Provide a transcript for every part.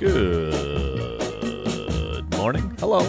Good morning. Hello.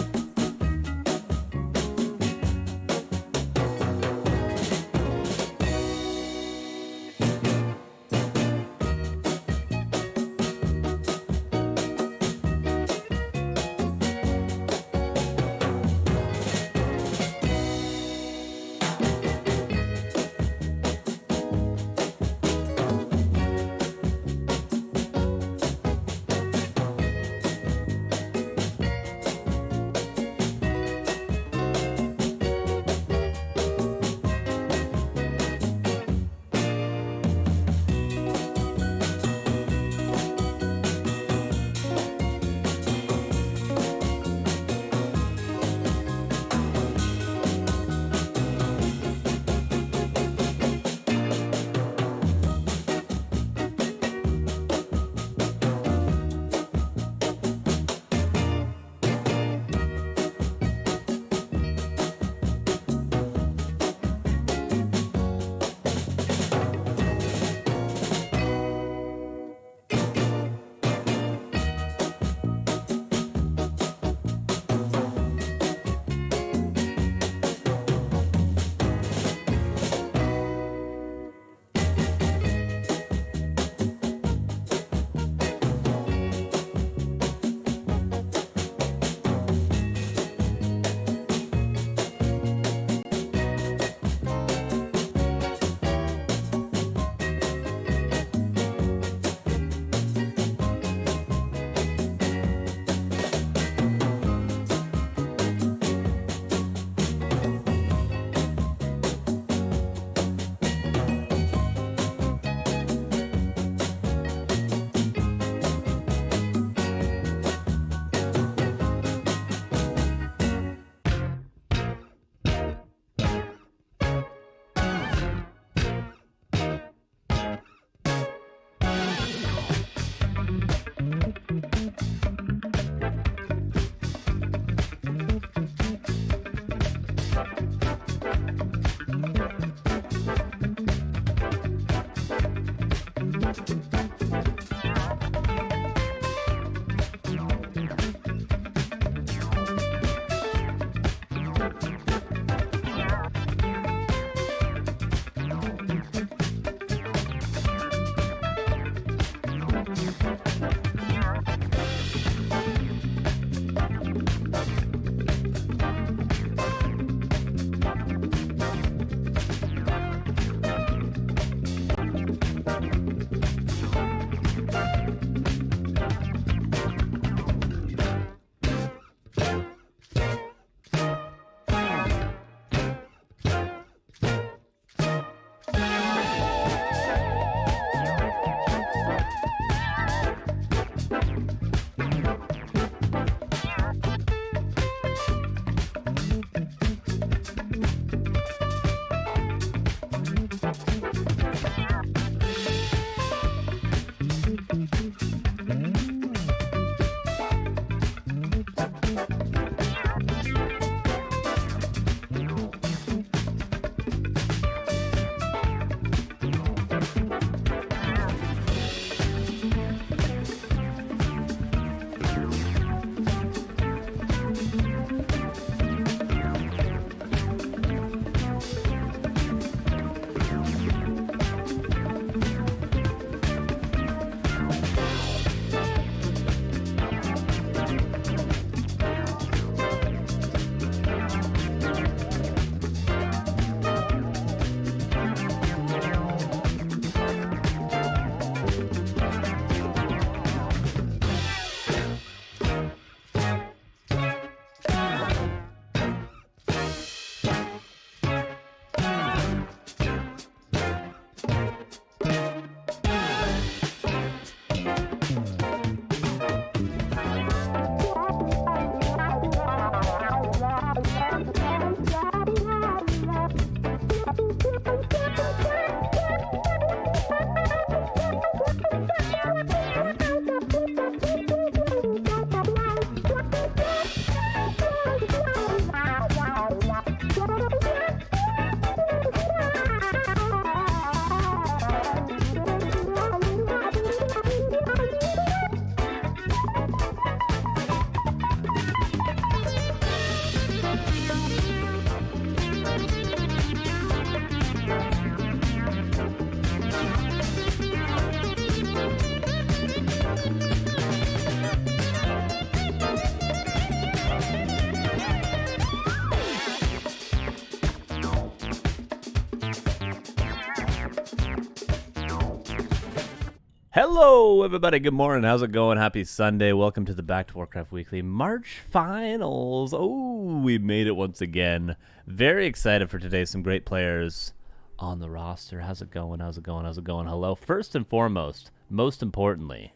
Hello, everybody. Good morning. How's it going? Happy Sunday. Welcome to the Back to Warcraft Weekly March Finals. Oh, we made it once again. Very excited for today. Some great players on the roster. How's it going? How's it going? How's it going? Hello. First and foremost, most importantly,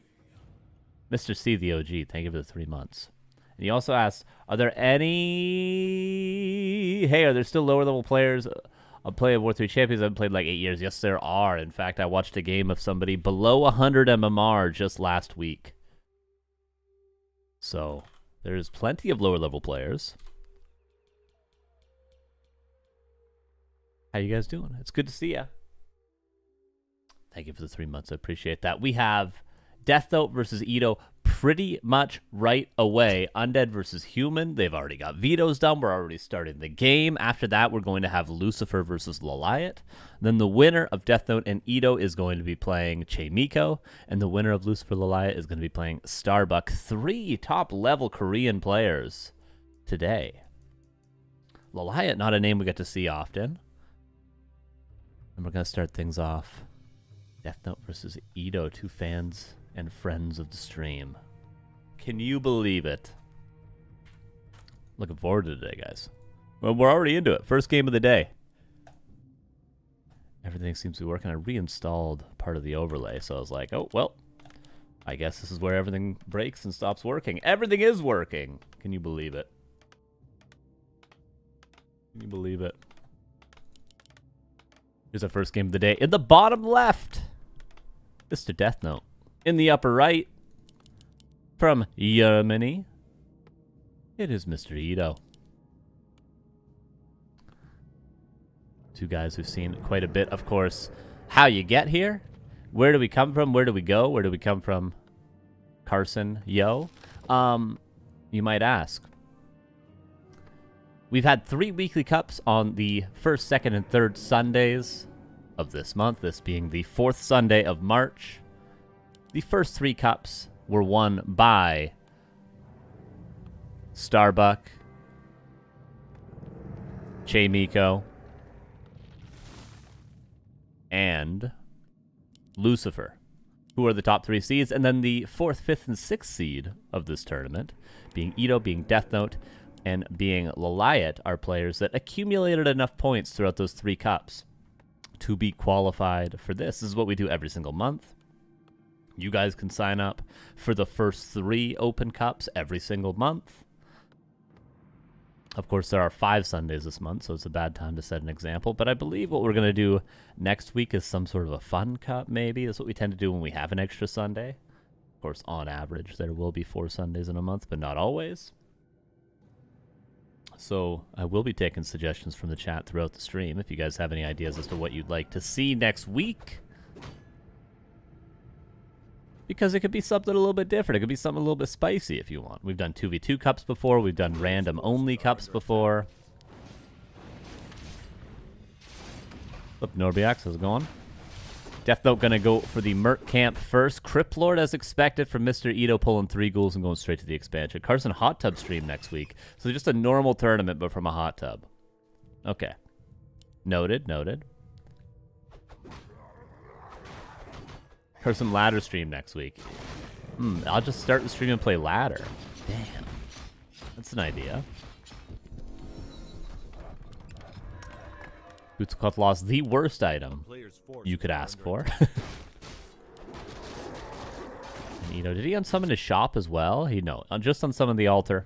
Mr. C, the OG, thank you for the 3 months. And he also asked, are there still lower level players? I'll play War 3 Champions. I've played like 8 years. Yes, there are. In fact, I watched a game of somebody below 100 MMR just last week. So there's plenty of lower level players. How you guys doing? It's good to see you. Thank you for the 3 months. I appreciate that. We have Deathnote versus Ito pretty much right away. Undead versus Human. They've already got vetoes done. We're already starting the game. After that, we're going to have Lucifer versus Lawliet. Then the winner of Deathnote and Ito is going to be playing Chaemiko. And the winner of Lucifer Lawliet is going to be playing Starbuck. 3 top-level Korean players today. Lawliet, not a name we get to see often. And we're going to start things off. Deathnote versus Ito, 2 fans and friends of the stream. Can you believe it? Looking forward to today, guys. Well, we're already into it. First game of the day. Everything seems to be working. I reinstalled part of the overlay, so I was like, oh, well, I guess this is where everything breaks and stops working. Everything is working. Can you believe it? Can you believe it? Here's our first game of the day. In the bottom left, Mr. Deathnote. In the upper right, from Germany, it is Mr. Ito. 2 guys who've seen quite a bit, of course. How you get here? Where do we come from? Where do we go? Where do we come from? Carson, yo. You might ask. We've had 3 weekly cups on the 1st, 2nd, and 3rd Sundays of this month, this being the 4th Sunday of March. The first 3 cups were won by Starbuck, Chaemiko, and Lucifer, who are the top 3 seeds. And then the 4th, 5th, and 6th seed of this tournament, being Ito, being Deathnote, and being Lawliet, are players that accumulated enough points throughout those 3 cups to be qualified for this. This is what we do every single month. You guys can sign up for the first 3 open cups every single month. Of course, there are 5 Sundays this month, so it's a bad time to set an example. But I believe what we're going to do next week is some sort of a fun cup, maybe. That's what we tend to do when we have an extra Sunday. Of course, on average, there will be 4 Sundays in a month, but not always. So I will be taking suggestions from the chat throughout the stream if you guys have any ideas as to what you'd like to see next week. Because it could be something a little bit different. It could be something a little bit spicy if you want. We've done 2v2 cups before. We've done random-only cups before. Up Norbiax, how's it going? Deathnote going to go for the Merc Camp first. Crypt Lord, as expected, from Mr. Ito, pulling 3 ghouls and going straight to the expansion. Carson Hot Tub stream next week. So just a normal tournament, but from a hot tub. Okay. Noted, noted. Carson ladder stream next week. I'll just start the stream and play ladder. Damn. That's an idea. Boots Cloth lost the worst item you could ask for. And, did he unsummon his shop as well? No, just unsummon the altar.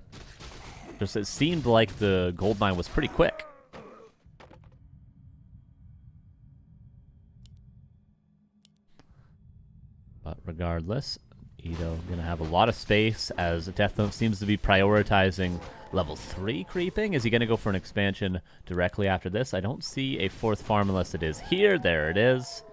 Just it seemed like the gold mine was pretty quick. But regardless, Ito gonna have a lot of space as Deathnote seems to be prioritizing level 3 creeping. Is he gonna go for an expansion directly after this? I don't see a 4th farm unless it is here. There it is.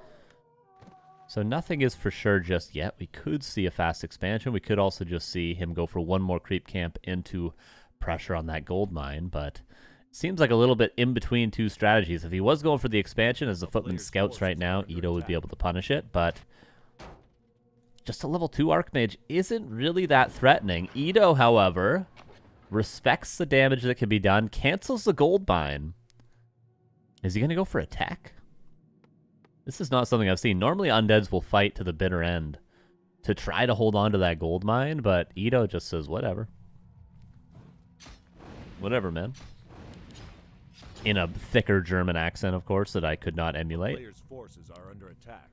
So nothing is for sure just yet. We could see a fast expansion. We could also just see him go for 1 more creep camp into pressure on that gold mine, but it seems like a little bit in between 2 strategies. If he was going for the expansion as the Footman scouts right now, Ito would be able to punish it, but just a level 2 Archmage isn't really that threatening. Ito, however, respects the damage that can be done, cancels the gold mine. Is he going to go for a tech? This is not something I've seen. Normally, undeads will fight to the bitter end to try to hold on to that gold mine, but Ito just says, whatever. Whatever, man. In a thicker German accent, of course, that I could not emulate. Players' forces are under attack.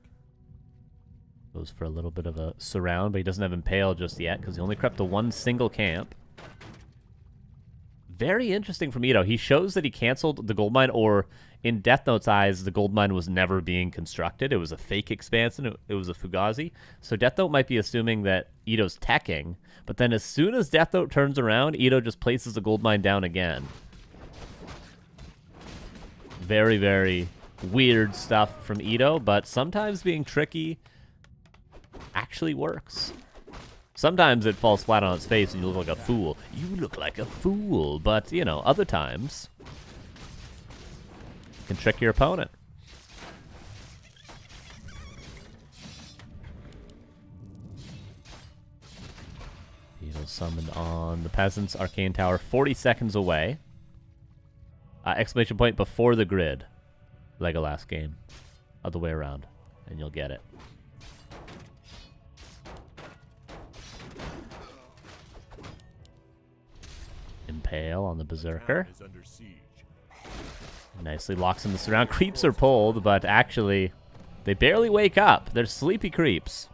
Goes for a little bit of a surround, but he doesn't have Impale just yet because he only crept to one single camp. Very interesting from Ito. He shows that he canceled the gold mine, or in Deathnote's eyes, the gold mine was never being constructed. It was a fake expansion. It was a Fugazi. So Deathnote might be assuming that Ito's teching, but then as soon as Deathnote turns around, Ito just places the gold mine down again. Very, very weird stuff from Ito, but sometimes being tricky actually works. Sometimes it falls flat on its face and you look like a fool. You look like a fool. But, you know, other times, you can trick your opponent. Beetle summoned on the Peasants. Arcane Tower, 40 seconds away. Exclamation point before the grid. Legolas game. Other way around. And you'll get it. Impale on the Berserker. Nicely locks in the surround. Creeps are pulled, but actually, they barely wake up. They're sleepy creeps.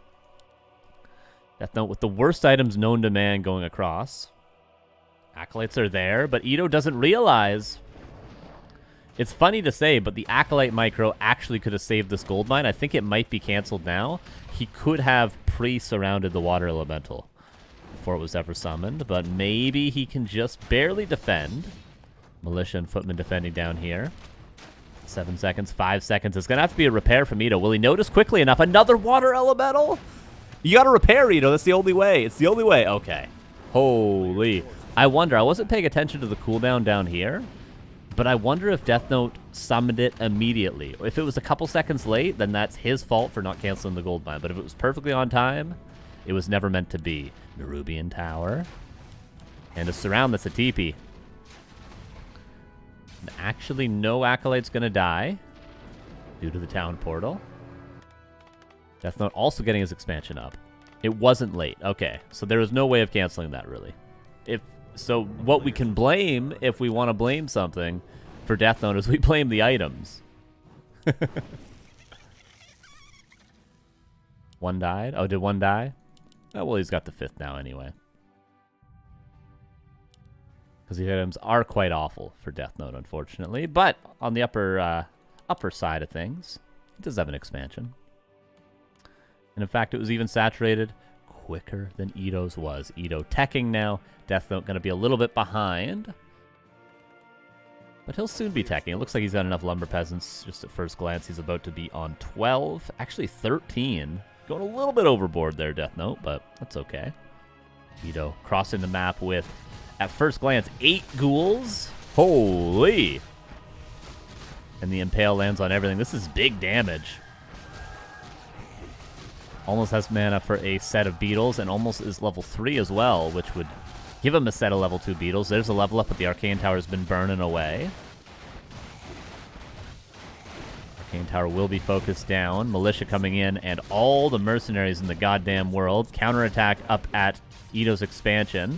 Deathnote with the worst items known to man going across. Acolytes are there, but Ito doesn't realize. It's funny to say, but the Acolyte micro actually could have saved this gold mine. I think it might be canceled now. He could have pre-surrounded the Water Elemental before it was ever summoned, but maybe he can just barely defend. Militia and Footman defending down here. 7 seconds, 5 seconds. It's going to have to be a repair from Ito. Will he notice quickly enough? Another Water Elemental? You got to repair, Ito. That's the only way. It's the only way. Okay. Holy. I wonder. I wasn't paying attention to the cooldown down here, but I wonder if Deathnote summoned it immediately. If it was a couple seconds late, then that's his fault for not canceling the gold mine. But if it was perfectly on time, it was never meant to be. Nerubian Tower. And a surround that's a TP. And actually, no Acolyte's going to die due to the town portal. Deathnote also getting his expansion up. It wasn't late. Okay, so there was no way of canceling that, really. So what we can blame, if we want to blame something for Deathnote, is we blame the items. One died? Oh, did one die? Oh, well, he's got the 5th now anyway. Because the items are quite awful for Deathnote, unfortunately. But on the upper side of things, it does have an expansion. And in fact, it was even saturated quicker than Ito's was. Ito teching now. Deathnote going to be a little bit behind. But he'll soon be teching. It looks like he's got enough Lumber Peasants. Just at first glance, he's about to be on 12. Actually, 13. Going a little bit overboard there, Deathnote, but that's okay. Ito crossing the map with, at first glance, 8 ghouls. Holy! And the Impale lands on everything. This is big damage. Almost has mana for a set of beetles, and almost is level 3 as well, which would give him a set of level 2 beetles. There's a level up, but the Arcane Tower has been burning away. Arcane Tower will be focused down. Militia coming in, and all the mercenaries in the goddamn world. Counterattack up at Ito's expansion.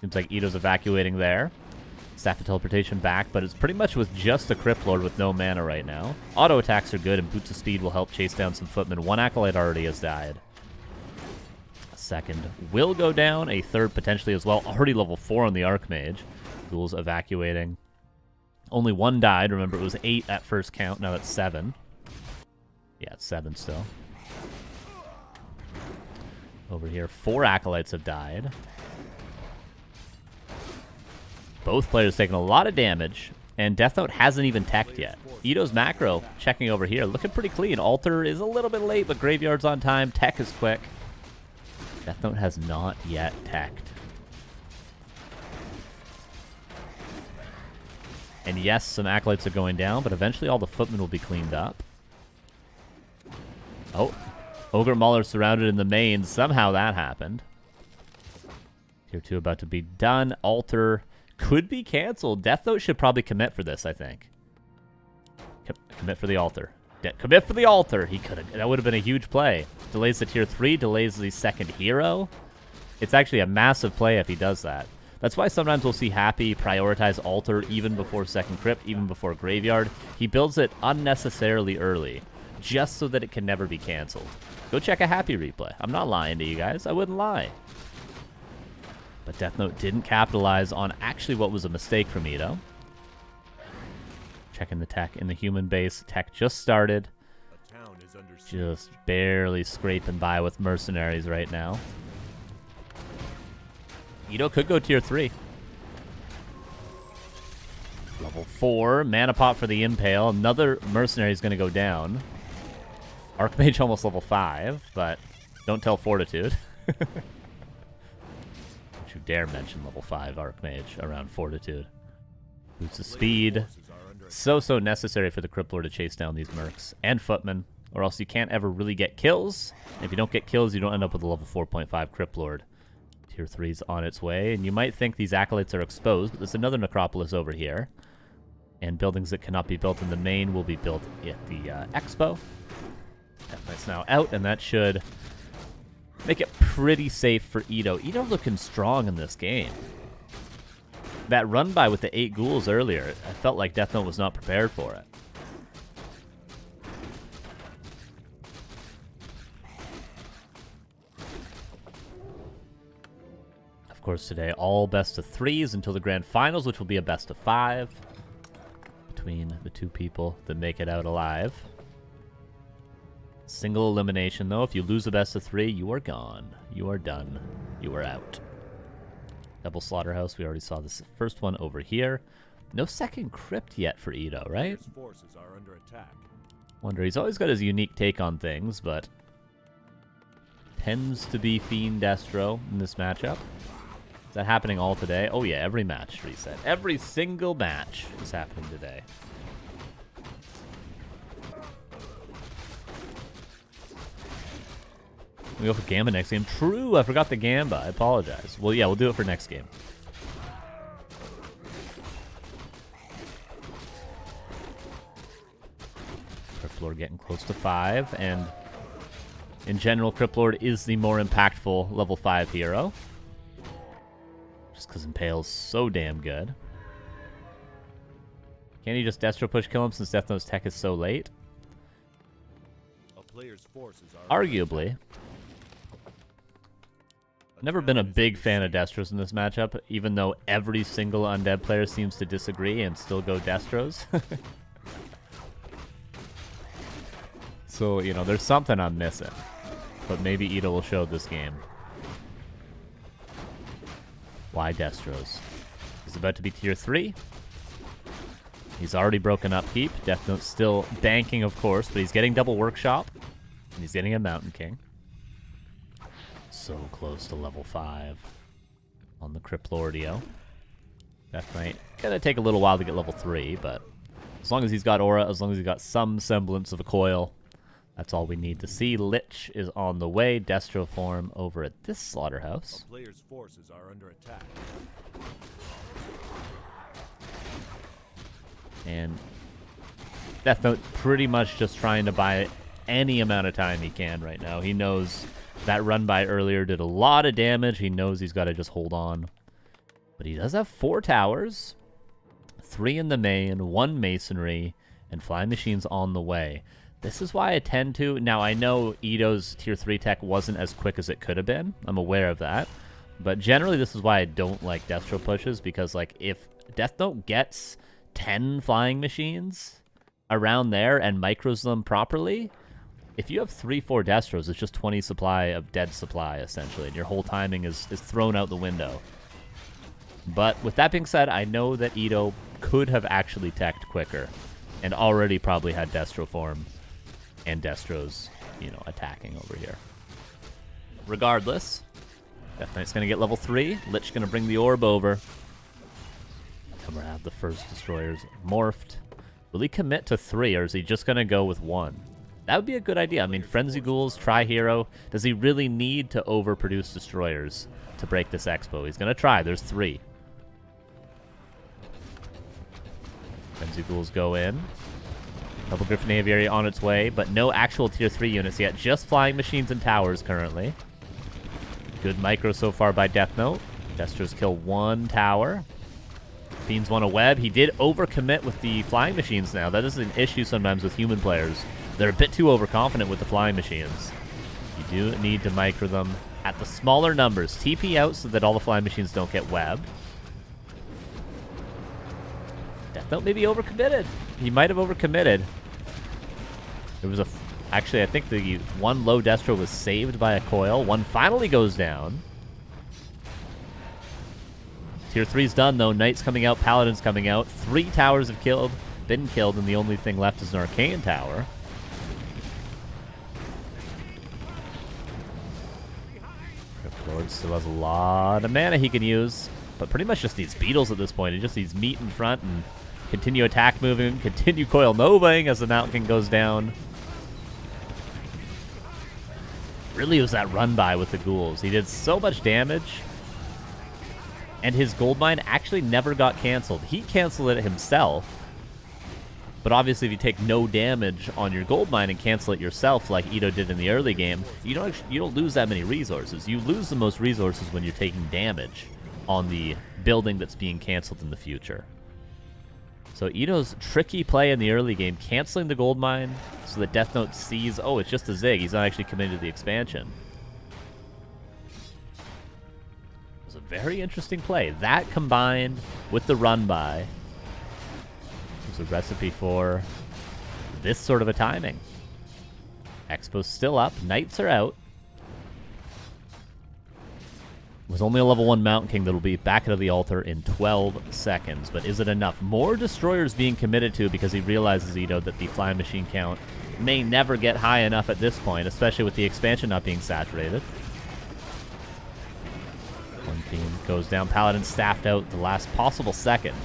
Seems like Ito's evacuating there. Staff of Teleportation back, but it's pretty much with just a Crypt Lord with no mana right now. Auto attacks are good, and Boots of Speed will help chase down some footmen. One Acolyte already has died. A second will go down. A third potentially as well. Already level 4 on the Archmage. Ghouls evacuating. Only one died. Remember, it was 8 at first count. Now that's 7. Yeah, it's 7 still. Over here, 4 Acolytes have died. Both players taking a lot of damage, and Deathnote hasn't even teched yet. Ito's macro, checking over here, looking pretty clean. Altar is a little bit late, but Graveyard's on time. Tech is quick. Deathnote has not yet teched. And yes, some Acolytes are going down, but eventually all the footmen will be cleaned up. Oh, Ogre Mauler surrounded in the main. Somehow that happened. Tier 2 about to be done. Altar could be canceled. Deathnote should probably commit for this, I think. Commit for the altar. Commit for the altar. He could have. That would have been a huge play. delays the tier 3, delays the second hero. It's actually a massive play if he does that. That's why sometimes we'll see Happy prioritize Altar even before second Crypt, even before Graveyard. He builds it unnecessarily early, just so that it can never be canceled. Go check a Happy replay. I'm not lying to you guys. I wouldn't lie. But Deathnote didn't capitalize on actually what was a mistake from Ito. Checking the tech in the human base. Tech just started. Just barely scraping by with mercenaries right now. Ito could go tier 3. Level 4. Mana pot for the Impale. Another mercenary is going to go down. Archmage almost level 5, but don't tell Fortitude. Don't you dare mention level 5 Archmage around Fortitude. Boosts the speed. So necessary for the Cripplord to chase down these mercs. And Footmen, or else you can't ever really get kills. If you don't get kills, you don't end up with a level 4.5 Cripplord. Tier 3's on its way, and you might think these Acolytes are exposed, but there's another Necropolis over here. And buildings that cannot be built in the main will be built at the Expo. That's now out, and that should make it pretty safe for Ito. Ito looking strong in this game. That run by with the 8 ghouls earlier, I felt like Deathnote was not prepared for it. Of course, today, all best of 3s until the grand finals, which will be a best of 5 between the 2 people that make it out alive. Single elimination, though. If you lose a best of 3, you are gone. You are done. You are out. Double Slaughterhouse. We already saw this first one over here. No second Crypt yet for Ito, right? Forces are under attack. Wonder, he's always got his unique take on things, but tends to be Fiend Destro in this matchup. Is that happening all today? Oh yeah, every match reset. Every single match is happening today. We go for Gamba next game. True, I forgot the Gamba. I apologize. Well, yeah, we'll do it for next game. Cryptlord getting close to 5, and in general, Cryptlord is the more impactful level 5 hero. Just because Impale's so damn good. Can't he just Destro push kill him since Deathnote's tech is so late? A player's forces are Arguably. Never been a big fan of Destros in this matchup, even though every single undead player seems to disagree and still go Destros. So, you know, there's something I'm missing. But maybe Ito will show this game. Why Destros? He's about to be tier 3. He's already broken up Heap. Deathnote's still banking, of course, but he's getting double Workshop. And he's getting a Mountain King. So close to level 5 on the Cryptlordio. Deathknight gonna take a little while to get level 3, but as long as he's got aura, as long as he's got some semblance of a coil, that's all we need to see. Lich is on the way. Destro form over at this slaughterhouse. A player's forces are under attack. And Deathnote pretty much just trying to buy any amount of time he can right now. He knows that run by earlier did a lot of damage. He knows he's got to just hold on. But he does have 4 towers, 3 in the main, 1 masonry, and flying machines on the way. This is why I tend to... Now, I know Ito's tier 3 tech wasn't as quick as it could have been. I'm aware of that. But generally, this is why I don't like Destro pushes, because like if Deathnote gets 10 flying machines around there and micros them properly... If you have 3-4 Destros, it's just 20 supply of dead supply, essentially, and your whole timing is thrown out the window. But with that being said, I know that Ito could have actually teched quicker, and already probably had Destro form and Destros, you know, attacking over here. Regardless, Deathknight's going to get level 3. Lich going to bring the orb over. And we're going to have the first destroyers morphed. Will he commit to 3, or is he just going to go with 1? That would be a good idea. I mean, Frenzy Ghouls, Tri-Hero. Does he really need to overproduce destroyers to break this expo? He's going to try. There's 3. Frenzy Ghouls go in. Double Griffin Aviary on its way, but no actual Tier 3 units yet. Just flying machines and towers currently. Good micro so far by Deathnote. Destros kill one tower. Fiends want a web. He did overcommit with the flying machines now. That is an issue sometimes with human players. They're a bit too overconfident with the flying machines. You do need to micro them at the smaller numbers. TP out so that all the flying machines don't get webbed. Deathnote maybe overcommitted. He might have overcommitted. There was a... Actually, I think the one low Destro was saved by a coil. One finally goes down. Tier 3's done, though. Knight's coming out. Paladin's coming out. 3 towers have been killed, and the only thing left is an Arcane Tower. Lord still has a lot of mana he can use, but pretty much just needs beetles at this point. He just needs meat in front and continue attack moving, continue coil novaing as the Mountain King goes down. Really was that run by with the ghouls. He did so much damage, and his gold mine actually never got canceled. He canceled it himself, but obviously if you take no damage on your gold mine and cancel it yourself like Ito did in the early game, you don't lose that many resources. You lose the most resources when you're taking damage on the building that's being canceled in the future. So Ito's tricky play in the early game, canceling the gold mine so that Deathnote sees, oh, it's just a Zig. He's not actually committed to the expansion. It was a very interesting play. That combined with the run by was a recipe for this sort of a timing. Expo's still up. Knights are out. It was only a level 1 Mountain King that'll be back into the altar in 12 seconds. But is it enough? More destroyers being committed to because he realizes, Ito, that the flying machine count may never get high enough at this point, especially with the expansion not being saturated. One Fiend goes down. Paladin staffed out the last possible second.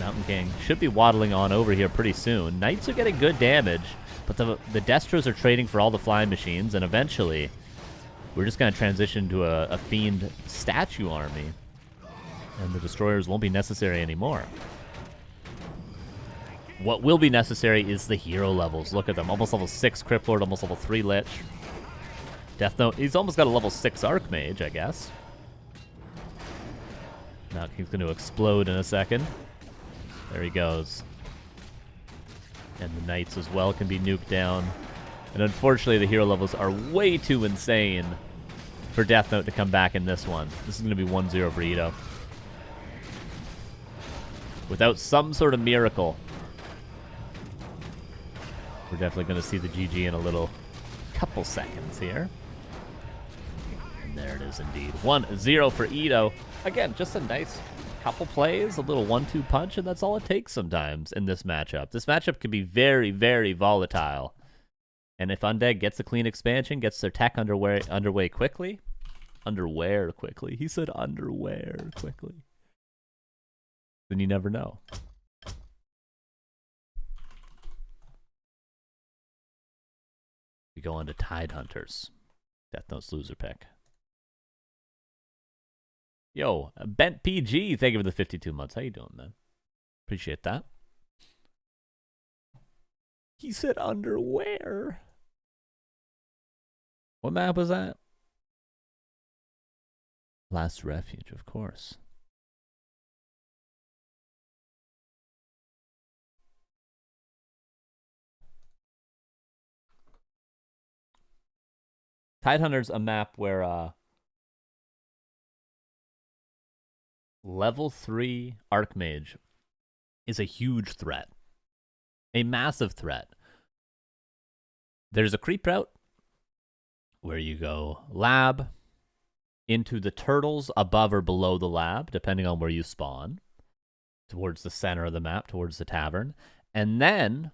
Mountain King should be waddling on over here pretty soon. Knights are getting good damage, but the Destros are trading for all the flying machines, and eventually we're just going to transition to a Fiend statue army, and the destroyers won't be necessary anymore. What will be necessary is the hero levels. Look at them. Almost level 6 Crypt Lord, almost level 3 Lich. Deathnote, he's almost got a level 6 Archmage, I guess. Now he's going to explode in a second. There he goes. And the Knights as well can be nuked down. And unfortunately, the hero levels are way too insane for Deathnote to come back in this one. This is going to be 1-0 for Ito. Without some sort of miracle, we're definitely going to see the GG in a little couple seconds here. And there it is indeed. 1-0 for Ito. Again, just a nice couple plays, a little 1-2 punch, and that's all it takes sometimes in this matchup. This matchup can be very, very volatile. And if Undead gets a clean expansion, gets their tech underway quickly. Underwear quickly. He said underwear quickly. Then you never know. We go on to Tide Hunters. Deathnote's loser pick. Yo, Bent PG, thank you for the 52 months. How you doing, man? Appreciate that. He said underwear. What map was that? Last Refuge, of course. Tidehunter's a map where level 3 Archmage is a huge threat. A massive threat. There's a creep route where you go lab into the turtles above or below the lab, depending on where you spawn, towards the center of the map, towards the tavern. And then,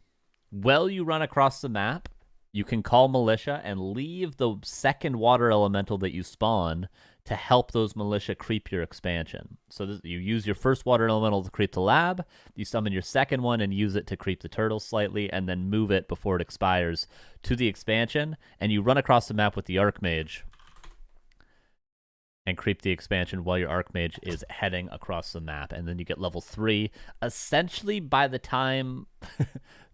while you run across the map, you can call militia and leave the second water elemental that you spawn to help those militia creep your expansion. So you use your first water elemental to creep the lab, you summon your second one and use it to creep the turtles slightly, and then move it before it expires to the expansion, and you run across the map with the Archmage. and creep the expansion while your Archmage is heading across the map. And then you get level 3. Essentially, by the time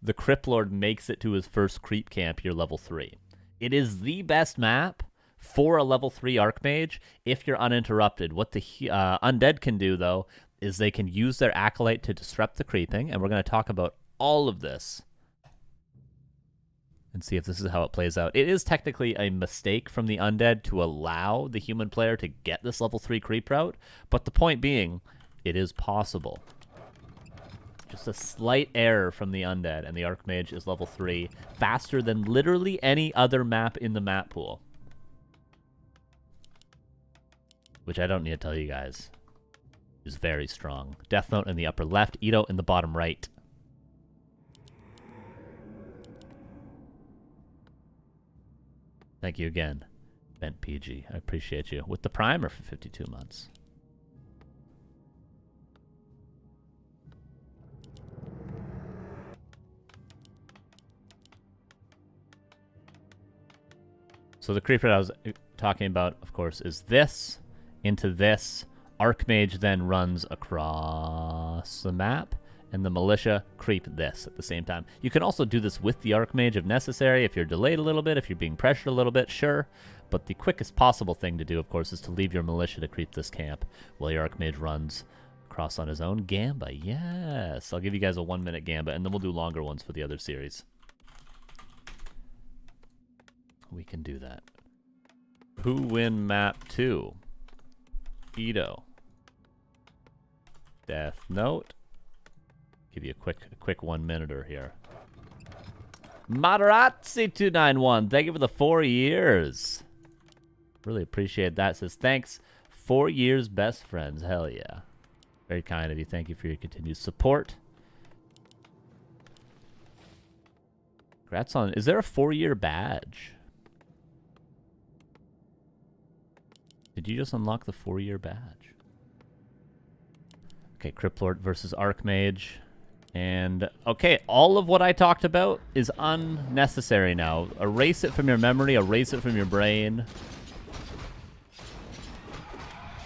the Crypt Lord makes it to his first creep camp, you're level 3. It is the best map for a level 3 Archmage if you're uninterrupted. What the Undead can do, though, is they can use their Acolyte to disrupt the creeping. And we're going to talk about all of this and see if this is how it plays out. It is technically a mistake from the Undead to allow the human player to get this level 3 creep route, but the point being, it is possible. Just a slight error from the Undead, and the Archmage is level 3, faster than literally any other map in the map pool. Which I don't need to tell you guys is very strong. Deathnote in the upper left, Ito in the bottom right. Thank you again, Bent PG. I appreciate you. With the primer for 52 months. So the creeper I was talking about, of course, is this into this. Archmage then runs across the map, and the militia creep this at the same time. You can also do this with the Archmage if necessary, if you're delayed a little bit, if you're being pressured a little bit, sure. But the quickest possible thing to do, of course, is to leave your militia to creep this camp while your Archmage runs across on his own. Gamba, yes. I'll give you guys a 1-minute Gamba, and then we'll do longer ones for the other series. We can do that. Who win map 2? Ito. Deathnote. Give you a quick 1-minuter here. Materazzi291, thank you for the 4 years. Really appreciate that. Says, thanks. 4 years, best friends. Hell yeah. Very kind of you. Thank you for your continued support. Congrats on... Is there a 4-year badge? Did you just unlock the 4-year badge? Okay, Crypt Lord versus Archmage. And, okay, all of what I talked about is unnecessary now. Erase it from your memory, erase it from your brain.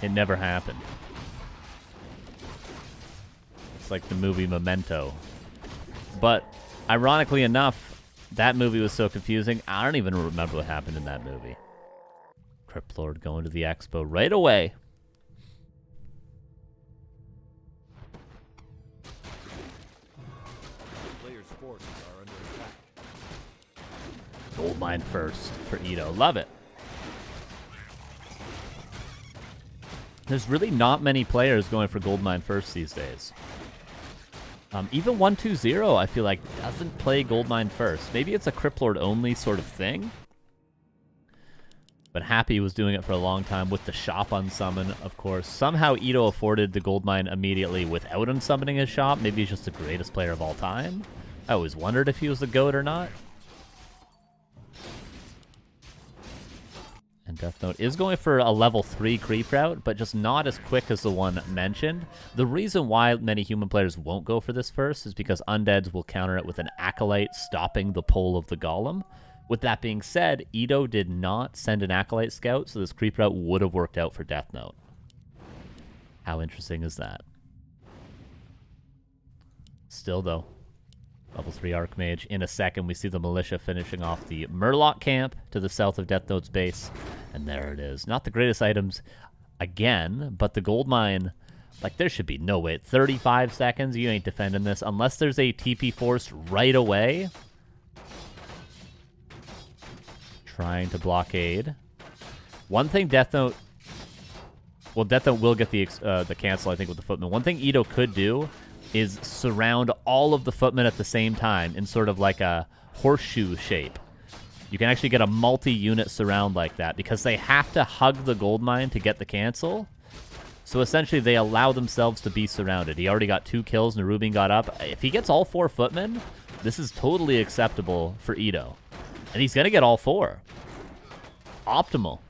It never happened. It's like the movie Memento. But, ironically enough, that movie was so confusing, I don't even remember what happened in that movie. Crypt Lord going to the expo right away. Goldmine first for Ito. Love it. There's really not many players going for Goldmine first these days. Even 120, I feel like, doesn't play Goldmine first. Maybe it's a Crypt Lord only sort of thing. But Happy was doing it for a long time with the shop unsummon, of course. Somehow Ito afforded the Goldmine immediately without unsummoning his shop. Maybe he's just the greatest player of all time. I always wondered if he was the GOAT or not. And Deathnote is going for a level 3 creep route, but just not as quick as the one mentioned. The reason why many human players won't go for this first is because Undeads will counter it with an Acolyte stopping the pull of the Golem. With that being said, Ito did not send an Acolyte scout, so this creep route would have worked out for Deathnote. How interesting is that? Still, though, level 3 Archmage. In a second, we see the militia finishing off the Murloc camp to the south of Deathnote's base. And there it is. Not the greatest items again, but the Goldmine, like, there should be no way. 35 seconds, you ain't defending this. Unless there's a TP forced right away. Trying to blockade. One thing Deathnote... Well, Deathnote will get the cancel, I think, with the Footman. One thing Ito could do is surround all of the footmen at the same time in sort of like a horseshoe shape. You can actually get a multi-unit surround like that because they have to hug the Goldmine to get the cancel. So essentially they allow themselves to be surrounded. He already got 2 kills, Nerubin got up. If he gets all 4 footmen, this is totally acceptable for Ito. And he's going to get all 4. Optimal.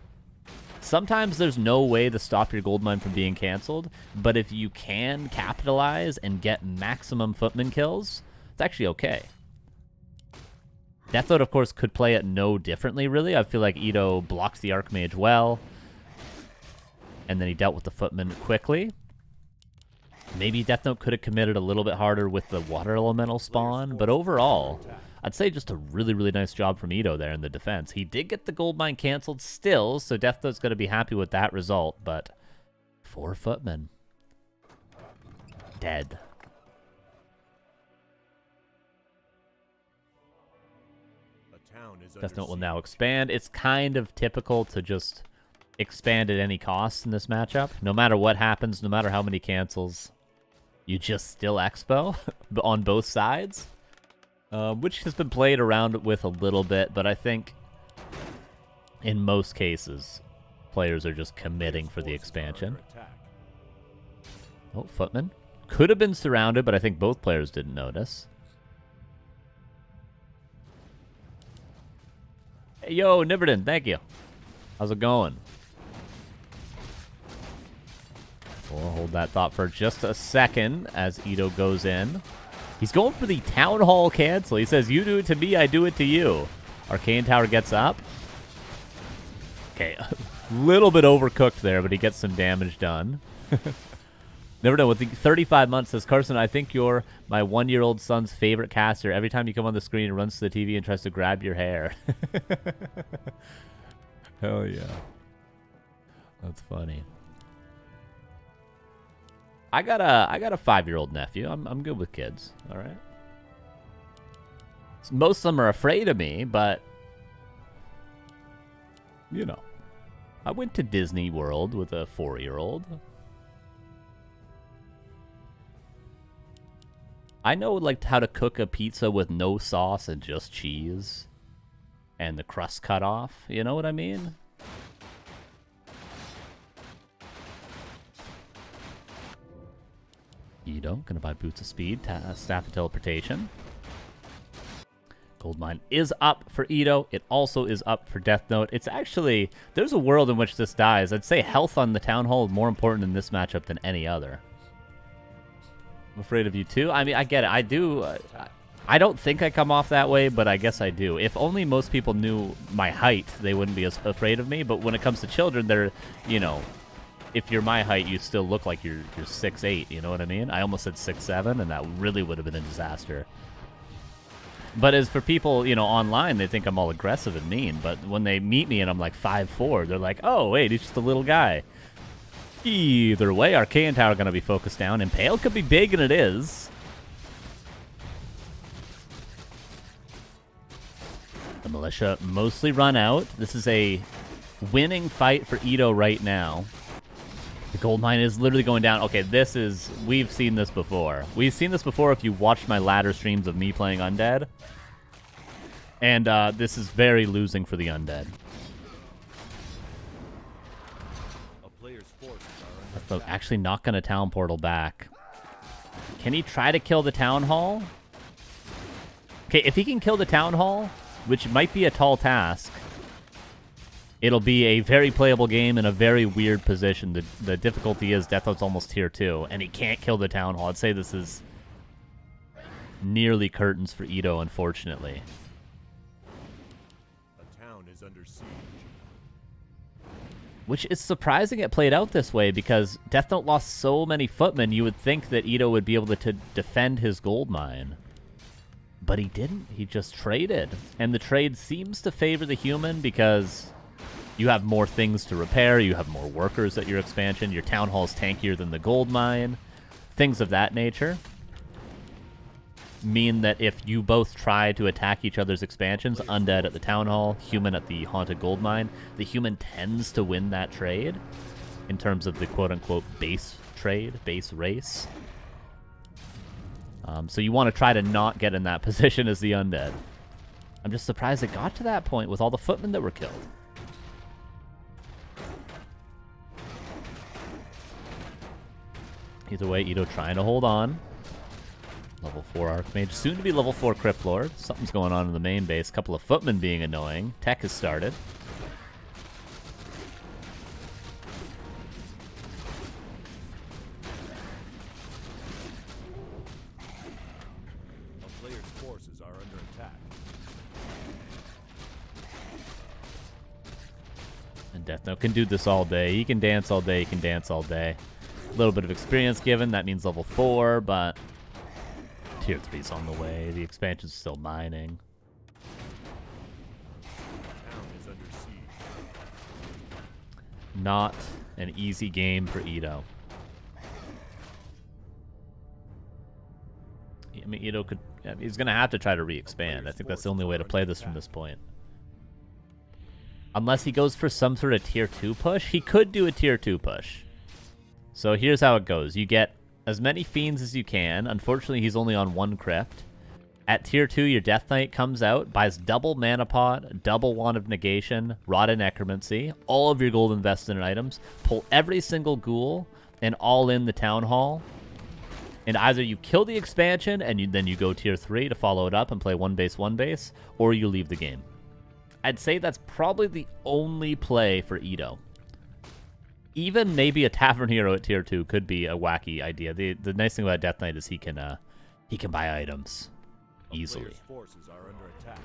Sometimes there's no way to stop your Goldmine from being canceled, but if you can capitalize and get maximum footman kills, it's actually okay. Deathnote, of course, could play it no differently, really. I feel like Ito blocks the Archmage well. and then he dealt with the footman quickly. Maybe Deathnote could have committed a little bit harder with the water elemental spawn, but overall, I'd say just a really, really nice job from Ito there in the defense. He did get the gold mine canceled still, so Deathnote's going to be happy with that result, but 4 footmen. Dead. Deathnote will now expand. It's kind of typical to just expand at any cost in this matchup. No matter what happens, no matter how many cancels, you just still expo on both sides, which has been played around with a little bit, but I think in most cases, players are just committing for the expansion. Oh, footman. Could have been surrounded, but I think both players didn't notice. Hey, yo, Niverton, thank you. How's it going? We'll hold that thought for just a second as Ito goes in. He's going for the Town Hall cancel. He says, you do it to me, I do it to you. Arcane Tower gets up. Okay, a little bit overcooked there, but he gets some damage done. Never know. With the 35 months, says Carson, I think you're my 1-year-old son's favorite caster. Every time you come on the screen, he runs to the TV and tries to grab your hair. Hell yeah. That's funny. I got a 5-year-old nephew. I'm good with kids. All right. Most of them are afraid of me, but you know, I went to Disney World with a 4-year-old. I know like how to cook a pizza with no sauce and just cheese and the crust cut off. You know what I mean? Ito, gonna buy Boots of Speed, Staff of Teleportation. Goldmine is up for Ito. It also is up for Deathnote. It's actually, there's a world in which this dies. I'd say health on the Town Hall is more important in this matchup than any other. I'm afraid of you too. I mean, I get it. I do. I don't think I come off that way, but I guess I do. If only most people knew my height, they wouldn't be as afraid of me. But when it comes to children, they're, you know, if you're my height, you still look like you're 6'8", you know what I mean? I almost said 6'7", and that really would have been a disaster. But as for people, you know, online, they think I'm all aggressive and mean. But when they meet me and I'm like 5'4", they're like, oh, wait, he's just a little guy. Either way, Arcane Tower going to be focused down. Impale could be big, and it is. The militia mostly run out. This is a winning fight for Ito right now. The gold mine is literally going down. Okay, this is... We've seen this before. We've seen this before if you watched my ladder streams of me playing Undead. And this is very losing for the Undead. So actually not going to Town Portal back. Can he try to kill the Town Hall? Okay, if he can kill the Town Hall, which might be a tall task, it'll be a very playable game in a very weird position. The difficulty is Deathnote's almost tier 2, and he can't kill the Town Hall. I'd say this is nearly curtains for Ito, unfortunately. The town is under siege. Which is surprising it played out this way, because Deathnote lost so many footmen, you would think that Ito would be able to defend his gold mine. But he didn't. He just traded. And the trade seems to favor the human because you have more things to repair, you have more workers at your expansion, your town hall's tankier than the gold mine, things of that nature mean that if you both try to attack each other's expansions, Undead at the Town Hall, Human at the Haunted Gold Mine, the Human tends to win that trade in terms of the quote-unquote base trade, base race. So you want to try to not get in that position as the Undead. I'm just surprised it got to that point with all the footmen that were killed. Either way, Ito trying to hold on. Level 4 Archmage, soon to be level 4 Crypt Lord. Something's going on in the main base. Couple of footmen being annoying. Tech has started. A player's forces are under attack. And Deathnote can do this all day. He can dance all day. He can dance all day. A little bit of experience given. That means level 4, but tier 3's on the way. The expansion's still mining. Town is under siege. Not an easy game for Ito. I mean, Ito could... He's going to have to try to re-expand. I think that's the only way to play this from this point. Unless he goes for some sort of tier 2 push. He could do a tier 2 push. So here's how it goes. You get as many Fiends as you can. Unfortunately, he's only on 1 crypt. At tier 2, your Death Knight comes out, buys double Mana Pot, double Wand of Negation, Rod of Necromancy, all of your gold invested in items, pull every single ghoul, and all in the Town Hall. And either you kill the expansion, and then you go tier 3 to follow it up and play 1 base, or you leave the game. I'd say that's probably the only play for Ito. Even maybe a Tavern Hero at tier 2 could be a wacky idea. The nice thing about Death Knight is he can buy items easily. Player's forces are under attack.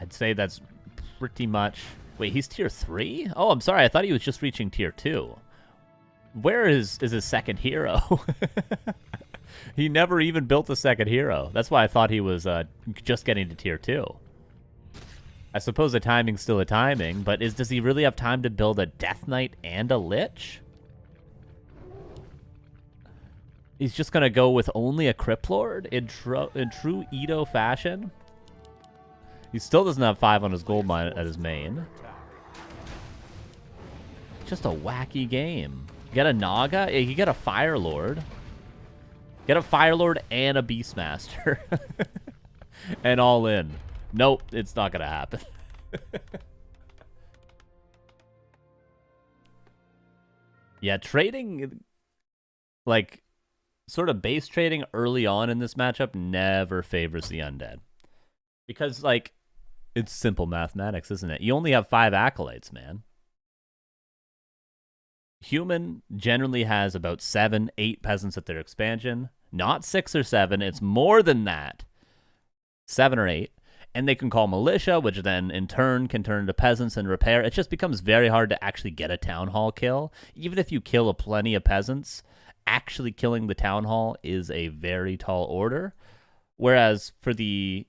I'd say that's pretty much... Wait, he's tier 3? Oh, I'm sorry. I thought he was just reaching tier 2. Where is his second hero? He never even built a second hero. That's why I thought he was just getting to tier 2. I suppose the timing's still a timing, but does he really have time to build a Death Knight and a Lich? He's just going to go with only a Crypt Lord in true Ito fashion? He still doesn't have 5 on his gold mine at his main. Just a wacky game. You get a Naga? You get a Fire Lord. Get a Fire Lord and a Beastmaster. And all in. Nope, it's not going to happen. Yeah, trading, like, sort of base trading early on in this matchup never favors the undead. Because, like, it's simple mathematics, isn't it? You only have 5 acolytes, man. Human generally has about 7, 8 peasants at their expansion. Not 6 or 7, it's more than that. 7 or 8. And they can call militia, which then in turn can turn into peasants and repair. It just becomes very hard to actually get a town hall kill. Even if you kill plenty of peasants, actually killing the town hall is a very tall order. Whereas for the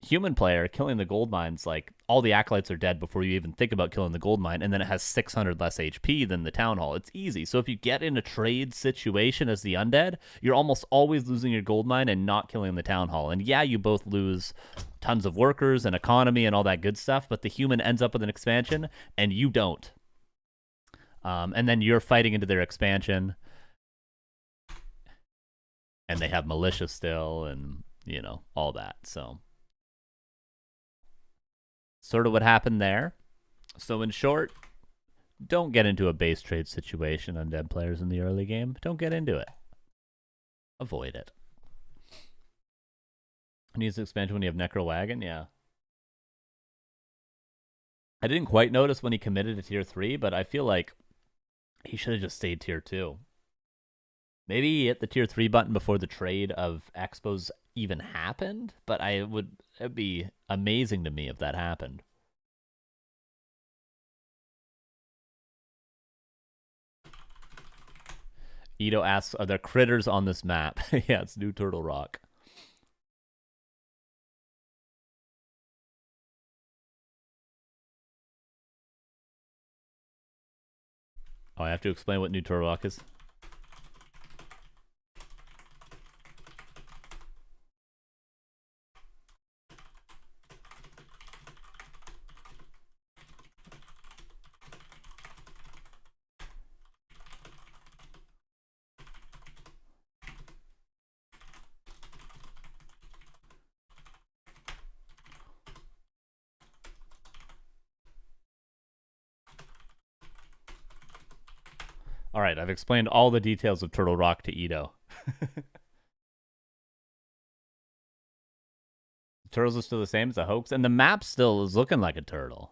human player, killing the gold mines, like, all the acolytes are dead before you even think about killing the gold mine, and then it has 600 less HP than the town hall. It's easy. So if you get in a trade situation as the undead, you're almost always losing your gold mine and not killing the town hall. And yeah, you both lose tons of workers and economy and all that good stuff, but the human ends up with an expansion, and you don't. And then you're fighting into their expansion, and they have militia still, and, you know, all that, so... Sort of what happened there. So in short, don't get into a base trade situation, undead players in the early game. Don't get into it. Avoid it. Needs expansion when you have Necro Wagon? Yeah. I didn't quite notice when he committed to tier 3, but I feel like he should have just stayed tier 2. Maybe he hit the tier 3 button before the trade of Expos even happened, but it'd be amazing to me if that happened. Ito asks, are there critters on this map? Yeah, it's New Turtle Rock. Oh, I have to explain what New Turtle Rock is? All right, I've explained all the details of Turtle Rock to Ito. Turtles are still the same. It's a hoax. And the map still is looking like a turtle.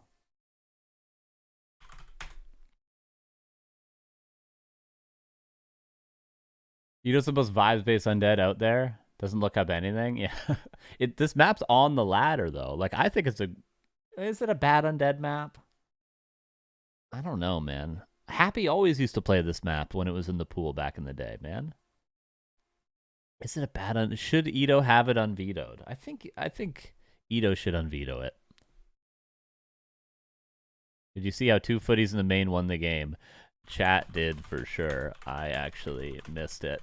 Ito's the most vibes-based undead out there. Doesn't look up anything. Yeah. This map's on the ladder, though. Like, I think it's a Is it a bad undead map? I don't know, man. Happy always used to play this map when it was in the pool back in the day, man. Is it a bad should Ito have it unvetoed? I think Ito should unveto it. Did you see how 2 footies in the main won the game? Chat did for sure. I actually missed it.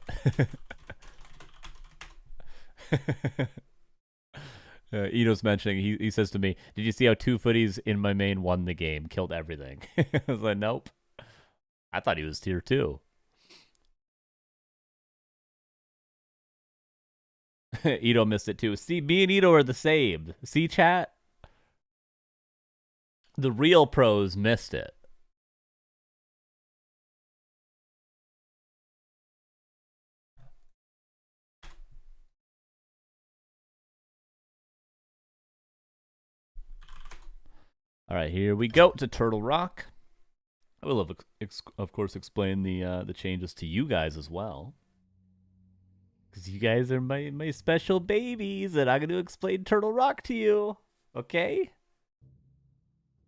Ito's mentioning, he says to me, did you see how 2 footies in my main won the game? Killed everything. I was like, nope. I thought he was tier 2. Ito missed it too. See, me and Ito are the same. See, chat? The real pros missed it. All right, here we go to Turtle Rock. I will, of course, explain the changes to you guys as well. Because you guys are my special babies, and I'm going to explain Turtle Rock to you. Okay?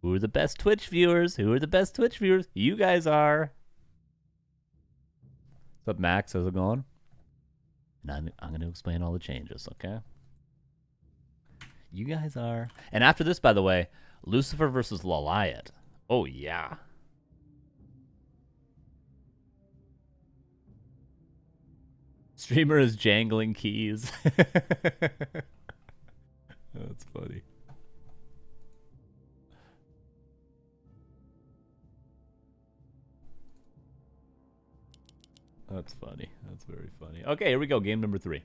Who are the best Twitch viewers? Who are the best Twitch viewers? You guys are. What's up, Max? How's it going? And I'm going to explain all the changes, okay? You guys are. And after this, by the way, Lucifer versus Lawliet. Oh, yeah. Streamer is jangling keys. That's funny. That's funny. That's very funny. Okay, here we go. Game number 3.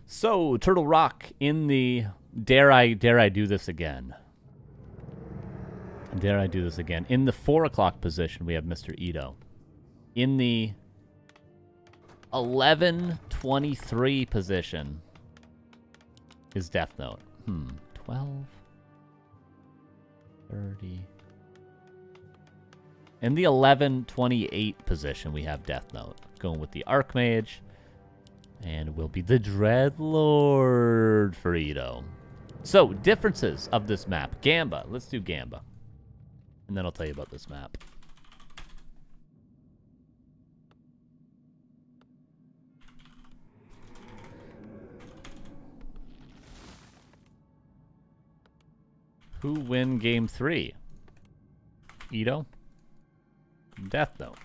So, Turtle Rock in the... Dare I do this again? Dare I do this again? In the 4 o'clock position, we have Mr. Ito. In the 11:23 position is Deathnote. 12, 30. In the 11:28 position, we have Deathnote. Going with the Archmage. And will be the Dreadlord for Ito. So, differences of this map. Gamba. Let's do Gamba. And then I'll tell you about this map. Who win game 3? Ito? Deathnote.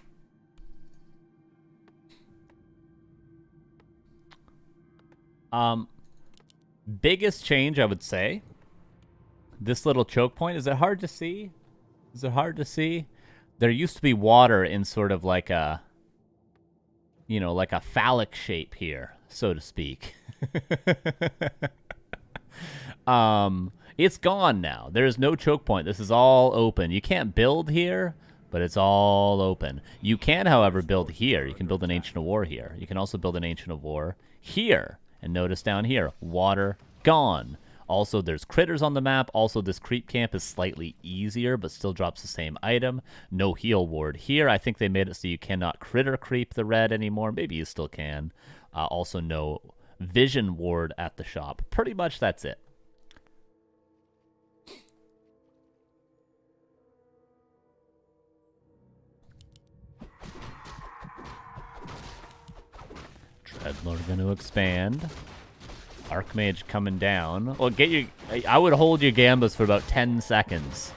Biggest change, I would say. This little choke point. Is it hard to see? Is it hard to see? There used to be water in sort of like a, you know, like a phallic shape here, so to speak. It's gone now. There is no choke point. This is all open. You can't build here, but it's all open. You can, however, build here. You can build an Ancient of War here. You can also build an Ancient of War here. And notice down here, water gone. Also, there's critters on the map. Also, this creep camp is slightly easier, but still drops the same item. No heal ward here. I think they made it so you cannot critter creep the red anymore. Maybe you still can. Also, no vision ward at the shop. Pretty much that's it. Dreadlord going to expand. Archmage coming down. Well, get your... I would hold your Gambas for about 10 seconds.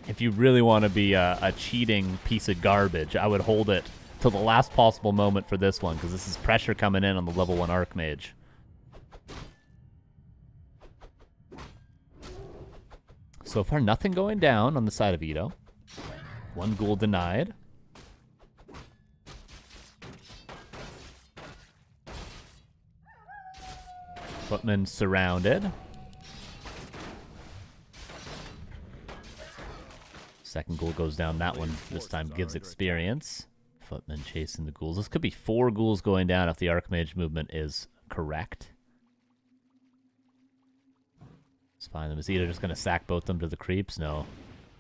If you really want to be a cheating piece of garbage, I would hold it till the last possible moment for this one, because this is pressure coming in on the level 1 Archmage. So far, nothing going down on the side of Ito. 1 ghoul denied. Footman surrounded. Second ghoul goes down. That one this time gives experience. Footman chasing the ghouls. This could be 4 ghouls going down if the Archmage movement is correct. It's fine. Is either just going to sack both them to the creeps? No.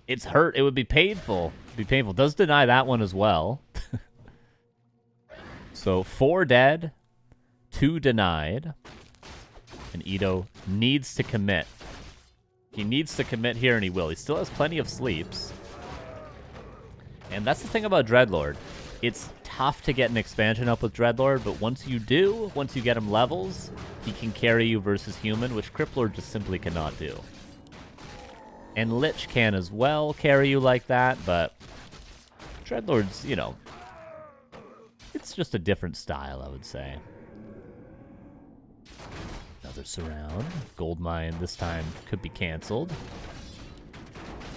It's hurt. It would be painful. It'd be painful. Does deny that one as well. So 4 dead. 2 denied. And Ito needs to commit. He needs to commit here, and he will. He still has plenty of sleeps. And that's the thing about Dreadlord. It's tough to get an expansion up with Dreadlord, but once you do, once you get him levels, he can carry you versus human, which Criplord just simply cannot do. And Lich can as well carry you like that, but Dreadlord's, you know, it's just a different style, I would say. Another surround. Goldmine this time could be cancelled.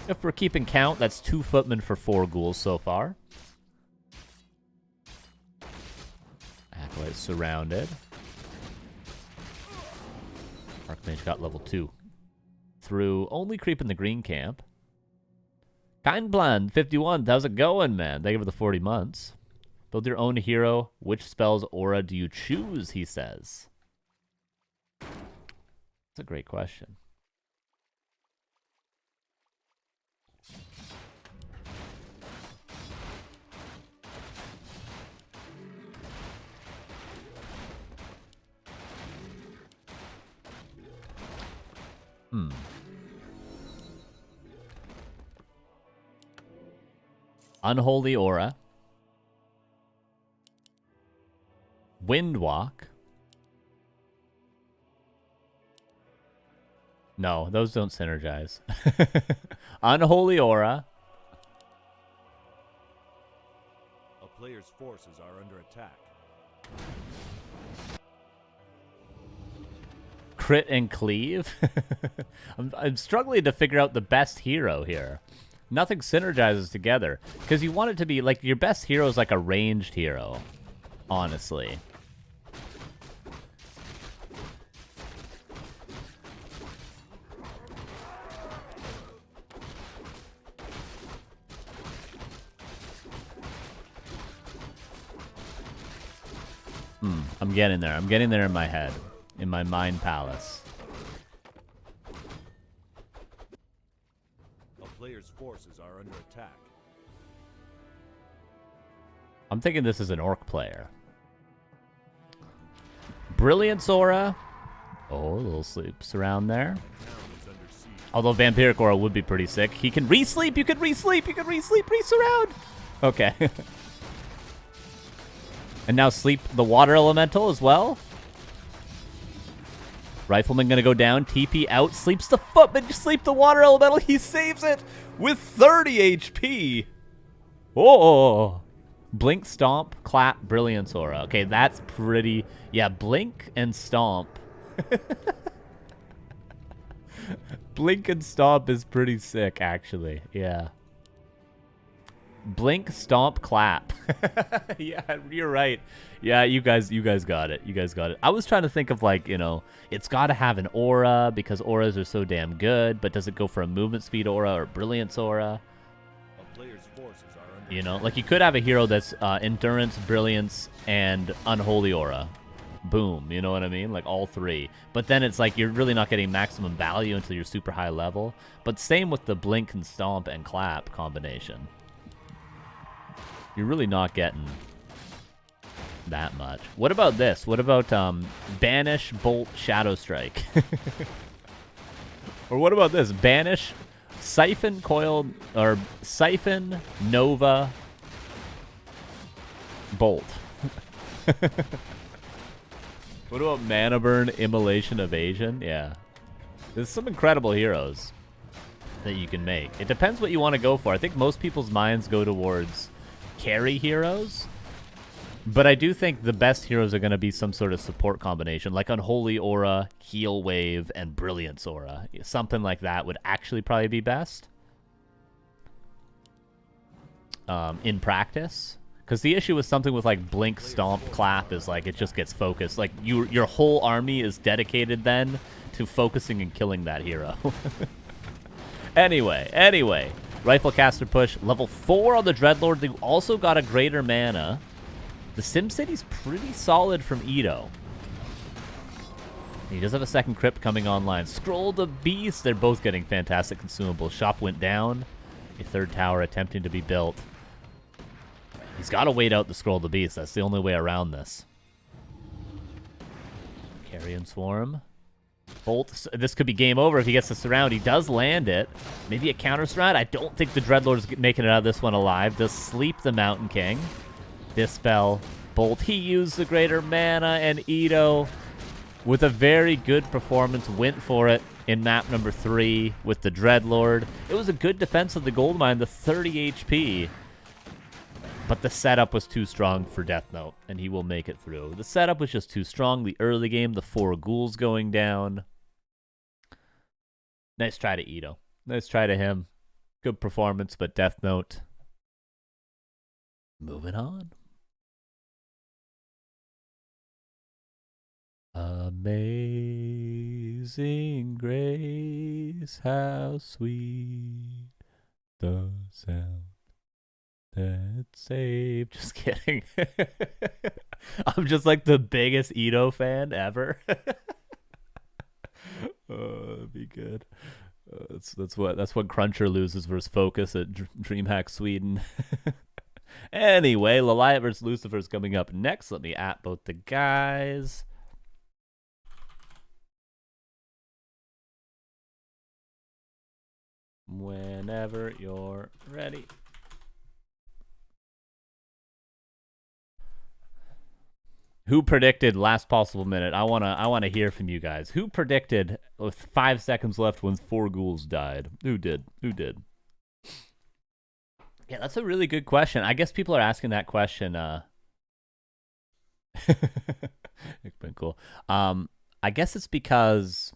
If we're keeping count, that's 2 footmen for 4 ghouls so far. Acolyte surrounded. Archmage got level 2. Through only creep in the green camp. Kind Blonde 51, how's it going, man? Thank you for the 40 months. Build your own hero. Which spell's aura do you choose, he says. That's a great question. Unholy Aura. Windwalk. No, those don't synergize. Unholy Aura. A player's forces are under attack. Crit and Cleave. I'm struggling to figure out the best hero here. Nothing synergizes together. Because you want it to be, like, your best hero is like a ranged hero. Honestly. I'm getting there. I'm getting there in my head. In my mind palace. A player's forces are under attack. I'm thinking this is an orc player. Brilliance Aura. Oh, a little sleeps around there. Although Vampiric Aura would be pretty sick. He can re-sleep. You can re-sleep. You can re-sleep. Re-surround. Okay. And now sleep the Water Elemental as well. Rifleman gonna go down. TP out. Sleeps the Footman. Sleep the Water Elemental. He saves it with 30 HP. Oh. Blink, Stomp, Clap, Brilliance Aura. Okay, that's pretty... Yeah, Blink and Stomp. Blink and Stomp is pretty sick, actually. Yeah. Blink, Stomp, Clap. Yeah, you're right. Yeah, you guys got it. You guys got it. I was trying to think of, like, you know, it's got to have an aura because auras are so damn good, but does it go for a movement speed aura or brilliance aura? A player's forces are under You know, like, you could have a hero that's endurance, brilliance, and unholy aura. Boom, you know what I mean? Like, all 3. But then it's like you're really not getting maximum value until you're super high level. But same with the Blink and Stomp and Clap combination. You're really not getting that much. What about this? What about Banish, Bolt, Shadow Strike? Or what about this? Banish, Siphon, Coil, or Siphon, Nova, Bolt. What about Mana Burn, Immolation, Evasion? Yeah. There's some incredible heroes that you can make. It depends what you want to go for. I think most people's minds go towards carry heroes. But I do think the best heroes are going to be some sort of support combination, like Unholy Aura, Heal Wave, and Brilliance Aura. Something like that would actually probably be best in practice. Because the issue with something with, like, Blink, Stomp, Clap is, like, it just gets focused. Like, your whole army is dedicated then to focusing and killing that hero. Anyway. Rifle Caster Push, level 4 on the Dreadlord. They also got a greater mana. The SimCity's pretty solid from Ito. He does have a second crypt coming online. Scroll the Beast. They're both getting fantastic consumables. Shop went down. A third tower attempting to be built. He's got to wait out the Scroll the Beast. That's the only way around this. Carrion Swarm. Bolt. This could be game over if he gets the surround. He does land it. Maybe a counter surround. I don't think the Dreadlord's making it out of this one alive. Does sleep the Mountain King. Dispel. Bolt. He used the greater mana, and Ito, with a very good performance, went for it in map number 3 with the Dreadlord. It was a good defense of the Goldmine, the 30 HP. But the setup was too strong for Deathnote, and he will make it through. The setup was just too strong. The early game, the 4 ghouls going down. Nice try to Ito. Nice try to him. Good performance, but Deathnote. Moving on. Amazing grace, how sweet the sound that saved. Just kidding. I'm just like the biggest Ito fan ever. That'd be good. That's what Cruncher loses versus Focus at DreamHack Sweden. Anyway, Lawliet versus Lucifer is coming up next. Let me at both the guys. Whenever you're ready. Who predicted last possible minute? I wanna hear from you guys. Who predicted with 5 seconds left when 4 ghouls died? Who did? Yeah, that's a really good question. I guess people are asking that question. It's been cool. I guess it's because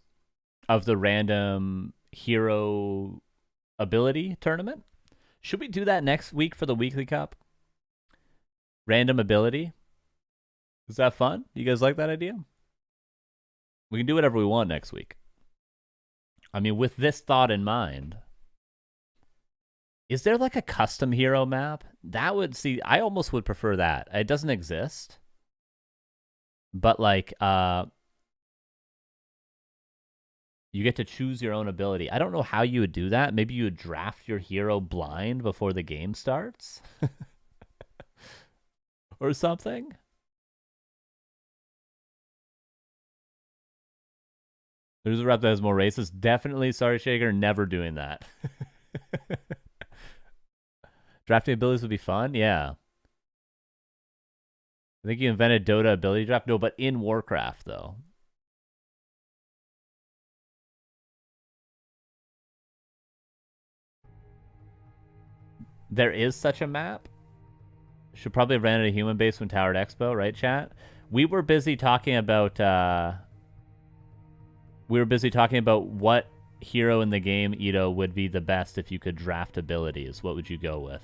of the random hero ability tournament. Should we do that next week for the weekly cup? Random ability. Is that fun? You guys like that idea? We can do whatever we want next week. I mean, with this thought in mind, is there like a custom hero map? That would see, I almost would prefer that. It doesn't exist. But like, you get to choose your own ability. I don't know how you would do that. Maybe you would draft your hero blind before the game starts? Or something? There's a rep that has more races. Definitely, sorry, Shaker, never doing that. Drafting abilities would be fun? Yeah. I think you invented Dota ability draft. No, but in Warcraft, though. There is such a map. Should probably have ran at a human base when Towered Expo, right, chat? We were busy talking about... what hero in the game, Ito, would be the best if you could draft abilities. What would you go with?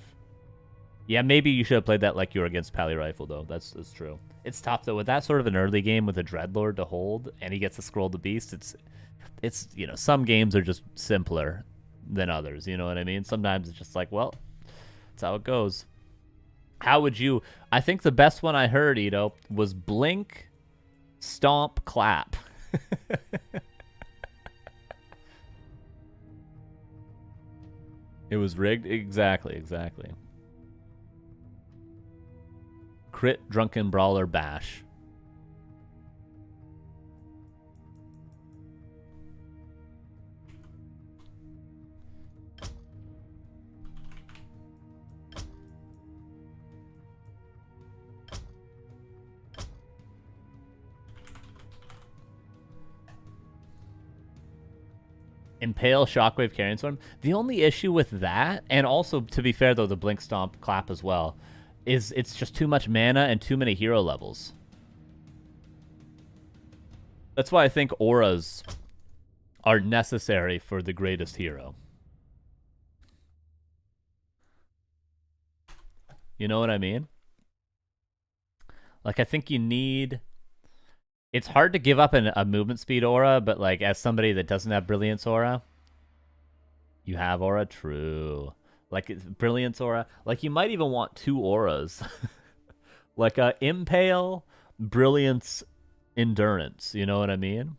Yeah, maybe you should have played that like you were against Pally Rifle, though. That's true. It's tough, though. With that sort of an early game with a Dreadlord to hold, and he gets to scroll the beast, it's you know, some games are just simpler than others. You know what I mean? Sometimes it's just like, well, that's how it goes. How would you... I think the best one I heard, Ito, was Blink, Stomp, Clap. It was rigged? Exactly. Crit, Drunken Brawler, Bash. Impale, Shockwave, Carrion Storm. The only issue with that, and also, to be fair, though, the Blink, Stomp, Clap as well, is it's just too much mana and too many hero levels. That's why I think auras are necessary for the greatest hero. You know what I mean? Like, I think you need... It's hard to give up a movement speed aura, but like as somebody that doesn't have Brilliance aura, you have aura? True. Like Brilliance aura, like you might even want 2 auras. Like Impale, Brilliance, Endurance, you know what I mean?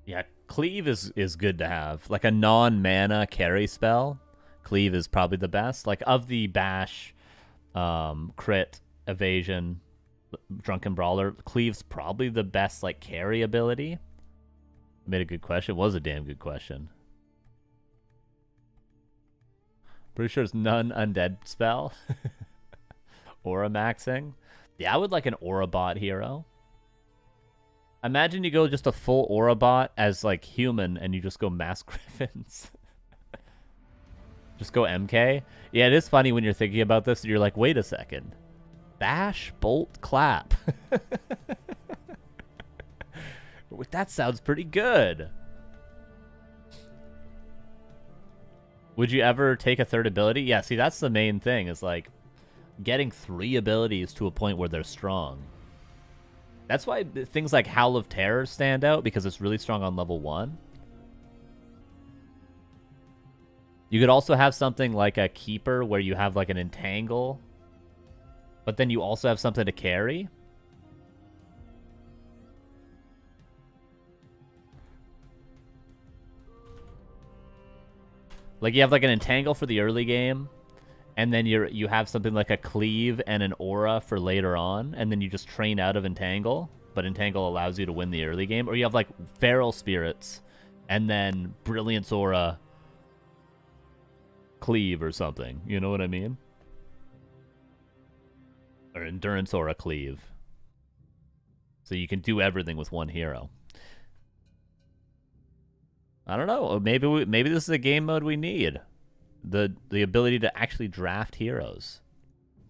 Yeah, Cleave is good to have. Like a non-mana carry spell, Cleave is probably the best. Like of the Bash, Crit, Evasion, Drunken Brawler. Cleave's probably the best, like, carry ability. Made a good question. It was a damn good question. Pretty sure it's none undead spell. Aura maxing. Yeah, I would like an Aura bot hero. Imagine you go just a full Aura bot as, like, human, and you just go Mass Griffins. Just go MK. Yeah, it is funny when you're thinking about this, and you're like, wait a second. Bash, bolt, clap. That sounds pretty good. Would you ever take a third ability? Yeah, see, that's the main thing, is like getting 3 abilities to a point where they're strong. That's why things like Howl of Terror stand out, because it's really strong on level 1. You could also have something like a Keeper where you have like an Entangle, but then you also have something to carry. Like you have like an Entangle for the early game, and then you have something like a Cleave and an Aura for later on, and then you just train out of Entangle, but Entangle allows you to win the early game. Or you have like Feral Spirits, and then Brilliance Aura, Cleave or something. You know what I mean? Or Endurance Aura, Cleave. So you can do everything with one hero. I don't know. Maybe this is a game mode we need. The ability to actually draft heroes.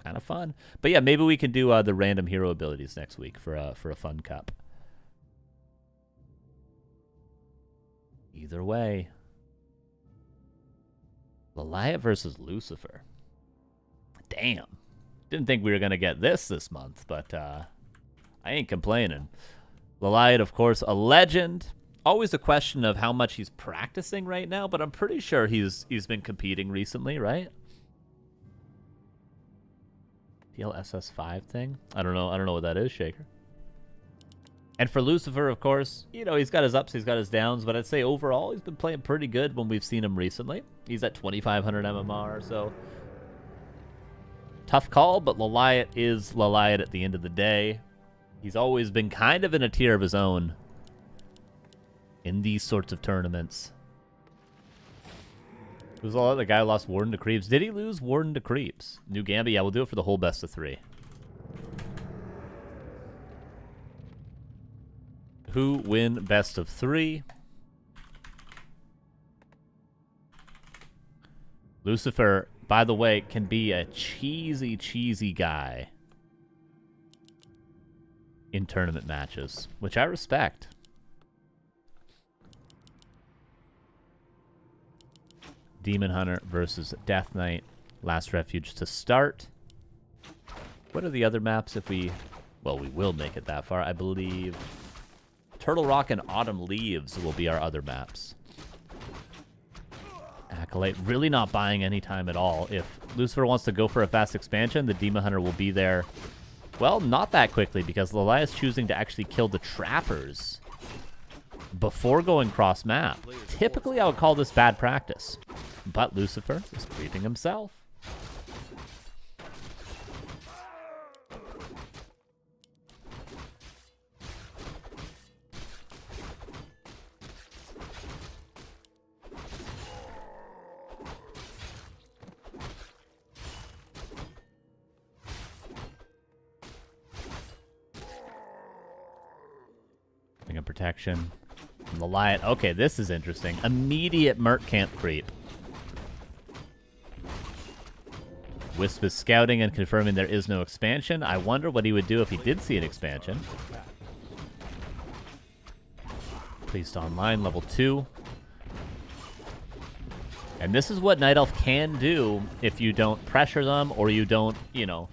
Kind of fun. But yeah, maybe we can do the random hero abilities next week for a fun cup. Either way. Lawliet versus Lucifer. Damn. Didn't think we were going to get this month, but I ain't complaining. Lawliet, of course, a legend. Always a question of how much he's practicing right now, but I'm pretty sure he's been competing recently, right? DLSS5 thing? I don't know what that is, Shaker. And for Lucifer, of course, you know, he's got his ups, he's got his downs, but I'd say overall he's been playing pretty good when we've seen him recently. He's at 2,500 MMR, so tough call, but Lawliet is Lawliet at the end of the day. He's always been kind of in a tier of his own in these sorts of tournaments. Who's all the guy who lost Warden to Creeps? Did he lose Warden to Creeps? New Gambit? Yeah, we'll do it for the whole best of 3. Who win best of 3? Lucifer, by the way, can be a cheesy guy in tournament matches, which I respect. Demon Hunter versus Death Knight. Last Refuge to start. What are the other maps if we... Well, we will make it that far. I believe Turtle Rock and Autumn Leaves will be our other maps. Acolyte. Really not buying any time at all. If Lucifer wants to go for a fast expansion, the Demon Hunter will be there. Well, not that quickly, because Lawliet's choosing to actually kill the Trappers before going cross-map. Typically, I would call this bad practice. But Lucifer is creeping himself. Finger protection. Lawliet. Okay, this is interesting. Immediate Merc can't creep. Wisp is scouting and confirming there is no expansion. I wonder what he would do if he did see an expansion. Priest online, level 2. And this is what Night Elf can do if you don't pressure them, or you don't, you know,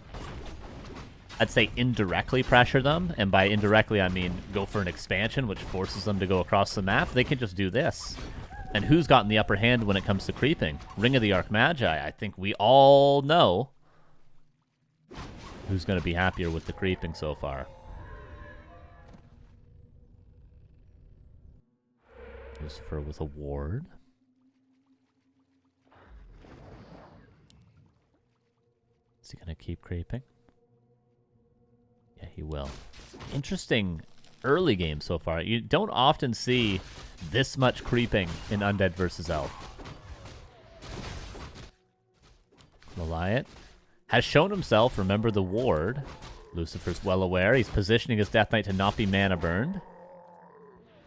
I'd say indirectly pressure them. And by indirectly, I mean go for an expansion, which forces them to go across the map. They can just do this. And who's gotten the upper hand when it comes to creeping? Ring of the Archmagi. I think we all know who's going to be happier with the creeping so far. Lucifer with a ward. Is he going to keep creeping? Yeah, he will. Interesting early game so far. You don't often see this much creeping in Undead versus Elf. Lawliet has shown himself, remember the ward. Lucifer's well aware. He's positioning his Death Knight to not be mana burned.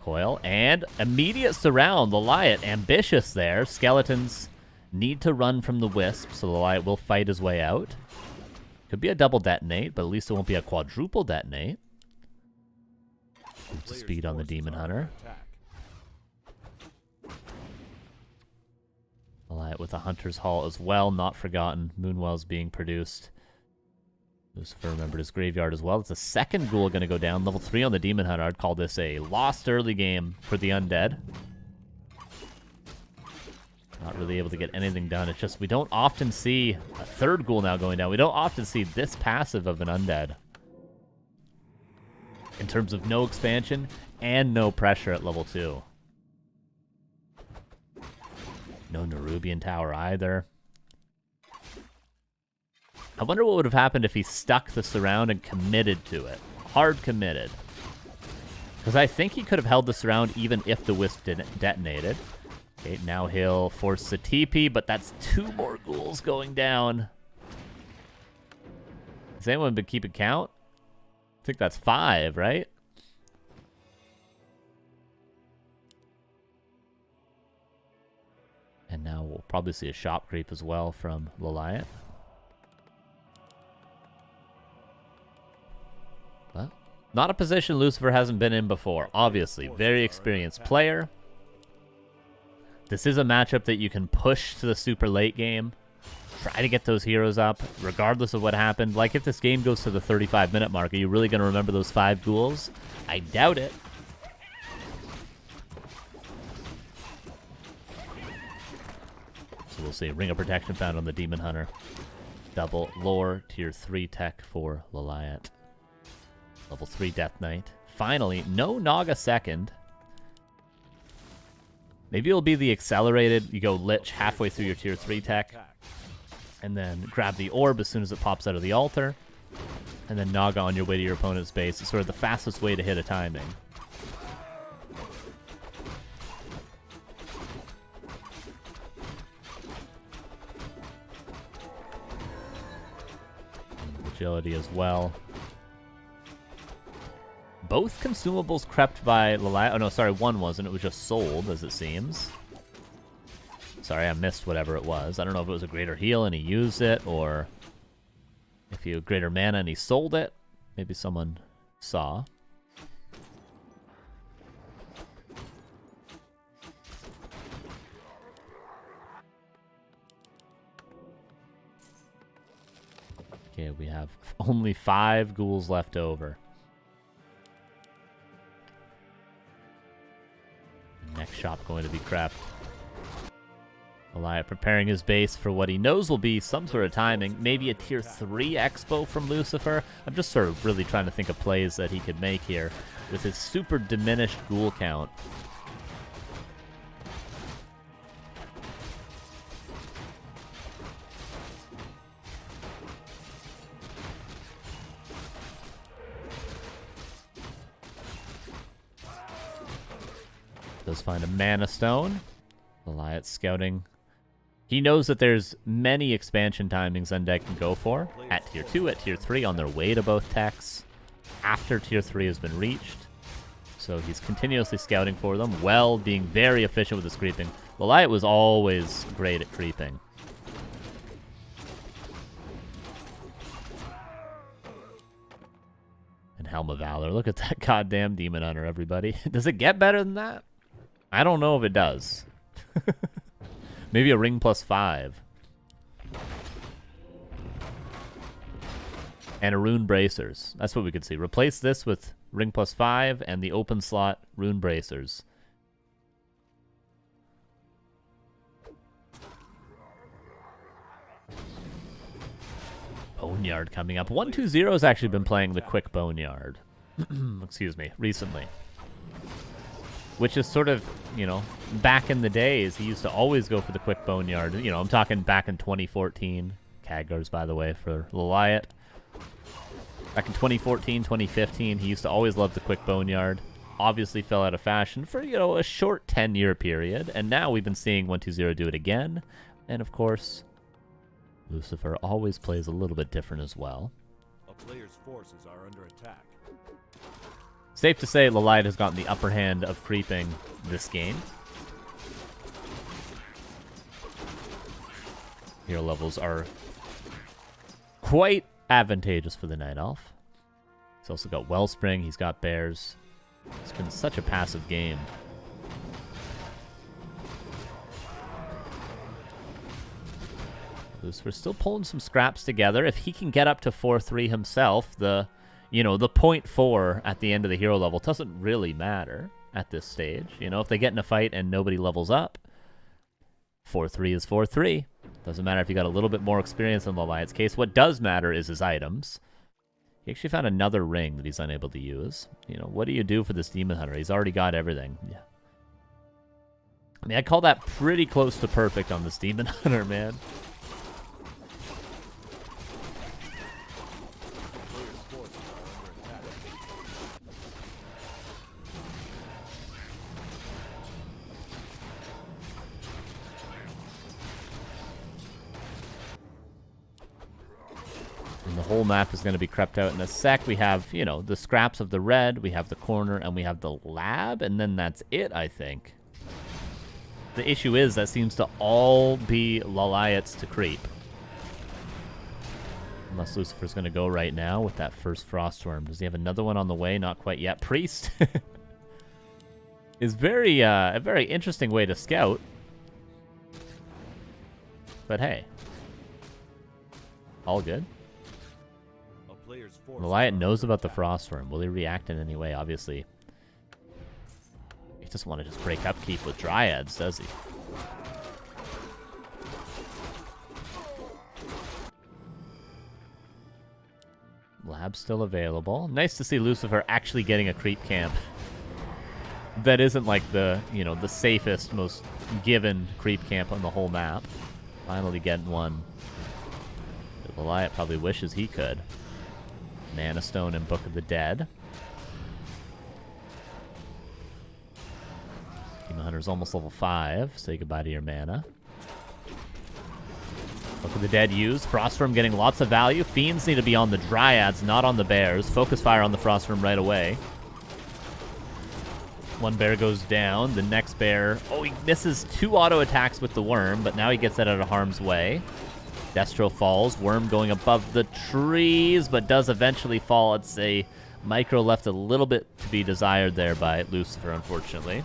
Coil, and immediate surround. Lawliet, ambitious there. Skeletons need to run from the Wisp, so Lawliet will fight his way out. Could be a double detonate, but at least it won't be a quadruple detonate. Boots of speed on the Demon Hunter. Lawliet with a Hunter's Haul as well, not forgotten. Moonwell's being produced. Lucifer remembered his graveyard as well. It's a second ghoul going to go down. Level 3 on the Demon Hunter. I'd call this a lost early game for the Undead. Not really able to get anything done. It's just we don't often see a third ghoul now going down. We don't often see this passive of an Undead. In terms of no expansion and no pressure at level 2. No Nerubian Tower either. I wonder what would have happened if he stuck the surround and committed to it. Hard committed. Because I think he could have held the surround even if the Wisp didn't detonated. Okay, now he'll force the TP, but that's 2 more ghouls going down. Has anyone been keeping count? I think that's 5, right? And now we'll probably see a shop creep as well from Lawliet. Well, not a position Lucifer hasn't been in before. Obviously, very experienced player. This is a matchup that you can push to the super late game. Try to get those heroes up, regardless of what happened. Like, if this game goes to the 35-minute mark, are you really going to remember those 5 ghouls? I doubt it. So we'll see. Ring of Protection found on the Demon Hunter. Double lore, tier 3 tech for Lawliet. Level 3 Death Knight. Finally, no Naga second. Maybe it'll be the accelerated. You go Lich halfway through your tier 3 tech. And then grab the orb as soon as it pops out of the altar. And then Naga on your way to your opponent's base. It's sort of the fastest way to hit a timing. Agility as well. Both consumables crept by Lawliet. Oh no, sorry, one wasn't. It was just sold, as it seems. Sorry, I missed whatever it was. I don't know if it was a greater heal and he used it, or if he had greater mana and he sold it. Maybe someone saw. Okay, we have only 5 ghouls left over. Next shop going to be crept. Lawliet preparing his base for what he knows will be some sort of timing. Maybe a tier 3 expo from Lucifer. I'm just sort of really trying to think of plays that he could make here with his super diminished ghoul count. Does find a mana stone. Lawliet scouting. He knows that there's many expansion timings Undead can go for. At tier 2, at tier 3, on their way to both techs. After tier 3 has been reached. So he's continuously scouting for them, while being very efficient with his creeping. Lawliet was always great at creeping. And Helm of Valor. Look at that goddamn Demon Hunter, everybody. Does it get better than that? I don't know if it does. Maybe a ring plus 5. And a rune bracers. That's what we could see. Replace this with ring plus 5 and the open slot rune bracers. Boneyard coming up. 120 has actually been playing the quick Boneyard. Excuse me, recently. Which is sort of, you know, back in the days, he used to always go for the quick Boneyard. You know, I'm talking back in 2014. Khadgar's, by the way, for Lawliet. Back in 2014, 2015, he used to always love the quick boneyard. Obviously fell out of fashion for, you know, a short 10-year period. And now we've been seeing 120 do it again. And of course, Lucifer always plays a little bit different as well. A player's forces are under attack. Safe to say, Lawliet has gotten the upper hand of creeping this game. Hero levels are quite advantageous for the Night Elf. He's also got Wellspring, he's got Bears. It's been such a passive game. Lucifer's still pulling some scraps together. If he can get up to 4-3 himself, the 0.4 at the end of the hero level doesn't really matter at this stage. You know, if they get in a fight and nobody levels up, 4-3 is 4-3. Doesn't matter if you got a little bit more experience in Lawliet's case. What does matter is his items. He actually found another ring that he's unable to use. You know, what do you do for this Demon Hunter? He's already got everything. Yeah. I mean, I call that pretty close to perfect on this Demon Hunter, man. And the whole map is going to be crept out in a sec. We have, you know, the scraps of the red, we have the corner, and we have the lab, and then that's it, I think. The issue is that seems to all be Lawliet's to creep. Unless Lucifer's going to go right now with that first Frostworm. Does he have another one on the way? Not quite yet. Priest is a very interesting way to scout. But hey, all good. Lawliet knows about the Frostworm. Will he react in any way? Obviously. He doesn't want to just break upkeep with Dryads, does he? Lab's still available. Nice to see Lucifer actually getting a creep camp. That isn't like the, you know, the safest, most given creep camp on the whole map. Finally getting one. Lawliet probably wishes he could. Mana Stone and Book of the Dead. Demon Hunter's almost level 5. Say goodbye to your mana. Book of the Dead used. Frostworm getting lots of value. Fiends need to be on the Dryads, not on the Bears. Focus fire on the Frostworm right away. One bear goes down. The next bear... Oh, he misses 2 auto attacks with the worm, but now he gets that out of harm's way. Destro falls. Worm going above the trees, but does eventually fall. It's a micro left a little bit to be desired there by Lucifer, unfortunately.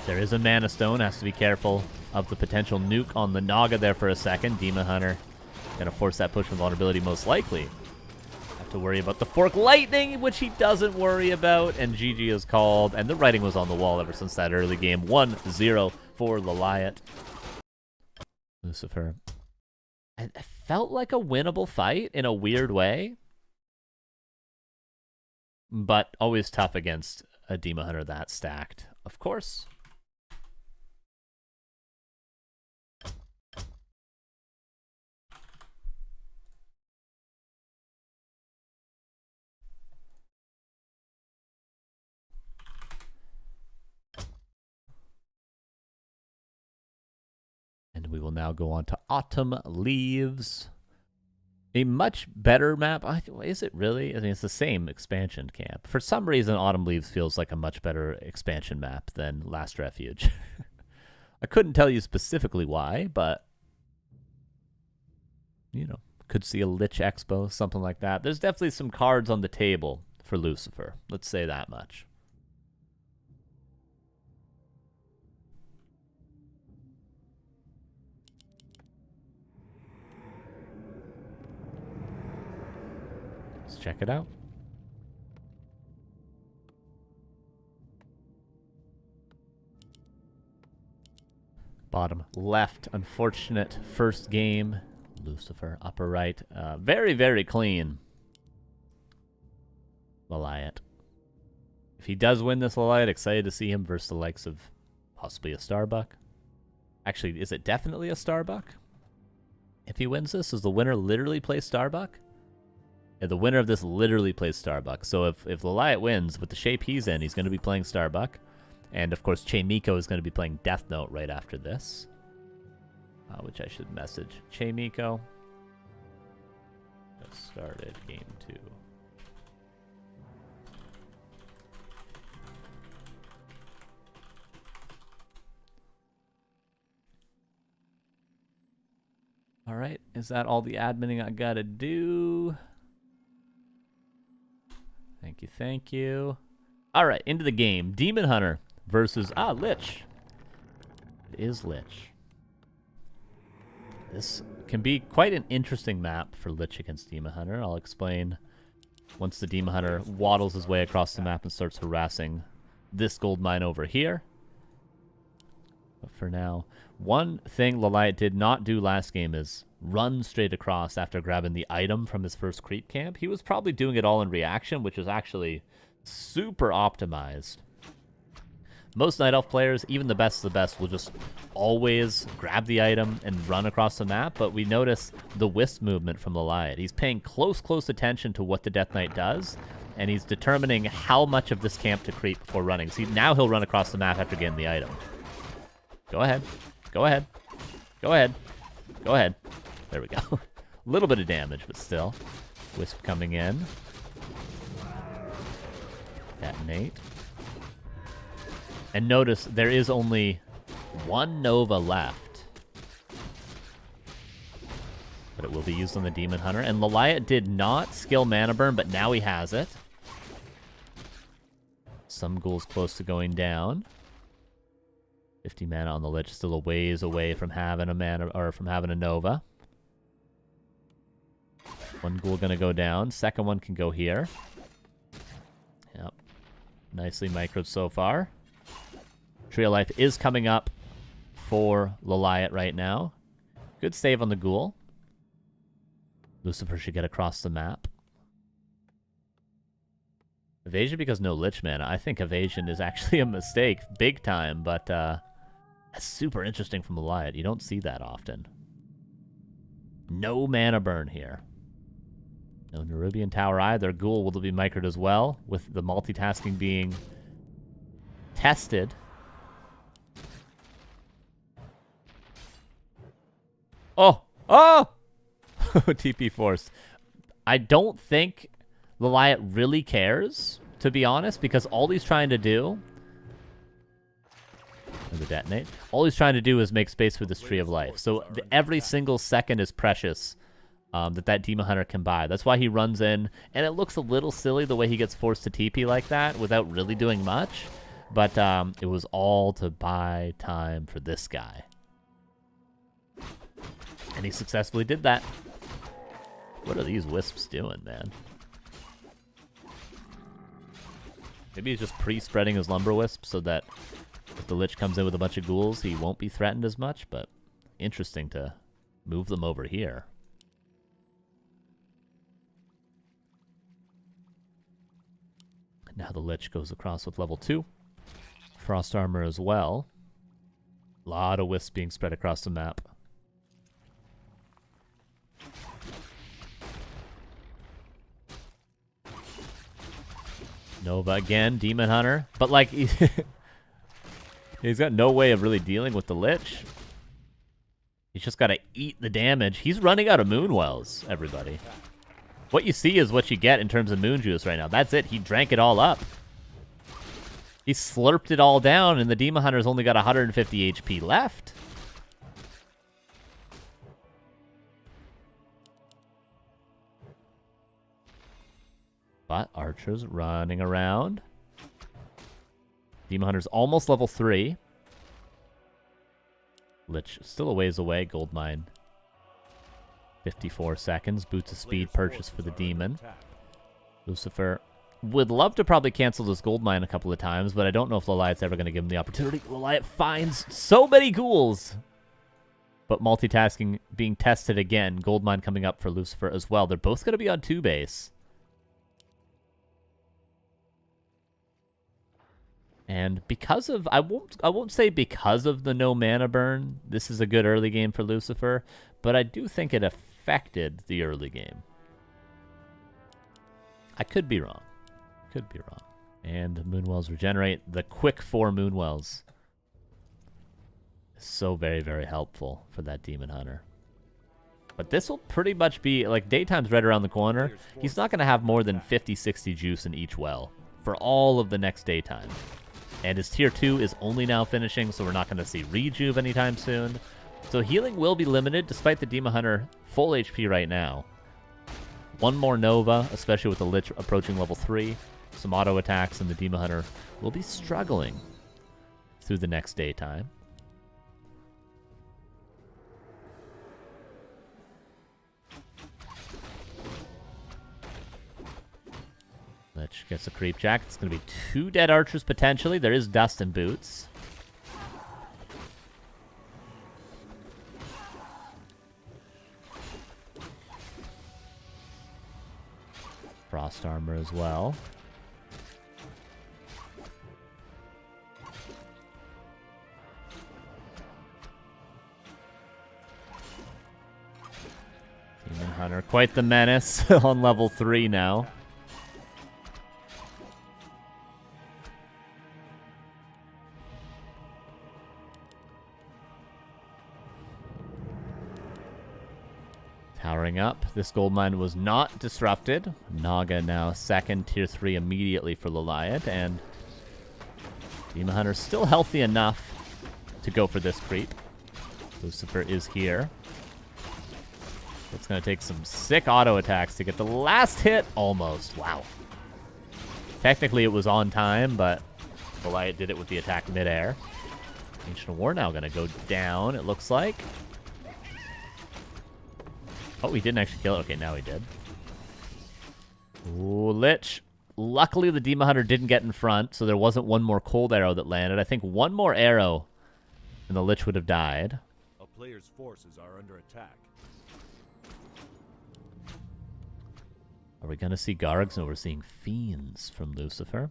There is a Mana Stone. Has to be careful of the potential nuke on the Naga there for a second. Demon Hunter going to force that push from vulnerability most likely. Have to worry about the Fork Lightning, which he doesn't worry about. And GG is called. And the writing was on the wall ever since that early game. 1-0 for Lawliet. Lucifer. It felt like a winnable fight in a weird way. But always tough against a Demon Hunter that stacked, of course. And we will now go on to Autumn Leaves. A much better map. Is it really? I mean, it's the same expansion camp. For some reason, Autumn Leaves feels like a much better expansion map than Last Refuge. I couldn't tell you specifically why, but, you know, could see a Lich Expo, something like that. There's definitely some cards on the table for Lucifer. Let's say that much. Check it out. Bottom left, unfortunate first game. Lucifer, upper right. Very, very clean. Lawliet. If he does win this Lawliet, excited to see him versus the likes of possibly a Starbuck. Actually, is it definitely a Starbuck? If he wins this, does the winner literally play Starbuck? The winner of this literally plays Starbuck. So if Lawliet wins, with the shape he's in, he's going to be playing Starbuck. And, of course, Chaemiko is going to be playing Deathnote right after this. Which I should message. Chaemiko. Just started game 2. All right, is that all the adminning I gotta do? Thank you, thank you. All right, into the game. Demon Hunter versus, Lich. It is Lich. This can be quite an interesting map for Lich against Demon Hunter. I'll explain once the Demon Hunter waddles his way across the map and starts harassing this gold mine over here. But for now, one thing Lawliet did not do last game is run straight across after grabbing the item from his first creep camp. He was probably doing it all in reaction, which is actually super optimized. Most Night Elf players, even the best of the best, will just always grab the item and run across the map, but we notice the wisp movement from Lawliet. He's paying close attention to what the Death Knight does, and he's determining how much of this camp to creep before running. See, now he'll run across the map after getting the item. Go ahead. Go ahead. Go ahead. Go ahead. There we go. A little bit of damage, but still. Wisp coming in. Detonate. And notice there is only one Nova left. But it will be used on the Demon Hunter. And Lawliet did not skill Mana Burn, but now he has it. Some ghouls close to going down. 50 mana on the Lich, still a ways away from having a mana or from having a Nova. One ghoul gonna go down. Second one can go here. Yep. Nicely microed so far. Tree of Life is coming up for Lawliet right now. Good save on the ghoul. Lucifer should get across the map. Evasion because no Lich mana. I think evasion is actually a mistake, big time, but that's super interesting from Lawliet. You don't see that often. No mana burn here. No Nerubian Tower either. Ghoul will be microed as well, with the multitasking being tested. Oh! Oh! TP forced. I don't think Lawliet really cares, to be honest, because all he's trying to do... The detonate. All he's trying to do is make space for this Tree of Life. So every single second is precious that Demon Hunter can buy. That's why he runs in, and it looks a little silly the way he gets forced to TP like that without really doing much. But it was all to buy time for this guy. And he successfully did that. What are these wisps doing, man? Maybe he's just pre-spreading his lumber wisp so that if the Lich comes in with a bunch of ghouls, he won't be threatened as much, but interesting to move them over here. Now the Lich goes across with level 2. Frost armor as well. A lot of wisps being spread across the map. Nova again, Demon Hunter. But like, he's got no way of really dealing with the Lich. He's just got to eat the damage. He's running out of Moon Wells, everybody. What you see is what you get in terms of Moon Juice right now. That's it. He drank it all up. He slurped it all down, and the Demon Hunter's only got 150 HP left. But Archer's running around. Demon Hunter's almost level 3. Lich still a ways away. Gold mine. 54 seconds. Boots of Speed purchase for the Demon. Lucifer would love to probably cancel this gold mine a couple of times, but I don't know if Lawliet's ever going to give him the opportunity. Lawliet finds so many ghouls. But multitasking being tested again. Gold mine coming up for Lucifer as well. They're both going to be on 2 base. And because of, I won't say because of the no mana burn, this is a good early game for Lucifer, but I do think it affected the early game. I could be wrong. Could be wrong. And Moonwells regenerate. The quick 4 Moonwells is so very, very helpful for that Demon Hunter. But this will pretty much be, like, daytime's right around the corner. He's not going to have more than 50, 60 juice in each well for all of the next daytime. And his tier 2 is only now finishing, so we're not going to see rejuve anytime soon. So healing will be limited, despite the Demon Hunter full HP right now. One more Nova, especially with the Lich approaching level 3. Some auto attacks, and the Demon Hunter will be struggling through the next daytime. Lich gets a creep jack. It's going to be 2 dead archers potentially. There is dust and boots. Frost armor as well. Demon Hunter, quite the menace on level 3 now. Towering up. This gold mine was not disrupted. Naga now second, tier 3 immediately for Lawliet, and Demon Hunter still healthy enough to go for this creep. Lucifer is here. It's going to take some sick auto attacks to get the last hit. Almost. Wow. Technically it was on time, but Lawliet did it with the attack midair. Ancient War now going to go down, it looks like. Oh, he didn't actually kill it. Okay, now he did. Ooh, Lich. Luckily, the Demon Hunter didn't get in front, so there wasn't one more cold arrow that landed. I think one more arrow, and the Lich would have died. A player's forces are under attack. Are we going to see Gargs? No, we're seeing Fiends from Lucifer.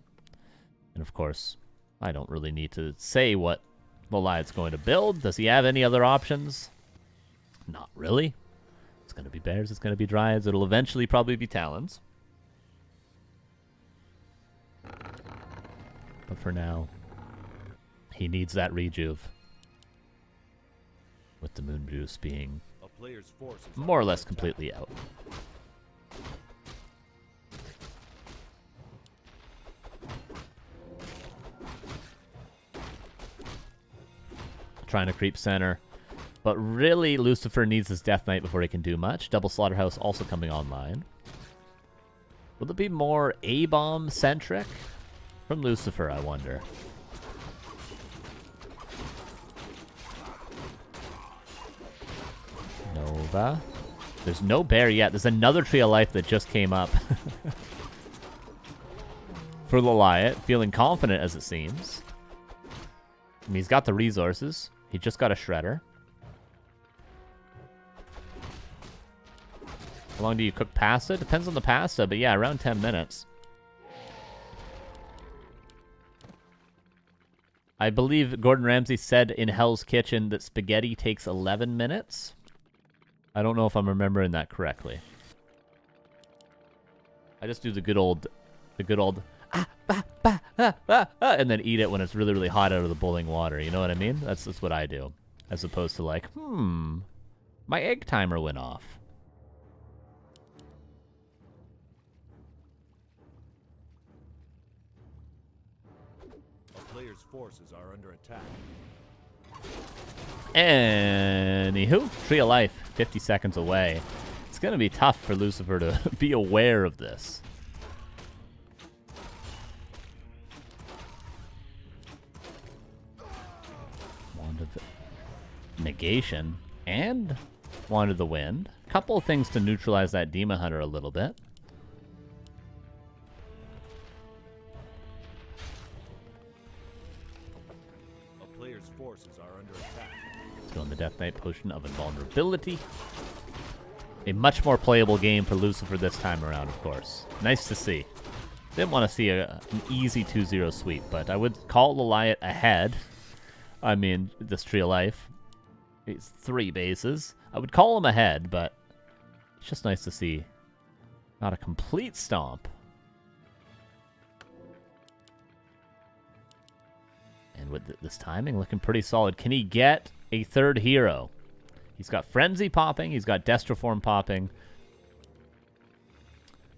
And of course, I don't really need to say what Lawliet's going to build. Does he have any other options? Not really. It's going to be bears, it's going to be dryads, it'll eventually probably be talons. But for now, he needs that rejuve. With the moon juice being more or less completely out. Trying to creep center. But really, Lucifer needs his Death Knight before he can do much. Double Slaughterhouse also coming online. Will it be more A-bomb-centric? From Lucifer, I wonder. Nova. There's no bear yet. There's another Tree of Life that just came up. For Lawliet, feeling confident as it seems. I mean, he's got the resources. He just got a Shredder. How long do you cook pasta? Depends on the pasta, but yeah, around 10 minutes. I believe Gordon Ramsay said in Hell's Kitchen that spaghetti takes 11 minutes. I don't know if I'm remembering that correctly. I just do the good old, and then eat it when it's really, really hot out of the boiling water. You know what I mean? That's what I do. As opposed to like, my egg timer went off. Player's forces are under attack. Anywho, Tree of Life, 50 seconds away. It's going to be tough for Lucifer to be aware of this. Wand of Negation and Wand of the Wind. Couple of things to neutralize that Demon Hunter a little bit. Forces are under attack. Throwing the Death Knight Potion of Invulnerability. A much more playable game for Lucifer this time around, of course. Nice to see. Didn't want to see an easy 2-0 sweep, but I would call Lawliet ahead. I mean, this Tree of Life. It's 3 bases. I would call him ahead, but it's just nice to see not a complete stomp And with this timing looking pretty solid, can he get a third hero? He's got Frenzy popping. He's got Destroform popping.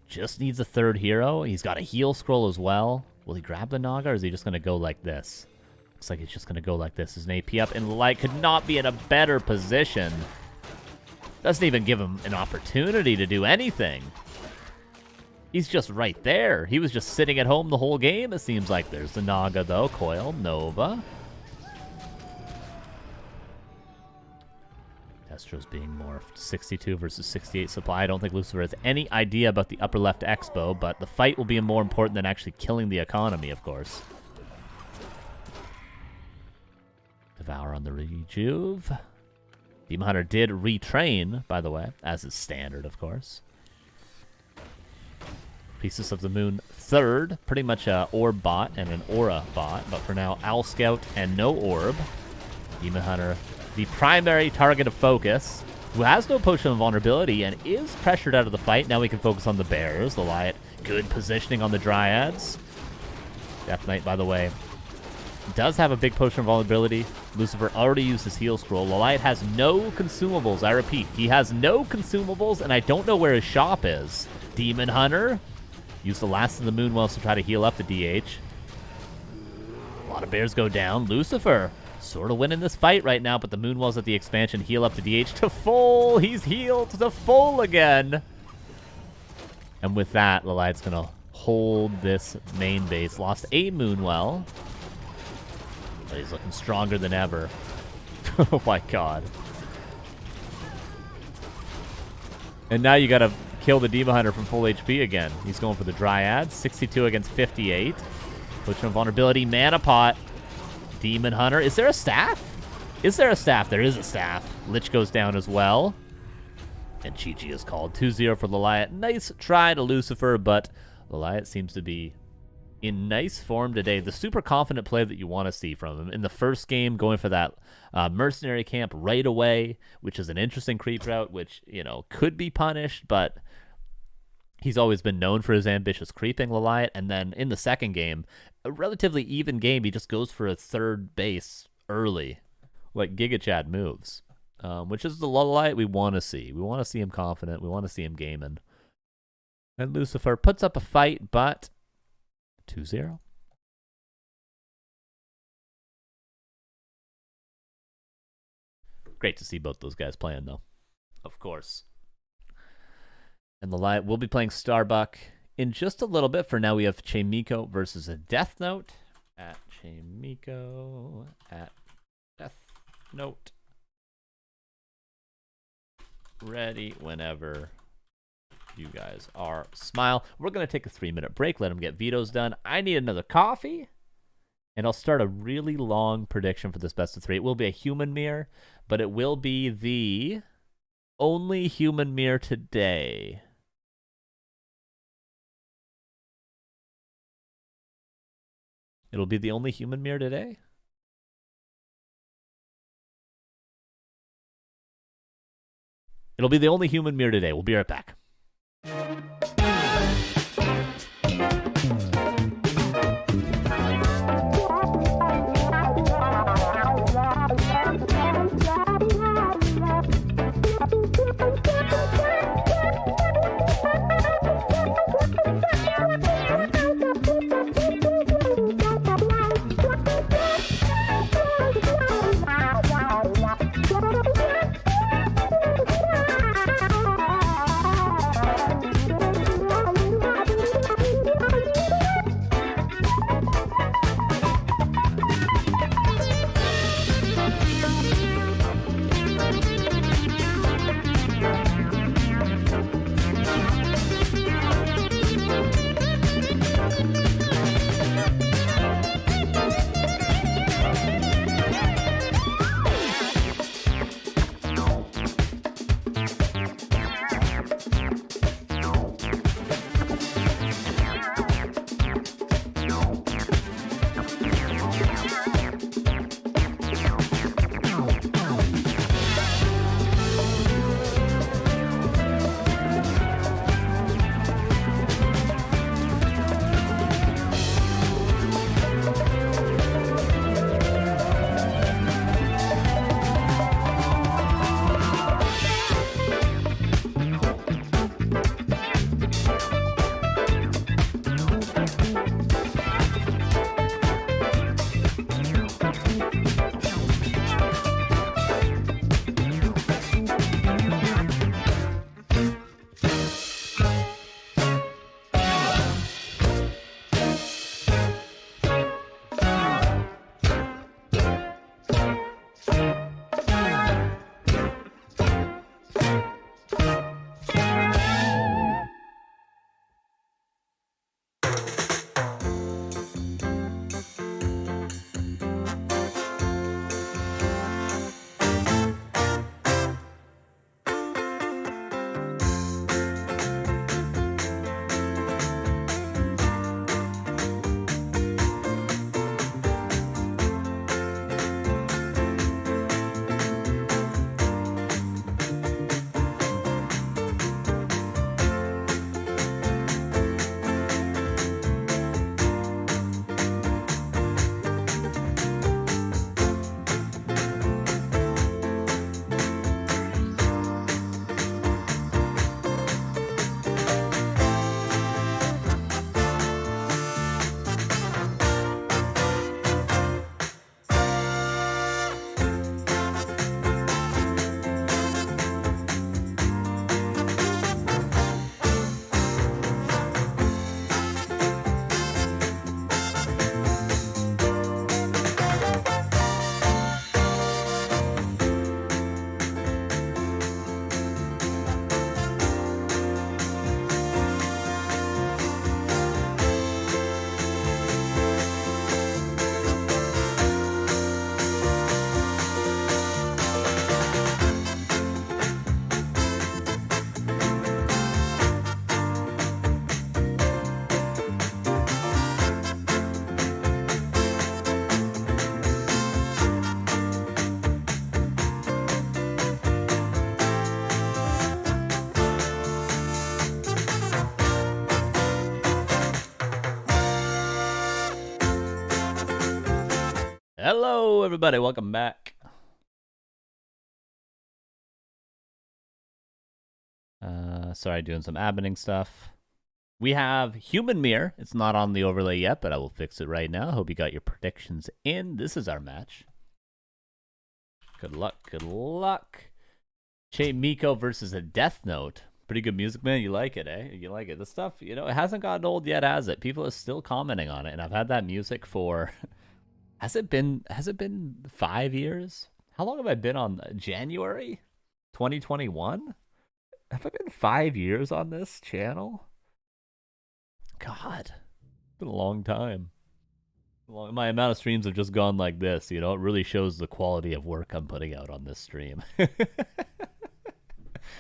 Just needs a third hero. He's got a heal scroll as well. Will he grab the Naga, or is he just going to go like this? Looks like he's just going to go like this. His AP up, and Lawliet could not be in a better position. Doesn't even give him an opportunity to do anything. He's just right there. He was just sitting at home the whole game, it seems like. There's the Naga, though. Coil, Nova. Destro's being morphed. 62 versus 68 supply. I don't think Lucifer has any idea about the upper left expo, but the fight will be more important than actually killing the economy, of course. Devour on the Rejuve. Demon Hunter did retrain, by the way, as is standard, of course. Pieces of the Moon third. Pretty much a Orb bot and an Aura bot, but for now, Owl Scout and no Orb. Demon Hunter, the primary target of focus, who has no Potion of Vulnerability and is pressured out of the fight. Now we can focus on the Bears. Lawliet, good positioning on the Dryads. Death Knight, by the way, does have a big Potion of Vulnerability. Lucifer already used his heal scroll. Lawliet has no consumables. I repeat, he has no consumables, and I don't know where his shop is. Demon Hunter used the last of the Moonwells to try to heal up the DH. A lot of Bears go down. Lucifer sort of winning this fight right now, but the Moonwells at the expansion heal up the DH to full. He's healed to full again. And with that, Lawliet's going to hold this main base. Lost a Moonwell, but he's looking stronger than ever. Oh my god. And now you got to kill the Demon Hunter from full HP again. He's going for the Dryad. 62 against 58. Potion of Vulnerability, Mana Pot. Demon Hunter. Is there a staff? Is there a staff? There is a staff. Lich goes down as well. And Chi-Chi is called. 2-0 for Lawliet. Nice try to Lucifer, but Lawliet seems to be in nice form today. The super confident play that you want to see from him. In the first game, going for that mercenary camp right away, which is an interesting creep route, which, you know, could be punished, but he's always been known for his ambitious creeping, Lawliet. And then in the second game, a relatively even game, he just goes for a third base early, like Giga Chad moves, which is the Lawliet we want to see. We want to see him confident. We want to see him gaming. And Lucifer puts up a fight, but 2-0. Great to see both those guys playing, though, of course. And Lawliet will be playing Starbuck in just a little bit. For now, we have Chaemiko versus a Deathnote. At Chaemiko, at Deathnote. Ready whenever you guys are. Smile. We're going to take a 3-minute break. Let him get vetoes done. I need another coffee. And I'll start a really long prediction for this best of 3. It will be a human mirror, but it will be the only human mirror today. It'll be the only human mirror today? It'll be the only human mirror today. We'll be right back. Hello, everybody. Welcome back. Sorry, doing some adminning stuff. We have Human Mirror. It's not on the overlay yet, but I will fix it right now. Hope you got your predictions in. This is our match. Good luck. Good luck. Chaemiko versus a Deathnote. Pretty good music, man. You like it, eh? You like it. This stuff, you know, it hasn't gotten old yet, has it? People are still commenting on it, and I've had that music for... Has it been 5 years? How long have I been on January 2021? Have I been 5 years on this channel? God, it's been a long time. My amount of streams have just gone like this, you know? It really shows the quality of work I'm putting out on this stream.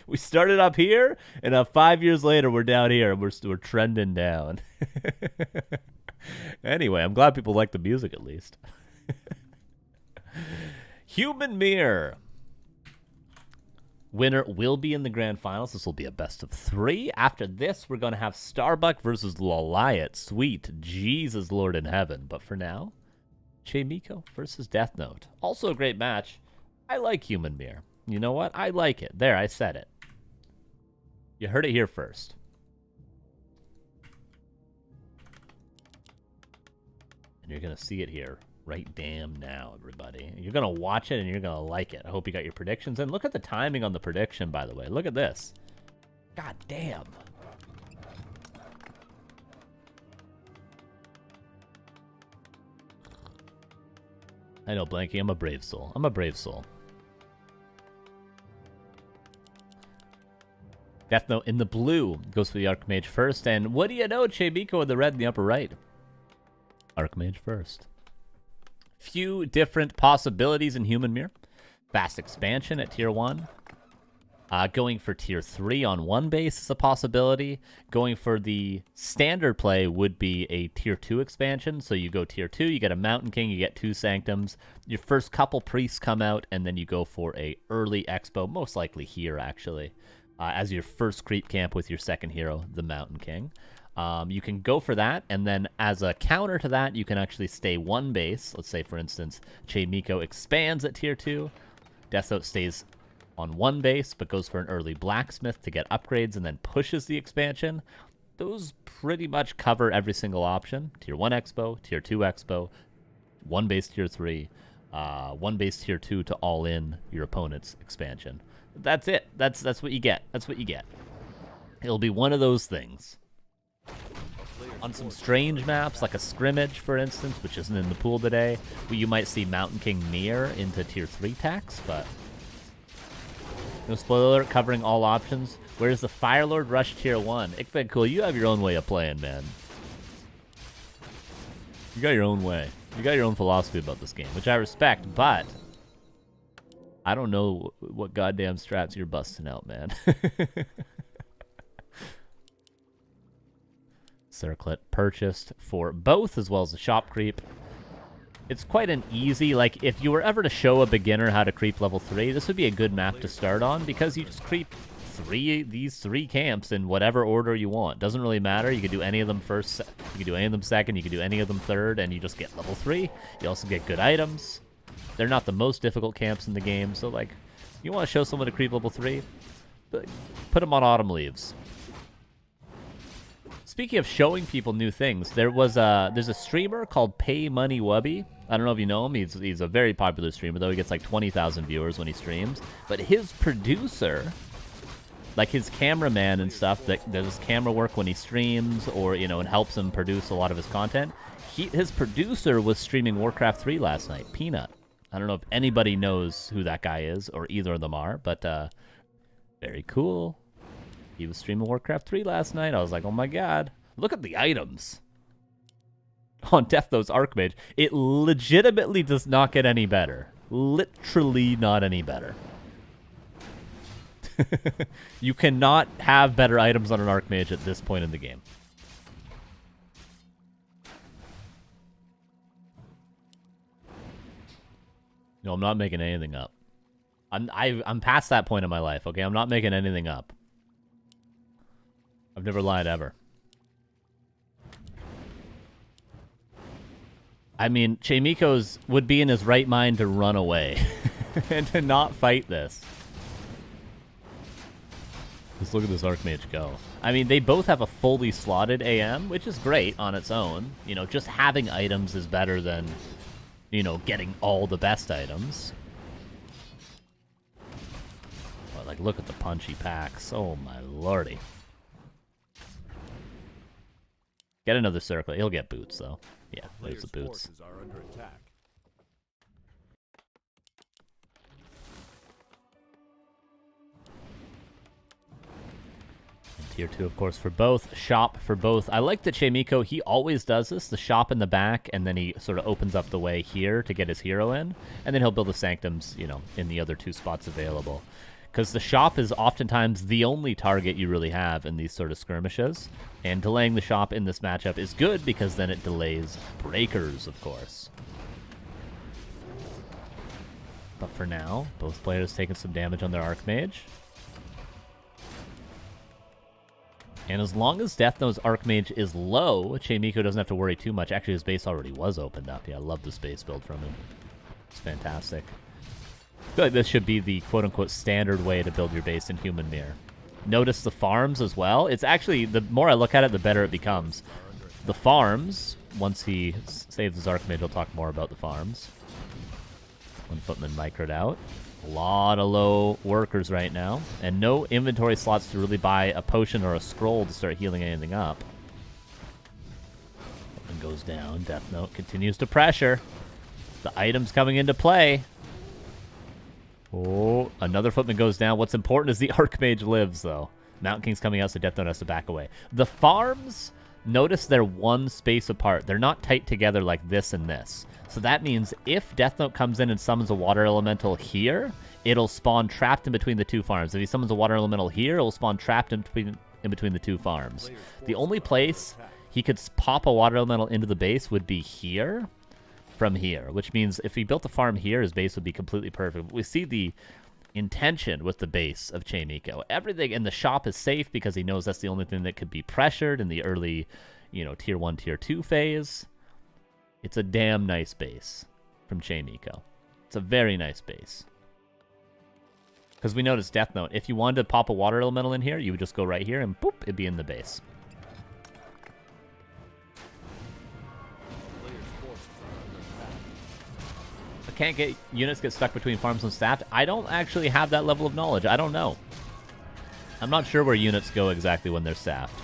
We started up here, and 5 years later, we're down here, and we're trending down. Anyway, I'm glad people like the music at least. Human Mirror. Winner will be in the grand finals. This will be a best of 3. After this, we're going to have Starbuck versus Lawliet. Sweet Jesus Lord in heaven. But for now, Chaemiko versus Deathnote. Also a great match. I like Human Mirror. You know what? I like it. There, I said it. You heard it here first. And you're going to see it here right damn now, everybody. You're going to watch it and you're going to like it. I hope you got your predictions. And look at the timing on the prediction, by the way. Look at this. God damn. I know, Blanky. I'm a brave soul. I'm a brave soul. Deathnote in the blue goes for the Archmage first. And what do you know? Chaemiko in the red in the upper right. Archmage first. Few different possibilities in Human Mirror. Fast expansion at tier 1. Going for tier 3 on 1 base is a possibility. Going for the standard play would be a tier 2 expansion. So you go tier 2, you get a Mountain King, you get 2 Sanctums. Your first couple priests come out, and then you go for a early expo, most likely here actually, as your first creep camp with your second hero, the Mountain King. You can go for that, and then as a counter to that, you can actually stay 1 base. Let's say, for instance, Chaemiko expands at tier 2. Deathnote stays on 1 base, but goes for an early blacksmith to get upgrades and then pushes the expansion. Those pretty much cover every single option. Tier 1 expo, tier 2 expo, 1 base tier 3, 1 base tier 2 to all in your opponent's expansion. That's it. That's what you get. That's what you get. It'll be one of those things. On some strange maps, like a scrimmage, for instance, which isn't in the pool today, where you might see Mountain King mirror into tier 3 tax, but... No spoiler alert, covering all options. Where's the Firelord rush tier 1? Ikbed Cool, you have your own way of playing, man. You got your own way. You got your own philosophy about this game, which I respect, but... I don't know what goddamn strats you're busting out, man. Circlet purchased for both, as well as the shop creep. It's quite an easy, like, if you were ever to show a beginner how to creep level 3, this would be a good map to start on, because you just creep these 3 camps in whatever order you want. Doesn't really matter. You could do any of them first, you could do any of them second, you could do any of them third, and you just get level 3. You also get good items. They're not the most difficult camps in the game, so, like, you want to show someone to creep level 3, put them on Autumn Leaves. Speaking of showing people new things, there's a streamer called Pay Money Wubby. I don't know if you know him. He's a very popular streamer, though. He gets like 20,000 viewers when he streams. But his producer, like his cameraman and stuff, that does camera work when he streams, or and helps him produce a lot of his content. His producer was streaming Warcraft 3 last night. Peanut. I don't know if anybody knows who that guy is, or either of them are, but very cool. He was streaming Warcraft 3 last night. I was like, oh my god. Look at the items. On Deathnote's Archmage. It legitimately does not get any better. Literally not any better. You cannot have better items on an Archmage at this point in the game. No, I'm not making anything up. I'm past that point in my life, okay? I'm not making anything up. I've never lied ever. I mean, Chaemiko's would be in his right mind to run away and to not fight this. Just look at this Archmage go. I mean, they both have a fully slotted AM, which is great on its own. You know, just having items is better than, you know, getting all the best items. But, like, look at the punchy packs. Oh, my lordy. Get another circle. He'll get boots, though. Yeah, there's the boots. Are under attack. Tier 2, of course, for both. Shop for both. I like that Chaemiko, he always does this. The shop in the back, and then he sort of opens up the way here to get his hero in. And then he'll build the sanctums, you know, in the other 2 spots available. Because the shop is oftentimes the only target you really have in these sort of skirmishes. And delaying the shop in this matchup is good because then it delays breakers, of course. But for now, both players taking some damage on their Archmage. And as long as Deathnote's Archmage is low, Chaemiko doesn't have to worry too much. Actually, his base already was opened up. Yeah, I love this base build from him. It's fantastic. I feel like this should be the quote-unquote standard way to build your base in Human Mirror. Notice the farms as well. It's actually, the more I look at it, the better it becomes. The farms, once he saves his Archmage, he'll talk more about the farms. One footman microed out. A lot of low workers right now, and no inventory slots to really buy a potion or a scroll to start healing anything up. Footman goes down. Deathnote continues to pressure. The items coming into play. Oh, another footman goes down. What's important is the Archmage lives, though. Mountain King's coming out, so Deathnote has to back away. The farms, notice they're one space apart. They're not tight together like this and this. So that means if Deathnote comes in and summons a water elemental here, it'll spawn trapped in between the 2 farms. If he summons a water elemental here, it'll spawn trapped in between the 2 farms. The only place he could pop a water elemental into the base would be here from here, which means if he built a farm here, his base would be completely perfect. We see the intention with the base of Chaemiko. Everything in the shop is safe because he knows that's the only thing that could be pressured in the early, you know, tier 1, tier 2 phase. It's a damn nice base from Chaemiko. It's a very nice base. Because we noticed Deathnote, if you wanted to pop a water elemental in here, you would just go right here and boop, it'd be in the base. I can't get units get stuck between farms and staffed. I don't actually have that level of knowledge. I don't know. I'm not sure where units go exactly when they're staffed.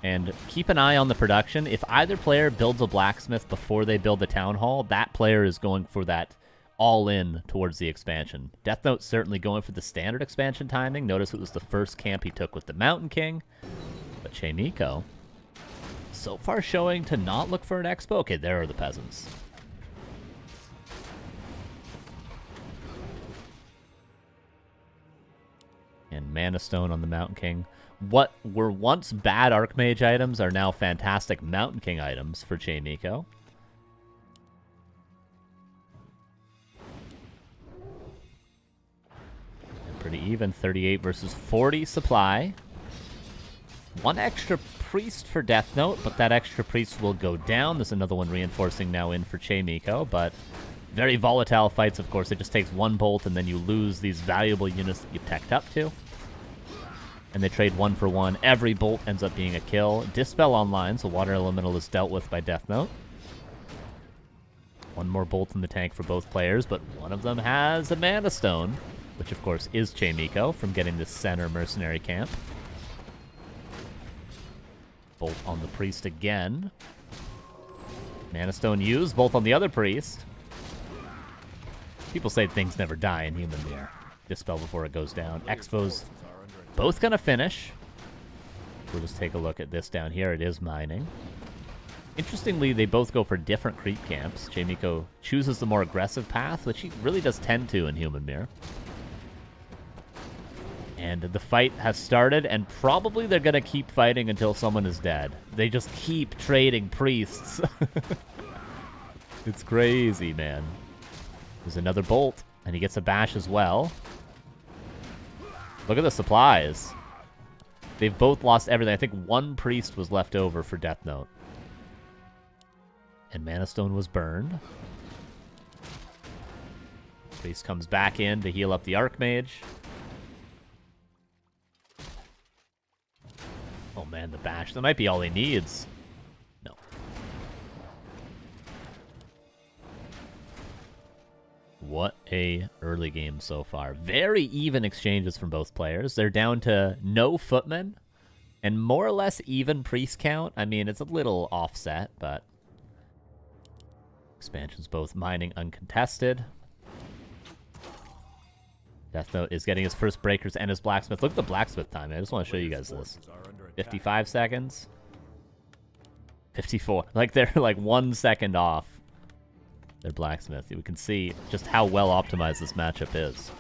And keep an eye on the production. If either player builds a blacksmith before they build the town hall, that player is going for that all-in towards the expansion. Deathnote's certainly going for the standard expansion timing. Notice it was the first camp he took with the Mountain King. But Chaemiko, so far showing to not look for an expo. Okay, there are the peasants. And Mana Stone on the Mountain King. What were once bad Archmage items are now fantastic Mountain King items for Chaemiko. And pretty even, 38 versus 40 supply. One extra priest for Deathnote, but that extra priest will go down. There's another one reinforcing now in for Chaemiko, but very volatile fights, of course. It just takes one bolt, and then you lose these valuable units that you've teched up to. And they trade 1 for 1. Every bolt ends up being a kill. Dispel online, so Water Elemental is dealt with by Deathnote. One more bolt in the tank for both players, but one of them has a Mana Stone, which of course is Chaemiko from getting this center mercenary camp. Bolt on the priest again. Mana Stone used, both on the other priest. People say things never die in Human Mirror. Dispel before it goes down. Expos both gonna finish. We'll just take a look at this down here. It is mining. Interestingly, they both go for different creep camps. Chaemiko chooses the more aggressive path, which he really does tend to in Human Mirror. And the fight has started, and probably they're gonna keep fighting until someone is dead. They just keep trading priests. It's crazy, man. There's another bolt, and he gets a bash as well. Look at the supplies. They've both lost everything. I think one priest was left over for Deathnote. And Mana Stone was burned. Priest comes back in to heal up the Archmage. Oh man, the bash. That might be all he needs. No. What a early game so far. Very even exchanges from both players. They're down to no footmen and more or less even priest count. I mean, it's a little offset, but expansions both mining uncontested. Deathnote is getting his first breakers and his blacksmith. Look at the blacksmith time. I just want to show you guys this. 55 seconds. 54. Like, they're like 1 second off their blacksmith. We can see just how well optimized this matchup is.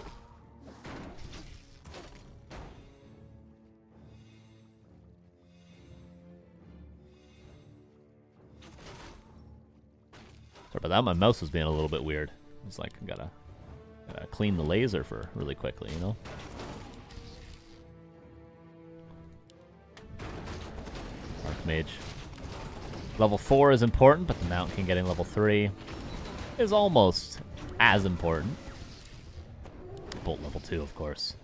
Sorry about that. My mouse was being a little bit weird. It's like, I gotta clean the laser for really quickly, you know? Archmage. Level 4 is important, but the Mountain King getting level 3 is almost as important. Bolt level 2, of course,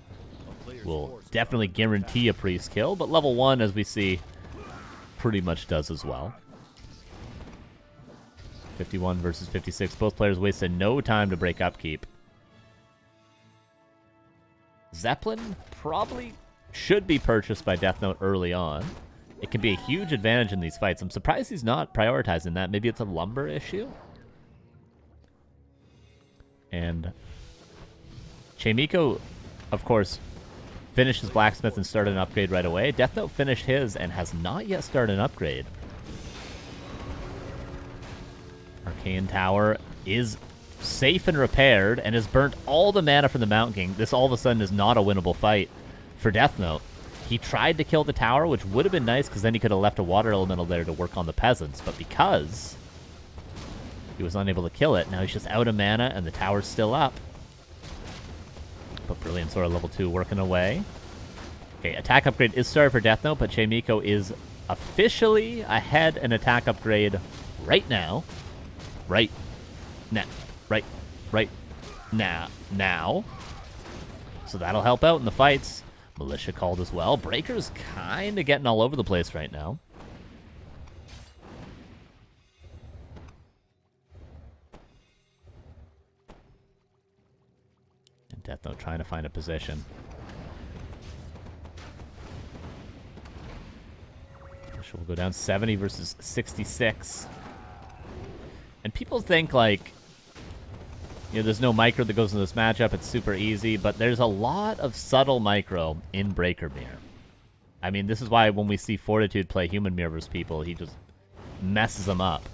will definitely guarantee a priest kill, but level 1, as we see, pretty much does as well. 51 versus 56. Both players wasted no time to break upkeep. Zeppelin probably should be purchased by Deathnote early on. It can be a huge advantage in these fights. I'm surprised he's not prioritizing that. Maybe it's a lumber issue? And Chaemiko, of course, finished his blacksmith and started an upgrade right away. Deathnote finished his and has not yet started an upgrade. Arcane Tower is safe and repaired and has burnt all the mana from the Mountain King. This all of a sudden is not a winnable fight for Deathnote. He tried to kill the tower, which would have been nice because then he could have left a water elemental there to work on the peasants. But because he was unable to kill it, now he's just out of mana and the tower's still up. But Brilliant Sword level 2 working away. Okay, attack upgrade is started for Deathnote, but Chaemiko is officially ahead in attack upgrade right now. Right now. So that'll help out in the fights. Militia called as well. Breaker's kind of getting all over the place right now. And Deathnote trying to find a position. Militia will go down 70 versus 66. And people think, like, you know, there's no micro that goes into this matchup. It's super easy, but there's a lot of subtle micro in Breaker Mirror. I mean, this is why when we see Fortitude play Human Mirror versus people, he just messes them up.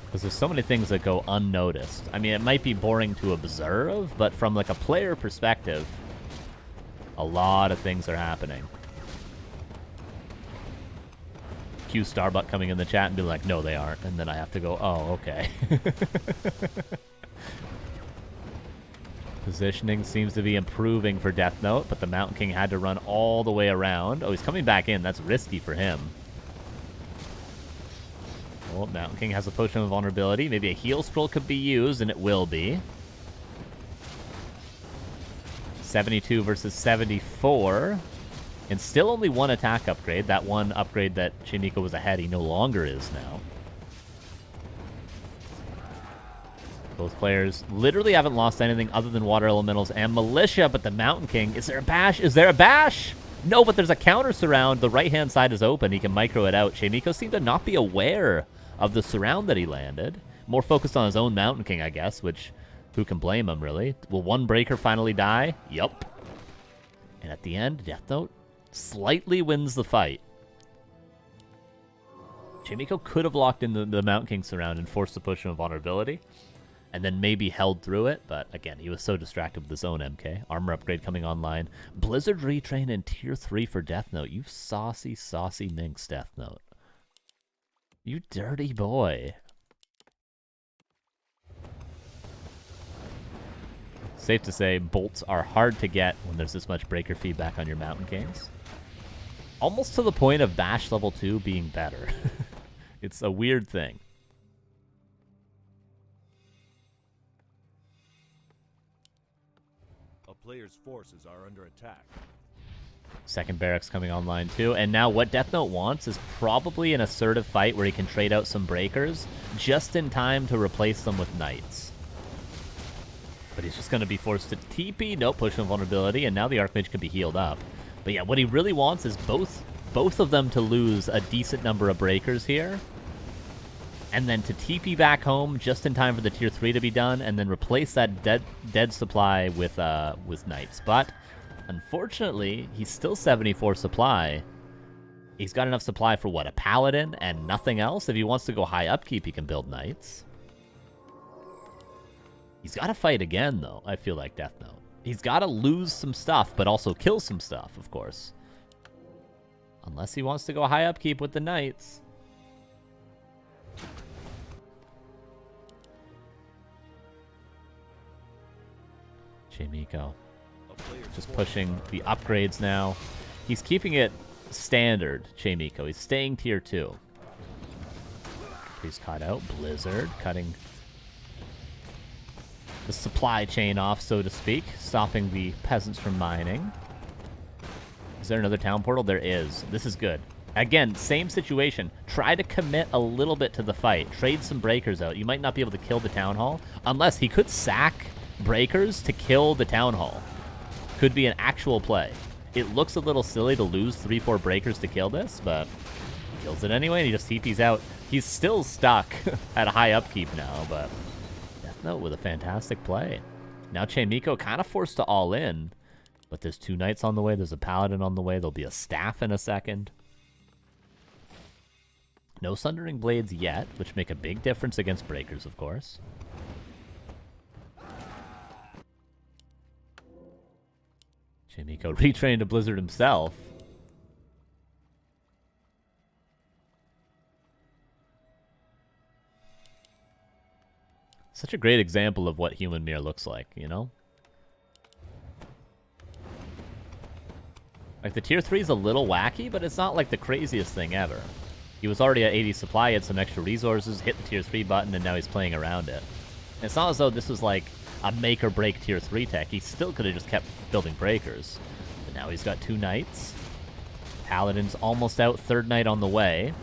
Because there's so many things that go unnoticed. I mean, it might be boring to observe, but from, like, a player perspective, a lot of things are happening. Cue Starbuck coming in the chat and be like, no, they aren't. And then I have to go, oh, okay. Positioning seems to be improving for Deathnote, but the Mountain King had to run all the way around. Oh, he's coming back in. That's risky for him. Oh, Mountain King has a Potion of Vulnerability. Maybe a Heal Scroll could be used, and it will be. 72 versus 74. And still only one attack upgrade. That one upgrade that Chaemiko was ahead, he no longer is now. Both players literally haven't lost anything other than Water Elementals and Militia, but the Mountain King... Is there a bash? Is there a bash? No, but there's a counter surround. The right-hand side is open. He can micro it out. Chaemiko seemed to not be aware of the surround that he landed. More focused on his own Mountain King, I guess, which... Who can blame him, really? Will one Breaker finally die? Yup. And at the end, Deathnote slightly wins the fight. Chaemiko could have locked in the Mountain King surround and forced the Potion of Vulnerability. And then maybe held through it, but again, he was so distracted with his own MK. Armor upgrade coming online. Blizzard retrain and tier 3 for Deathnote. You saucy, saucy minx, Deathnote. You dirty boy. Safe to say, bolts are hard to get when there's this much breaker feedback on your Mountain Kings. Almost to the point of Bash level 2 being better. It's a weird thing. A player's forces are under attack. Second barracks coming online too. And now what Deathnote wants is probably an assertive fight where he can trade out some breakers just in time to replace them with knights. But he's just going to be forced to TP. Nope, push invulnerability, and now the Archmage can be healed up. But yeah, what he really wants is both of them to lose a decent number of breakers here. And then to TP back home just in time for the tier 3 to be done, and then replace that dead supply with knights. But unfortunately, he's still 74 supply. He's got enough supply for what, a paladin and nothing else? If he wants to go high upkeep, he can build knights. He's got to fight again, though, I feel like Deathnote. He's got to lose some stuff, but also kill some stuff, of course. Unless he wants to go high upkeep with the knights. Chaemiko. Just pushing the upgrades now. He's keeping it standard, Chaemiko. He's staying tier 2. Priest caught out. Blizzard cutting the supply chain off, so to speak, stopping the peasants from mining. Is there another town portal? There is. This is good. Again, same situation. Try to commit a little bit to the fight. Trade some breakers out. You might not be able to kill the town hall, unless he could sack breakers to kill the town hall. Could be an actual play. It looks a little silly to lose 3-4 breakers to kill this, but he kills it anyway, and he just TP's out. He's still stuck at a high upkeep now, but Deathnote with a fantastic play. Now Chaemiko kind of forced to all in, but there's 2 knights on the way. There's a paladin on the way. There'll be a staff in a second. No Sundering Blades yet, which make a big difference against breakers, of course. Chaemiko retrained to Blizzard himself. Such a great example of what human mirror looks like, you know? Like, the tier 3 is a little wacky, but it's not like the craziest thing ever. He was already at 80 supply, he had some extra resources, hit the tier 3 button, and now he's playing around it. And it's not as though this was like a make or break tier 3 tech. He still could have just kept building breakers. But now he's got 2 knights. Paladin's almost out, 3rd knight on the way.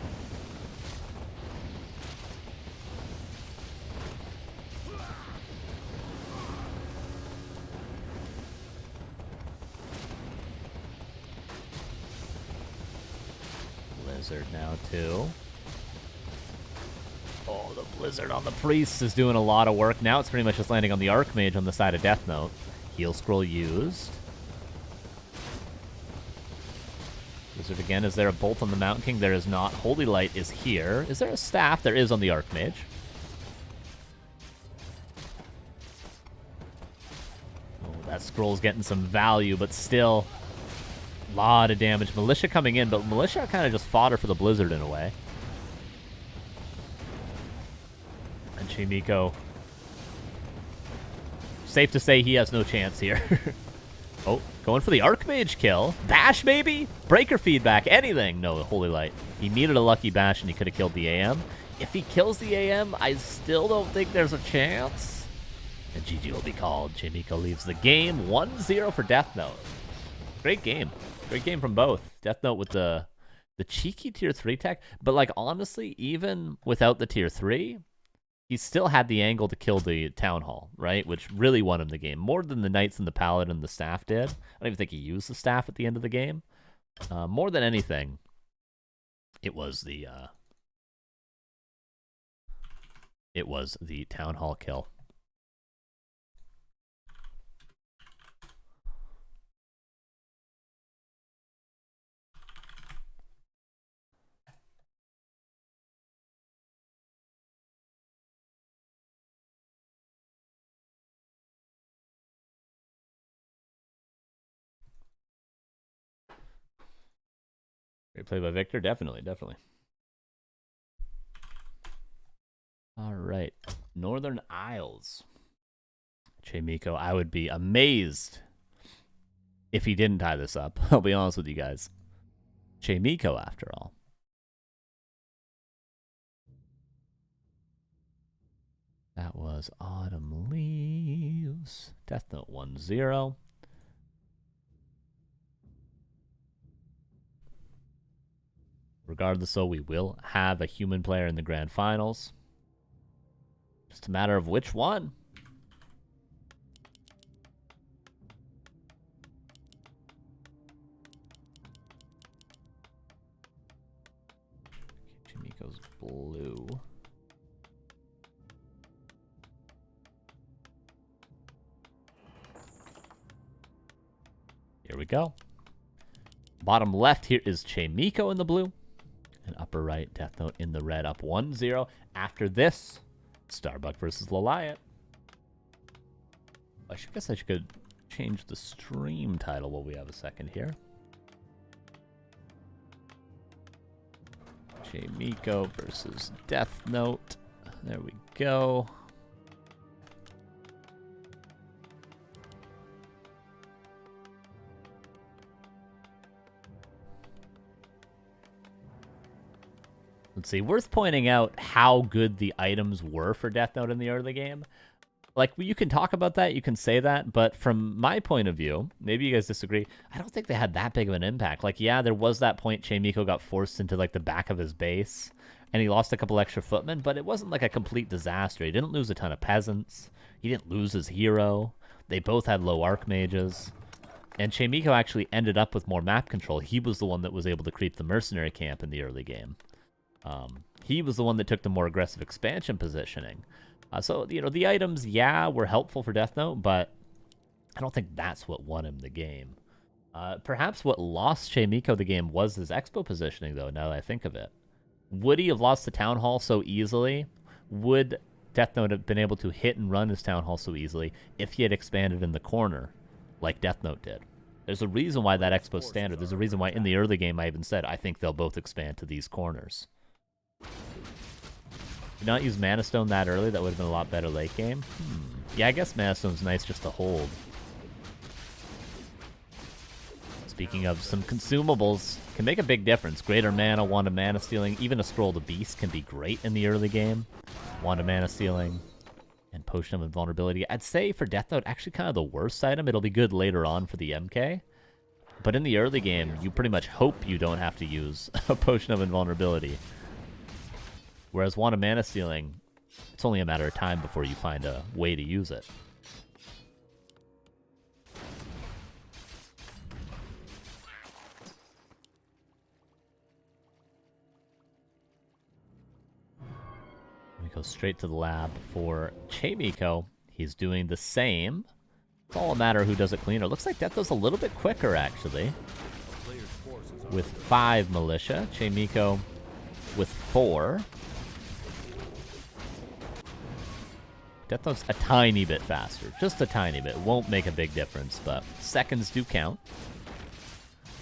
Blizzard now too. Oh, the Blizzard on the Priest is doing a lot of work. Now it's pretty much just landing on the Archmage on the side of Deathnote. Heal Scroll used. Blizzard again. Is there a bolt on the Mountain King? There is not. Holy Light is here. Is there a staff? There is on the Archmage. Oh, that scroll's getting some value, but still a lot of damage. Militia coming in, but Militia kind of just fodder for the Blizzard in a way. And Chaemiko, safe to say he has no chance here. Oh, going for the Archmage kill. Bash, maybe? Breaker feedback, anything. No, Holy Light. He needed a lucky bash, and he could have killed the AM. If he kills the AM, I still don't think there's a chance. And GG will be called. Chaemiko leaves the game. 1-0 for Deathnote. Great game. Great game from both. Deathnote with the cheeky tier 3 tech. But, like, honestly, even without the tier 3, he still had the angle to kill the Town Hall, right? Which really won him the game. More than the Knights and the Paladin and the Staff did. I don't even think he used the Staff at the end of the game. More than anything, it was the Town Hall kill. Great play by Victor. Definitely, definitely. All right. Northern Isles. Chaemiko, I would be amazed if he didn't tie this up. I'll be honest with you guys. Chaemiko, after all. That was Autumn Leaves. Deathnote 1-0. Regardless, though, we will have a human player in the grand finals. Just a matter of which one. Chaemiko's blue. Here we go. Bottom left here is Chaemiko in the blue. And upper right, Deathnote in the red, up 1-0. After this, Starbuck versus Lawliet. I guess I should change the stream title while we have a second here. Chaemiko versus Deathnote. There we go. Let's see. Worth pointing out how good the items were for Deathnote in the early game. Like, you can talk about that, you can say that, but from my point of view, maybe you guys disagree, I don't think they had that big of an impact. Like, yeah, there was that point Chaemiko got forced into, like, the back of his base, and he lost a couple extra footmen, but it wasn't, like, a complete disaster. He didn't lose a ton of peasants. He didn't lose his hero. They both had low archmages. And Chaemiko actually ended up with more map control. He was the one that was able to creep the mercenary camp in the early game. He was the one that took the more aggressive expansion positioning. So, you know, the items, yeah, were helpful for Deathnote, but I don't think that's what won him the game. Perhaps what lost Chaemiko the game was his expo positioning, though, now that I think of it. Would he have lost the Town Hall so easily? Would Deathnote have been able to hit and run his Town Hall so easily if he had expanded in the corner like Deathnote did? There's a reason why that expo's standard. There's a reason why in the early game I even said I think they'll both expand to these corners. Did not use Mana Stone that early. That would have been a lot better late game. Yeah, I guess Mana Stone's nice just to hold. Speaking of some consumables, can make a big difference. Greater Mana, Wand of Mana Stealing, even a Scroll to Beast can be great in the early game. Wand of Mana Stealing and Potion of Invulnerability. I'd say for Deathnote, actually kind of the worst item. It'll be good later on for the MK. But in the early game, you pretty much hope you don't have to use a Potion of Invulnerability. Whereas Wand of Mana Stealing, it's only a matter of time before you find a way to use it. We go straight to the lab for Chaemiko. He's doing the same. It's all a matter of who does it cleaner. Looks like Deathnote's a little bit quicker, actually. With 5 militia. Chaemiko with 4. Deathnote's a tiny bit faster. Just a tiny bit. Won't make a big difference, but seconds do count.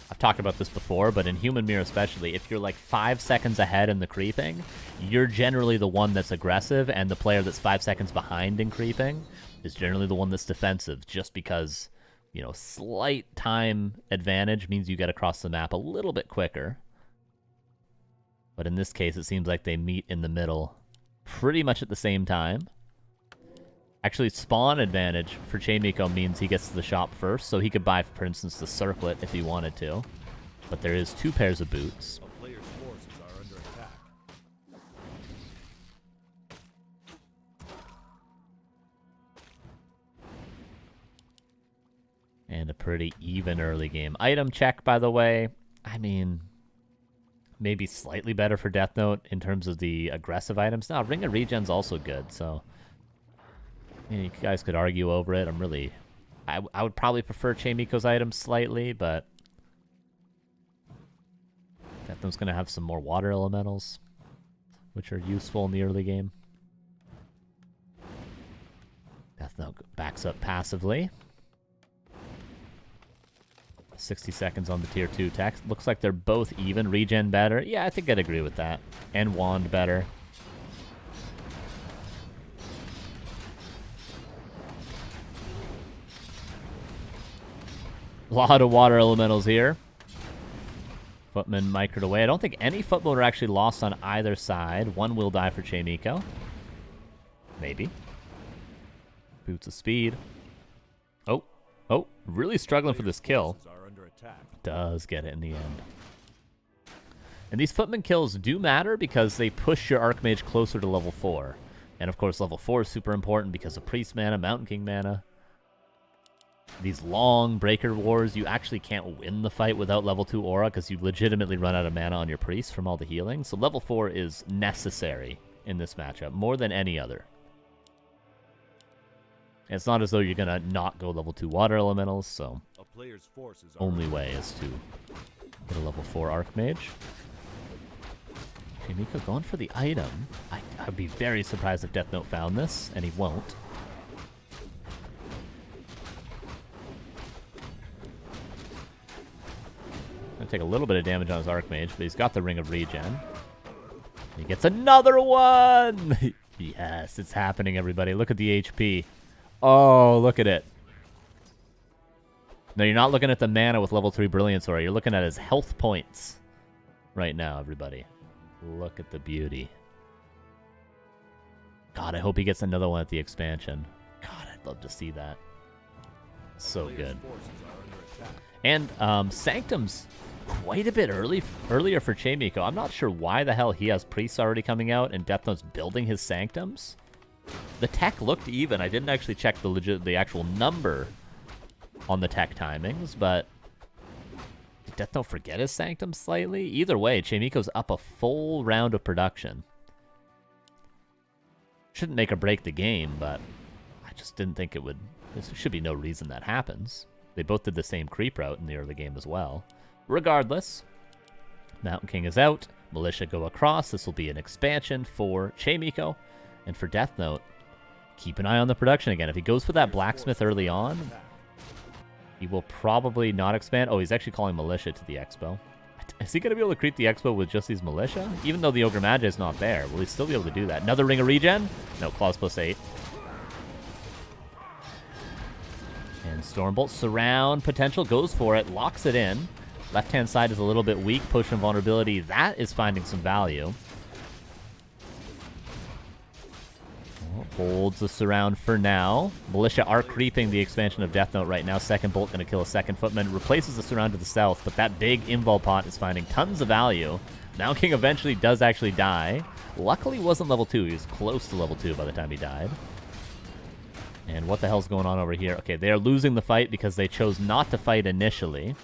I've talked about this before, but in Human Mirror especially, if you're like 5 seconds ahead in the creeping, you're generally the one that's aggressive, and the player that's 5 seconds behind in creeping is generally the one that's defensive, just because, you know, slight time advantage means you get across the map a little bit quicker. But in this case, it seems like they meet in the middle pretty much at the same time. Actually, spawn advantage for Chaemiko means he gets to the shop first, so he could buy, for instance, the circlet if he wanted to. But there is 2 pairs of boots. A player's forces are under attack. And a pretty even early game. Item check, by the way. I mean, maybe slightly better for Deathnote in terms of the aggressive items. Now, Ring of Regen's also good, so you guys could argue over it. I would probably prefer Chaemiko's items slightly, but Deathnote's going to have some more water elementals, which are useful in the early game. Deathnote backs up passively. 60 seconds on the tier 2 tech. Looks like they're both even. Regen better. Yeah, I think I'd agree with that. And Wand better. A lot of water elementals here. Footman microed away. I don't think any footmen are actually lost on either side. One will die for Chaemiko. Maybe. Boots of speed. Oh. Oh, really struggling for this kill. Does get it in the end. And these footman kills do matter because they push your Archmage closer to level 4. And of course, level 4 is super important because of Priest mana, Mountain King mana. These long Breaker Wars, you actually can't win the fight without level 2 aura because you legitimately run out of mana on your Priest from all the healing. So level 4 is necessary in this matchup, more than any other. And it's not as though you're going to not go level 2 Water Elementals, so only way is to get a level 4 Archmage. Chaemiko going for the item. I'd be very surprised if Deathnote found this, and he won't. Gonna take a little bit of damage on his Archmage, but he's got the Ring of Regen. He gets another one! Yes, it's happening, everybody. Look at the HP. Oh, look at it. No, you're not looking at the mana with level 3 Brilliance Aura. You're looking at his health points right now, everybody. Look at the beauty. God, I hope he gets another one at the expansion. God, I'd love to see that. So good. And Sanctum's quite a bit earlier for Chaemiko. I'm not sure why the hell he has Priests already coming out and Deathnote's building his Sanctums. The tech looked even. I didn't actually check the actual number on the tech timings, but did Deathnote forget his Sanctum slightly? Either way, Chaemiko's up a full round of production. Shouldn't make or break the game, but I just didn't think it would. There should be no reason that happens. They both did the same creep route in the early game as well. Regardless, Mountain King is out. Militia go across. This will be an expansion for Chaemiko. And for Deathnote, keep an eye on the production again. If he goes for that Blacksmith early on, he will probably not expand. Oh, he's actually calling Militia to the Expo. Is he going to be able to creep the Expo with just these Militia? Even though the Ogre Magi is not there, will he still be able to do that? Another Ring of Regen? No, Claws plus 8. And Stormbolt surround potential, goes for it, locks it in. Left-hand side is a little bit weak. Potion of Vulnerability, that is finding some value. Holds the surround for now. Militia are creeping the expansion of Deathnote right now. Second Bolt going to kill a second Footman. Replaces the surround to the south, but that big Invul pot is finding tons of value. Mountain King eventually does actually die. Luckily wasn't level 2. He was close to level 2 by the time he died. And what the hell's going on over here? Okay, they are losing the fight because they chose not to fight initially.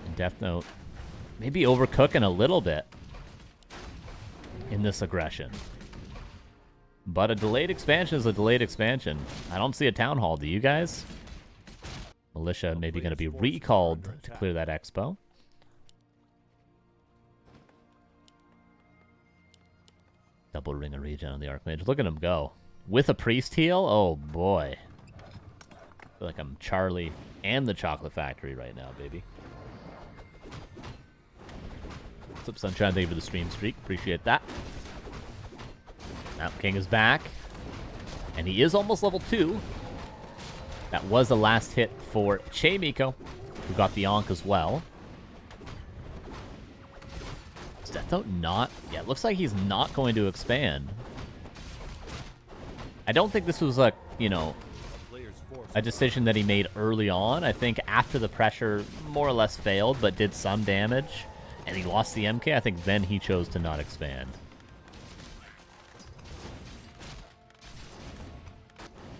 And Deathnote maybe overcooking a little bit in this aggression. But a delayed expansion is a delayed expansion. I don't see a Town Hall, do you guys? Militia maybe going to be recalled to clear that Expo. Double Ring of Regen on the Archmage. Look at him go. With a Priest heal? Oh boy. I feel like I'm Charlie and the Chocolate Factory right now, baby. What's up, Sunshine? Thank you for the stream streak. Appreciate that. Mountain King is back. And he is almost level 2. That was the last hit for Chaemiko, who got the Ankh as well. Is Deathnote not? Yeah, it looks like he's not going to expand. I don't think this was a, you know, a decision that he made early on. I think after the pressure more or less failed, but did some damage, and he lost the MK, I think then he chose to not expand.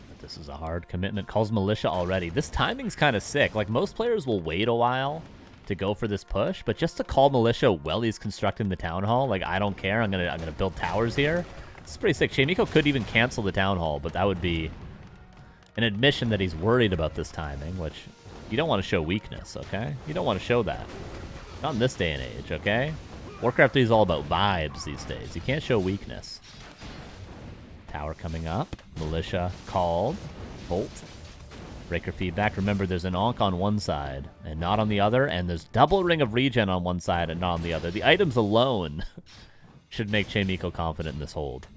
But this is a hard commitment. Calls Militia already. This timing's kind of sick. Like, most players will wait a while to go for this push, but just to call Militia while he's constructing the Town Hall, like, I don't care. I'm gonna build towers here. It's pretty sick. Chaemiko could even cancel the Town Hall, but that would be an admission that he's worried about this timing, which you don't want to show weakness, okay? You don't want to show that. Not in this day and age, okay? Warcraft 3 is all about vibes these days. You can't show weakness. Tower coming up. Militia called. Bolt. Breaker feedback. Remember, there's an Ankh on one side and not on the other, and there's double Ring of Regen on one side and not on the other. The items alone should make Chaemiko confident in this hold.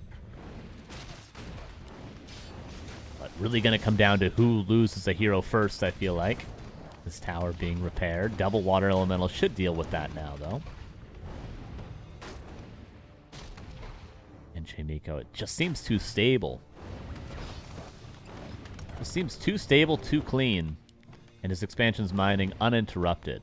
But Really going to come down to who loses a hero first, I feel like. This tower being repaired. Double water elemental should deal with that now, though. And Chaemiko, it just seems too stable. It seems too stable, too clean. And his expansion's mining uninterrupted.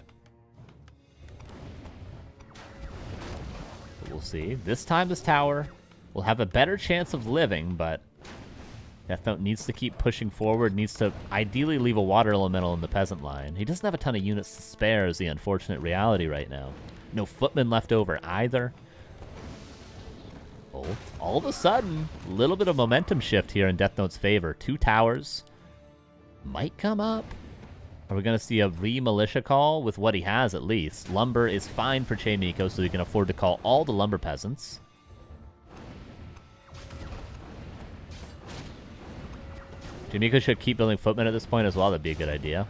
But we'll see. This time this tower will have a better chance of living, but Deathnote needs to keep pushing forward, needs to ideally leave a water elemental in the peasant line. He doesn't have a ton of units to spare is the unfortunate reality right now. No footmen left over either. Oh, all of a sudden, a little bit of momentum shift here in Deathnote's favor. 2 towers might come up. Are we going to see a re-militia call with what he has at least? Lumber is fine for Chaemiko, so he can afford to call all the lumber peasants. Chaemiko should keep building footmen at this point as well. That'd be a good idea.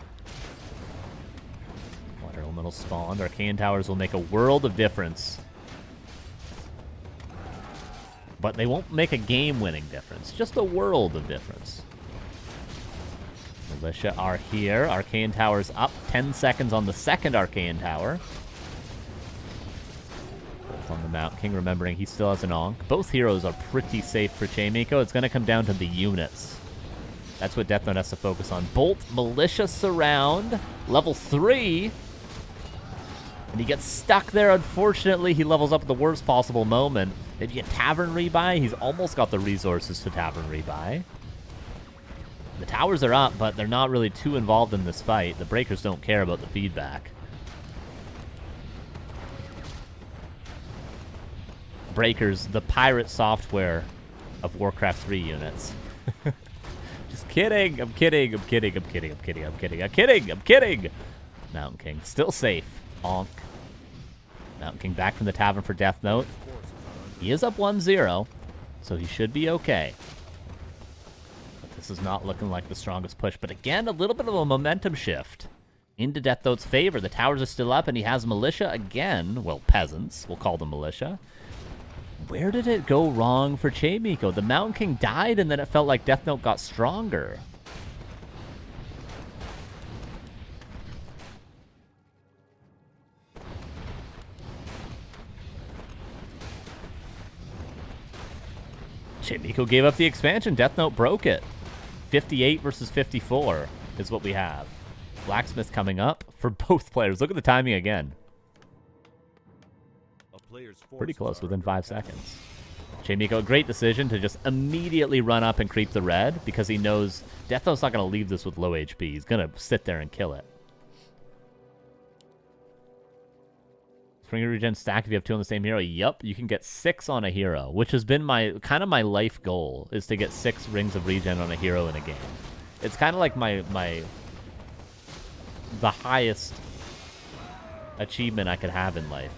Water elemental spawned. Arcane towers will make a world of difference. But they won't make a game-winning difference. Just a world of difference. Militia are here. Arcane towers up. 10 seconds on the second Arcane tower. Both on the Mountain King, remembering he still has an Ankh. Both heroes are pretty safe for Chaemiko. It's going to come down to the units. That's what Deathnote has to focus on. Bolt, Militia Surround, level 3. And he gets stuck there, unfortunately. He levels up at the worst possible moment. Maybe a Tavern Rebuy? He's almost got the resources to Tavern Rebuy. The towers are up, but they're not really too involved in this fight. The Breakers don't care about the feedback. Breakers, the pirate software of Warcraft 3 units. Just kidding. I'm kidding. I'm kidding. I'm kidding. I'm kidding. I'm kidding. I'm kidding. I'm kidding. Mountain King still safe. Ankh. Mountain King back from the tavern for Deathnote. He is up 1-0, so he should be okay. But this is not looking like the strongest push. But again, a little bit of a momentum shift into Deathnote's favor. The towers are still up, and he has militia again. Well, peasants. We'll call them militia. Where did it go wrong for Chaemiko? The Mountain King died, and then it felt like Deathnote got stronger. Chaemiko gave up the expansion. Deathnote broke it. 58 versus 54 is what we have. Blacksmith coming up for both players. Look at the timing again. Pretty close, within 5 seconds. Chaemiko, a great decision to just immediately run up and creep the red because he knows Deathnote's not going to leave this with low HP. He's going to sit there and kill it. Spring regen stack if you have 2 on the same hero. Yup, you can get 6 on a hero, which has been my kind of my life goal, is to get 6 rings of regen on a hero in a game. It's kind of like the highest achievement I could have in life.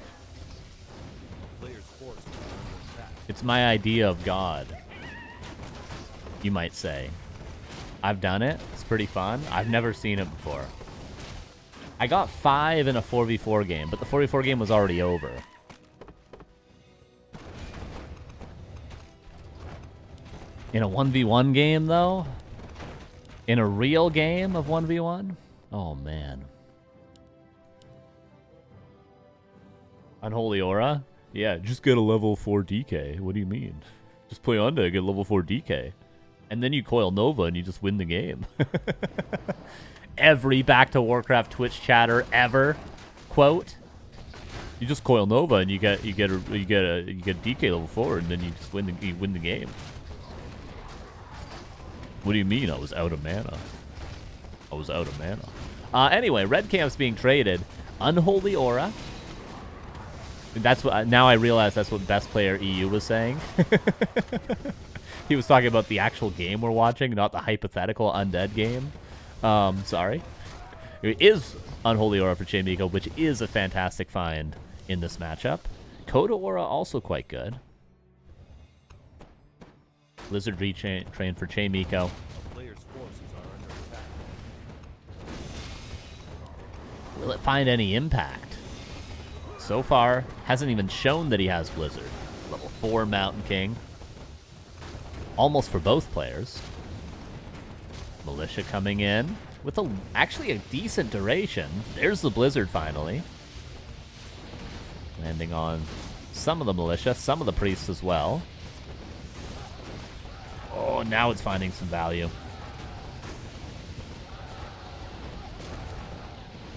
It's my idea of God, you might say. I've done it. It's pretty fun. I've never seen it before. I got 5 in a 4v4 game, but the 4v4 game was already over. In a 1v1 game, though? In a real game of 1v1? Oh, man. Unholy Aura? Yeah, just get a level 4 DK. What do you mean? Just play Undead, get a level 4 DK. And then you coil Nova and you just win the game. Every Back to Warcraft Twitch chatter ever quote. You just coil Nova and you get DK level 4 and then you just win the game. What do you mean? I was out of mana. I was out of mana. Anyway, red camp's being traded. Unholy Aura. That's what now I realize that's what Best Player EU was saying. He was talking about the actual game we're watching, not the hypothetical undead game. Sorry. It is Unholy Aura for Chaemiko, which is a fantastic find in this matchup. Coda Aura also quite good. Blizzard retrain for Chaemiko. Will it find any impact? So far, hasn't even shown that he has Blizzard. Level 4 Mountain King. Almost for both players. Militia coming in with actually a decent duration. There's the Blizzard finally. Landing on some of the Militia, some of the Priests as well. Oh, now it's finding some value.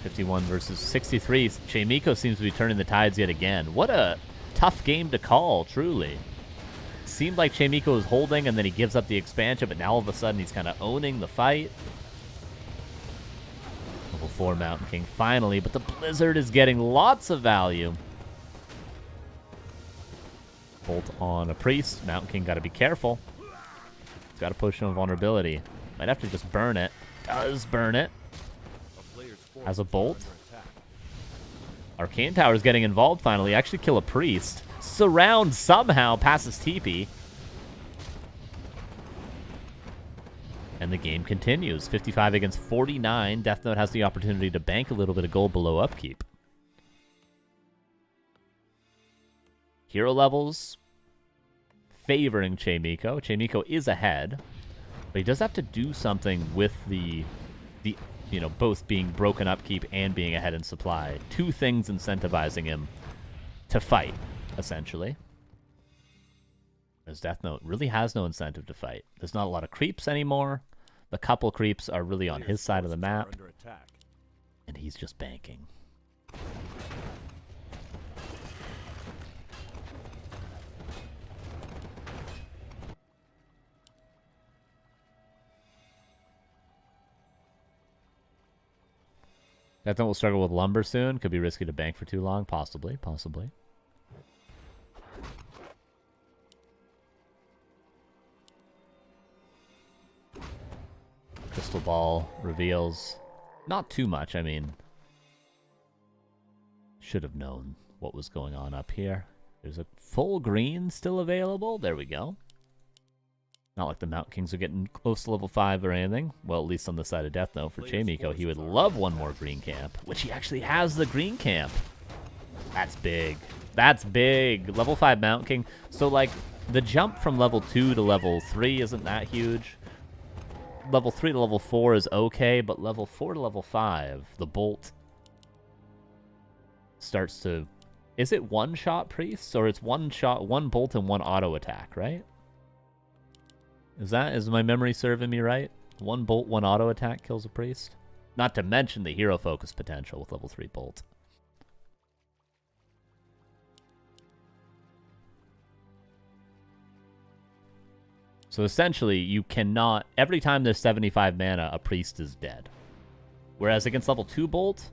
51 versus 63. Chaemiko seems to be turning the tides yet again. What a tough game to call, truly. Seemed like Chaemiko was holding, and then he gives up the expansion, but now all of a sudden he's kind of owning the fight. Level 4 Mountain King finally, but the Blizzard is getting lots of value. Bolt on a Priest. Mountain King got to be careful. He's got a potion of vulnerability. Might have to just burn it. Does burn it. Has a bolt. Arcane Tower is getting involved finally. Actually kill a Priest. Surround somehow passes TP. And the game continues. 55 against 49. Deathnote has the opportunity to bank a little bit of gold below upkeep. Hero levels favoring Chaemiko. Chaemiko is ahead. But he does have to do something with the you know, both being broken upkeep and being ahead in supply. Two things incentivizing him to fight, essentially. As Deathnote really has no incentive to fight. There's not a lot of creeps anymore. The couple creeps are really on his side of the map. And he's just banking. Deathnote will struggle with lumber soon. Could be risky to bank for too long. Possibly. Crystal Ball reveals not too much. I mean, should have known what was going on up here. There's a full green still available. There we go. Not like the Mountain Kings are getting close to level 5 or anything. Well, at least on the side of Deathnote. For Chaemiko, he would love one more green camp, which he actually has the green camp. That's big. That's big. Level 5 Mountain King. So, like, the jump from level 2 to level 3 isn't that huge. Level 3 to level 4 is okay, but level 4 to level 5, the bolt starts to... Is it one-shot priests, or it's one bolt and one auto attack, right? Is my memory serving me right? One bolt, one auto attack kills a priest. Not to mention the hero focus potential with level 3 bolt. So essentially, you cannot... Every time there's 75 mana, a priest is dead. Whereas against level 2 bolt...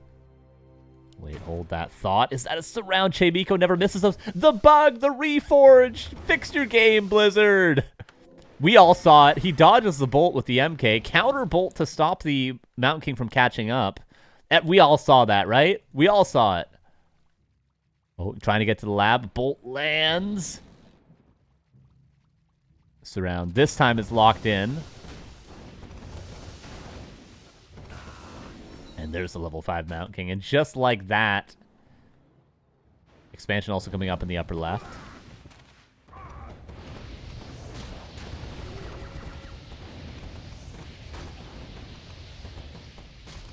Wait, hold that thought. Is that a surround? Chaemiko never misses those. The bug! The reforged! Fix your game, Blizzard! We all saw it. He dodges the bolt with the MK. Counter bolt to stop the Mountain King from catching up. We all saw that, right? We all saw it. Oh, trying to get to the lab. Bolt lands. Surround. This time it's locked in. And there's the level 5 Mountain King. And just like that, expansion also coming up in the upper left.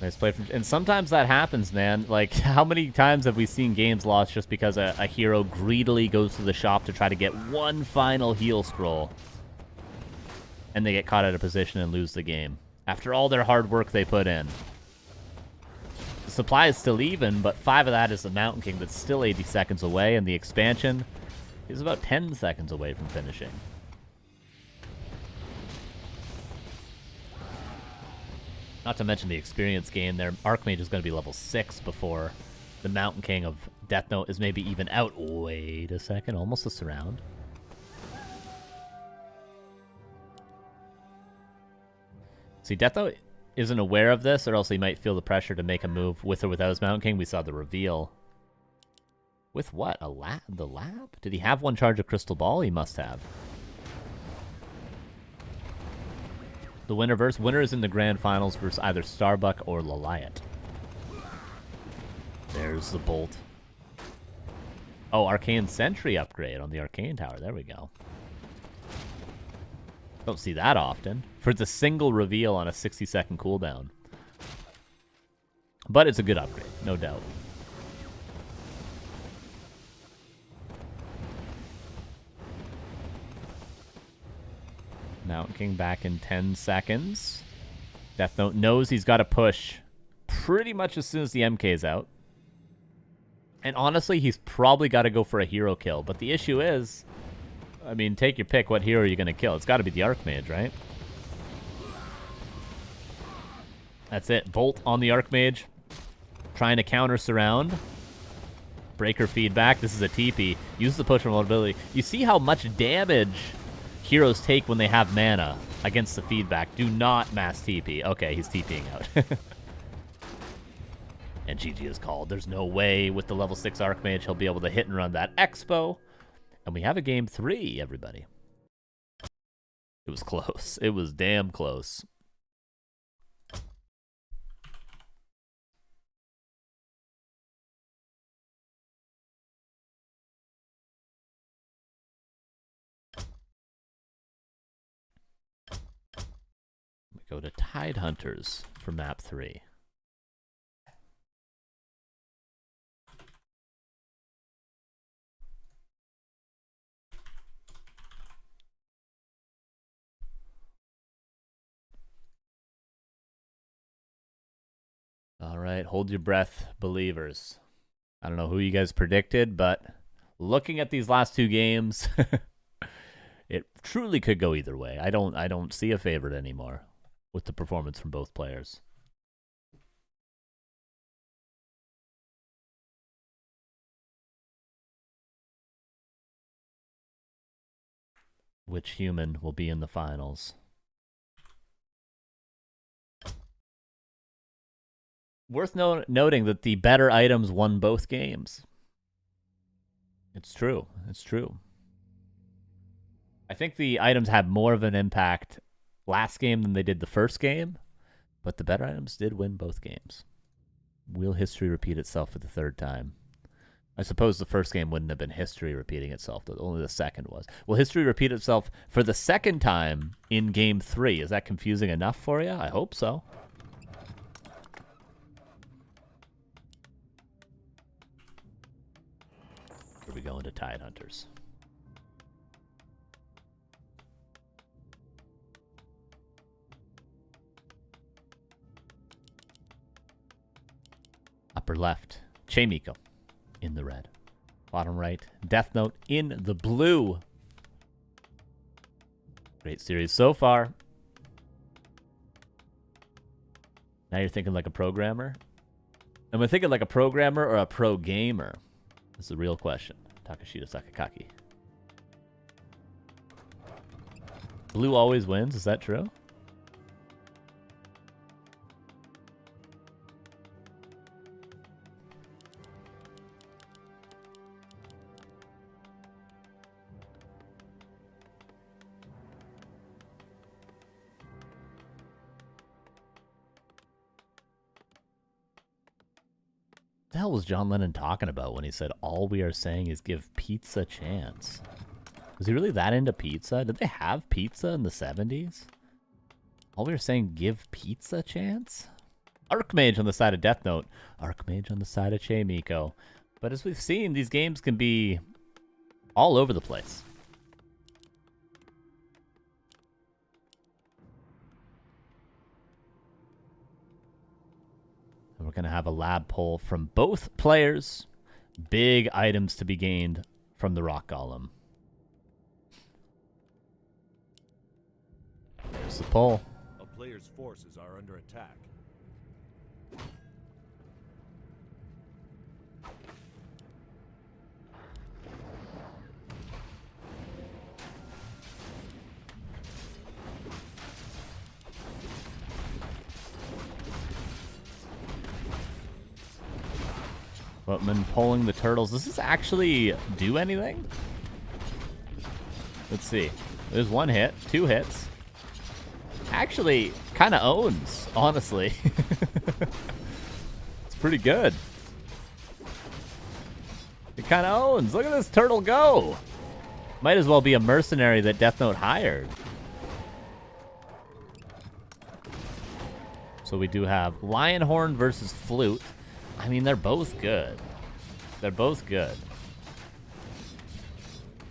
Nice play from... And sometimes that happens, man. Like, how many times have we seen games lost just because a hero greedily goes to the shop to try to get one final heal scroll? And they get caught out of position and lose the game. After all their hard work they put in. The supply is still even, but 5 of that is the Mountain King that's still 80 seconds away, and the expansion is about 10 seconds away from finishing. Not to mention the experience gain there. Archmage is going to be level 6 before the Mountain King of Deathnote is maybe even out. Wait a second. Almost a surround. See, Deathnote isn't aware of this, or else he might feel the pressure to make a move with or without his Mountain King. We saw the reveal. With what? The lab? Did he have one charge of Crystal Ball? He must have. The winner is in the grand finals versus either Starbuck or Lawliet. There's the bolt. Oh, Arcane Sentry upgrade on the Arcane Tower. There we go. Don't see that often. For the single reveal on a 60-second cooldown. But it's a good upgrade, no doubt. Mountain King back in 10 seconds. Deathnote knows he's got to push pretty much as soon as the MK is out. And honestly, he's probably got to go for a hero kill. But the issue is, I mean, take your pick. What hero are you going to kill? It's got to be the Archmage, right? That's it. Bolt on the Archmage. Trying to counter surround. Breaker feedback. This is a TP. Use the push for mobility. You see how much damage heroes take when they have mana against the feedback. Do not mass TP. Okay, he's TPing out. And GG is called. There's no way with the level 6 Archmage he'll be able to hit and run that Expo. And we have a game 3, everybody. It was close. It was damn close. We go to Tidehunters for map 3. All right, hold your breath, believers. I don't know who you guys predicted, but looking at these last 2 games, it truly could go either way. I don't see a favorite anymore with the performance from both players. Which human will be in the finals? Worth noting that the better items won both games. It's true. It's true. I think the items had more of an impact last game than they did the first game, but the better items did win both games. Will history repeat itself for the 3rd time? I suppose the first game wouldn't have been history repeating itself, though only the second was. Will history repeat itself for the 2nd time in game 3? Is that confusing enough for you? I hope so. We go into Tidehunters. Upper left, Chaemiko in the red. Bottom right, Deathnote in the blue. Great series so far. Now you're thinking like a programmer? Am I thinking like a programmer or a pro gamer? That's the real question. Takashita Sakakaki. Blue always wins, is that true? What the hell was John Lennon talking about when he said all we are saying is give pizza a chance? Was he really that into pizza? Did they have pizza in the 70s? All we were saying, give pizza a chance? Archmage on the side of Deathnote. Archmage on the side of Chaemiko. But as we've seen, these games can be all over the place. And we're going to have a lab poll from both players. Big items to be gained from the Rock Golem. There's the poll. A player's forces are under attack. Footman pulling the turtles. Does this actually do anything? Let's see. There's 1 hit, 2 hits. Actually, kind of owns, honestly. It's pretty good. It kind of owns. Look at this turtle go. Might as well be a mercenary that Deathnote hired. So we do have Lionhorn versus Flute. I mean, they're both good. They're both good.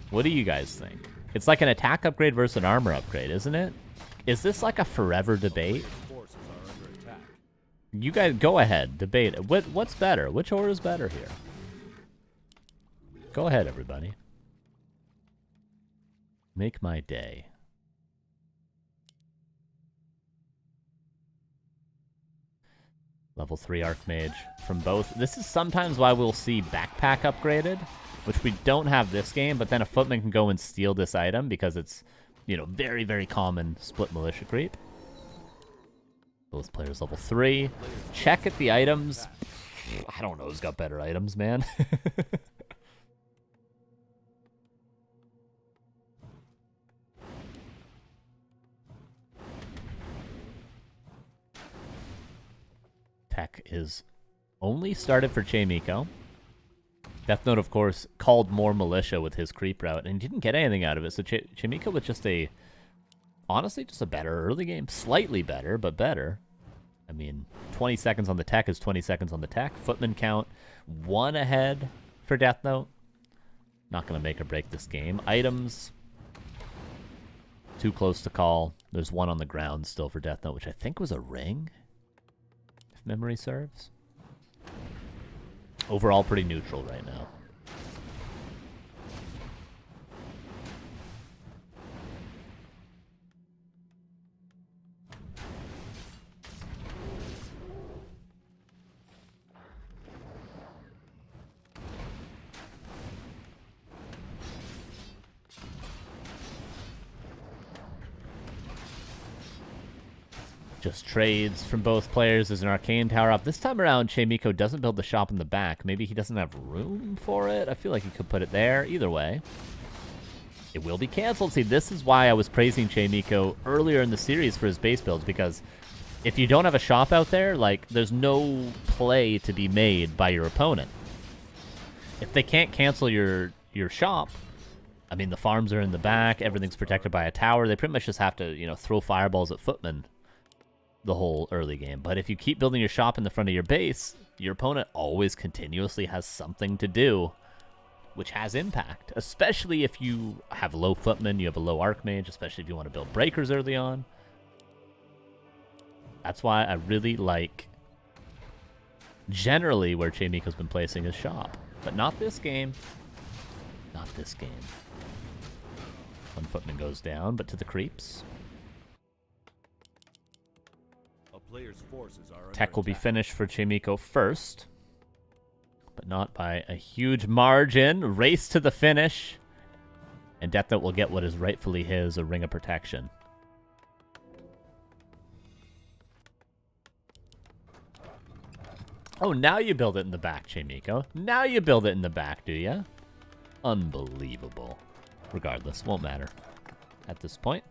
What do you guys think? It's like an attack upgrade versus an armor upgrade, isn't it? Is this like a forever debate? You guys go ahead, debate it. What's better? Which aura is better here? Go ahead, everybody. Make my day. Level 3 Archmage from both. This is sometimes why we'll see Backpack upgraded, which we don't have this game, but then a Footman can go and steal this item because it's, you know, very, very common split militia creep. Both players level 3. Check at the items. I don't know who's got better items, man. Tech is only started for Chaemiko. Deathnote, of course, called more militia with his creep route and didn't get anything out of it. So Chaemiko with just a, honestly, just a better early game. Slightly better, but better. I mean, 20 seconds on the tech is 20 seconds on the tech. Footman count, 1 ahead for Deathnote. Not going to make or break this game. Items, too close to call. There's 1 on the ground still for Deathnote, which I think was a ring, if memory serves. Overall, pretty neutral right now. Just trades from both players. There's an arcane tower up. This time around, Chaemiko doesn't build the shop in the back. Maybe he doesn't have room for it. I feel like he could put it there. Either way, it will be canceled. See, this is why I was praising Chaemiko earlier in the series for his base builds, because if you don't have a shop out there, like, there's no play to be made by your opponent. If they can't cancel your shop, I mean, the farms are in the back, everything's protected by a tower. They pretty much just have to, you know, throw fireballs at Footman the whole early game. But if you keep building your shop in the front of your base, your opponent always continuously has something to do, which has impact, especially if you have low Footman, you have a low Archmage, especially if you want to build breakers early on. That's why I really like generally where Chaemiko's been placing his shop, but not this game. Not this game. 1 Footman goes down, but to the creeps. Tech will be finished for Chaemiko first, but not by a huge margin. Race to the finish, and Deathnote will get what is rightfully his, a Ring of Protection. Oh, now you build it in the back, Chaemiko. Now you build it in the back, do ya? Unbelievable. Regardless, won't matter at this point.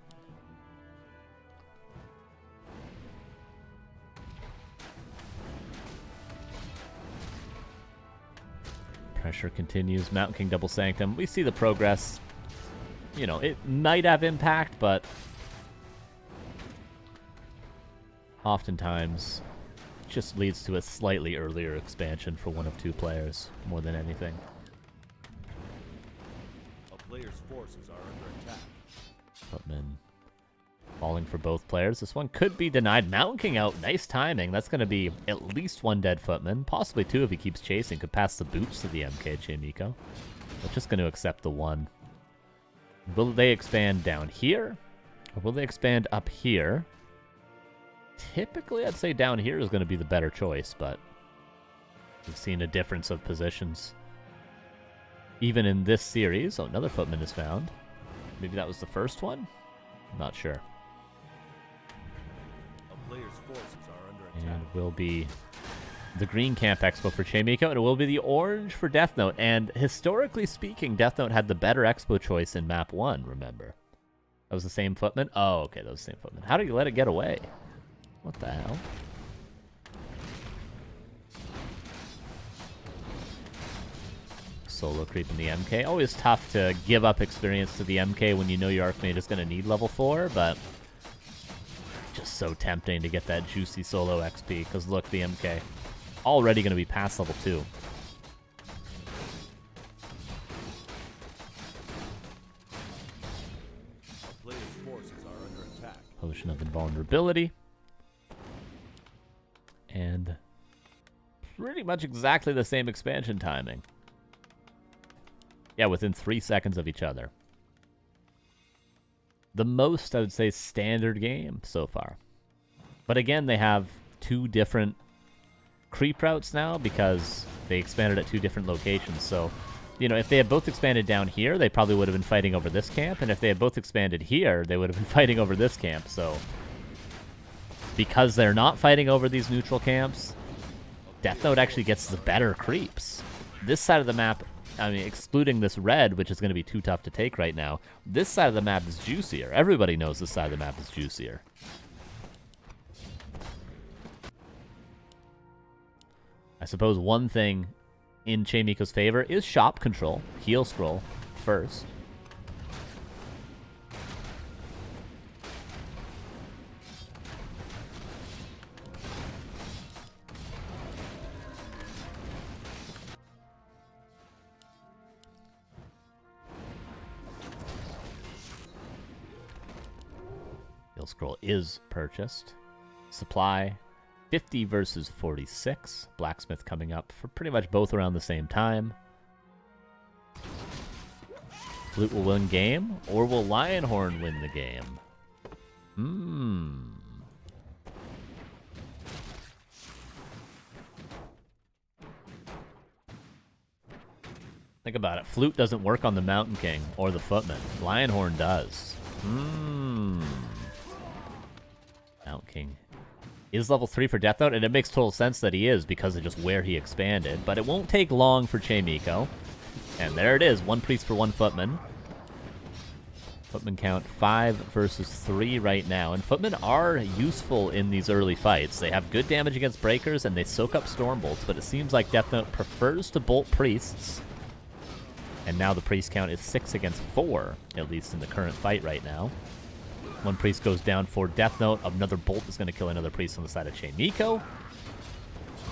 Pressure continues. Mountain King Double Sanctum. We see the progress. You know, it might have impact, but oftentimes it just leads to a slightly earlier expansion for one of 2 players, more than anything. A player's forces are under attack. Footman falling for both players. This one could be denied. Mountain King out. Nice timing. That's going to be at least 1 dead Footman. Possibly 2 if he keeps chasing. Could pass the boots to the MK Chaemiko. But just going to accept the 1. Will they expand down here? Or will they expand up here? Typically, I'd say down here is going to be the better choice, but we've seen a difference of positions even in this series. Oh, another Footman is found. Maybe that was the first one? I'm not sure. And will be the green Camp Expo for Chaemiko, and it will be the orange for Deathnote. And historically speaking, Deathnote had the better Expo choice in map 1, remember? That was the same Footman? Oh, okay, that was the same Footman. How did you let it get away? What the hell? Solo creep in the MK. Always tough to give up experience to the MK when you know your Archmage is going to need level 4, but just so tempting to get that juicy solo XP, because look, the MK already going to be past level 2. A player's forces are under attack. Potion of Invulnerability. And pretty much exactly the same expansion timing. Yeah, within 3 seconds of each other. The most, I would say, standard game so far. But again, they have 2 different creep routes now because they expanded at 2 different locations. So, you know, if they had both expanded down here, they probably would have been fighting over this camp. And if they had both expanded here, they would have been fighting over this camp. So, because they're not fighting over these neutral camps, Deathnote actually gets the better creeps. This side of the map, I mean, excluding this red, which is going to be too tough to take right now, this side of the map is juicier. Everybody knows this side of the map is juicier. I suppose one thing in Chaemiko's favor is shop control. Heal scroll first. Heal scroll is purchased. Supply 50 versus 46. Blacksmith coming up for pretty much both around the same time. Flute will win game, or will Lionhorn win the game? Think about it. Flute doesn't work on the Mountain King or the Footman. Lionhorn does. Mountain King is level 3 for Deathnote, and it makes total sense that he is because of just where he expanded. But it won't take long for Chaemiko. And there it is, 1 priest for 1 footman. Footman count 5 versus 3 right now. And footmen are useful in these early fights. They have good damage against breakers, and they soak up storm bolts. But it seems like Deathnote prefers to bolt priests. And now the priest count is 6 against 4, at least in the current fight right now. 1 priest goes down for Deathnote. Another bolt is going to kill another priest on the side of Chaemiko.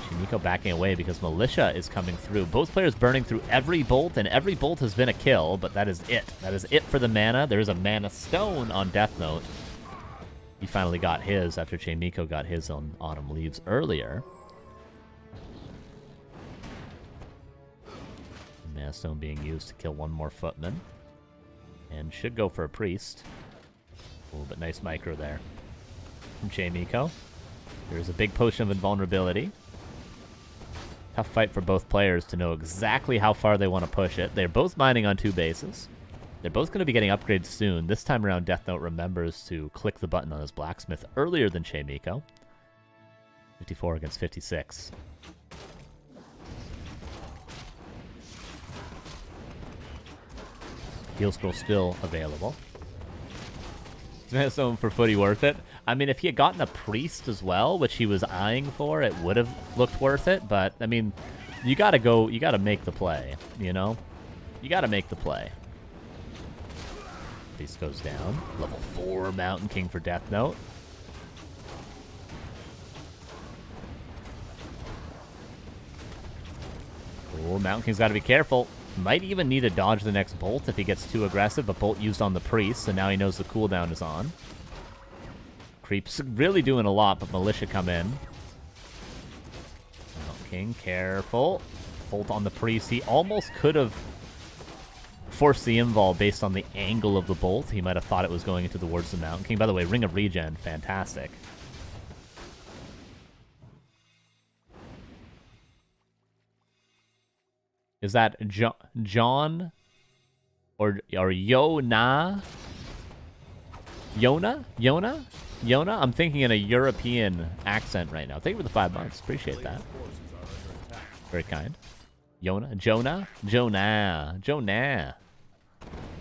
Chaemiko backing away because Militia is coming through. Both players burning through every bolt, and every bolt has been a kill, but that is it. That is it for the mana. There is a mana stone on Deathnote. He finally got his after Chaemiko got his on Autumn Leaves earlier. The mana stone being used to kill 1 more footman. And should go for a priest. Oh, but nice micro there from Chaemiko. There's a big potion of invulnerability. Tough fight for both players to know exactly how far they want to push it. They're both mining on 2 bases. They're both going to be getting upgrades soon. This time around, Deathnote remembers to click the button on his blacksmith earlier than Chaemiko. 54 against 56. Heal scroll still available. So for footy worth it. I mean, if he had gotten a priest as well, which he was eyeing for, it would have looked worth it. But, I mean, you got to go, you got to make the play, you know? You got to make the play. Priest goes down. Level 4 Mountain King for Deathnote. Oh, Mountain King's got to be careful. Might even need to dodge the next bolt if he gets too aggressive. A bolt used on the priest, so now he knows the cooldown is on. Creep's really doing a lot, but Militia come in. Mountain King, careful. Bolt on the priest. He almost could have forced the invul based on the angle of the bolt. He might have thought it was going into towards the Mountain King. By the way, Ring of Regen, fantastic. Is that John or Yona? Yona? I'm thinking in a European accent right now. Thank you for the 5 months. Appreciate that. Very kind. Jonah.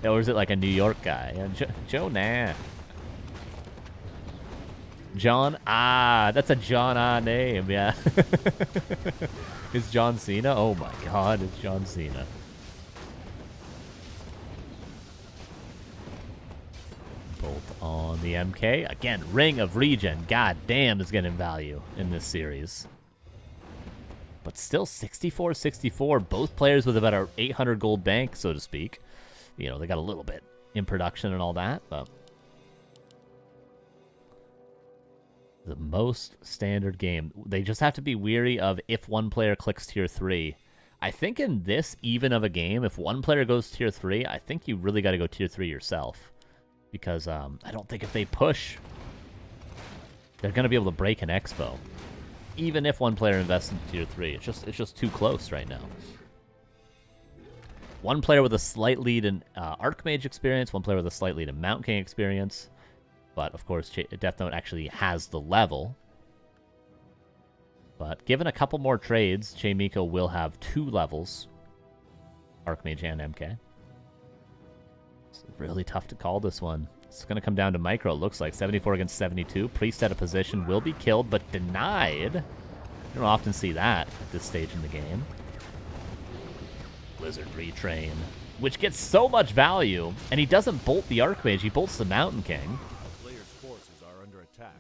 Or is it like a New York guy? Jonah. John. That's a John name. Yeah. Is John Cena? Oh my god, it's John Cena. Bolt on the MK. Again, Ring of Regen. God damn, is getting value in this series. But still 64-64. Both players with about an 800 gold bank, so to speak. You know, they got a little bit in production and all that, but the most standard game. They just have to be weary of if one player clicks tier 3. I think in this even of a game, if one player goes tier 3, I think you really got to go tier 3 yourself. Because I don't think if they push, they're going to be able to break an expo. Even if one player invests in tier 3. It's just too close right now. One player with a slight lead in Archmage experience, one player with a slight lead in Mountain King experience. But, of course, Deathnote actually has the level. But given a couple more trades, Chaemiko will have 2 levels. Archmage and MK. It's really tough to call this one. It's going to come down to micro, it looks like. 74 against 72. Priest out of position, will be killed, but denied. You don't often see that at this stage in the game. Blizzard retrain, which gets so much value, and he doesn't bolt the Archmage, he bolts the Mountain King. A player's forces are under attack.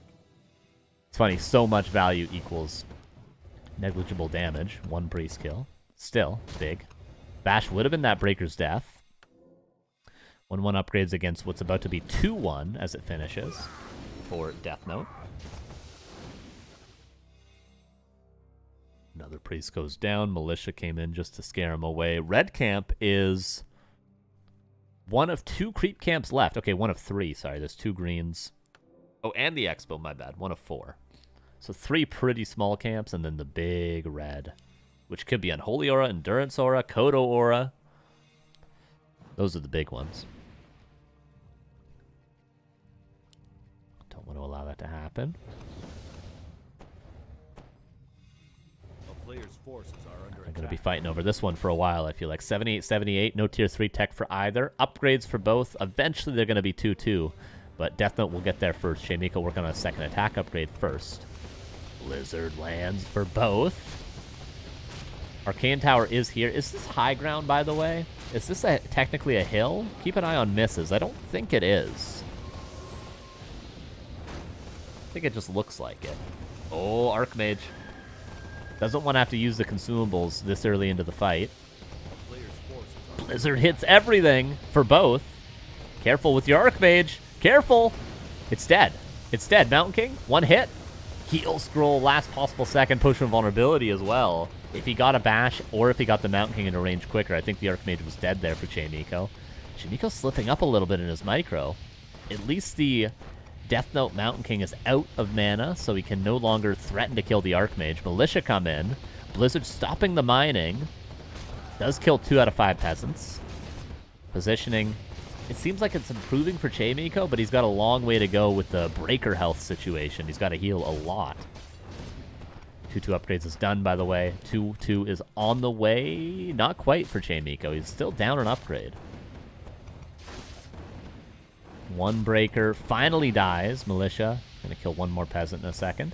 It's funny, so much value equals negligible damage. 1 priest kill. Still, big. Bash would have been that Breaker's Death. 1-1 upgrades against what's about to be 2-1 as it finishes for Deathnote. Another priest goes down. Militia came in just to scare him away. Red camp is one of 2 creep camps left. Okay, 1 of 3. Sorry, there's 2 greens. Oh, and the expo, my bad. 1 of 4. So 3 pretty small camps, and then the big red, which could be Unholy Aura, Endurance Aura, Kodo Aura. Those are the big ones. Don't want to allow that to happen. Players' forces are under I'm going to be fighting over this one for a while, I feel like. 78-78, no tier 3 tech for either. Upgrades for both. Eventually they're going to be 2-2, but Deathnote will get there first. Chaemiko working on a second attack upgrade first. Blizzard lands for both. Arcane Tower is here. Is this high ground, by the way? Is this technically a hill? Keep an eye on misses. I don't think it is. I think it just looks like it. Oh, Archmage. Doesn't want to have to use the consumables this early into the fight. Blizzard hits everything for both. Careful with your Archmage. Careful. It's dead. It's dead. Mountain King, 1 hit. Heal scroll, last possible second, push from vulnerability as well. If he got a bash or if he got the Mountain King into range quicker, I think the Archmage was dead there for Chaemiko. Chaemiko's slipping up a little bit in his micro. At least the Deathnote Mountain King is out of mana, so he can no longer threaten to kill the Archmage. Militia come in. Blizzard stopping the mining. Does kill 2 out of 5 peasants. Positioning. It seems like it's improving for Chaemiko, but he's got a long way to go with the breaker health situation. He's got to heal a lot. 2-2 upgrades is done, by the way. 2-2 is on the way. Not quite for Chaemiko. He's still down an upgrade. 1 breaker finally dies. Militia. Gonna kill 1 more peasant in a second.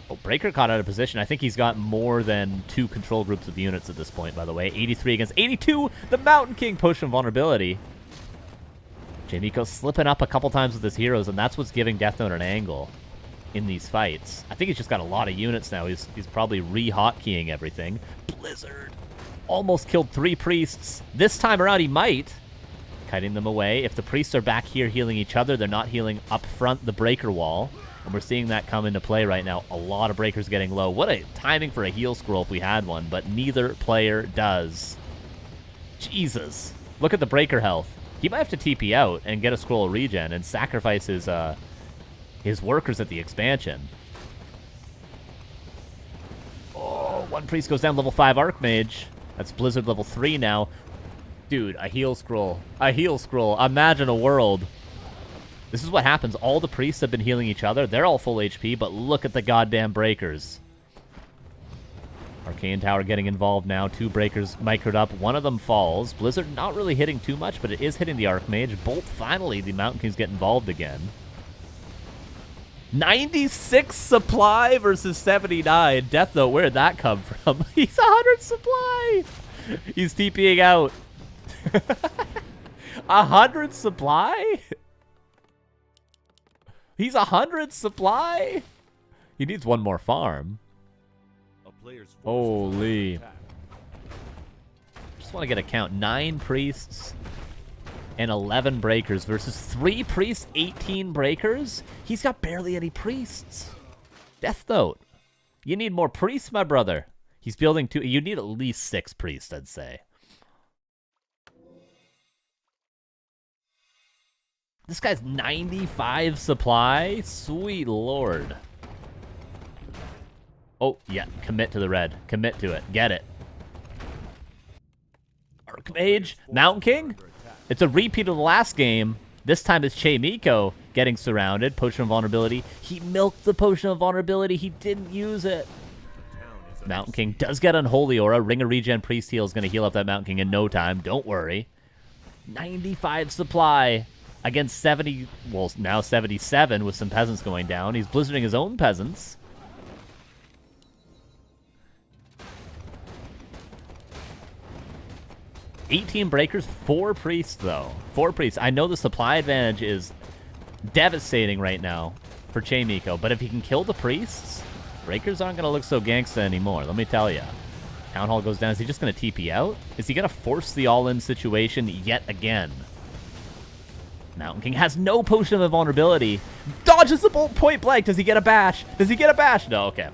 Oh, breaker caught out of position. I think he's got more than 2 control groups of units at this point, by the way. 83 against 82. The Mountain King push from vulnerability. Chaemiko slipping up a couple times with his heroes, and that's what's giving Deathnote an angle in these fights. I think he's just got a lot of units now. He's probably re-hotkeying everything. Blizzard almost killed 3 priests. This time around, he might. Kiting them away. If the priests are back here healing each other, they're not healing up front the breaker wall. And we're seeing that come into play right now. A lot of breakers getting low. What a timing for a heal scroll if we had one, but neither player does. Jesus. Look at the breaker health. He might have to TP out and get a scroll of regen and sacrifice his workers at the expansion. Oh, 1 priest goes down, level 5 Archmage. That's Blizzard level 3 now. Dude, a heal scroll. A heal scroll. Imagine a world. This is what happens. All the priests have been healing each other. They're all full HP, but look at the goddamn breakers. Arcane Tower getting involved now. 2 breakers microed up. 1 of them falls. Blizzard not really hitting too much, but it is hitting the Archmage. Bolt finally. The Mountain Kings get involved again. 96 supply versus 79. Deathnote, where did that come from? He's 100 supply. He's TPing out. 100 supply? He's 100 supply? He needs one more farm. A player's forces Holy. are under attack. Just want to get a count. 9 priests and 11 breakers versus 3 priests, 18 breakers? He's got barely any priests. Deathnote. You need more priests, my brother. He's building 2. You need at least 6 priests, I'd say. This guy's 95 supply? Sweet lord. Oh, yeah. Commit to the red. Commit to it. Get it. Archmage. Mountain King? It's a repeat of the last game. This time it's Chaemiko getting surrounded. Potion of Vulnerability. He milked the Potion of Vulnerability. He didn't use it. Mountain King does get Unholy Aura. Ring of Regen Priest Heal is going to heal up that Mountain King in no time. Don't worry. 95 supply against 70, well, now 77 with some peasants going down. He's blizzarding his own peasants. $18 breakers, 4 priests, though. 4 priests. I know the supply advantage is devastating right now for Chaemiko, but if he can kill the priests, breakers aren't going to look so gangsta anymore, let me tell you. Town Hall goes down. Is he just going to TP out? Is he going to force the all-in situation yet again? Mountain King has no Potion of Invulnerability. Dodges the bolt point blank. Does he get a bash? Does he get a bash? No, okay.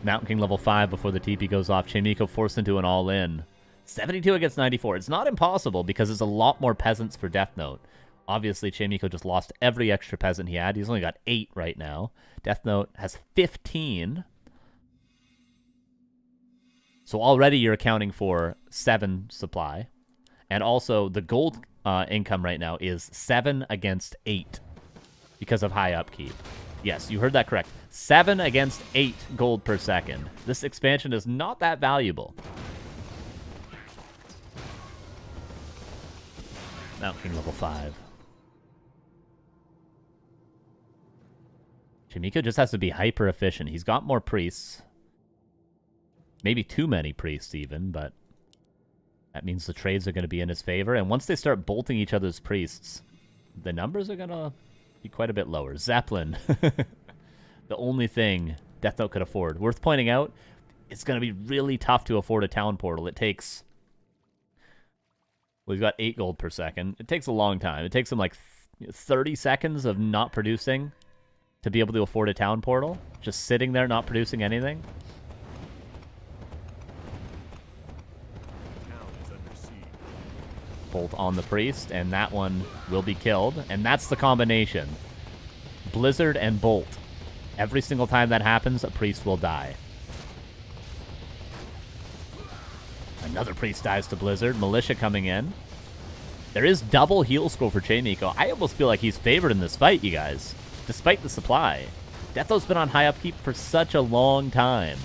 Mountain King level 5 before the TP goes off. Chaemiko forced into an all-in. 72 against 94. It's not impossible because there's a lot more peasants for Deathnote. Obviously, Chaemiko just lost every extra peasant he had. He's only got 8 right now. Deathnote has 15. So already you're accounting for 7 supply. And also, the gold income right now is 7 against 8 because of high upkeep. Yes, you heard that correct. 7 against 8 gold per second. This expansion is not that valuable. Mountain King level 5. Chaemiko just has to be hyper efficient. He's got more priests. Maybe too many priests even, but that means the trades are going to be in his favor. And once they start bolting each other's priests, the numbers are going to be quite a bit lower. Zeppelin. The only thing Deathnote could afford. Worth pointing out, it's going to be really tough to afford a town portal. It takes... Well, he's got 8 gold per second. It takes a long time. It takes him like 30 seconds of not producing to be able to afford a town portal. Just sitting there not producing anything. Bolt on the priest, and that one will be killed. And that's the combination. Blizzard and Bolt. Every single time that happens, a priest will die. Another priest dies to Blizzard. Militia coming in. There is double heal scroll for Chaemiko. I almost feel like he's favored in this fight, you guys. Despite the supply. Deathnote's been on high upkeep for such a long time.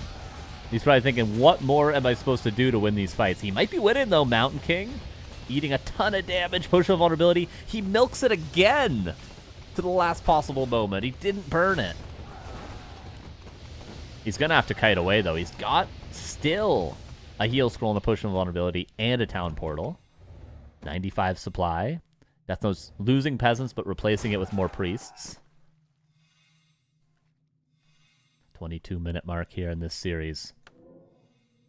He's probably thinking, what more am I supposed to do to win these fights? He might be winning, though, Mountain King. Eating a ton of damage. Potion of Vulnerability. He milks it again to the last possible moment. He didn't burn it. He's going to have to kite away, though. He's got still a heal scroll and a Potion of Vulnerability and a town portal. 95 supply. Deathnote's losing peasants, but replacing it with more priests. 22-minute mark here in this series.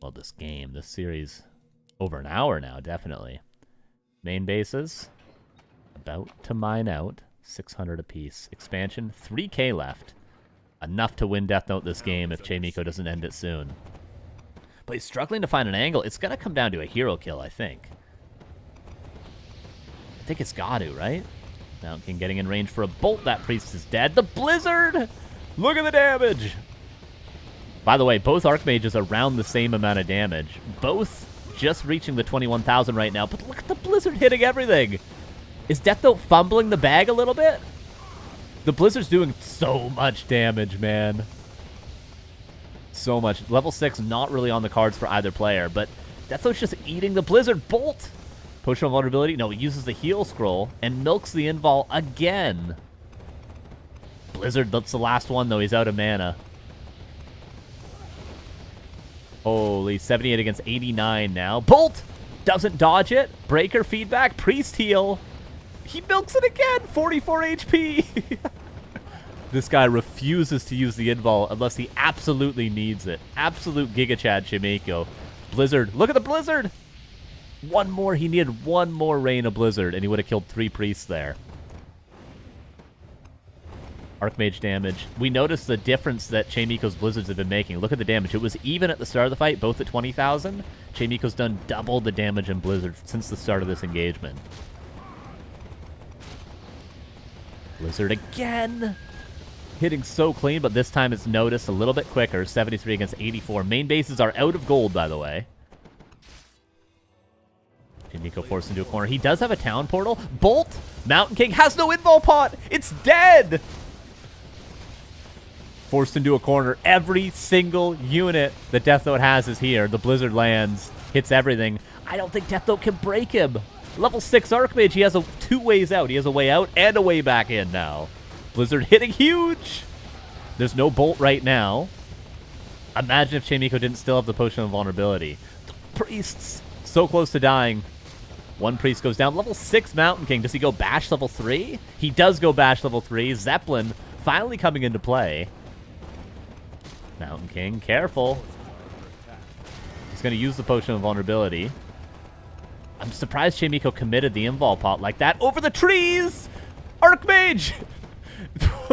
Well, this series. Over an hour now, definitely. Main bases. About to mine out. 600 apiece. Expansion, 3k left. Enough to win Deathnote this game if Chaemiko doesn't end it soon. But he's struggling to find an angle. It's going to come down to a hero kill, I think. I think it's got to, right? Mountain King getting in range for a bolt. That priest is dead. The Blizzard! Look at the damage! By the way, both Archmages are around the same amount of damage. Both just reaching the 21,000 right now. But look at the Blizzard hitting everything! Is Deathnote fumbling the bag a little bit? The Blizzard's doing so much damage, man. So much. Level 6 not really on the cards for either player, but Deathnote's just eating the Blizzard. Bolt! Potion of Vulnerability. No, he uses the heal scroll and milks the invul again. Blizzard, that's the last one, though. He's out of mana. Holy, 78 against 89 now. Bolt! Doesn't dodge it. Breaker feedback. Priest heal. He milks it again! 44 HP! This guy refuses to use the invul unless he absolutely needs it. Absolute Giga Chad Chaemiko. Blizzard. Look at the Blizzard! One more. He needed one more Rain of Blizzard, and he would have killed 3 priests there. Archmage damage. We noticed the difference that Chaemiko's Blizzards have been making. Look at the damage. It was even at the start of the fight, both at 20,000. Chaemiko's done double the damage in Blizzard since the start of this engagement. Blizzard again! Hitting so clean, but this time it's noticed a little bit quicker. 73 against 84. Main bases are out of gold, by the way. Chaemiko forced into a corner. He does have a town portal. Bolt! Mountain King has no invul pot! It's dead! Forced into a corner. Every single unit that Deathnote has is here. The Blizzard lands, hits everything. I don't think Deathnote can break him. Level 6 Archmage, he has 2 ways out. He has a way out and a way back in now. Blizzard hitting huge. There's no bolt right now. Imagine if Chaemiko didn't still have the Potion of Vulnerability. The priests, so close to dying. One priest goes down. Level 6 Mountain King. Does he go bash level 3? He does go bash level 3. Zeppelin finally coming into play. Mountain King, careful. He's going to use the Potion of Vulnerability. I'm surprised Chaemiko committed the invul pot like that. Over the trees! Archmage!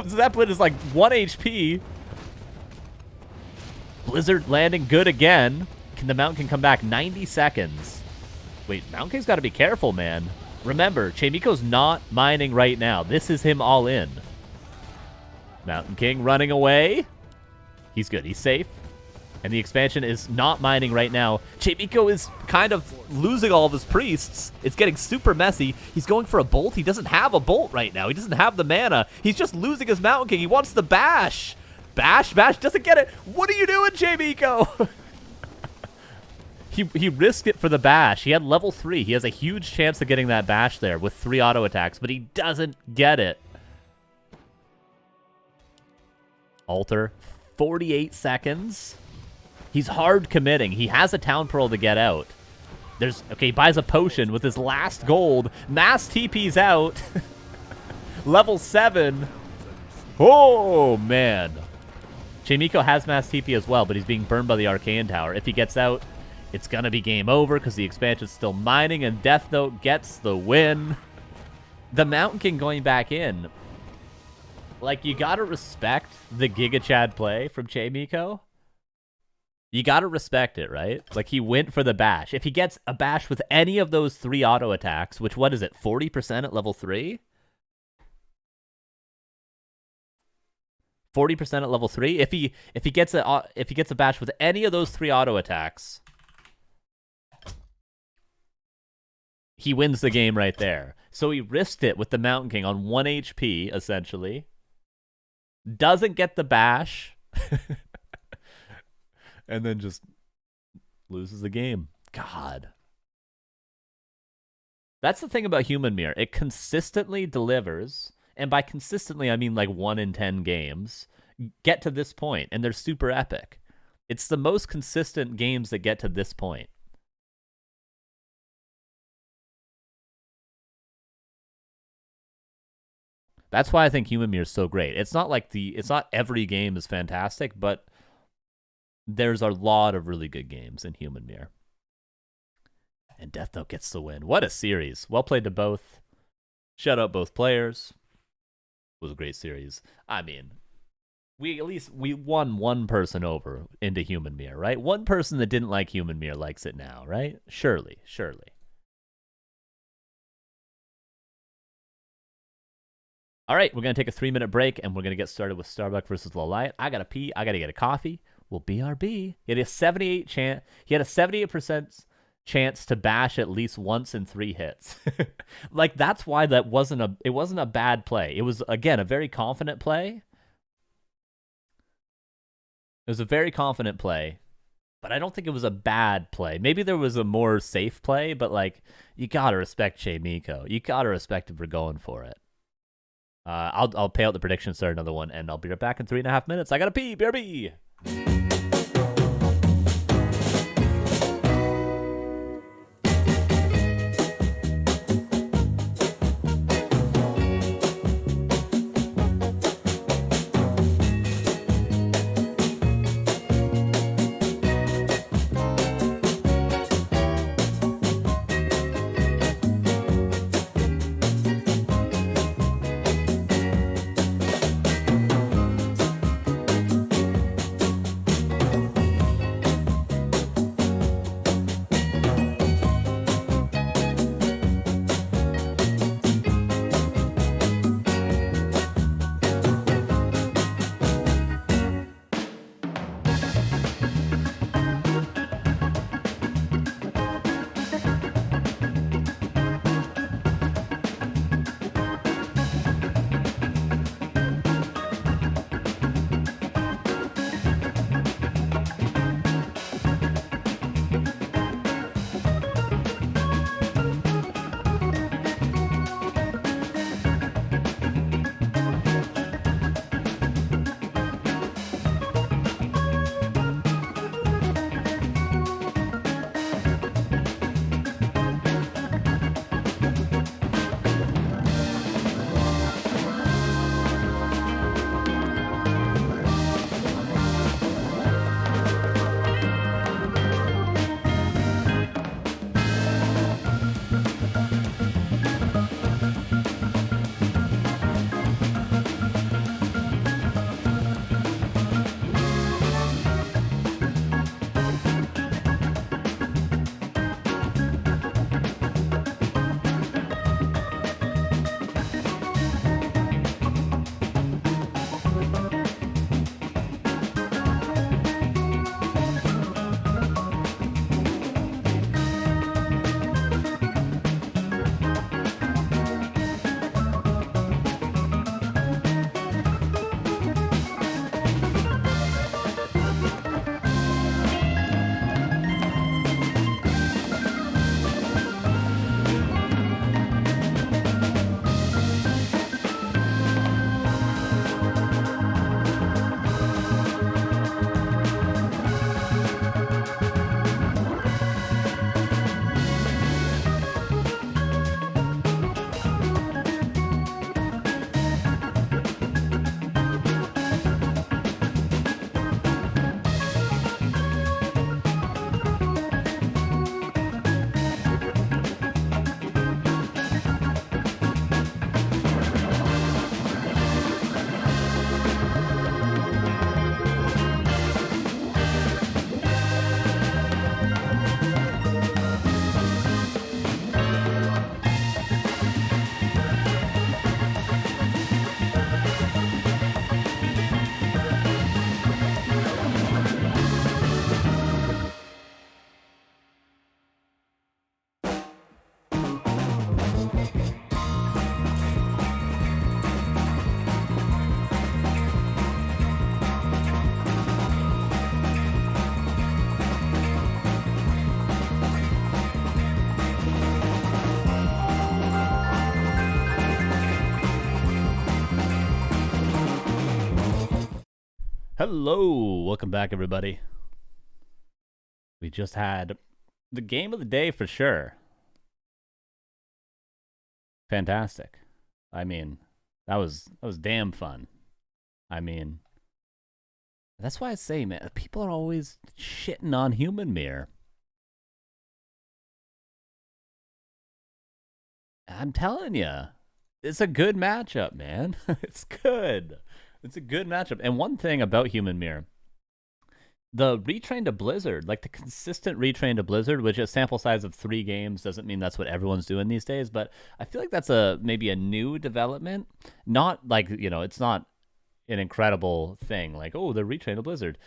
Zeppelin is like 1 HP. Blizzard landing good again. The Mountain King come back 90 seconds. Wait, Mountain King's got to be careful, man. Remember, Chaemiko's not mining right now. This is him all in. Mountain King running away. He's good. He's safe. And the expansion is not mining right now. Chaemiko is kind of losing all of his priests. It's getting super messy. He's going for a bolt. He doesn't have a bolt right now. He doesn't have the mana. He's just losing his Mountain King. He wants the bash. Bash? Bash doesn't get it. What are you doing, Chaemiko? He risked it for the bash. He had level 3. He has a huge chance of getting that bash there with 3 auto attacks, but he doesn't get it. Altar. 48 seconds. He's hard committing. He has a town pearl to get out. Okay, he buys a potion with his last gold. Mass TP's out. Level 7. Oh, man. Chaemiko has mass TP as well, but he's being burned by the Arcane Tower. If he gets out, it's going to be game over because the expansion's still mining, and Deathnote gets the win. The Mountain King going back in. Like, you got to respect the Giga Chad play from Chaemiko. You got to respect it, right? Like, he went for the bash. If he gets a bash with any of those 3 auto attacks, which, what is it, 40% at level 3? 40% at level 3? If he gets a bash with any of those 3 auto attacks, he wins the game right there. So he risked it with the Mountain King on 1 HP, essentially. Doesn't get the bash. And then just loses the game. God. That's the thing about Human Mirror. It consistently delivers. And by consistently, I mean like 1 in 10 games. Get to this point, and they're super epic. It's the most consistent games that get to this point. That's why I think Human Mirror is so great. It's not like it's not every game is fantastic, but there's a lot of really good games in Human Mirror. And Deathnote gets the win. What a series. Well played to both. Shout out both players. It was a great series. I mean, we won one person over into Human Mirror, right? One person that didn't like Human Mirror likes it now, right? Surely. All right, we're going to take a 3-minute break, and we're going to get started with Starbuck versus Lawliet. I got to pee. I got to get a coffee. We'll BRB. He had a 78% chance to bash at least once in 3 hits. Like, that's why it wasn't a bad play. It was, again, a very confident play. It was a very confident play, but I don't think it was a bad play. Maybe there was a more safe play, but, like, you got to respect Chaemiko. You got to respect him for going for it. I'll pay out the prediction, start another one, and I'll be right back in 3.5 minutes. I gotta pee, BRB! Hello, welcome back, everybody. We just had the game of the day for sure. Fantastic. I mean, that was damn fun. I mean, that's why I say, man, people are always shitting on Human Mirror. I'm telling you, it's a good matchup, man. It's good. It's a good matchup. And one thing about Human Mirror, the retrain to Blizzard, like the consistent retrain to Blizzard, which a sample size of 3 games doesn't mean that's what everyone's doing these days, but I feel like that's maybe a new development. Not like, it's not an incredible thing, like, oh, they're retrain to Blizzard.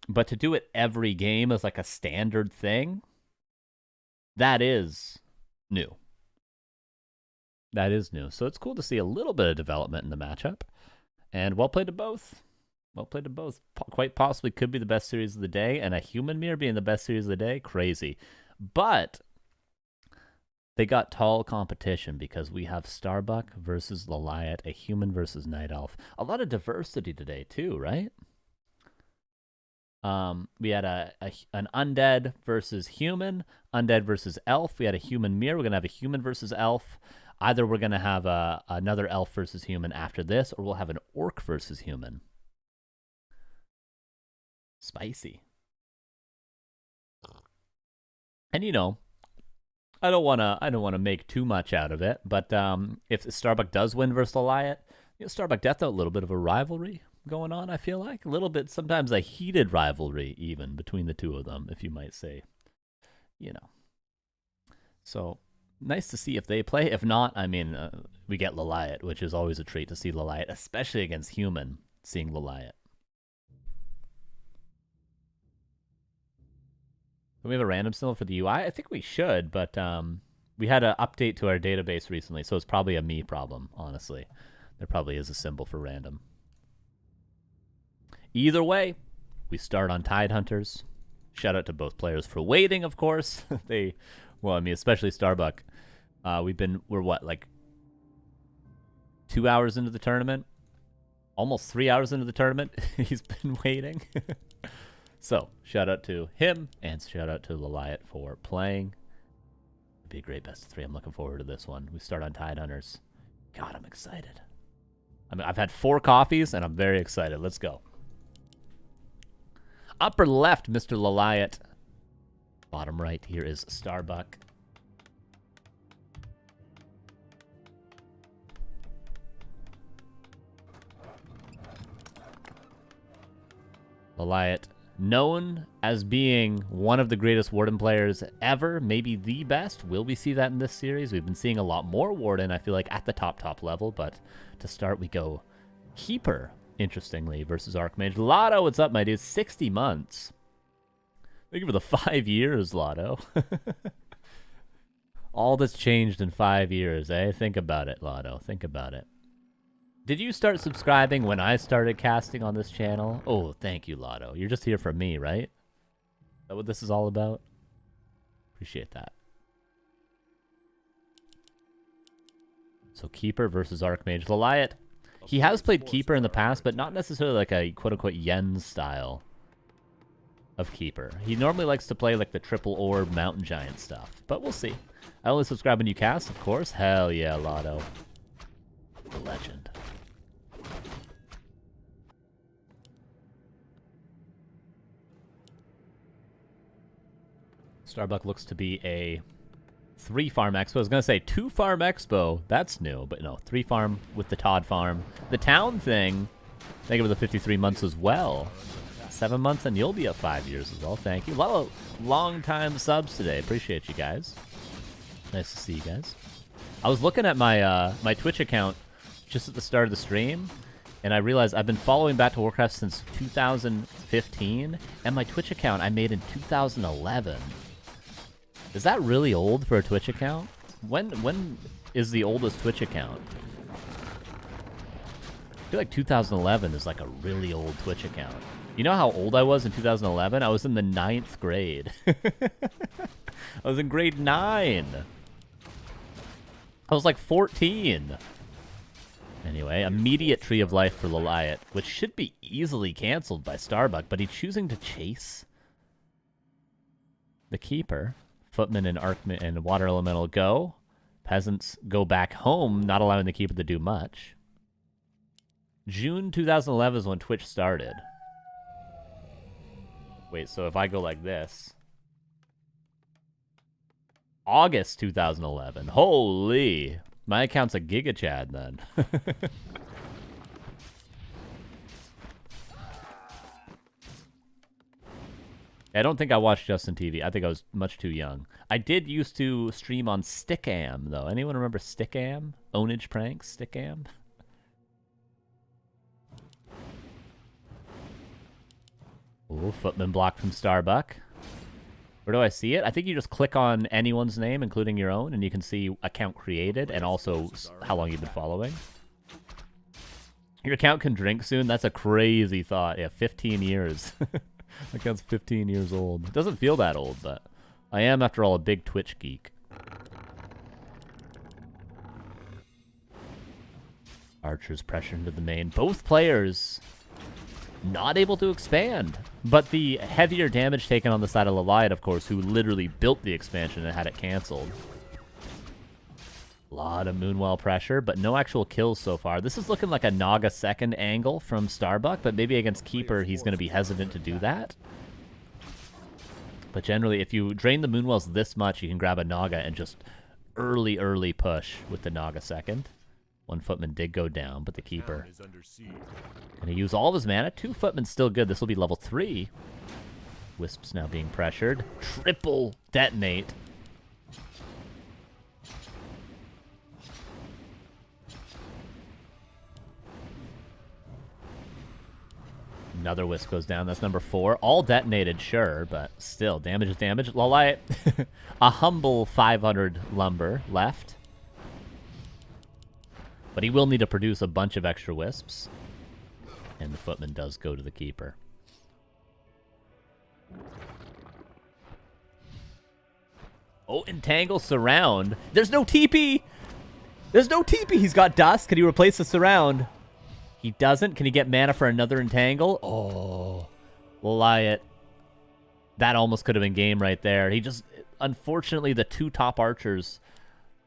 But to do it every game as like a standard thing, that is new. That is new. So it's cool to see a little bit of development in the matchup. And well played to both. Well played to both. Quite possibly could be the best series of the day, and a Human Mirror being the best series of the day, crazy. But they got tall competition because we have Starbuck versus Lawliet, a human versus night elf. A lot of diversity today too, right? We had an undead versus human, undead versus elf. We had a Human Mirror. We're gonna have a human versus elf. Either we're gonna have another elf versus human after this, or we'll have an orc versus human. Spicy. And I don't wanna make too much out of it, but if Starbuck does win versus Lawliet, Starbuck Deathnote, a little bit of a rivalry going on, I feel like. A little bit, sometimes a heated rivalry even between the two of them, if you might say. So nice to see if they play. If not, I mean, we get Lawliet, which is always a treat to see Lawliet, especially against human, seeing Lawliet. Do we have a random symbol for the UI? I think we should, but we had an update to our database recently, so it's probably a me problem, honestly. There probably is a symbol for random. Either way, we start on Tidehunters. Shout out to both players for waiting, of course. Especially Starbuck. We're what, like 2 hours into the tournament? Almost 3 hours into the tournament. He's been waiting. So, shout out to him, and shout out to Lawliet for playing. It'd be a great best of 3. I'm looking forward to this one. We start on Tidehunters. God, I'm excited. I've had 4 coffees, and I'm very excited. Let's go. Upper left, Mr. Lawliet. Bottom right here is Starbuck. Lawliet, known as being one of the greatest Warden players ever, maybe the best. Will we see that in this series? We've been seeing a lot more Warden, I feel like, at the top level, but to start, we go Keeper, interestingly, versus Archmage. Lotto, what's up, my dude? 60 months. Thank you for the 5 years, Lotto. All that's changed in 5 years, eh? Think about it, Lotto. Think about it. Did you start subscribing when I started casting on this channel? Oh, thank you, Lotto. You're just here for me, right? Is that what this is all about? Appreciate that. So Keeper versus Archmage. Lawliet, he has played Keeper in the past, but not necessarily like a quote-unquote Yen style of Keeper. He normally likes to play like the triple orb mountain giant stuff, but we'll see. I only subscribe when you cast, of course. Hell yeah, Lotto. The legend. Starbuck looks to be a 3-farm expo. I was going to say 2-farm expo. That's new, but no. 3-farm with the Todd farm. The town thing, thank you for the 53 months as well. 7 months, and you'll be up 5 years as well. Thank you. A lot of long-time subs today. Appreciate you guys. Nice to see you guys. I was looking at my my Twitch account just at the start of the stream, and I realized I've been following Back to Warcraft since 2015, and my Twitch account I made in 2011. Is that really old for a Twitch account? When is the oldest Twitch account? I feel like 2011 is like a really old Twitch account. You know how old I was in 2011? I was in the 9th grade. I was in grade 9. I was like 14. Anyway, immediate Tree of Life for Lawliet, which should be easily canceled by Starbuck, but he's choosing to chase the Keeper. Footman and Water Elemental go. Peasants go back home, not allowing the Keeper to do much. June 2011 is when Twitch started. Wait, so if I go like this... August 2011. Holy! My account's a Giga Chad then. I don't think I watched Justin TV. I think I was much too young. I did used to stream on Stickam, though. Anyone remember Stickam? Ownage pranks? Stickam? Ooh, Footman blocked from Starbuck. Where do I see it? I think you just click on anyone's name, including your own, and you can see account created and also how long you've been following. Your account can drink soon? That's a crazy thought. Yeah, 15 years. My account's 15 years old. It doesn't feel that old, but I am, after all, a big Twitch geek. Archer's pressure into the main. Both players not able to expand. But the heavier damage taken on the side of Lawliet, of course, who literally built the expansion and had it canceled. A lot of Moonwell pressure, but no actual kills so far. This is looking like a Naga second angle from Starbuck, but maybe against Keeper, he's going to be hesitant to do that. But generally, if you drain the Moonwells this much, you can grab a Naga and just early push with the Naga second. One Footman did go down, but the Keeper gonna use all of his mana. 2 Footmen still good. This will be level 3. Wisps now being pressured. Triple detonate. Another Wisp goes down. That's number 4. All detonated, sure, but still, damage is damage. Lawliet, a humble 500 lumber left. But he will need to produce a bunch of extra Wisps. And the Footman does go to the Keeper. Oh, Entangle Surround. There's no TP! There's no TP! He's got Dust. Can he replace the Surround? He doesn't. Can he get mana for another Entangle? Oh. Lawliet. That almost could have been game right there. He just... Unfortunately, the 2 top archers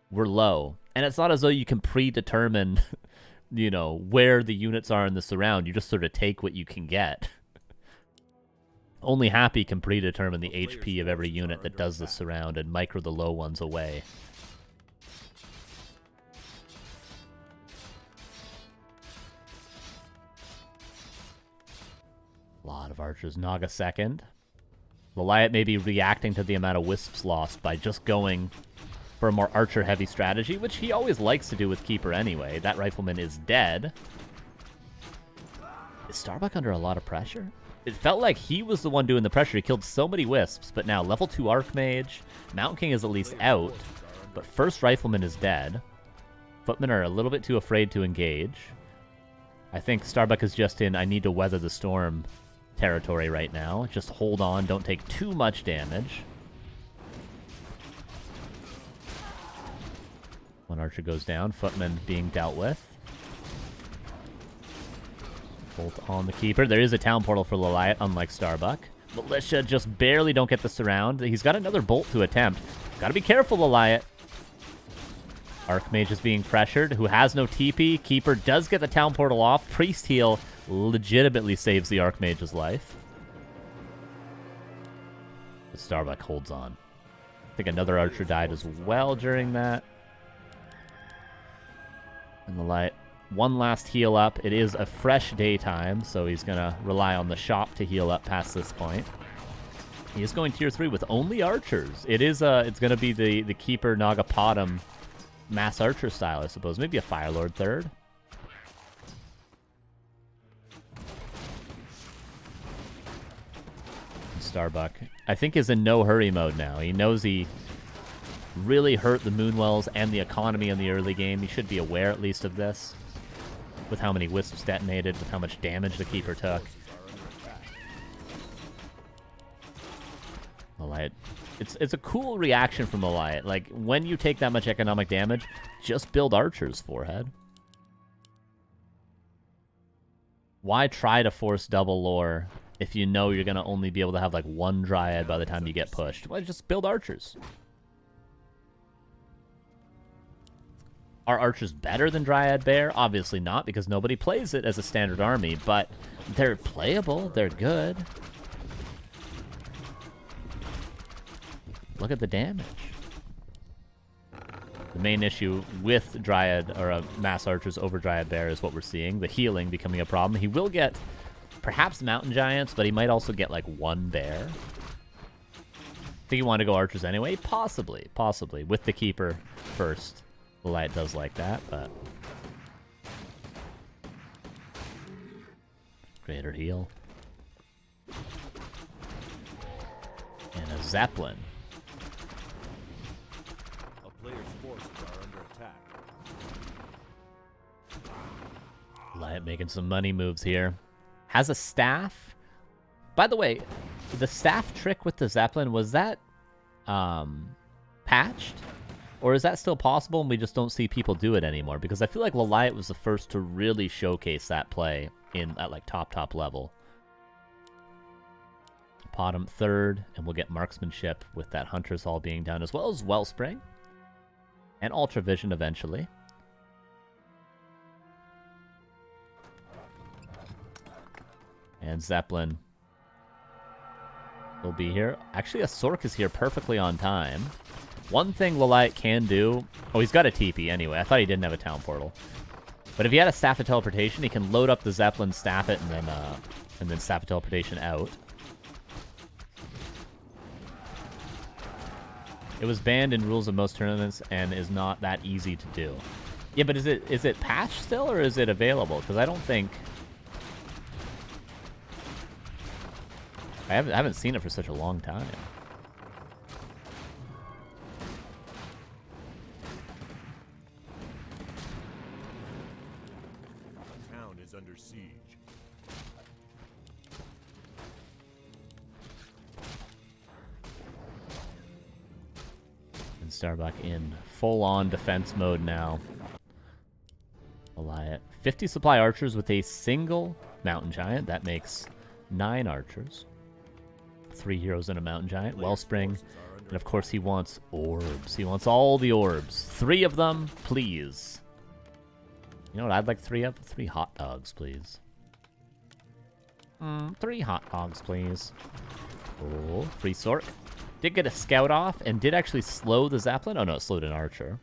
were low. And it's not as though you can predetermine, you know, where the units are in the surround. You just sort of take what you can get. Only Happy can predetermine the HP of every unit that does the surround and micro the low ones away. A lot of archers. Naga second. Lawliet may be reacting to the amount of Wisps lost by just going for a more archer-heavy strategy, which he always likes to do with Keeper anyway. That Rifleman is dead. Is Starbuck under a lot of pressure? It felt like he was the one doing the pressure. He killed so many Wisps, but now level 2 Archmage. Mountain King is at least out, but first Rifleman is dead. Footmen are a little bit too afraid to engage. I think Starbuck is just in I need to weather the storm territory right now. Just hold on, don't take too much damage. One archer goes down. Footman being dealt with. Bolt on the Keeper. There is a town portal for Lawliet, unlike Starbuck. Militia just barely don't get the surround. He's got another bolt to attempt. Gotta be careful, Lawliet. Archmage is being pressured, who has no TP. Keeper does get the town portal off. Priest heal legitimately saves the Archmage's life. But Starbuck holds on. I think another archer died as well during that. And Lawliet, one last heal up. It is a fresh daytime, so he's going to rely on the shop to heal up past this point. He is going tier 3 with only archers. It's going to be the Keeper Nagapadam mass archer style, I suppose. Maybe a Firelord third. Starbuck, I think, is in no hurry mode now. He knows he really hurt the Moonwells and the economy in the early game. He should be aware at least of this. With how many Wisps detonated, with how much damage the Keeper took. Lawliet. It's a cool reaction from Lawliet. Like, when you take that much economic damage, just build archers, forehead. Why try to force double lore if you know you're going to only be able to have like one Dryad by the time you get pushed? Why just build archers? Are archers better than Dryad Bear? Obviously not, because nobody plays it as a standard army, but they're playable, they're good. Look at the damage. The main issue with Dryad, or Mass Archers over Dryad Bear is what we're seeing, the healing becoming a problem. He will get perhaps Mountain Giants, but he might also get like one bear. Think you want to go archers anyway? Possibly, possibly, with the Keeper first. Lawliet does like that, but... Greater heal. And a Zeppelin. A player's forces are under attack. Lawliet making some money moves here. Has a staff. By the way, the staff trick with the Zeppelin, was that patched? Or is that still possible and we just don't see people do it anymore? Because I feel like Lawliet was the first to really showcase that play at like top level. Pot him third, and we'll get marksmanship with that Hunter's Hall being down, as well as Wellspring. And Ultra Vision eventually. And Zeppelin will be here. Actually, a Sork is here perfectly on time. One thing Lawliet can do... Oh, he's got a TP anyway. I thought he didn't have a town portal. But if he had a Staff of Teleportation, he can load up the Zeppelin, staff it, and then Staff of Teleportation out. It was banned in rules of most tournaments and is not that easy to do. Yeah, but is it patched still, or is it available? Because I don't think... I haven't seen it for such a long time. Town is under siege. And Starbuck in full-on defense mode now. Lawliet. 50 supply archers with a single Mountain Giant. That makes 9 archers. 3 heroes and a Mountain Giant. Wellspring. And of course he wants orbs. He wants all the orbs. 3 of them, please. You know what I'd like 3 of? 3 hot dogs, please. 3 hot dogs, please. Oh, free Sork. Did get a scout off and did actually slow the Zeppelin. Oh no, it slowed an archer.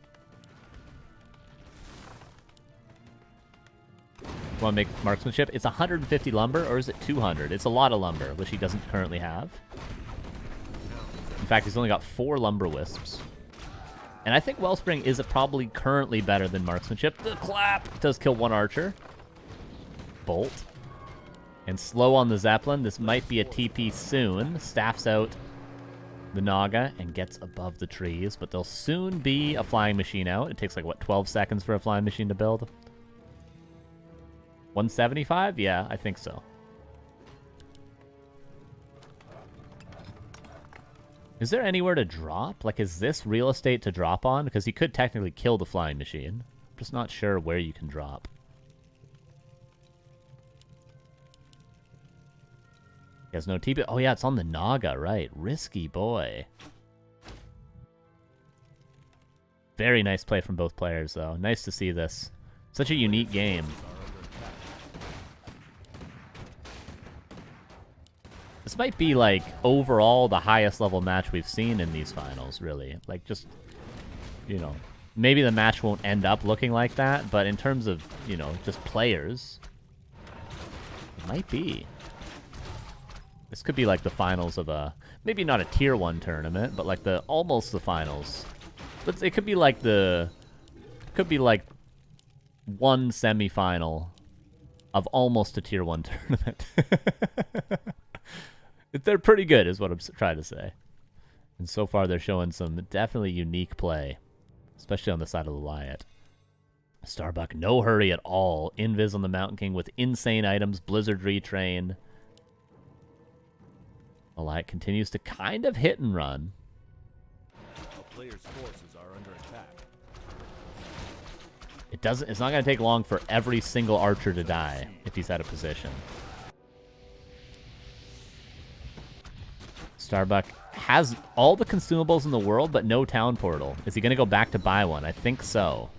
Want to make marksmanship? It's 150 lumber, or is it 200? It's a lot of lumber, which he doesn't currently have. In fact, he's only got 4 lumber wisps. And I think Wellspring is probably currently better than marksmanship. The clap does kill 1 archer. Bolt. And slow on the Zeppelin. This might be a TP soon. Staffs out the Naga and gets above the trees, but there'll soon be a flying machine out. It takes like, what, 12 seconds for a flying machine to build? 175? Yeah, I think so. Is there anywhere to drop? Like, is this real estate to drop on? Because he could technically kill the flying machine. I'm just not sure where you can drop. He has no TP. Oh, yeah, it's on the Naga, right. Risky boy. Very nice play from both players, though. Nice to see this. Such a unique game. This might be, like, overall the highest level match we've seen in these finals, really. Like, just, you know, maybe the match won't end up looking like that, but in terms of, you know, just players, it might be. This could be like the finals of a, maybe not a tier 1 tournament, but like almost the finals. But it could be like one semifinal of almost a tier 1 tournament. They're pretty good, is what I'm trying to say. And so far, they're showing some definitely unique play, especially on the side of Lawliet. Starbuck, no hurry at all. Invis on the Mountain King with insane items. Blizzard retrain. Lawliet continues to kind of hit and run. A player's forces are under attack. It's not going to take long for every single archer to die if he's out of position. Starbuck has all the consumables in the world, but no town portal. Is he going to go back to buy one? I think so.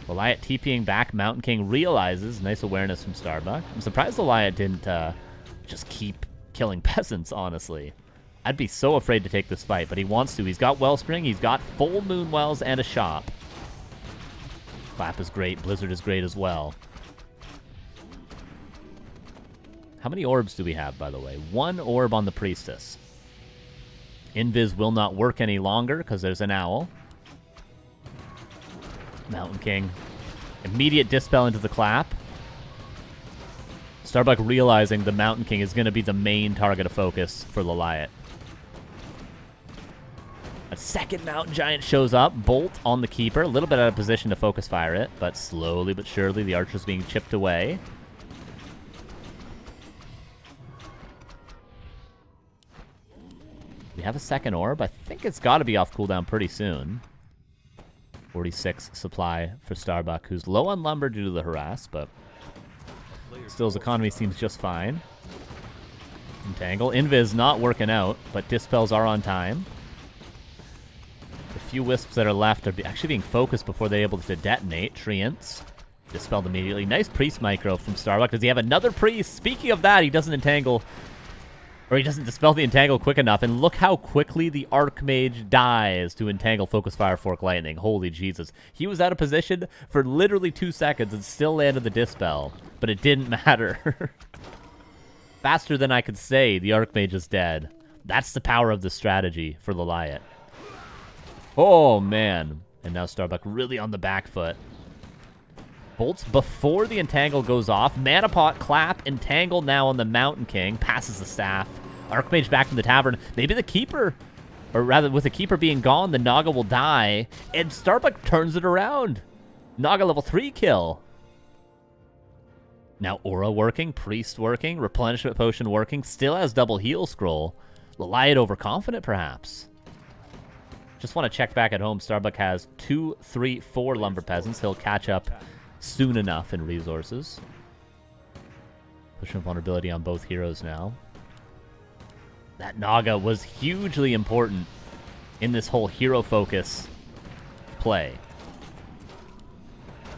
Lawliet TPing back. Mountain King realizes. Nice awareness from Starbuck. I'm surprised Lawliet didn't just keep killing peasants, honestly. I'd be so afraid to take this fight, but he wants to. He's got Wellspring. He's got full Moon Wells and a shop. Clap is great. Blizzard is great as well. How many orbs do we have, by the way? 1 orb on the Priestess. Invis will not work any longer because there's an owl. Mountain King. Immediate dispel into the clap. Starbuck realizing the Mountain King is going to be the main target of focus for Lawliet. A second Mountain Giant shows up. Bolt on the Keeper. A little bit out of position to focus fire it, but slowly but surely the Archer's being chipped away. We have a second orb. I think it's got to be off cooldown pretty soon. 46 supply for Starbuck, who's low on lumber due to the harass, but still his economy seems just fine. Entangle. Invis not working out, but dispels are on time. The few wisps that are left are actually being focused before they're able to detonate. Treants. Dispelled immediately. Nice priest micro from Starbuck. Does he have another priest? Speaking of that, he doesn't entangle, or he doesn't dispel the entangle quick enough. And look how quickly the Archmage dies to entangle Focus Fire Fork Lightning. Holy Jesus. He was out of position for literally 2 seconds and still landed the dispel. But it didn't matter. Faster than I could say, the Archmage is dead. That's the power of the strategy for Lawliet. Oh, man. And now Starbuck really on the back foot. Bolts before the entangle goes off. Mana Pot, clap, entangle now on the Mountain King. Passes the staff. Archmage back from the tavern. Maybe the Keeper, or rather with the Keeper being gone, the Naga will die. And Starbuck turns it around. Naga level 3 kill. Now Aura working, Priest working, Replenishment Potion working. Still has double heal scroll. Lawliet overconfident perhaps. Just want to check back at home. Starbuck has 2, 3, 4 Lumber Peasants. He'll catch up soon enough in resources. Pushing vulnerability on both heroes now. That Naga was hugely important in this whole hero focus play.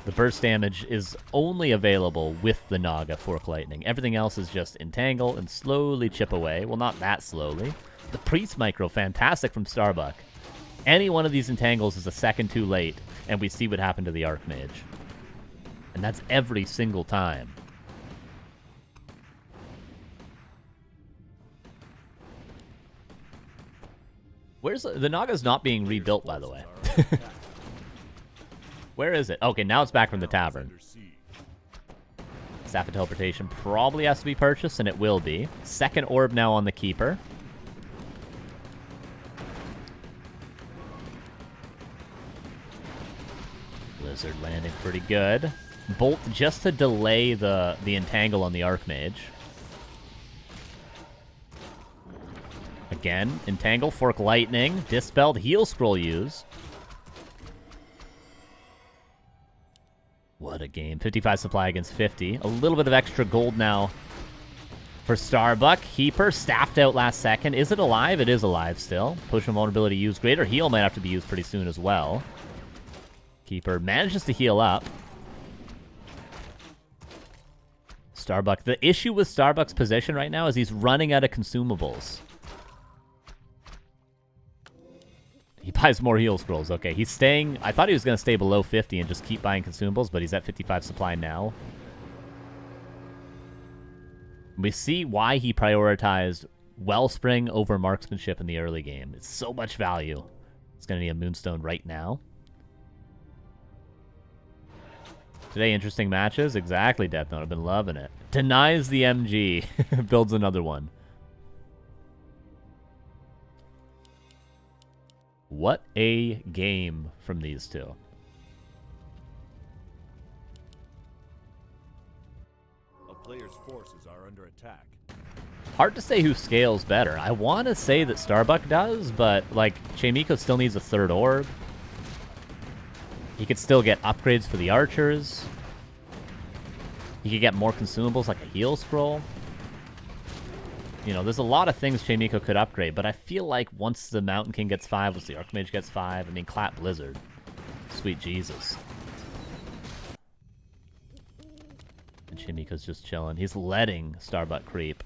The burst damage is only available with the Naga Fork Lightning. Everything else is just entangle and slowly chip away. Well, not that slowly. The Priest micro, fantastic from Starbuck. Any one of these entangles is a second too late, and we see what happened to the Archmage. And that's every single time. Where's the Naga's not being rebuilt, by the way. Where is it? Okay, now it's back from the tavern. Staff of Teleportation probably has to be purchased, and it will be. Second orb now on the Keeper. Blizzard landing pretty good. Bolt just to delay the entangle on the Archmage. Again, entangle, Fork Lightning, dispelled, heal scroll use. What a game. 55 supply against 50. A little bit of extra gold now for Starbuck. Keeper staffed out last second. Is it alive? It is alive still. Potion vulnerability used. Greater heal might have to be used pretty soon as well. Keeper manages to heal up. Starbuck. The issue with Starbuck's position right now is he's running out of consumables. He buys more heal scrolls. Okay, he's staying. I thought he was going to stay below 50 and just keep buying consumables, but he's at 55 supply now. We see why he prioritized Wellspring over Marksmanship in the early game. It's so much value. It's going to need a Moonstone right now. Today, interesting matches. Exactly, Deathnote. I've been loving it. Denies the MG. Builds another one. What a game from these two. A player's forces are under attack. Hard to say who scales better. I want to say that Starbuck does, but like Chaemiko still needs a third orb. He could still get upgrades for the archers. He could get more consumables like a heal scroll. You know, there's a lot of things Chaemiko could upgrade, but I feel like once the Mountain King gets 5, once the Archmage gets 5, I mean, clap Blizzard. Sweet Jesus. And Chaemiko's just chilling. He's letting Starbuck creep.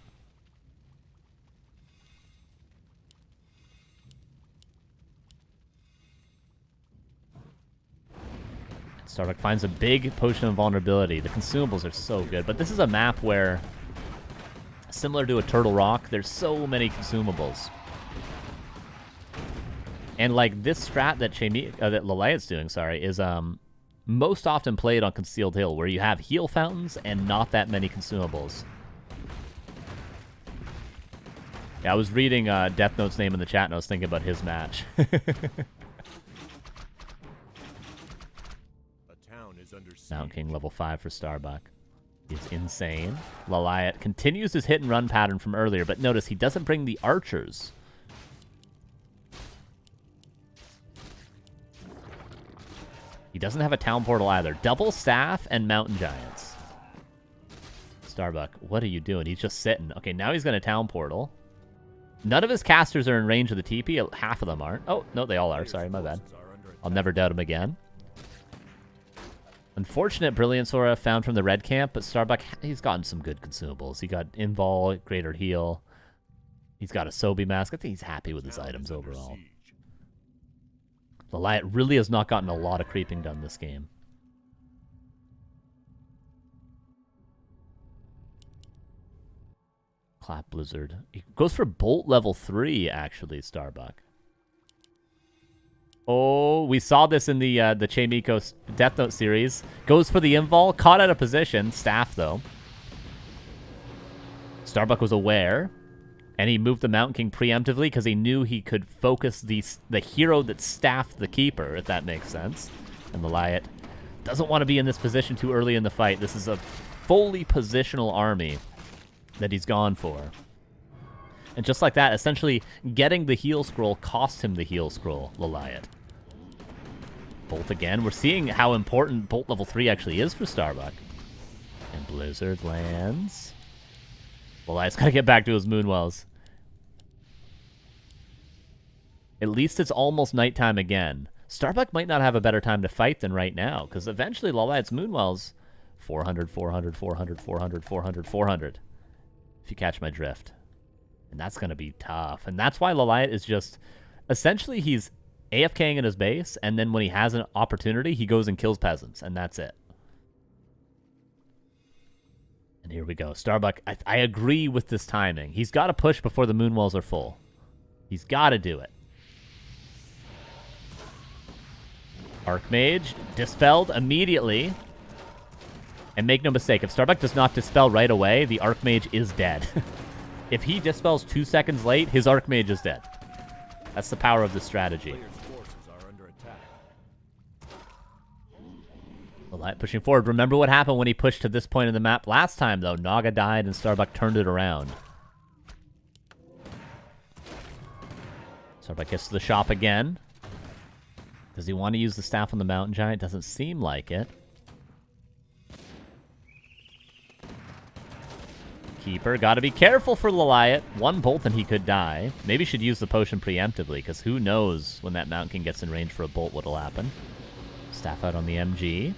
Starbuck finds a big potion of vulnerability. The consumables are so good, but this is a map where, similar to a Turtle Rock, there's so many consumables. And like this strat that that Lawliet's doing, is most often played on Concealed Hill, where you have heal fountains and not that many consumables. Yeah, I was reading Deathnote's name in the chat and I was thinking about his match. Mountain King level 5 for Starbuck. He's insane. Lawliet continues his hit and run pattern from earlier, but notice he doesn't bring the archers. He doesn't have a town portal either. Double staff and mountain giants. Starbuck, what are you doing? He's just sitting. Okay, now he's going to town portal. None of his casters are in range of the TP. Half of them aren't. Oh, no, they all are. Sorry, my bad. I'll never doubt him again. Unfortunate Brilliance Aura found from the red camp, but Starbuck, he's gotten some good consumables. He got Invul, Greater Heal. He's got a Sobi Mask. I think he's happy with his items overall. Lawliet really has not gotten a lot of creeping done this game. Clap Blizzard. He goes for Bolt level 3, actually, Starbuck. Oh, we saw this in the Chaemiko Deathnote series. Goes for the invul, caught out of position. Staff, though. Starbuck was aware, and he moved the Mountain King preemptively because he knew he could focus the hero that staffed the Keeper, if that makes sense. And Lawliet doesn't want to be in this position too early in the fight. This is a fully positional army that he's gone for. And just like that, essentially getting the heal scroll cost him the heal scroll, Lawliet. Bolt again. We're seeing how important Bolt level 3 actually is for Starbuck. And Blizzard lands. Lawliet's got to get back to his Moonwells. At least it's almost nighttime again. Starbuck might not have a better time to fight than right now, because eventually Lawliet's Moonwells 400, 400, 400, 400, 400, 400. If you catch my drift. And that's going to be tough. And that's why Lawliet is just... Essentially, he's AFKing in his base, and then when he has an opportunity, he goes and kills peasants, and that's it. And here we go. Starbuck, I agree with this timing. He's got to push before the Moonwells are full. He's got to do it. Archmage, dispelled immediately. And make no mistake, if Starbuck does not dispel right away, the Archmage is dead. If he dispels 2 seconds late, his Archmage is dead. That's the power of this strategy. Lawliet pushing forward. Remember what happened when he pushed to this point in the map last time, though. Naga died and Starbuck turned it around. Starbuck gets to the shop again. Does he want to use the staff on the Mountain Giant? Doesn't seem like it. Keeper. Got to be careful for Lawliet. One bolt and he could die. Maybe should use the potion preemptively, because who knows when that Mountain King gets in range for a bolt what'll happen. Staff out on the MG.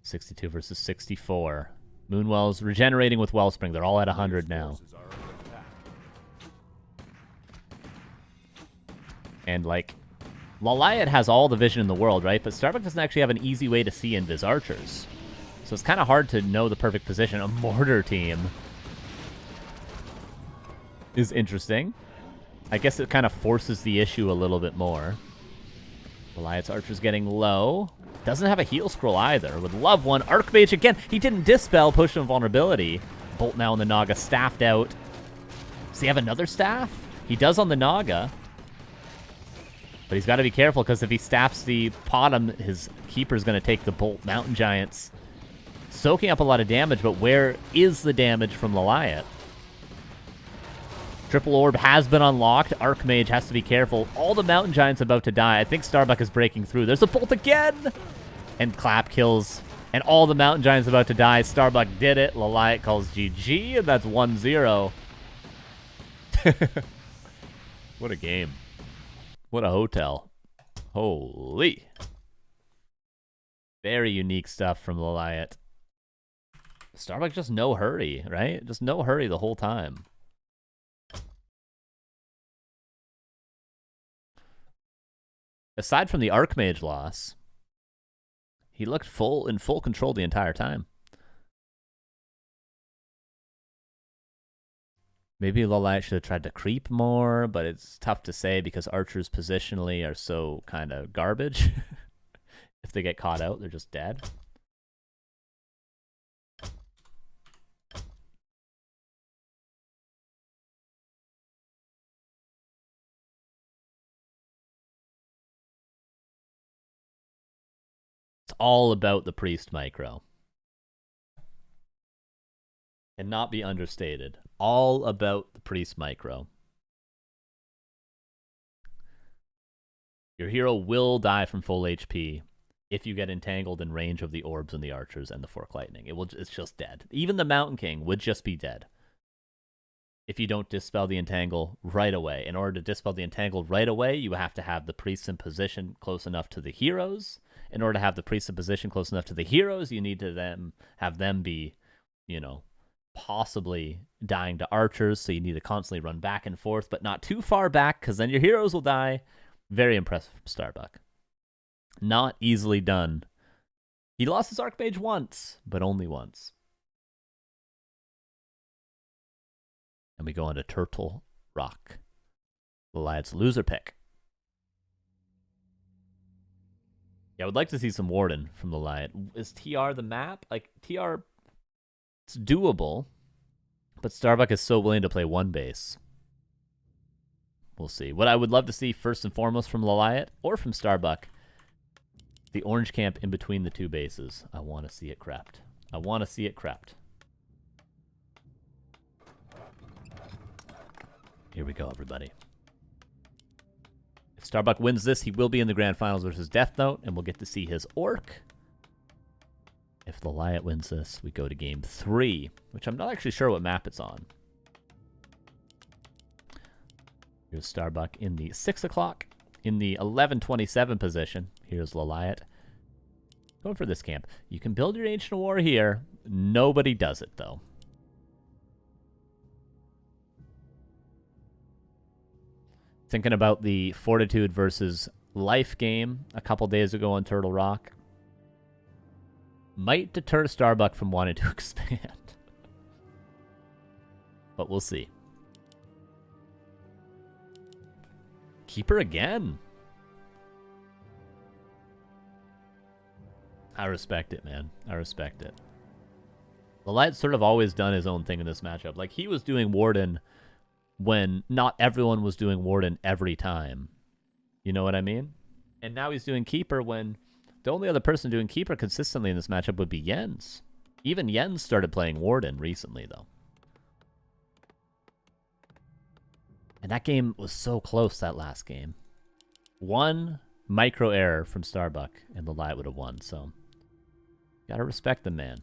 $62 versus 64. Moonwells regenerating with Wellspring. They're all at 100 now. And, like, Lawliet has all the vision in the world, right? But Starbuck doesn't actually have an easy way to see Invis archers. So it's kind of hard to know the perfect position. A mortar team is interesting. I guess it kind of forces the issue a little bit more. Lawliet's archer's getting low. Doesn't have a heal scroll either. Would love one. Archmage again. He didn't dispel Potion of Vulnerability. Bolt now on the Naga. Staffed out. Does he have another staff? He does on the Naga. But he's got to be careful, because if he staffs the bottom, his Keeper's going to take the Bolt. Mountain Giants soaking up a lot of damage, but where is the damage from Lawliet? Triple Orb has been unlocked. Archmage has to be careful. All the Mountain Giants about to die. I think Starbuck is breaking through. There's a bolt again! And Clap kills. And all the Mountain Giants about to die. Starbuck did it. Lawliet calls GG, and that's 1-0. What a game. What a hotel. Holy. Very unique stuff from Lawliet. Starbuck just no hurry, right? Just no hurry the whole time. Aside from the Archmage loss, he looked in full control the entire time. Maybe Lawliet should have tried to creep more, but it's tough to say because archers positionally are so kind of garbage. If they get caught out, they're just dead. All about the priest micro. Cannot be understated. All about the priest micro. Your hero will die from full HP if you get entangled in range of the orbs and the archers and the fork lightning. It's just dead. Even the Mountain King would just be dead if you don't dispel the entangle right away. In order to dispel the entangle right away, you have to have the priests in position close enough to the heroes. In order to have the priests in position close enough to the heroes, you need to have them be, possibly dying to archers. So you need to constantly run back and forth, but not too far back, because then your heroes will die. Very impressive from Starbuck. Not easily done. He lost his Archmage once, but only once. And we go on to Turtle Rock. Lawliet's loser pick. Yeah, I would like to see some Warden from Lawliet. Is TR the map? Like, TR, it's doable, but Starbuck is so willing to play one base. We'll see. What I would love to see first and foremost from Lawliet or from Starbuck, the orange camp in between the two bases. I want to see it crept. I want to see it crept. Here we go, everybody. If Starbuck wins this, he will be in the grand finals versus Deathnote, and we'll get to see his orc. If Lawliet wins this, we go to game 3, which I'm not actually sure what map it's on. Here's Starbuck in the 6 o'clock. In the 11:27 position, here's Lawliet. Going for this camp. You can build your Ancient War here. Nobody does it, though. Thinking about the Fortitude versus Life game a couple days ago on Turtle Rock. Might deter Starbuck from wanting to expand. But we'll see. Keeper again. I respect it, man. I respect it. Lawliet's sort of always done his own thing in this matchup. Like, he was doing Warden when not everyone was doing Warden every time. You know what I mean? And now he's doing Keeper when the only other person doing Keeper consistently in this matchup would be Jens. Even Jens started playing Warden recently, though. And that game was so close, that last game. One micro error from Starbuck, and Lawliet would have won, so gotta respect the man.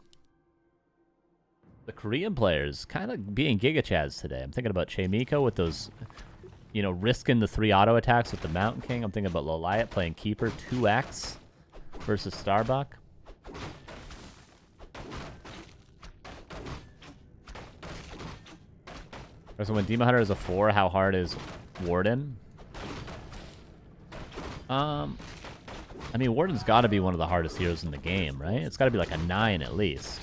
The Korean players kind of being Giga Chaz today. I'm thinking about Chaemiko with those, risking the 3 auto attacks with the Mountain King. I'm thinking about Lawliet playing Keeper 2x versus Starbuck. So when Demon Hunter is a 4, how hard is Warden? I mean, Warden's got to be one of the hardest heroes in the game, right? It's got to be like a 9 at least.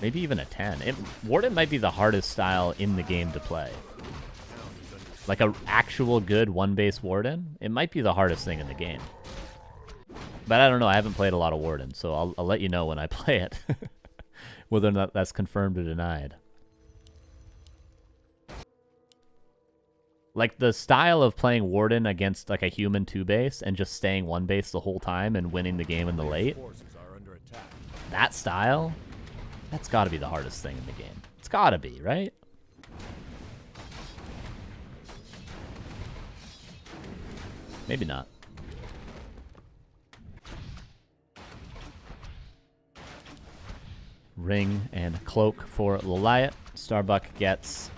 Maybe even a 10. Warden might be the hardest style in the game to play. Like an actual good one-base Warden, it might be the hardest thing in the game. But I don't know. I haven't played a lot of Warden, so I'll let you know when I play it. Whether or not that's confirmed or denied. Like, the style of playing Warden against, like, a human 2-base and just staying 1-base the whole time and winning the game in the late. That style, that's got to be the hardest thing in the game. It's got to be, right? Maybe not. Ring and cloak for Lawliet. Starbuck gets,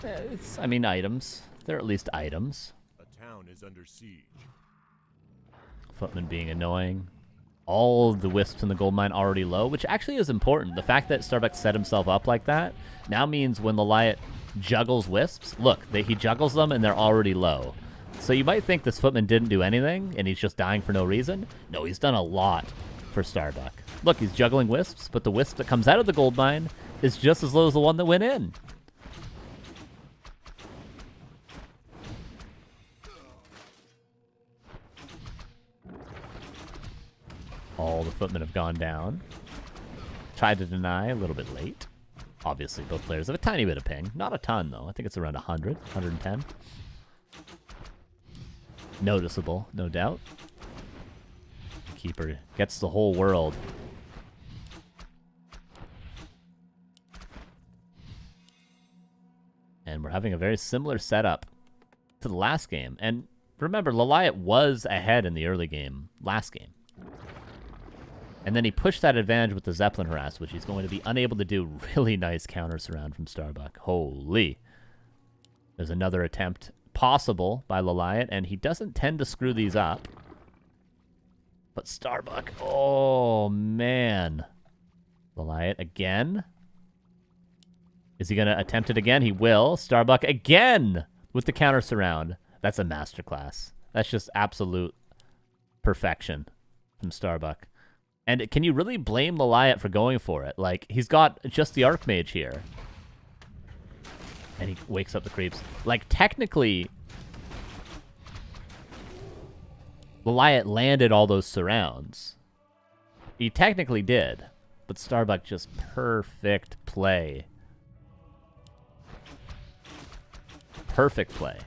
I mean, items. They're at least items. A town is under siege. Footman being annoying. All of the wisps in the gold mine already low, which actually is important. The fact that Starbuck set himself up like that now means when Lawliet juggles wisps, look, he juggles them and they're already low. So you might think this Footman didn't do anything and he's just dying for no reason. No, he's done a lot for Starbuck. Look, he's juggling wisps, but the wisp that comes out of the gold mine is just as low as the one that went in. All the footmen have gone down. Tried to deny, a little bit late. Obviously, both players have a tiny bit of ping. Not a ton, though. I think it's around 100, 110. Noticeable, no doubt. Keeper gets the whole world. And we're having a very similar setup to the last game. And remember, Lawliet was ahead in the early game, last game. And then he pushed that advantage with the Zeppelin harass, which he's going to be unable to do. Really nice counter surround from Starbuck. Holy. There's another attempt possible by Lawliet, and he doesn't tend to screw these up. But Starbuck, oh man. Lawliet again. Is he going to attempt it again? He will. Starbuck again with the counter surround. That's a masterclass. That's just absolute perfection from Starbuck. And can you really blame Lawliet for going for it? Like, he's got just the Archmage here. And he wakes up the creeps. Like, technically, Lawliet landed all those surrounds. He technically did. But Starbuck just perfect play. Perfect play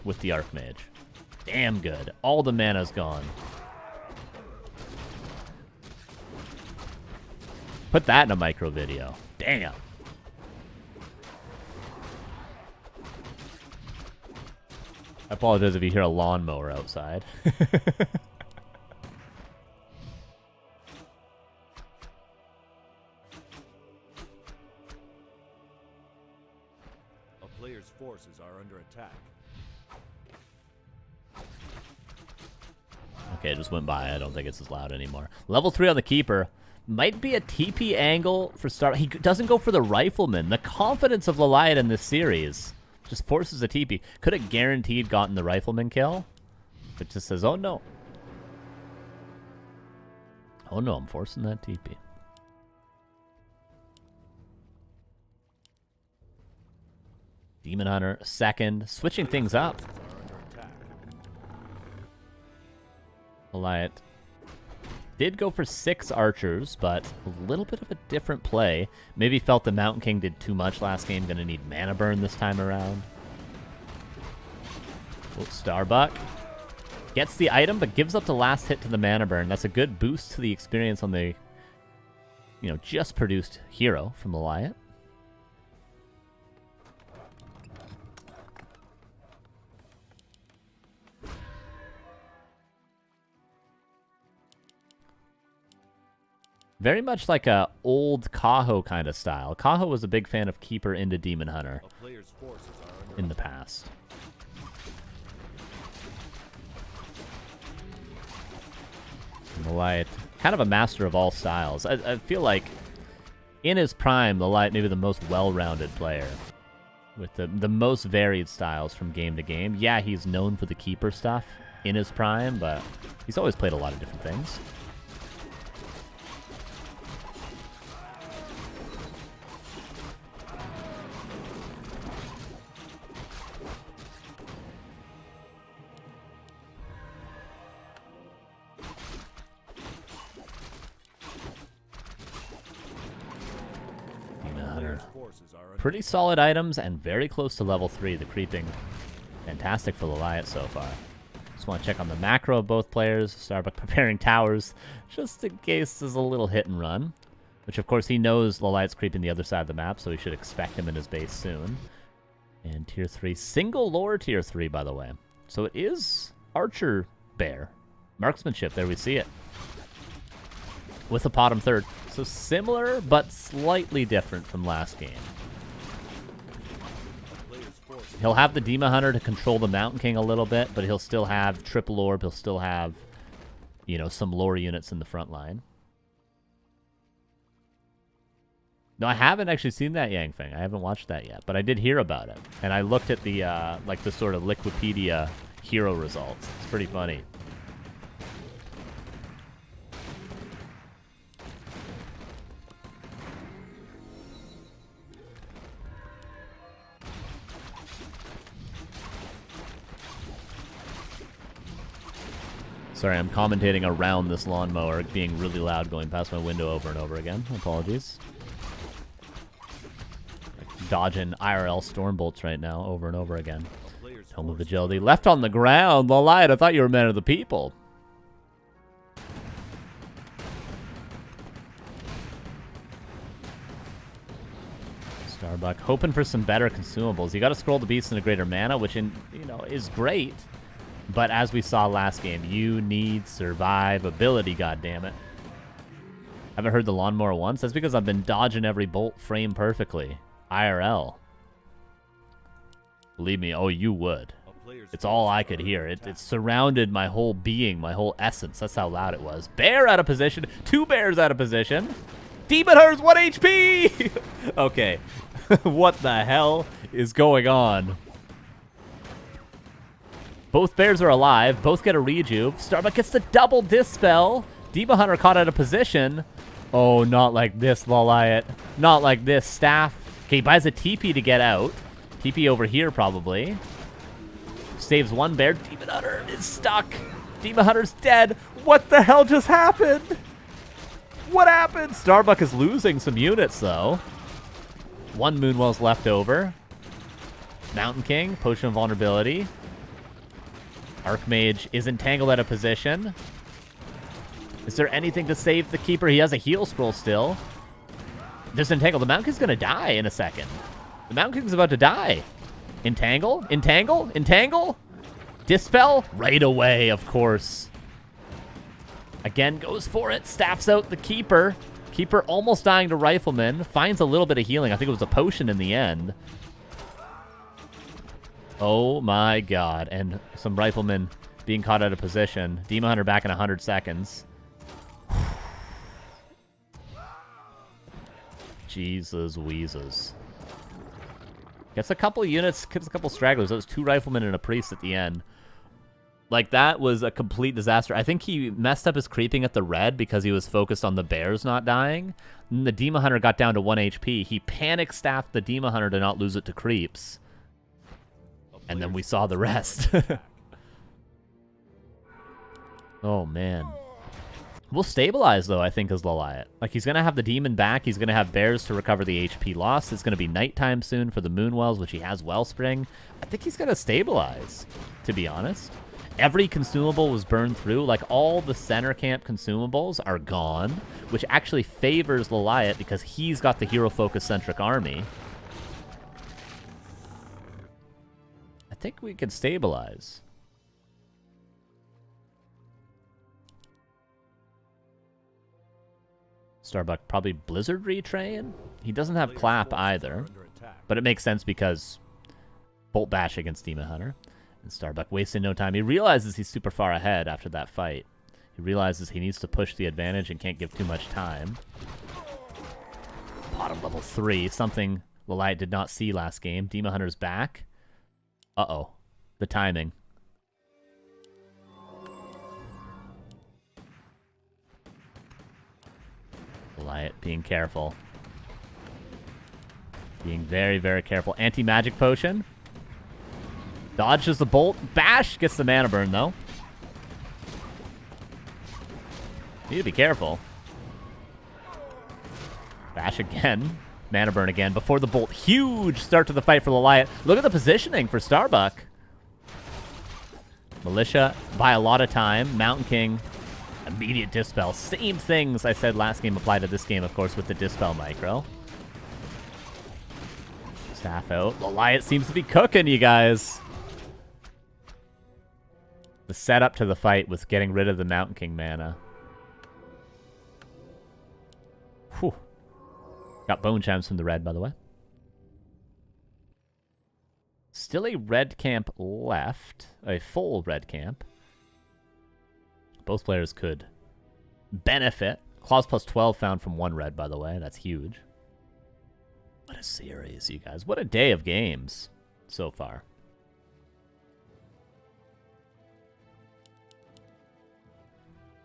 with the Archmage. Damn good. All the mana's gone. Put that in a micro video. Damn. I apologize if you hear a lawnmower outside. A player's forces are under attack. Okay, it just went by. I don't think it's as loud anymore. Level 3 on the Keeper. Might be a TP angle for Starbuck. He doesn't go for the Rifleman. The confidence of Lawliet in this series just forces a TP. Could have guaranteed gotten the Rifleman kill. But just says, oh no. Oh no, I'm forcing that TP. Demon Hunter, second. Switching things up. Lawliet did go for 6 archers, but a little bit of a different play. Maybe felt the Mountain King did too much last game. Gonna need mana burn this time around. Oh, Starbuck gets the item, but gives up the last hit to the mana burn. That's a good boost to the experience on the, just produced hero from Lawliet. Very much like a old Kaho kind of style. Kaho was a big fan of Keeper into Demon Hunter in the past. Lawliet, kind of a master of all styles. I feel like in his prime, Lawliet maybe the most well-rounded player with the most varied styles from game to game. Yeah, he's known for the Keeper stuff in his prime, but he's always played a lot of different things. Pretty solid items and very close to level 3. The creeping, fantastic for Lawliet so far. Just want to check on the macro of both players. Starbuck preparing towers just in case there's a little hit and run. Which of course he knows Lawliet's creeping the other side of the map, so he should expect him in his base soon. And tier 3, single lore tier 3 by the way. So it is archer bear. Marksmanship, there we see it. With a bottom third. So similar, but slightly different from last game. He'll have the Demon Hunter to control the Mountain King a little bit, but he'll still have triple orb. He'll still have, you know, some lore units in the front line. No, I haven't actually seen that Yangfeng. I haven't watched that yet, but I did hear about it. And I looked at the, like, the sort of Liquipedia hero results. It's pretty funny. Sorry, I'm commentating around this lawnmower being really loud going past my window over and over again. Apologies. Dodging IRL Stormbolts right now over and over again. Helm of Agility. Left on the ground. Lawliet, I thought you were men of the people. Starbuck. Hoping for some better consumables. You got to scroll the beast into greater mana, which, you know, is great. But as we saw last game, you need survivability, goddammit. Haven't heard the lawnmower once? That's because I've been dodging every bolt frame perfectly. IRL. Believe me, oh, you would. It's all I could hear. It surrounded my whole being, my whole essence. That's how loud it was. Bear out of position. 2 bears out of position. Demon Hunter's 1 HP! Okay. What the hell is going on? Both bears are alive. Both get a rejuve. Starbuck gets the double dispel. Demon Hunter caught out of position. Oh, not like this, Lawliet. Not like this, Staff. Okay, he buys a TP to get out. TP over here, probably. Saves 1 bear. Demon Hunter is stuck. Demon Hunter's dead. What the hell just happened? What happened? Starbuck is losing some units, though. 1 Moonwell's left over. Mountain King, Potion of Vulnerability. Archmage is entangled out of position. Is there anything to save the Keeper? He has a heal scroll still. There's Entangle. The Mountain King's going to die in a second. The Mountain King's about to die. Entangle? Entangle? Entangle? Dispel? Right away, of course. Again, goes for it. Staffs out the Keeper. Keeper almost dying to Rifleman. Finds a little bit of healing. I think it was a potion in the end. Oh my god. And some Riflemen being caught out of position. Demon Hunter back in 100 seconds. Jesus Weezus. Gets a couple units, gets a couple stragglers. Those 2 Riflemen and a Priest at the end. Like, that was a complete disaster. I think he messed up his creeping at the red because he was focused on the bears not dying. And the Demon Hunter got down to 1 HP. He panic staffed the Demon Hunter to not lose it to creeps. And then we saw the rest. Oh, man. We'll stabilize, though, I think, as Lawliet. Like, he's going to have the demon back. He's going to have bears to recover the HP lost. It's going to be nighttime soon for the Moonwells, which he has Wellspring. I think he's going to stabilize, to be honest. Every consumable was burned through. Like, all the center camp consumables are gone, which actually favors Lawliet because he's got the hero-focused centric army. I think we can stabilize. Starbuck probably Blizzard retrain. He doesn't have Clap either, but it makes sense because Bolt Bash against Demon Hunter. And Starbuck wasting no time. He realizes he's super far ahead after that fight. He realizes he needs to push the advantage and can't give too much time. Bottom level 3, something Lawliet did not see last game. Demon Hunter's back. Uh-oh. The timing. Lawliet being careful. Being very, very careful. Anti-magic potion. Dodges the bolt. Bash gets the mana burn, though. Need to be careful. Bash again. Mana burn again before the bolt. Huge start to the fight for Lawliet. Look at the positioning for Starbuck. Militia by a lot of time. Mountain King. Immediate Dispel. Same things I said last game apply to this game, of course, with the Dispel micro. Staff out. Lawliet seems to be cooking, you guys. the setup to the fight with getting rid of the Mountain King mana. Whew. Got Bone Chimes from the red, by the way. Still a red camp left. A full red camp. Both players could benefit. Claws plus 12 found from one red, by the way. That's huge. What a series, you guys. What a day of games so far.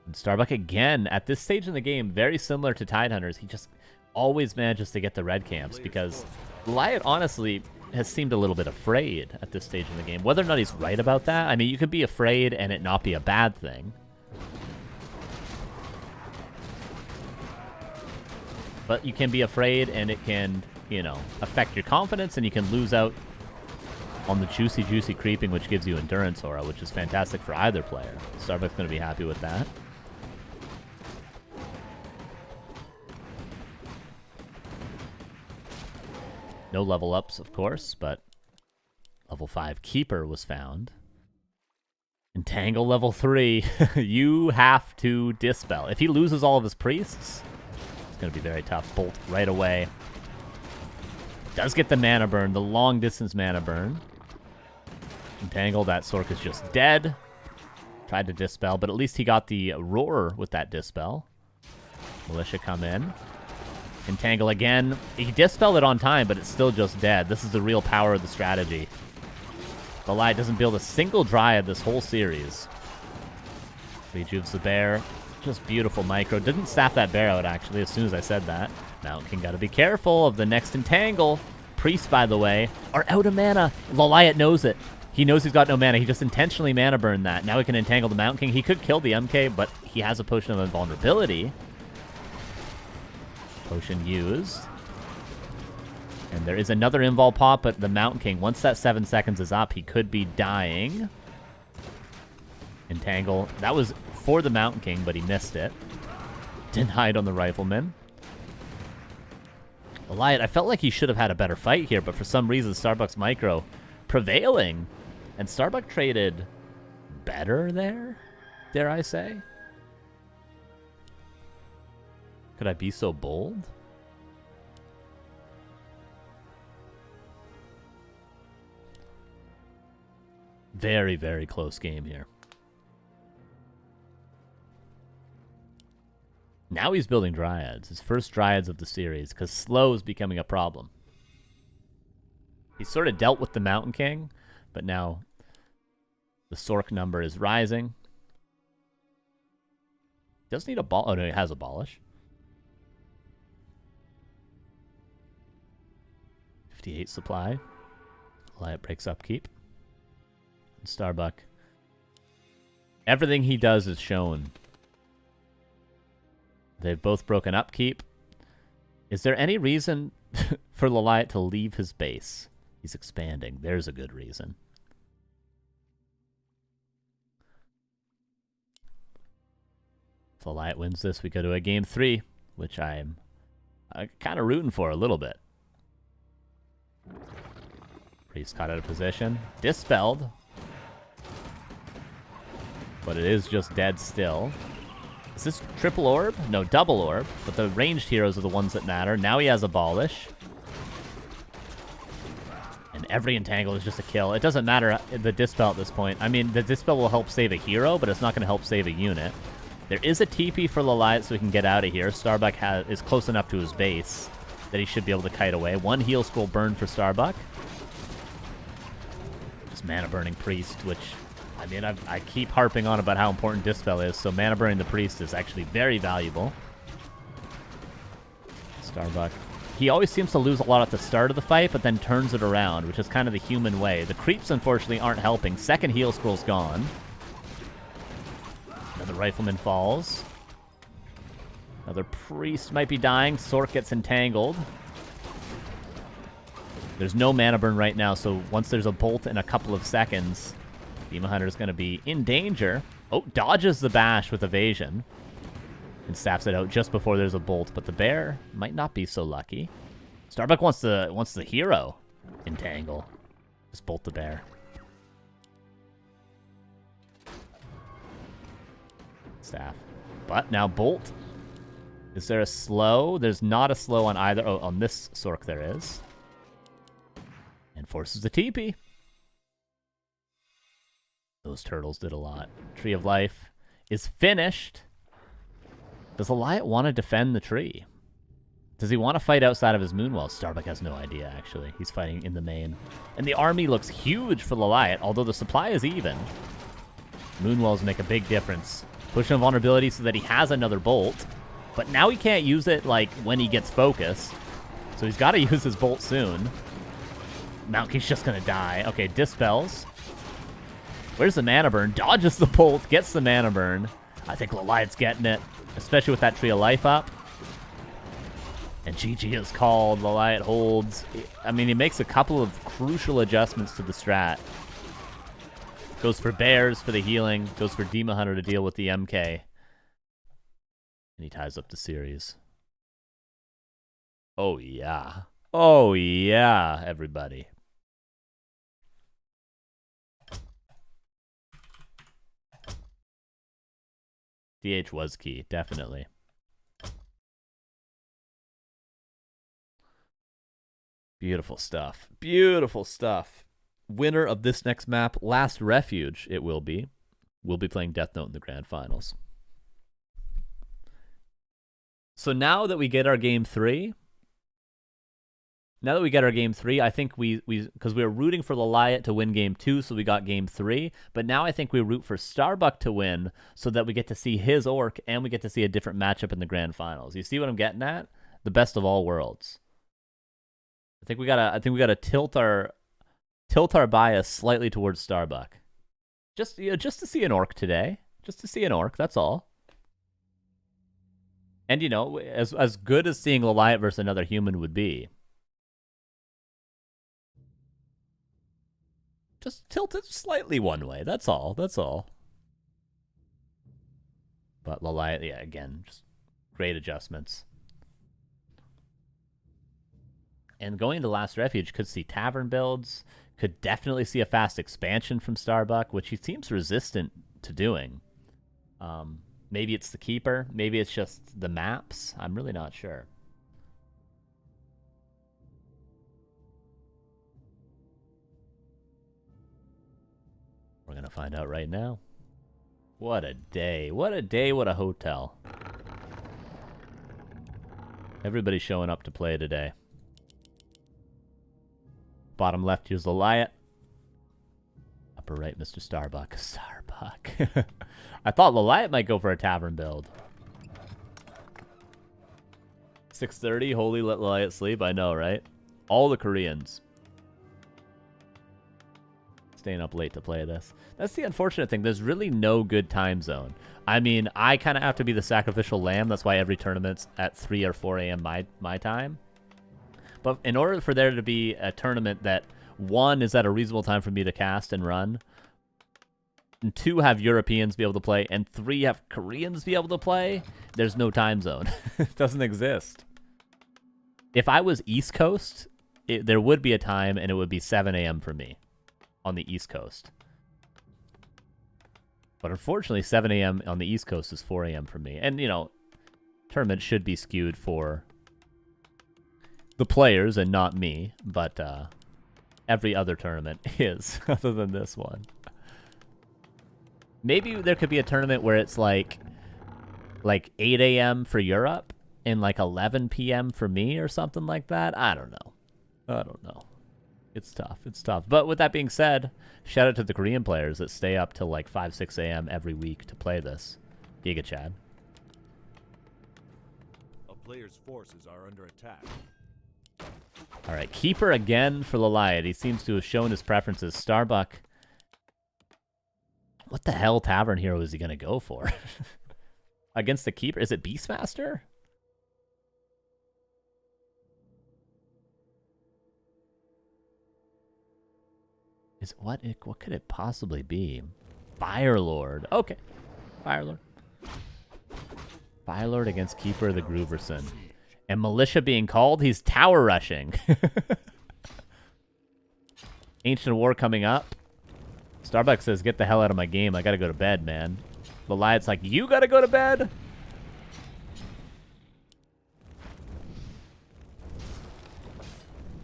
And Starbuck again, at this stage in the game, very similar to Tidehunters. He just always manages to get the red camps because Lawliet honestly has seemed a little bit afraid at this stage in the game. Whether or not he's right about that, I mean, you could be afraid and it not be a bad thing. But you can be afraid and it can, you know, affect your confidence and you can lose out on the juicy creeping, which gives you endurance aura, which is fantastic for either player. Starbuck's going to be happy with that. No level ups, of course, but level 5 Keeper was found. Entangle level 3. You have to Dispel. If he loses all of his priests, it's going to be very tough. Bolt right away. Does get the mana burn, the long distance mana burn. Entangle, that Sork is just dead. Tried to Dispel, but at least he got the Roar with that Dispel. Militia come in. Entangle again. He Dispelled it on time, but it's still just dead. This is the real power of the strategy. Lawliet doesn't build a single Dryad this whole series. Rejuves the bear. Just beautiful micro. Didn't staff that bear out, actually, as soon as I said that. Mountain King gotta be careful of the next Entangle. Priests, by the way, are out of mana. Lawliet knows it. He knows he's got no mana. He just intentionally mana burned that. Now he can Entangle the Mountain King. He could kill the MK, but he has a Potion of Invulnerability. Potion used. And there is another Invul pop, but the Mountain King, once that 7 seconds is up, he could be dying. Entangle. That was for the Mountain King, but he missed it. Denied on the Rifleman. Lawliet, I felt like he should have had a better fight here, but for some reason, Starbuck's micro prevailing. And Starbuck traded better there, dare I say? Could I be so bold? Very, very close game here. Now he's building Dryads. His first Dryads of the series, because slow is becoming a problem. He sort of dealt with the Mountain King, but now the Sork number is rising. Does need a ball. Oh, no, he has Abolish. 58 supply. Lawliet breaks upkeep. And Starbuck. Everything he does is shown. They've both broken upkeep. Is there any reason for Lawliet to leave his base? He's expanding. There's a good reason. If Lawliet wins this, we go to a game 3, which I'm kind of rooting for a little bit. Priest caught out of position. Dispelled. But it is just dead still. Is this triple orb? No, double orb. But the ranged heroes are the ones that matter. Now he has Abolish. And every Entangle is just a kill. It doesn't matter the Dispel at this point. I mean, the Dispel will help save a hero, but it's not going to help save a unit. There is a TP for Lawliet so he can get out of here. Starbuck is close enough to his base that he should be able to kite away. One heal scroll burn for Starbuck. Just mana burning Priest, which, I mean, I keep harping on about how important Dispel is, so mana burning the Priest is actually very valuable. Starbuck. He always seems to lose a lot at the start of the fight, but then turns it around, which is kind of the human way. The creeps, unfortunately, aren't helping. Second heal scroll's gone. Another Rifleman falls. Another Priest might be dying. Sork gets entangled. There's no mana burn right now, so once there's a bolt in a couple of seconds, Demon Hunter is going to be in danger. Oh, dodges the bash with evasion. And staffs it out just before there's a bolt, but the bear might not be so lucky. Starbuck wants the hero entangle. Just bolt the bear. staff. But now Bolt. Is there a slow? There's not a slow on either. Oh, on this Sork there is. And forces the TP. Those turtles did a lot. Tree of Life is finished. Does Lawliet want to defend the tree? Does he want to fight outside of his Moonwell? Starbuck has no idea, actually. He's fighting in the main. And the army looks huge for Lawliet, although the supply is even. Moonwells make a big difference. Push him vulnerability so that he has another bolt. But now he can't use it, like, when he gets focused. So he's got to use his bolt soon. Mount King's just going to die. Okay, Dispels. Where's the mana burn? Dodges the bolt, gets the mana burn. I think Lawliet's getting it, especially with that Tree of Life up. And GG is called. Lawliet holds. I mean, he makes a couple of crucial adjustments to the strat. Goes for Bears for the healing. Goes for Demon Hunter to deal with the MK. And he ties up the series. Oh, yeah. Oh, yeah, everybody. DH was key, definitely. Beautiful stuff. Beautiful stuff. Winner of this next map, Last Refuge, it will be. We'll be playing Deathnote in the grand finals. So now that we get our game 3, I think because we were rooting for Lawliet to win game 2, so we got game 3. But now I think we root for Starbuck to win so that we get to see his orc and we get to see a different matchup in the grand finals. You see what I'm getting at? The best of all worlds. I think we gotta tilt our bias slightly towards Starbuck. Just to see an orc today. Just to see an orc, that's all. And you know, as good as seeing Lawliet versus another human would be, just tilt it slightly one way. That's all. That's all. But Lawliet, yeah, again, just great adjustments. And going to Last Refuge could see Tavern builds, could definitely see a fast expansion from Starbuck, which he seems resistant to doing. Maybe it's the Keeper. Maybe it's just the maps. I'm really not sure. We're going to find out right now. What a day. What a day. What a hotel. Everybody's showing up to play today. Bottom left, here's Lawliet. Upper right, Mr. Starbuck. Starbuck. I thought Lawliet might go for a Tavern build. 6:30, holy, let Lawliet sleep. I know, right? All the Koreans. Staying up late to play this. That's the unfortunate thing. There's really no good time zone. I mean, I kind of have to be the sacrificial lamb. That's why every tournament's at 3 or 4 a.m. my time. But in order for there to be a tournament that, 1, is at a reasonable time for me to cast and run, and 2, have Europeans be able to play, and 3, have Koreans be able to play, there's no time zone. It doesn't exist. If I was East Coast, there would be a time, and it would be 7 a.m. for me on the East Coast. But unfortunately, 7 a.m. on the East Coast is 4 a.m. for me. And, you know, tournament should be skewed for the players and not me, but every other tournament is, other than this one. Maybe there could be a tournament where it's like 8 a.m. for Europe and like 11 p.m. for me or something like that. I don't know. It's tough. It's tough. But with that being said, shout out to the Korean players that stay up till like 5, 6 a.m. every week to play this. Giga Chad. A player's forces are under attack. All right, Keeper again for Lawliet. He seems to have shown his preferences. Starbuck. What the hell Tavern Hero is he going to go for? Against the Keeper? Is it Beastmaster? What could it possibly be? Firelord. Okay. Firelord. Firelord against Keeper of the Grooverson. And Militia being called, he's tower rushing. Ancient War coming up. Starbuck says, get the hell out of my game. I gotta go to bed, man. Lawliet's like, you gotta go to bed?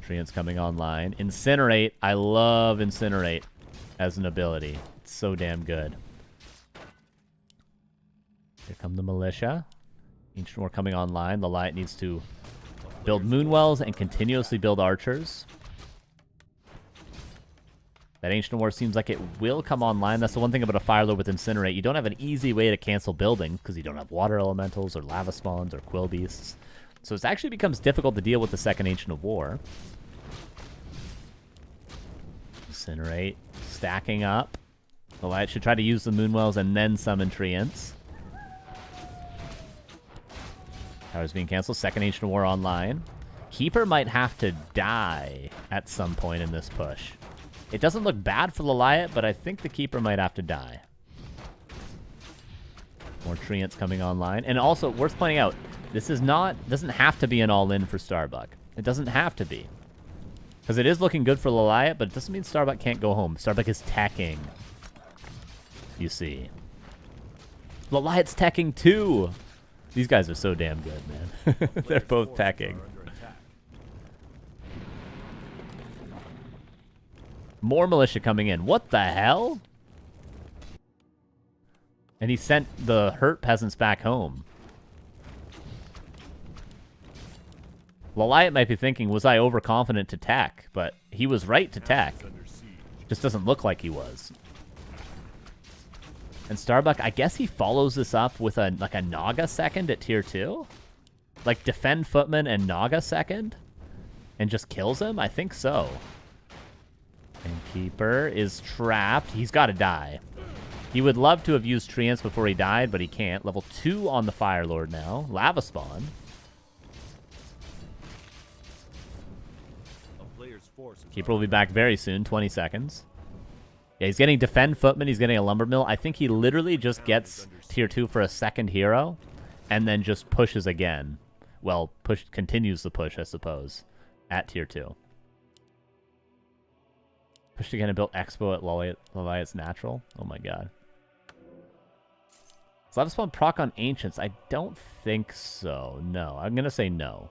Treant's coming online. Incinerate. I love Incinerate as an ability. It's so damn good. Here come the Militia. Ancient War coming online. Lawliet needs to build Moonwells and continuously build Archers. That Ancient War seems like it will come online. That's the one thing about a Fire Lord with Incinerate. You don't have an easy way to cancel buildings because you don't have Water Elementals or Lava Spawns or Quill Beasts. So it actually becomes difficult to deal with the second Ancient of War. Incinerate. Stacking up. Lawliet should try to use the Moonwells and then summon Treants. Tower's being canceled. Second Ancient of War online. Keeper might have to die at some point in this push. It doesn't look bad for Lawliet, but I think the Keeper might have to die. More Treants coming online. And also, worth pointing out, this is doesn't have to be an all-in for Starbuck. It doesn't have to be. Because it is looking good for Lawliet, but it doesn't mean Starbuck can't go home. Starbuck is teching. You see. Lawliet's teching too! These guys are so damn good, man. They're both teching. More Militia coming in. What the hell? And he sent the hurt peasants back home. Lawliet might be thinking, was I overconfident to tech? But he was right to tech. Just doesn't look like he was. And Starbuck, I guess he follows this up with a Naga second at tier 2? Like defend Footman and Naga second? And just kills him? I think so. And Keeper is trapped. He's got to die. He would love to have used Treants before he died, but he can't. Level 2 on the Fire Lord now. Lava Spawn. Keeper will be back very soon. 20 seconds. Yeah, he's getting Defend Footman. He's getting a Lumber Mill. I think he literally just gets tier 2 for a second hero and then just pushes again. Well, continues the push, I suppose, at tier 2. Pushed again and built Expo at Lawliet's Natural. Oh my god. Does Lava Spawn proc on Ancients? I don't think so. No. I'm going to say no.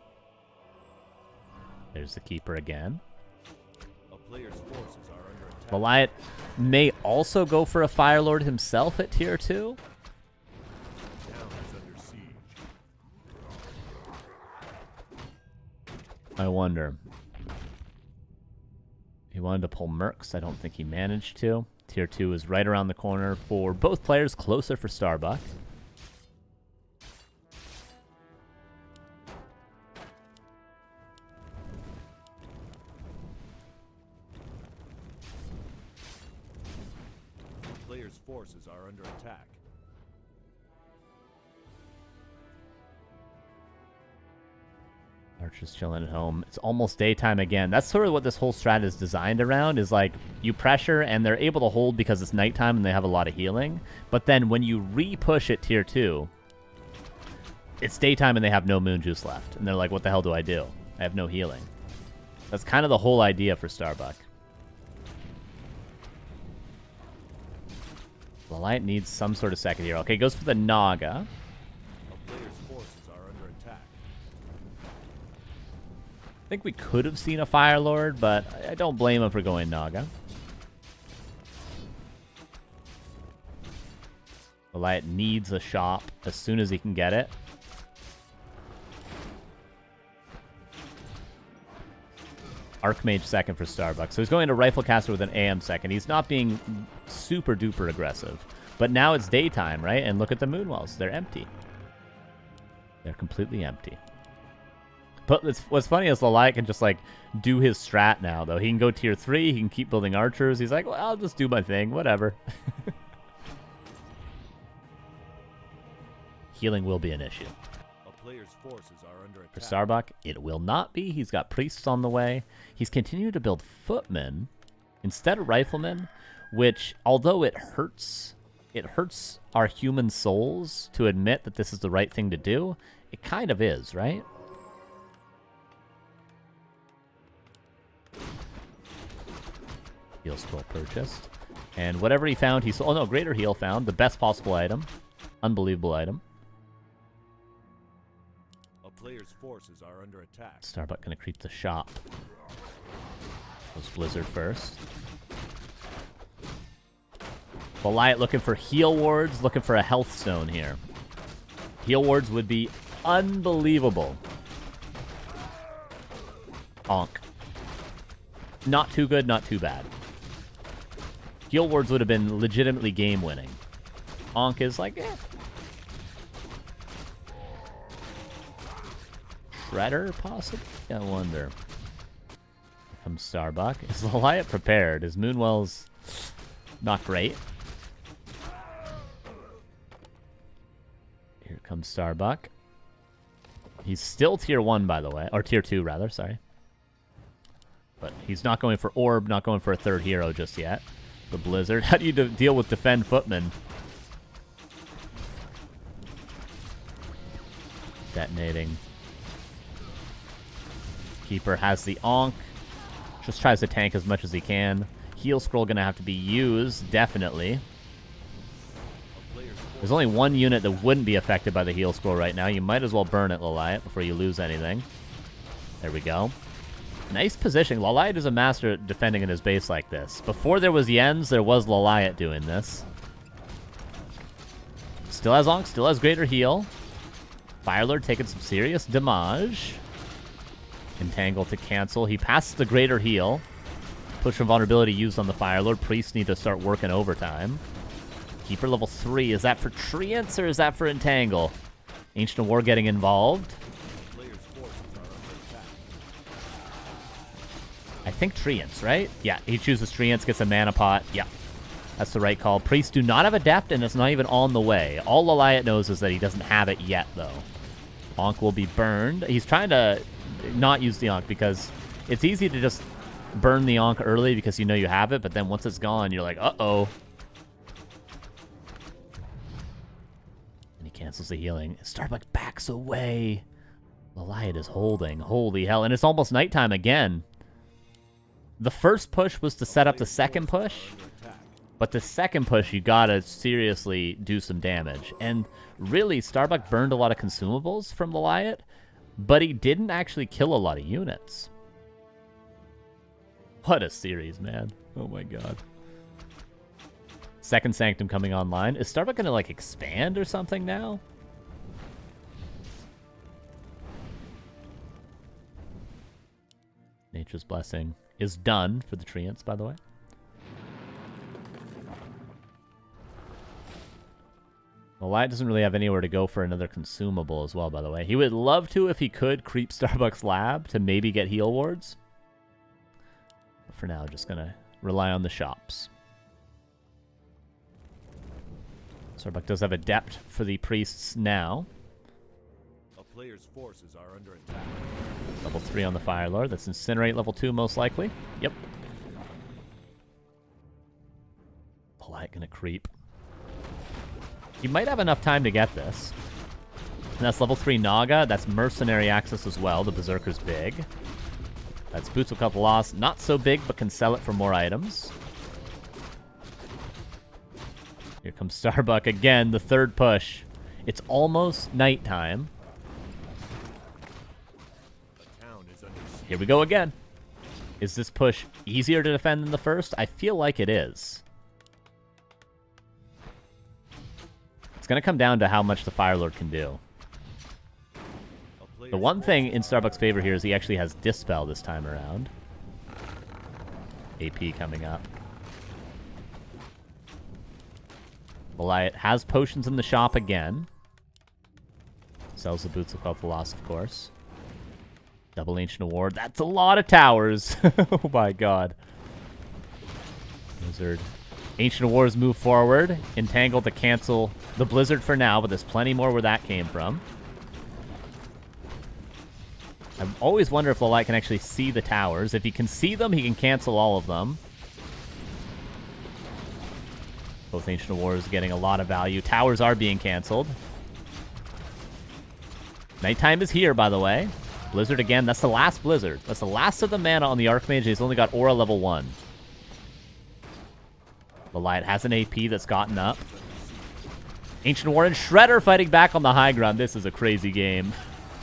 There's the Keeper again. Lawliet may also go for a Fire Lord himself at tier 2. I wonder. He wanted to pull Mercs. I don't think he managed to. Tier 2 is right around the corner for both players, closer for Starbuck. Players' forces are under attack. Archer's chilling at home. It's almost daytime again. That's sort of what this whole strat is designed around, is like, you pressure and they're able to hold because it's nighttime and they have a lot of healing. But then when you re-push at tier 2, it's daytime and they have no moon juice left. And they're like, what the hell do I do? I have no healing. That's kind of the whole idea for Starbuck. Lawliet needs some sort of second hero. Okay, goes for the Naga. I think we could have seen a Fire Lord, but I don't blame him for going Naga. Lawliet needs a shop as soon as he can get it. Archmage second for Starbuck. So he's going to Riflecaster with an AM second. He's not being super duper aggressive. But now it's daytime, right? And look at the Moonwells. They're empty. They're completely empty. But what's funny is Lawliet can just, like, do his strat now, though. He can go tier 3. He can keep building archers. He's like, well, I'll just do my thing. Whatever. Healing will be an issue. A player's forces are under attack. For Starbuck, it will not be. He's got priests on the way. He's continued to build footmen instead of riflemen, which, although it hurts our human souls to admit that this is the right thing to do, it kind of is, right? Heal scroll purchased. And whatever he found, he sold. Oh no, Greater Heal found. The best possible item. Unbelievable item. A player's forces are under attack. Starbuck gonna creep the shop. Goes Blizzard first. Lawliet looking for heal wards, looking for a health stone here. Heal wards would be unbelievable. Onk. Not too good, not too bad. Heal wards would have been legitimately game-winning. Onk is like, eh. Shredder, possibly? I wonder. Here comes Starbuck. Is Lawliet prepared? His Moonwell's not great. Here comes Starbuck. He's still tier 1, by the way. Or tier 2, rather, sorry. But he's not going for Orb, not going for a third hero just yet. The Blizzard. How do you deal with Defend Footman? Detonating. Keeper has the Onk. Just tries to tank as much as he can. Heal Scroll gonna have to be used, definitely. There's only one unit that wouldn't be affected by the Heal Scroll right now. You might as well burn it, Lawliet, before you lose anything. There we go. Nice position. Lawliet is a master at defending in his base like this. Before there was Yens, there was Lawliet doing this. Still has Onk, still has Greater Heal. Firelord taking some serious damage. Entangle to cancel. He passes the Greater Heal. Push from Vulnerability used on the Firelord. Priests need to start working overtime. Keeper level 3. Is that for Treants or is that for Entangle? Ancient of War getting involved. I think Treants, right? Yeah, he chooses Treants, gets a mana pot. Yeah, that's the right call. Priests do not have Adept, and it's not even on the way. All Lawliet knows is that he doesn't have it yet, though. Onk will be burned. He's trying to not use the Onk because it's easy to just burn the Onk early because you know you have it, but then once it's gone, you're like, uh-oh. And he cancels the healing. Starbuck backs away. Lawliet is holding. Holy hell. And it's almost nighttime again. The first push was to set up the second push, but the second push, you gotta seriously do some damage. And really, Starbuck burned a lot of consumables from Lawliet, but he didn't actually kill a lot of units. What a series, man. Oh my god. Second Sanctum coming online. Is Starbuck gonna, like, expand or something now? Nature's Blessing is done for the Treants, by the way. Lawliet doesn't really have anywhere to go for another consumable as well, by the way. He would love to, if he could, creep Starbuck's lab to maybe get heal wards. But for now, just gonna rely on the shops. Starbuck does have Adept for the priests now. A player's forces are under attack. Level 3 on the Firelord. That's Incinerate level 2, most likely. Yep. Lawliet gonna creep. He might have enough time to get this. And that's level 3 Naga. That's Mercenary access as well. The Berserker's big. That's Boots of Cut the Loss. Not so big, but can sell it for more items. Here comes Starbuck again, the third push. It's almost nighttime. Here we go again. Is this push easier to defend than the first? I feel like it is. It's going to come down to how much the Firelord can do. The one thing in Starbuck's favor here is he actually has Dispel this time around. AP coming up. Lawliet has potions in the shop again. Sells the Boots of the Lost, of course. Double Ancient Award. That's a lot of towers. Oh my god. Blizzard. Ancient Awards move forward. Entangle to cancel the Blizzard for now, but there's plenty more where that came from. I always wonder if Lawliet can actually see the towers. If he can see them, he can cancel all of them. Both Ancient Awards getting a lot of value. Towers are being canceled. Nighttime is here, by the way. Blizzard again. That's the last Blizzard. That's the last of the mana on the Archmage. He's only got Aura level 1. Lawliet has an AP that's gotten up. Ancient War and Shredder fighting back on the high ground. This is a crazy game.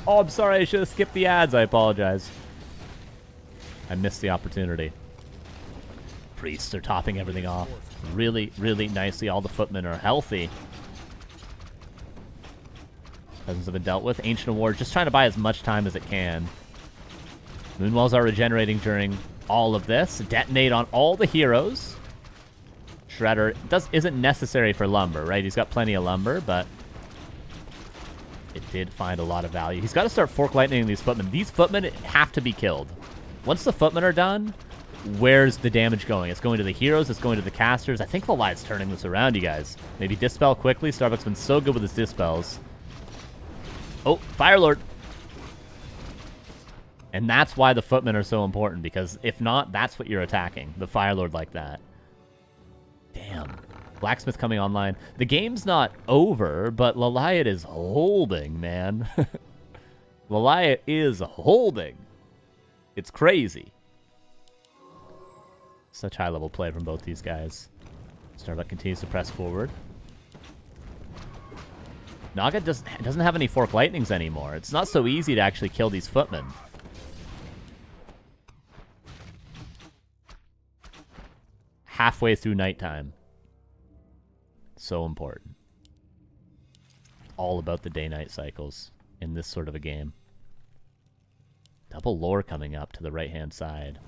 Oh, I'm sorry. I should have skipped the ads. I apologize. I missed the opportunity. Priests are topping everything off. Really, really nicely. All the footmen are healthy. Peasants have been dealt with. Ancient War just trying to buy as much time as it can. Moonwells are regenerating during all of this. Detonate on all the heroes. Shredder isn't necessary for lumber, right? He's got plenty of lumber, but it did find a lot of value. He's got to start fork lightning these footmen. These footmen have to be killed. Once the footmen are done, where's the damage going? It's going to the heroes. It's going to the casters. I think Lawliet's turning this around, you guys. Maybe Dispel quickly. Starbuck's been so good with his Dispels. Oh, Firelord. And that's why the footmen are so important, because if not, that's what you're attacking. The Firelord like that. Damn. Blacksmith coming online. The game's not over, but Lawliet is holding, man. Lawliet is holding. It's crazy. Such high-level play from both these guys. Starbuck continues to press forward. Naga doesn't have any fork lightnings anymore. It's not so easy to actually kill these footmen. Halfway through nighttime. So important. All about the day-night cycles in this sort of a game. Double lore coming up to the right-hand side.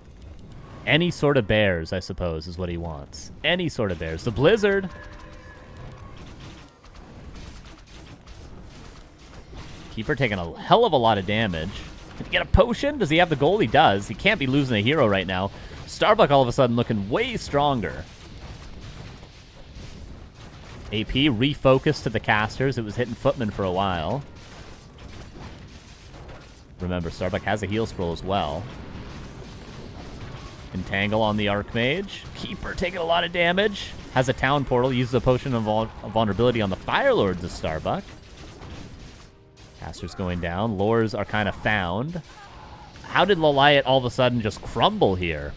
Any sort of bears, I suppose, is what he wants. Any sort of bears. The Blizzard. Keeper taking a hell of a lot of damage. Can he get a potion? Does he have the gold? He does. He can't be losing a hero right now. Starbuck all of a sudden looking way stronger. AP refocused to the casters. It was hitting footmen for a while. Remember, Starbuck has a heal scroll as well. Entangle on the Archmage. Keeper taking a lot of damage. Has a town portal. Uses a potion of vulnerability on the Firelords of Starbuck. Casters going down. Lores are kind of found. How did Lawliet all of a sudden just crumble here?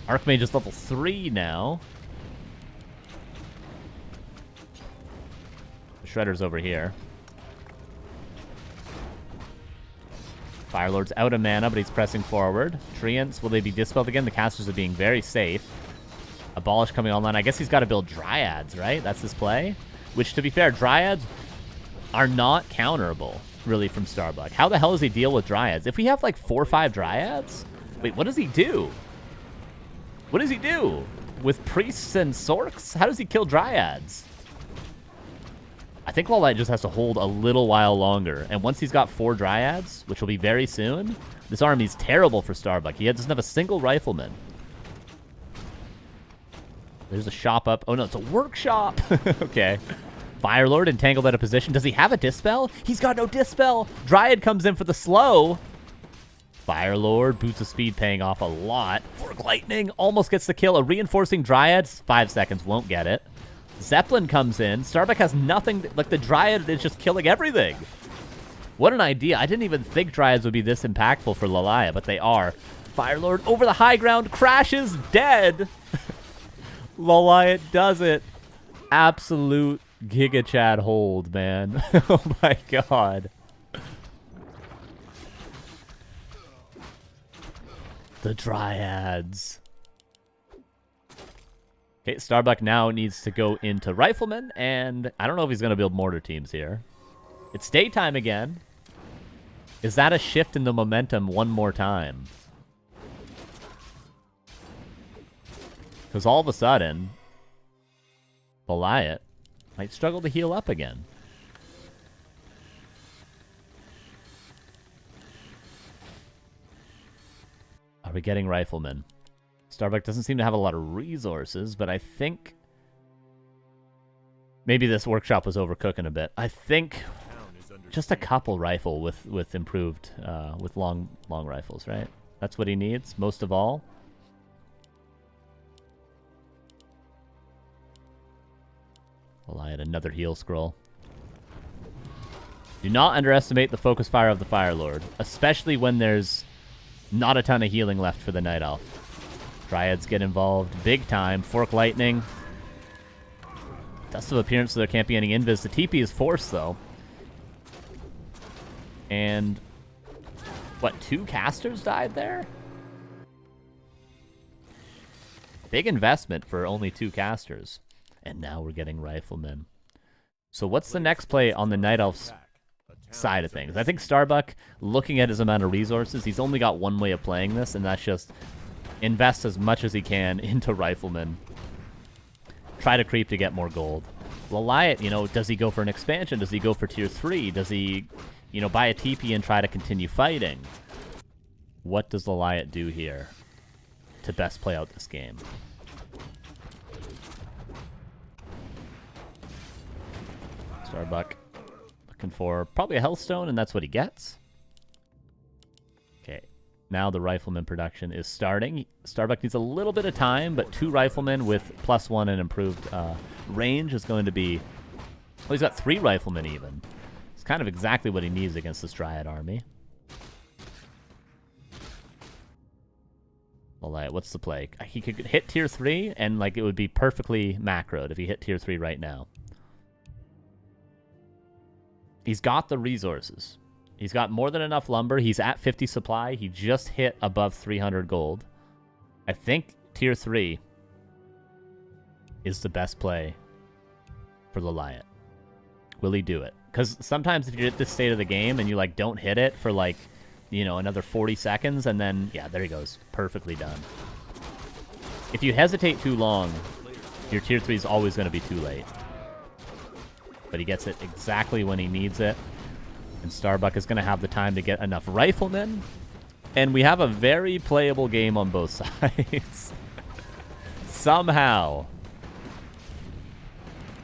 Archmage is level 3 now. Shredder's over here. Firelord's out of mana, but he's pressing forward. Treants, will they be dispelled again? The casters are being very safe. Abolish coming online. I guess he's got to build Dryads, right? That's his play. Which, to be fair, Dryads are not counterable, really, from Starbuck. How the hell does he deal with Dryads? If we have, like, 4 or 5 Dryads? Wait, what does he do? What does he do? With priests and sorks? How does he kill Dryads? I think Lawliet just has to hold a little while longer. And once he's got 4 Dryads, which will be very soon, this army's terrible for Starbuck. He doesn't have a single rifleman. There's a shop up. Oh, no, it's a workshop. Okay. Firelord entangled out of position. Does he have a Dispel? He's got no Dispel. Dryad comes in for the slow. Firelord, Boots of Speed paying off a lot. Fork Lightning almost gets the kill. A reinforcing Dryad, 5 seconds, won't get it. Zeppelin comes in. Starbuck has nothing. Like, the Dryad is just killing everything. What an idea. I didn't even think Dryads would be this impactful for Lawliet, but they are. Firelord over the high ground, crashes, dead. Lawliet does it. Absolute Giga Chad hold, man. Oh my god. The Dryads. Okay, Starbuck now needs to go into Rifleman, and I don't know if he's going to build mortar teams here. It's daytime again. Is that a shift in the momentum one more time? Because all of a sudden, Lawliet might struggle to heal up again. Are we getting Rifleman? Starbuck doesn't seem to have a lot of resources, but I think maybe this workshop was overcooking a bit. I think just a couple rifle with improved with long rifles, right? That's what he needs most of all. Lawliet, another heal scroll. Do not underestimate the focus fire of the Firelord, especially when there's not a ton of healing left for the Night Elf. Dryads get involved big time. Fork Lightning. Dust of Appearance, so there can't be any invis. The TP is forced, though. And... what, 2 casters died there? Big investment for only 2 casters. And now we're getting Riflemen. So what's the next play on the Night Elf's side of things? I think Starbuck, looking at his amount of resources, he's only got one way of playing this, and that's just invest as much as he can into Riflemen. Try to creep to get more gold. Lawliet, you know, does he go for an expansion? Does he go for tier 3? Does he, you know, buy a TP and try to continue fighting? What does Lawliet do here to best play out this game? Starbuck looking for probably a Healthstone, and that's what he gets. Okay, now the Rifleman production is starting. Starbuck needs a little bit of time, but 2 Riflemen with +1 and improved range is going to be... well, he's got 3 Riflemen even. It's kind of exactly what he needs against this Dryad army. Alright, what's the play? He could hit tier 3, and like it would be perfectly macroed if he hit tier 3 right now. He's got the resources. He's got more than enough lumber. He's at 50 supply. He just hit above 300 gold. I think tier 3 is the best play for Lawliet. Will he do it? Because sometimes if you're at this state of the game and you like don't hit it for like, you know, another 40 seconds, and then, yeah, there he goes. Perfectly done. If you hesitate too long, your tier 3 is always going to be too late. But he gets it exactly when he needs it. And Starbuck is going to have the time to get enough Riflemen. And we have a very playable game on both sides. Somehow.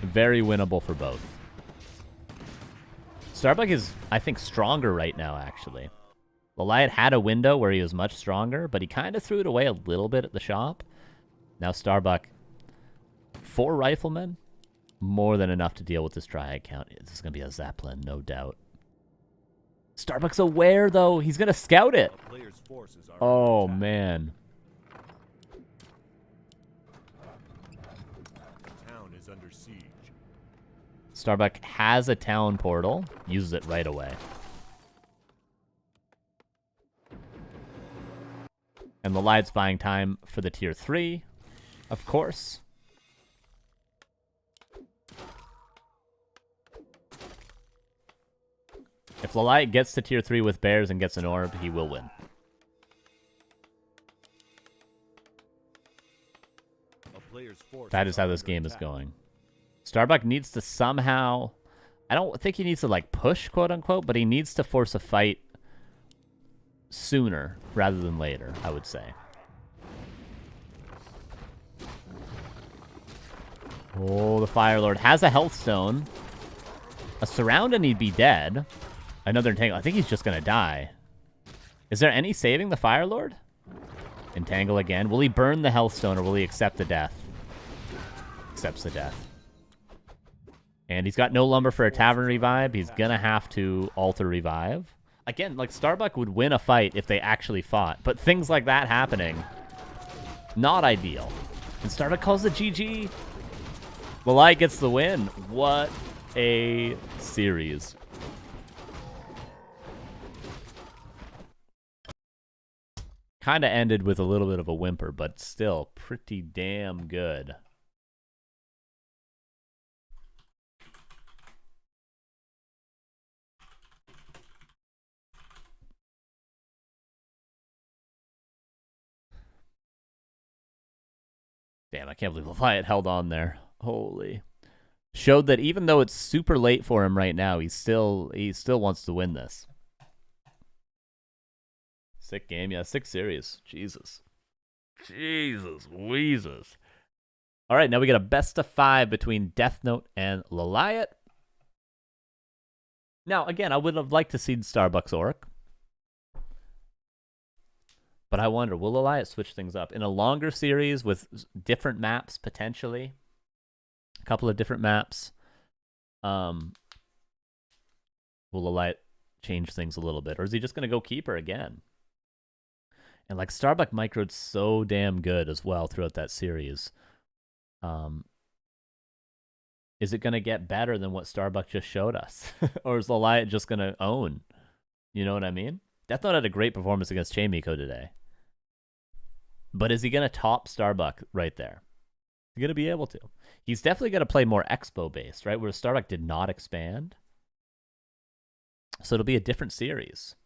Very winnable for both. Starbuck is, I think, stronger right now, actually. Lawliet had a window where he was much stronger, but he kind of threw it away a little bit at the shop. Now Starbuck, 4 Riflemen. More than enough to deal with this Dryad count. This is going to be a Zeppelin, no doubt. Starbuck's aware, though. He's going to scout it. Oh, man. Town is under siege. Starbuck has a town portal. Uses it right away. And the Lawliet's buying time for the tier 3, of course. If Lawliet gets to tier 3 with bears and gets an orb, he will win. That is how this game is going. Starbuck needs to somehow... I don't think he needs to, like, push, quote-unquote, but he needs to force a fight sooner rather than later, I would say. Oh, the Fire Lord has a Healthstone. A Surround and he'd be dead. Another Entangle. I think he's just going to die. Is there any saving the Fire Lord? Entangle again. Will he burn the Healthstone or will he accept the death? Accepts the death. And he's got no lumber for a Tavern Revive. He's going to have to Altar Revive. Again, like, Starbuck would win a fight if they actually fought. But things like that happening, not ideal. And Starbuck calls the GG. Lawliet gets the win. What a series. Kind of ended with a little bit of a whimper, but still pretty damn good. Damn, I can't believe Lawliet held on there. Holy. Showed that even though it's super late for him right now, he still wants to win this. Sick game, yeah, 6 series. Jesus. Jesus, Weezus. All right, now we got a best of 5 between Deathnote and Lawliet. Now, again, I would have liked to see Starbuck's Orc. But I wonder, will Lawliet switch things up? In a longer series with different maps, potentially. A couple of different maps. Will Lawliet change things a little bit? Or is he just going to go Keeper again? And like Starbuck microed so damn good as well throughout that series. Is it going to get better than what Starbuck just showed us? Or is Lawliet just going to own? You know what I mean? Deathnote had a great performance against Chaemiko today. But is he going to top Starbuck right there? He's going to be able to. He's definitely going to play more expo-based, right? Where Starbuck did not expand. So it'll be a different series.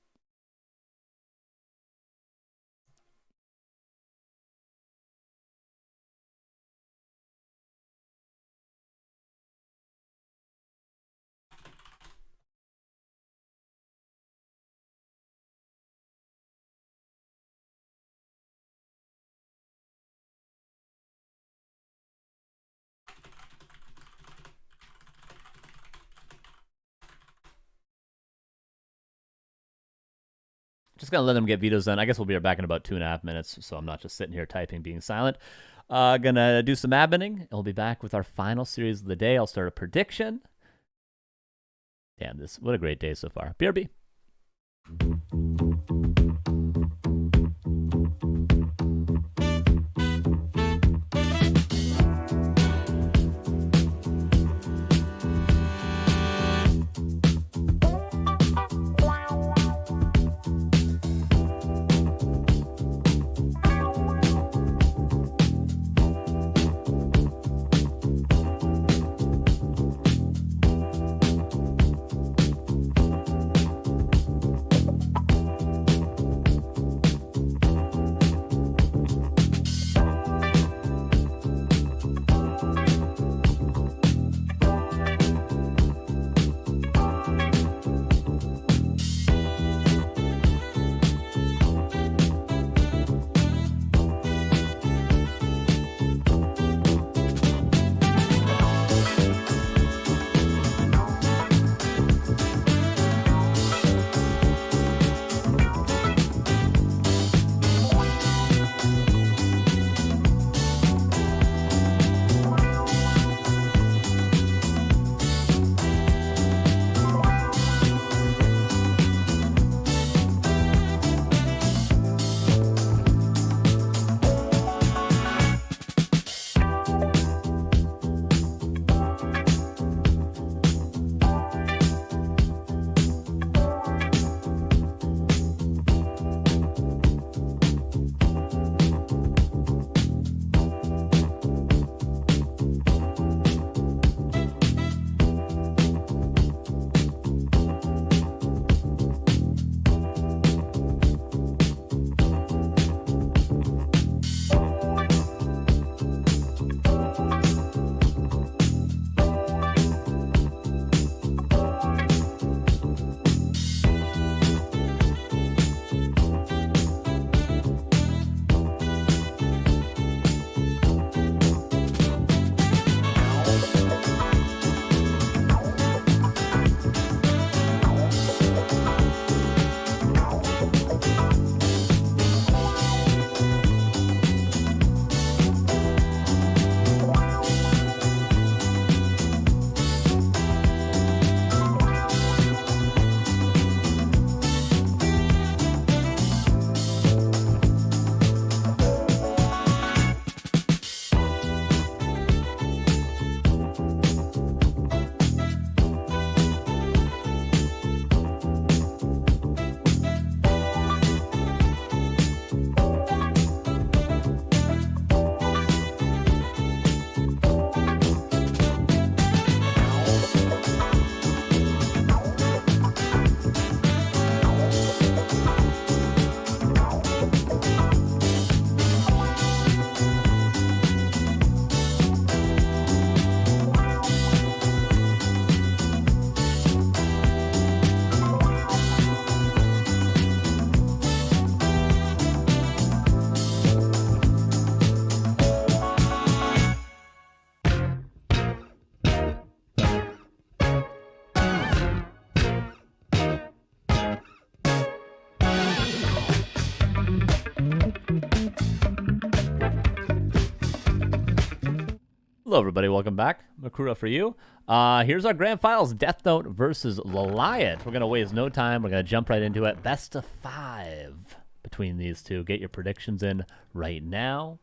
Just gonna let them get vetoes done. I guess we'll be back in about 2.5 minutes, so I'm not just sitting here typing, being silent. Gonna do some adminning, and we'll be back with our final series of the day. I'll start a prediction. Damn, what a great day so far. BRB. Hello, everybody. Welcome back. Makura for you. Here's our grand finals. Deathnote versus Lawliet. We're going to waste no time. We're going to jump right into it. Best of 5. between these two. Get your predictions in right now.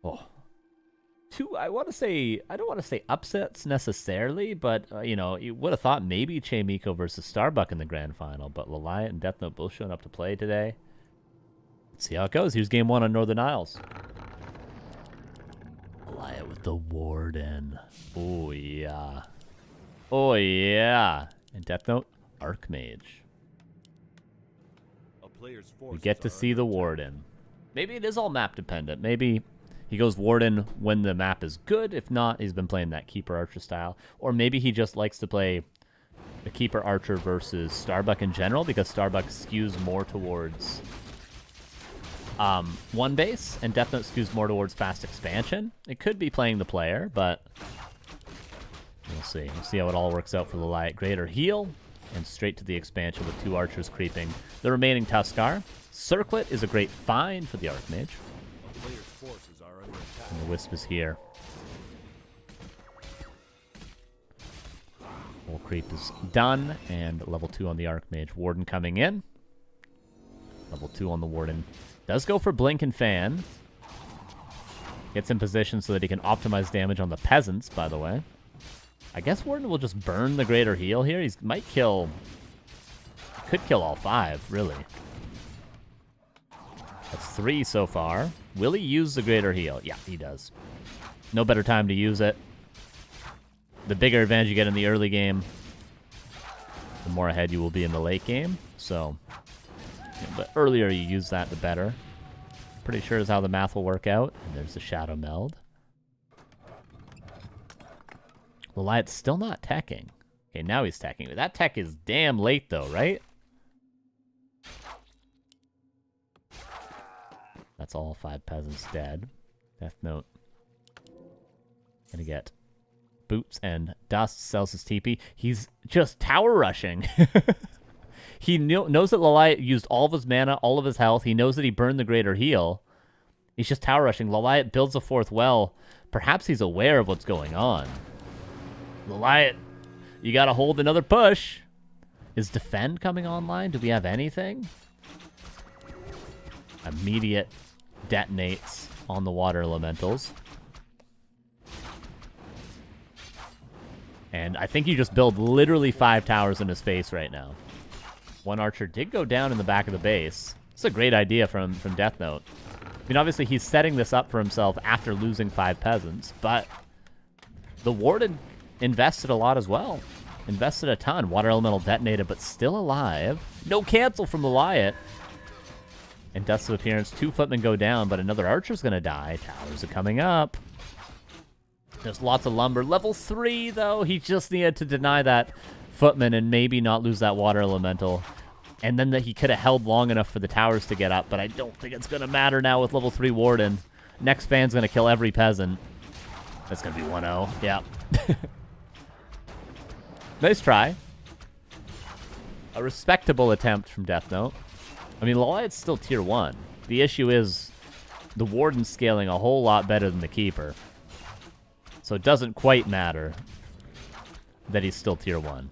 Oh. I want to say, I don't want to say upsets necessarily, but, you know, you would have thought maybe Chaemiko versus Starbuck in the grand final, but Lawliet and Deathnote both showing up to play today. Let's see how it goes. Here's game one on Northern Isles. Lawliet with the Warden. Oh, yeah. Oh, yeah. And Deathnote, Archmage. We get to see the Warden. Maybe it is all map dependent. Maybe he goes Warden when the map is good. If not, he's been playing that Keeper Archer style. Or maybe he just likes to play the Keeper Archer versus Starbuck in general, because Starbuck skews more towards one base, and Deathnote skews more towards fast expansion. It could be playing the player, but we'll see. We'll see how it all works out for Lawliet. Greater heal, and straight to the expansion with 2 archers creeping the remaining Tuskar. Circlet is a great find for the Archmage. And the Wisp is here. Full creep is done, and level 2 on the Archmage. Warden coming in. Level 2 on the Warden. Does go for Blink and Fan. Gets in position so that he can optimize damage on the Peasants, by the way. I guess Warden will just burn the Greater Heal here. He might kill... Could kill all 5, really. That's 3 so far. Will he use the Greater Heal? Yeah, he does. No better time to use it. The bigger advantage you get in the early game, the more ahead you will be in the late game. So, the earlier you use that, the better. Pretty sure is how the math will work out. And there's the Shadow Meld. Lawliet's still not teching. Okay, now he's teching. That tech is damn late, though, right? That's all 5 peasants dead. Deathnote gonna get boots and dust, sells his TP. He's just tower rushing. He knows that Lawliet used all of his mana, all of his health. He knows that he burned the Greater Heal. He's just tower rushing. Lawliet builds a 4th well. Perhaps he's aware of what's going on. Lawliet, you gotta hold another push. Is Defend coming online? Do we have anything? Immediate detonates on the water elementals. And I think you just build literally 5 towers in his face right now. 1 archer did go down in the back of the base. It's a great idea from Deathnote. I mean, obviously he's setting this up for himself after losing 5 peasants, but the Warden invested a lot as well. Invested a ton. Water elemental detonated, but still alive. No cancel from Lawliet. And Dust of Appearance, 2 footmen go down, but another archer's gonna die. Towers are coming up. There's lots of lumber. Level 3, though. He just needed to deny that footman and maybe not lose that water elemental. And then that he could have held long enough for the towers to get up, but I don't think it's gonna matter now with level 3 Warden. Next fan's gonna kill every peasant. That's gonna be 1-0. Yeah. Nice try. A respectable attempt from Deathnote. I mean, Lawliet's still tier 1. The issue is the Warden's scaling a whole lot better than the Keeper. So it doesn't quite matter that he's still tier 1.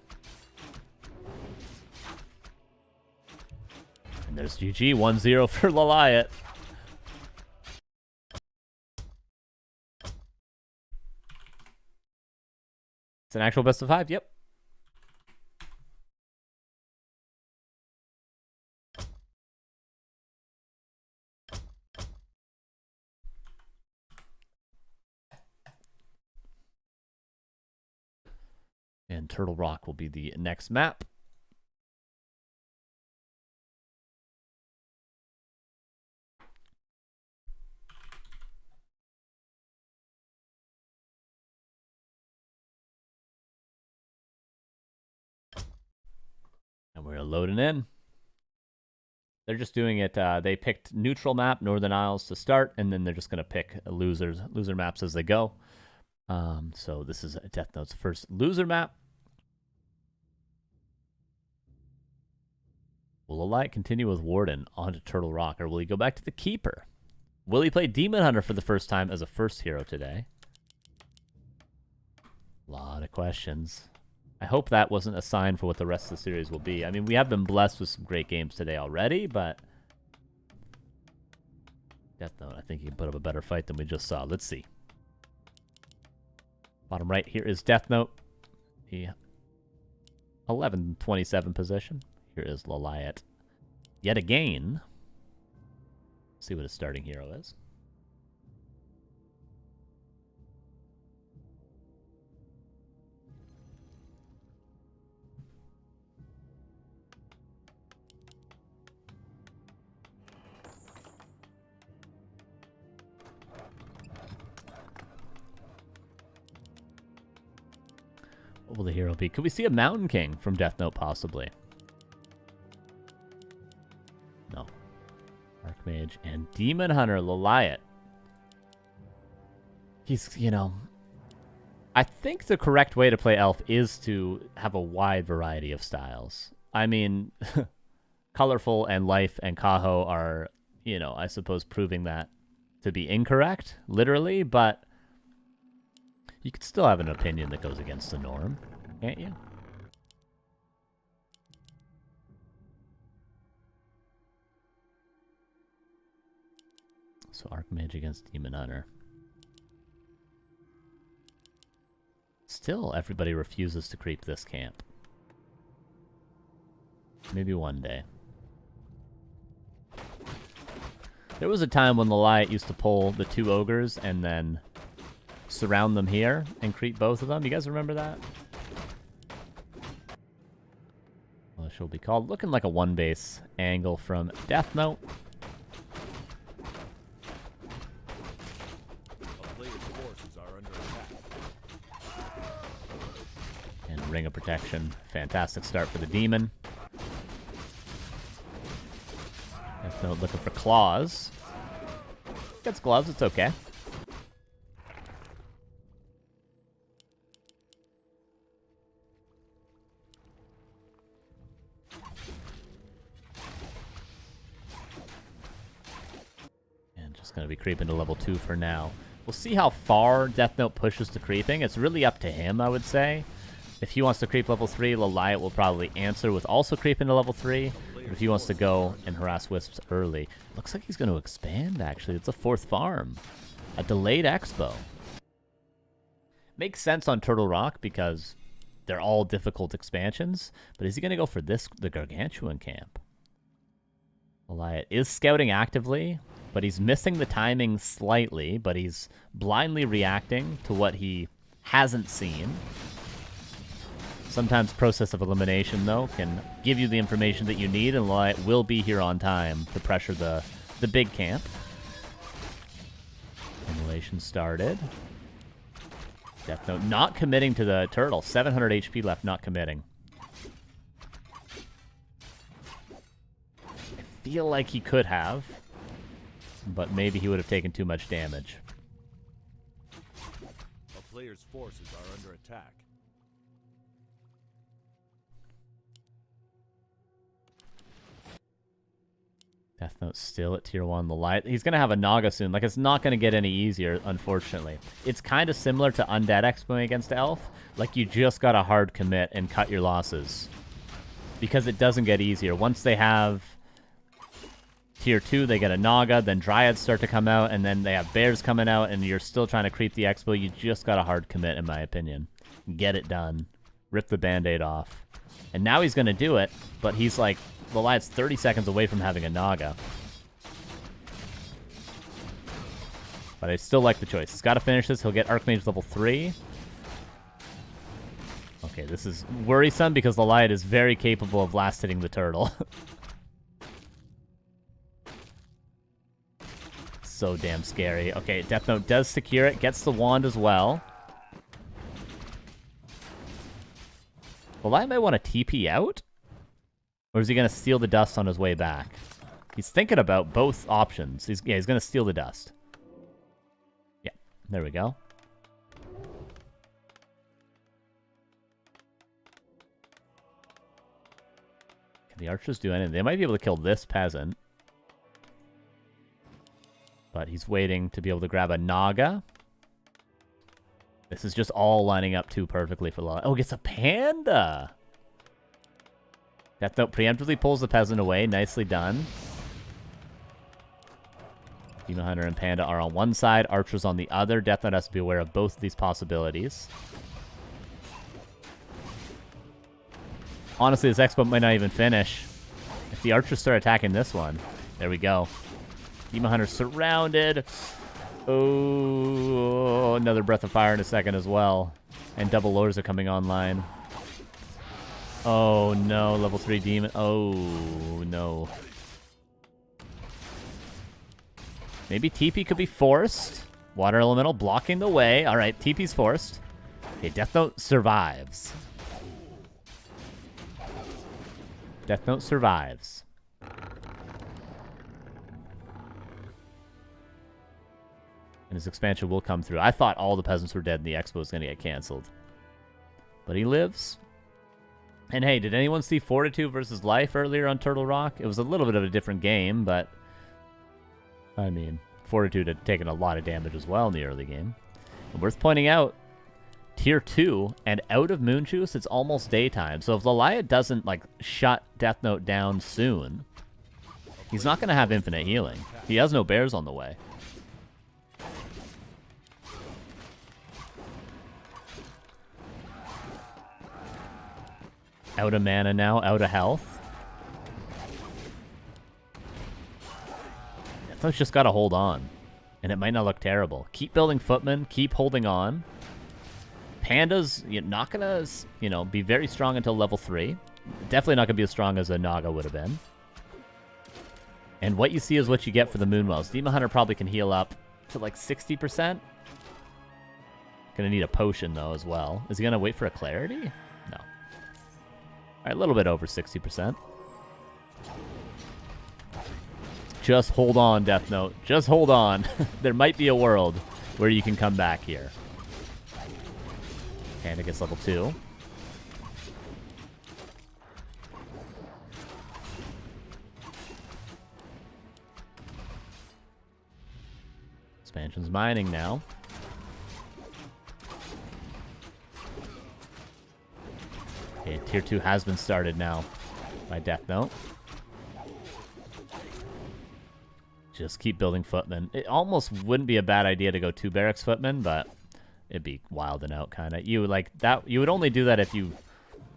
And there's GG, 1-0 for Lawliet. It's an actual best of 5, yep. And Turtle Rock will be the next map. And we're loading in. They're just doing it. They picked neutral map, Northern Isles to start, and then they're just going to pick loser maps as they go. So this is Deathnote's first loser map. Will Lawliet continue with Warden onto Turtle Rock, or will he go back to the Keeper? Will he play Demon Hunter for the first time as a first hero today? A lot of questions. I hope that wasn't a sign for what the rest of the series will be. I mean, we have been blessed with some great games today already, but Deathnote, I think he can put up a better fight than we just saw. Let's see. Bottom right here is Deathnote. The 11-27 position. Here is Lawliet. Yet again. Let's see what his starting hero is. What will the hero be? Could we see a Mountain King from Deathnote, possibly? No. Archmage and Demon Hunter, Lawliet. He's, you know... I think the correct way to play Elf is to have a wide variety of styles. I mean, Colorful and Life and Kaho are, you know, I suppose proving that to be incorrect, literally, but... You could still have an opinion that goes against the norm, can't you? So Archmage against Demon Hunter. Still, everybody refuses to creep this camp. Maybe one day. There was a time when Lawliet used to pull the 2 ogres and then surround them here and creep both of them. You guys remember that? Well, she'll be called. Looking like a 1-base angle from Deathnote. And Ring of Protection. Fantastic start for the demon. Deathnote looking for claws. Gets gloves, it's okay. Going to be creeping to level 2 for now. We'll see how far Deathnote pushes to creeping. It's really up to him, I would say. If he wants to creep level 3, Lawliet will probably answer with also creeping to level 3. But if he wants to go and harass Wisps early, looks like he's going to expand, actually. It's a 4th farm. A delayed expo. Makes sense on Turtle Rock because they're all difficult expansions. But is he going to go for this, the Gargantuan camp? Lawliet is scouting actively, but he's missing the timing slightly, but he's blindly reacting to what he hasn't seen. Sometimes process of elimination, though, can give you the information that you need, and Lawliet will be here on time to pressure the big camp. Simulation started. Deathnote not committing to the turtle. 700 HP left, not committing. I feel like he could have, but maybe he would have taken too much damage. A player's forces are under attack. Deathnote still at tier 1. Lawliet, he's going to have a Naga soon. Like, it's not going to get any easier, unfortunately. It's kind of similar to Undead expoing against Elf. Like, you just got to hard commit and cut your losses. Because it doesn't get easier. Once they have tier 2, they get a Naga, then Dryads start to come out, and then they have Bears coming out, and you're still trying to creep the expo. You just got to hard commit, in my opinion. Get it done. Rip the Band-Aid off. And now he's going to do it, but he's like, Lawliet's 30 seconds away from having a Naga. But I still like the choice. He's got to finish this. He'll get Archmage level 3. Okay, this is worrisome because Lawliet is very capable of last hitting the turtle. So damn scary. Okay, Deathnote does secure it, gets the wand as well. Lawliet might want to TP out? Or is he going to steal the dust on his way back? He's thinking about both options. He's going to steal the dust. Yeah, there we go. Can the archers do anything? They might be able to kill this peasant. But he's waiting to be able to grab a Naga. This is just all lining up too perfectly for Lawliet. Oh, he gets a panda! Deathnote preemptively pulls the peasant away. Nicely done. Demon Hunter and Panda are on one side, Archer's on the other. Deathnote has to be aware of both of these possibilities. Honestly, this Expo might not even finish. If the Archers start attacking this one. There we go. Demon Hunter surrounded. Oh, another Breath of Fire in a second as well. And double lures are coming online. Oh no, level 3 Demon. Oh no. Maybe TP could be forced. Water Elemental blocking the way. Alright, TP's forced. Okay, Deathnote survives. Deathnote survives. And his expansion will come through. I thought all the peasants were dead and the expo was going to get canceled. But he lives. And hey, did anyone see Fortitude versus Life earlier on Turtle Rock? It was a little bit of a different game, but... I mean, Fortitude had taken a lot of damage as well in the early game. And worth pointing out, Tier 2 and out of Moon Juice, it's almost daytime. So if Lawliet doesn't, like, shut Deathnote down soon, he's not going to have infinite healing. He has no bears on the way. Out of mana now, out of health. Deathnote's just got to hold on. And it might not look terrible. Keep building Footman, keep holding on. Panda's not going to, be very strong until level 3. Definitely not going to be as strong as a Naga would have been. And what you see is what you get for the Moonwells. Demon Hunter probably can heal up to like 60%. Gonna need a potion, though, as well. Is he going to wait for a Clarity? No. Alright, a little bit over 60%. Just hold on, Deathnote. Just hold on. There might be a world where you can come back here. Panda gets level 2. Expansion's mining now. Okay, Tier 2 has been started now by Deathnote. Just keep building Footmen. It almost wouldn't be a bad idea to go 2 Barracks Footmen, but it'd be wilding out, kind of. You would only do that if you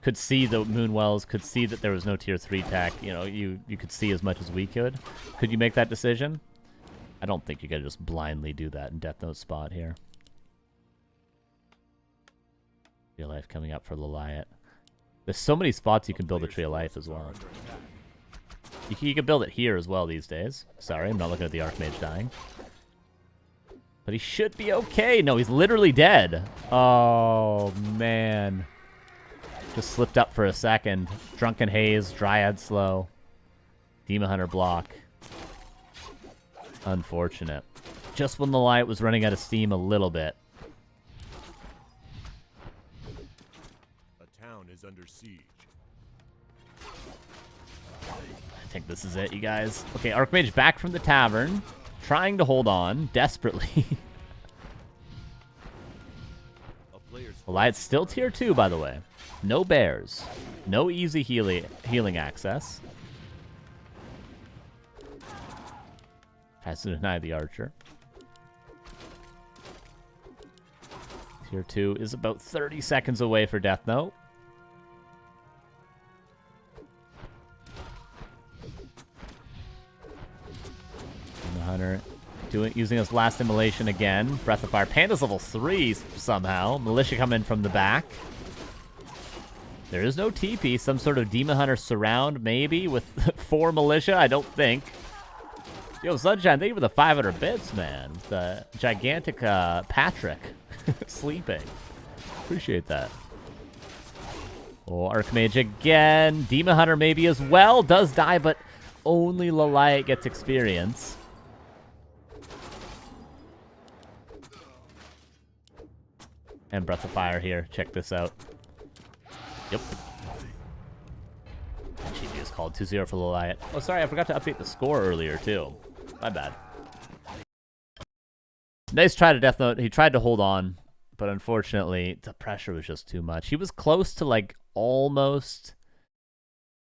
could see the Moonwells, could see that there was no Tier 3 tech. You could see as much as we could. Could you make that decision? I don't think you could just blindly do that in Deathnote's spot here. Tree of Life coming up for Lawliet. There's so many spots you can build a Tree of Life as well. You can build it here as well these days. Sorry, I'm not looking at the Archmage dying. But he should be okay. No, he's literally dead. Oh, man. Just slipped up for a second. Drunken Haze, Dryad Slow. Demon Hunter block. Unfortunate. Just when the light was running out of steam a little bit. A town is under siege. I think this is it, you guys. Okay, Archmage back from the tavern. Trying to hold on, desperately. Lawliet's still Tier 2, by the way. No bears. No easy healing access. Has to deny the Archer. Tier 2 is about 30 seconds away for Deathnote. Hunter using his last immolation again. Breath of Fire. Panda's level 3 somehow. Militia come in from the back. There is no TP. Some sort of Demon Hunter surround, maybe, with 4 Militia? I don't think. Yo, Sunshine, thank you for the 500 bits, man. The gigantic Patrick sleeping. Appreciate that. Oh, Archmage again. Demon Hunter maybe as well. Does die, but only Lawliet gets experience. And Breath of Fire here. Check this out. Yep. GG is called 2-0 for Lawliet. Oh, sorry, I forgot to update the score earlier, too. My bad. Nice try to Deathnote. He tried to hold on, but unfortunately, the pressure was just too much. He was close to, like, almost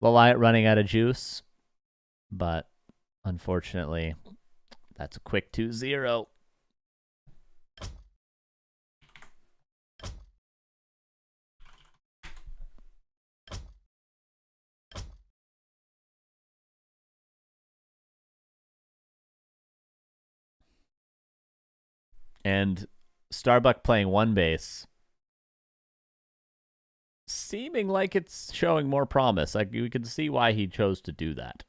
Lawliet running out of juice, but unfortunately, That's a quick 2-0. And Starbuck playing one base, seeming like it's showing more promise. Like, you can see why he chose to do that.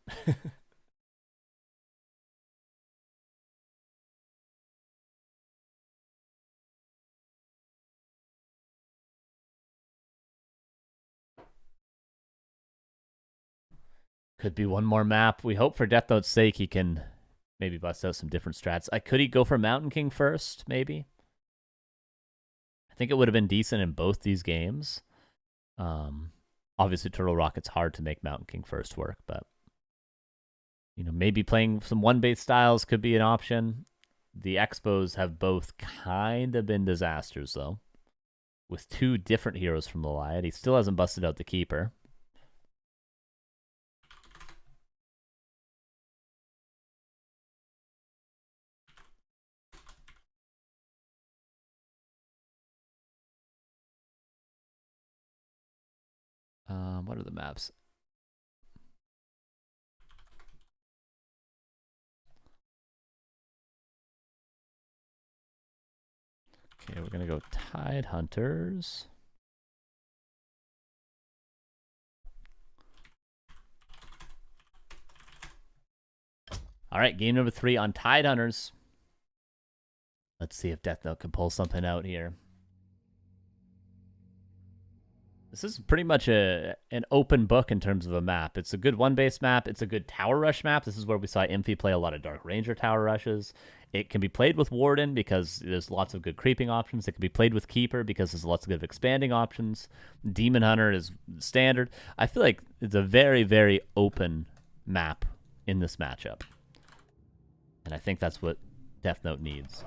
Could be one more map. We hope for Deathnote's sake he can maybe bust out some different strats. Could he go for Mountain King first, maybe? I think it would have been decent in both these games. Obviously, Turtle Rocket's hard to make Mountain King first work, but maybe playing some one-base styles could be an option. The Expos have both kind of been disasters, though, with 2 different heroes from Lawliet. He still hasn't busted out the Keeper. What are the maps? Okay, we're going to go Tide Hunters. All right, game number 3 on Tide Hunters. Let's see if Deathnote can pull something out here. This is pretty much an open book in terms of a map. It's a good one-base map. It's a good tower rush map. This is where we saw Imphy play a lot of Dark Ranger tower rushes. It can be played with Warden because there's lots of good creeping options. It can be played with Keeper because there's lots of good expanding options. Demon Hunter is standard. I feel like it's a very, very open map in this matchup. And I think that's what Deathnote needs,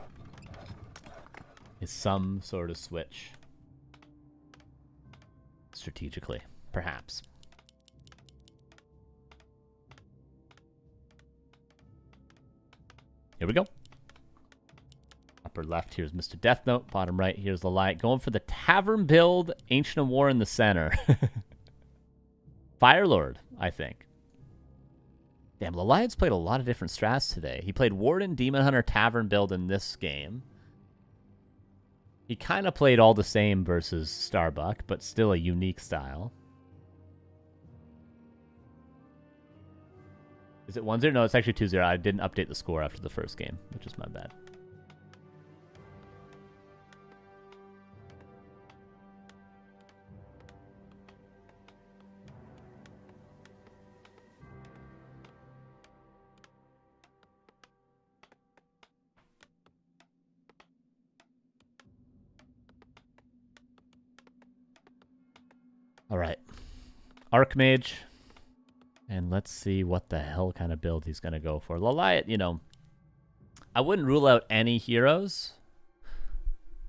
is some sort of switch. Strategically, perhaps. Here we go. Upper left, here's Mr. Deathnote. Bottom right, here's Lawliet. Going for the Tavern build, Ancient of War in the center. Firelord, I think. Damn, Lawliet's played a lot of different strats today. He played Warden, Demon Hunter, Tavern build in this game. He kind of played all the same versus Starbuck, but still a unique style. Is it 1-0? No, it's actually 2-0. I didn't update the score after the first game, which is my bad. All right. Archmage. And let's see what the hell kind of build he's going to go for. Lawliet, I wouldn't rule out any heroes.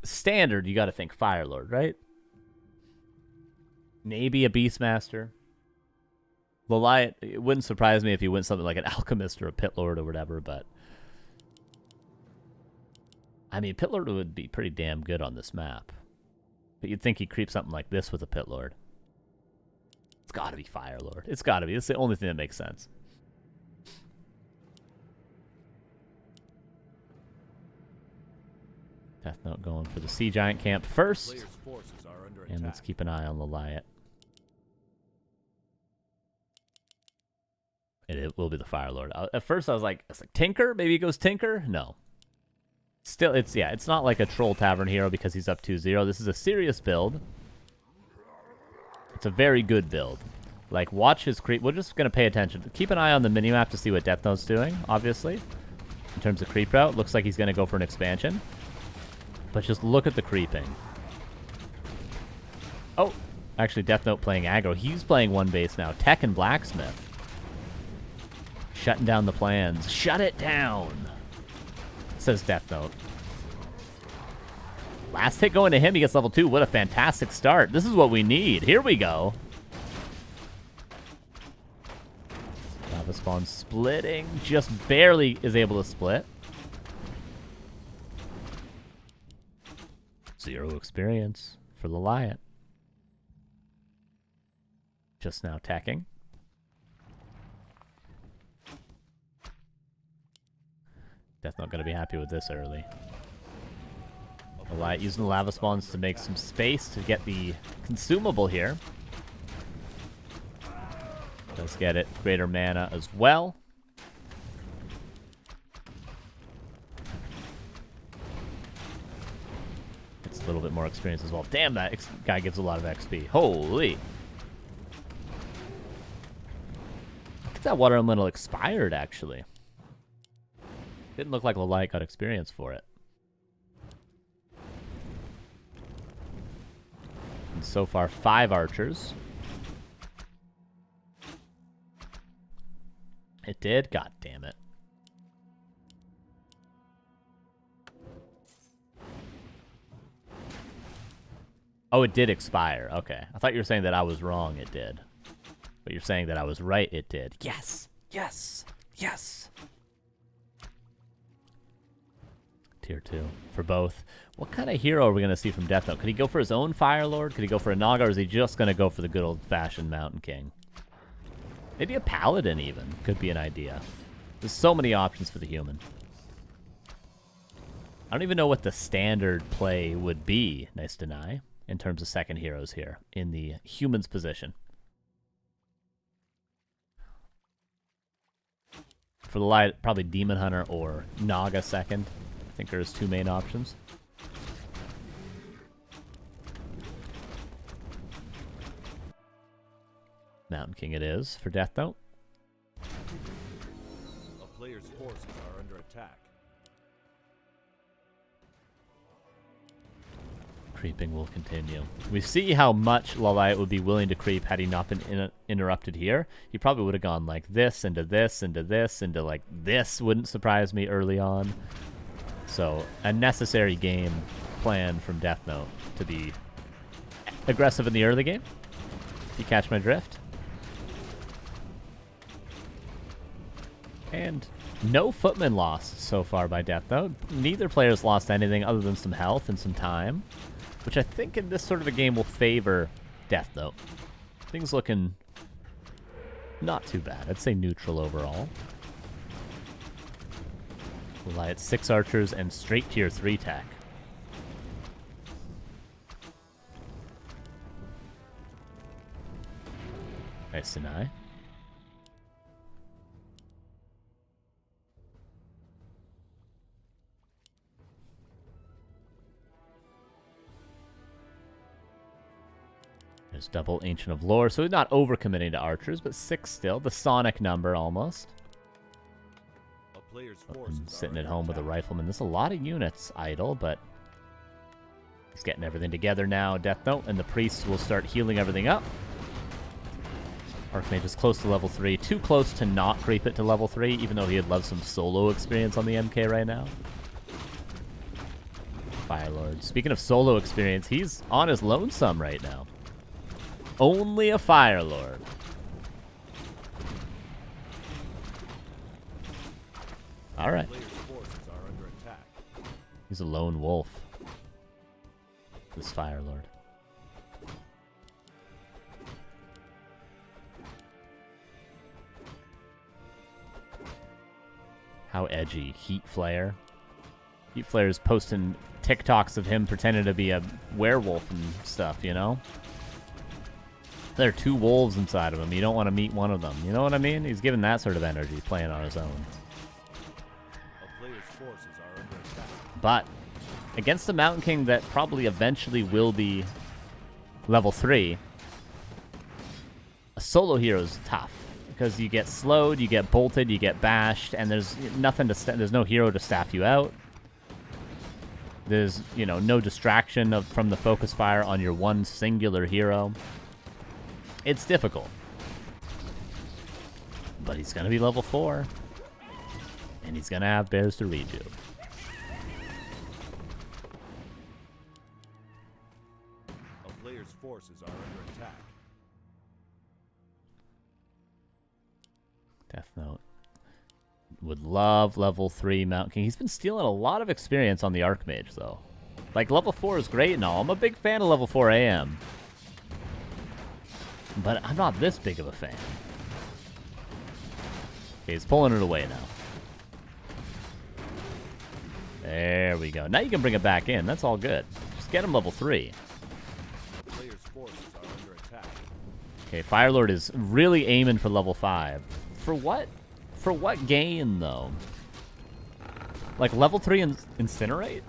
Standard, you got to think Firelord, right? Maybe a Beastmaster. Lawliet, it wouldn't surprise me if he went something like an Alchemist or a Pitlord or whatever, but I mean, Pitlord would be pretty damn good on this map. But you'd think he'd creep something like this with a Pitlord. It's got to be Firelord. It's got to be. It's the only thing that makes sense. Deathnote going for the Sea Giant camp first. And let's keep an eye on Lawliet. It will be the Firelord. At first I was like Tinker? Maybe he goes Tinker? No. Still, it's not like a Troll Tavern hero because he's up 2-0. This is a serious build. It's a very good build. Like, watch his creep. We're just going to pay attention. Keep an eye on the minimap to see what Deathnote's doing, obviously. In terms of creep route, looks like he's going to go for an expansion. But just look at the creeping. Oh, actually, Deathnote playing aggro. He's playing one base now. Tech and Blacksmith. Shutting down the plans. Shut it down, says Deathnote. Last hit going to him. He gets level 2. What a fantastic start. This is what we need. Here we go. Lava Spawn splitting. Just barely is able to split. 0 experience for Lawliet. Just now tacking. Deathnote gonna be happy with this early. Lawliet using the lava spawns to make some space to get the consumable here. Does get it greater mana as well. It's a little bit more experience as well. Damn, that guy gives a lot of XP. Holy. Look at that water elemental expired, actually. Didn't look like Lawliet got experience for it. And so far, 5 archers. It did? God damn it. Oh, it did expire. Okay. I thought you were saying that I was wrong. It did. But you're saying that I was right. It did. Yes. Yes. Yes. Tier 2 for both. What kind of hero are we going to see from Deathnote? Could he go for his own Fire Lord? Could he go for a Naga? Or is he just going to go for the good old-fashioned Mountain King? Maybe a Paladin even could be an idea. There's so many options for the human. I don't even know what the standard play would be, Nice Deny, in terms of second heroes here in the human's position. For the light, probably Demon Hunter or Naga second. I think there's 2 main options. Mountain King it is for Deathnote. A player's forces are under attack. Creeping will continue. We see how much Lawliet would be willing to creep had he not been interrupted here. He probably would have gone like this, into this, into this, into like this. Wouldn't surprise me early on. So, a necessary game plan from Deathnote to be aggressive in the early game. If you catch my drift. And no footman lost so far by Deathnote. Neither player's lost anything other than some health and some time, which I think in this sort of a game will favor Deathnote. Things looking not too bad. I'd say neutral overall. Lawliet 6 archers and straight tier 3 tech. Nice deny. There's double Ancient of Lore, so he's not overcommitting to archers, but 6 still. The Sonic number almost. Sitting at home with a rifleman. There's a lot of units idle, but he's getting everything together now. Deathnote, and the priest will start healing everything up. Archmage is close to level 3. Too close to not creep it to level 3, even though he'd love some solo experience on the MK right now. Firelord. Speaking of solo experience, he's on his lonesome right now. Only a Firelord. Alright. He's a lone wolf. This Firelord. How edgy. Heat Flare. Heat Flare's posting TikToks of him pretending to be a werewolf and stuff, you know? There are 2 wolves inside of him. You don't want to meet one of them. You know what I mean? He's giving that sort of energy playing on his own. But against a Mountain King that probably eventually will be level 3, a solo hero is tough because you get slowed, you get bolted, you get bashed, and there's nothing to there's no hero to staff you out. There's, you know, no distraction from the focus fire on your one singular hero. It's difficult. But he's going to be level 4. And he's going to have bears to rejuve. A player's forces are under attack. Deathnote would love level 3 Mountain King. He's been stealing a lot of experience on the Archmage, though. Like, level 4 is great and all. I'm a big fan of level 4 AM. But I'm not this big of a fan. Okay, he's pulling it away now. There we go. Now you can bring it back in. That's all good. Just get him level 3. Players' forces are under attack. Okay, Firelord is really aiming for level 5. For what? For what gain, though? Like, level 3 Incinerate?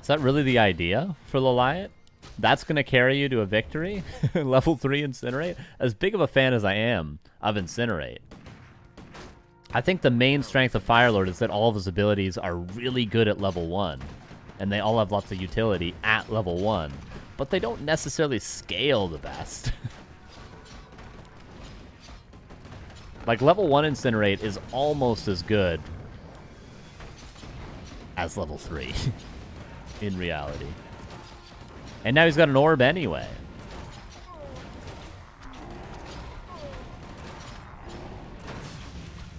Is that really the idea for Lawliet? That's going to carry you to a victory? Level 3 Incinerate? As big of a fan as I am of Incinerate, I think the main strength of Firelord is that all of his abilities are really good at level 1. And they all have lots of utility at level 1. But they don't necessarily scale the best. Like, level 1 Incinerate is almost as good as level 3. In reality. And now he's got an orb anyway.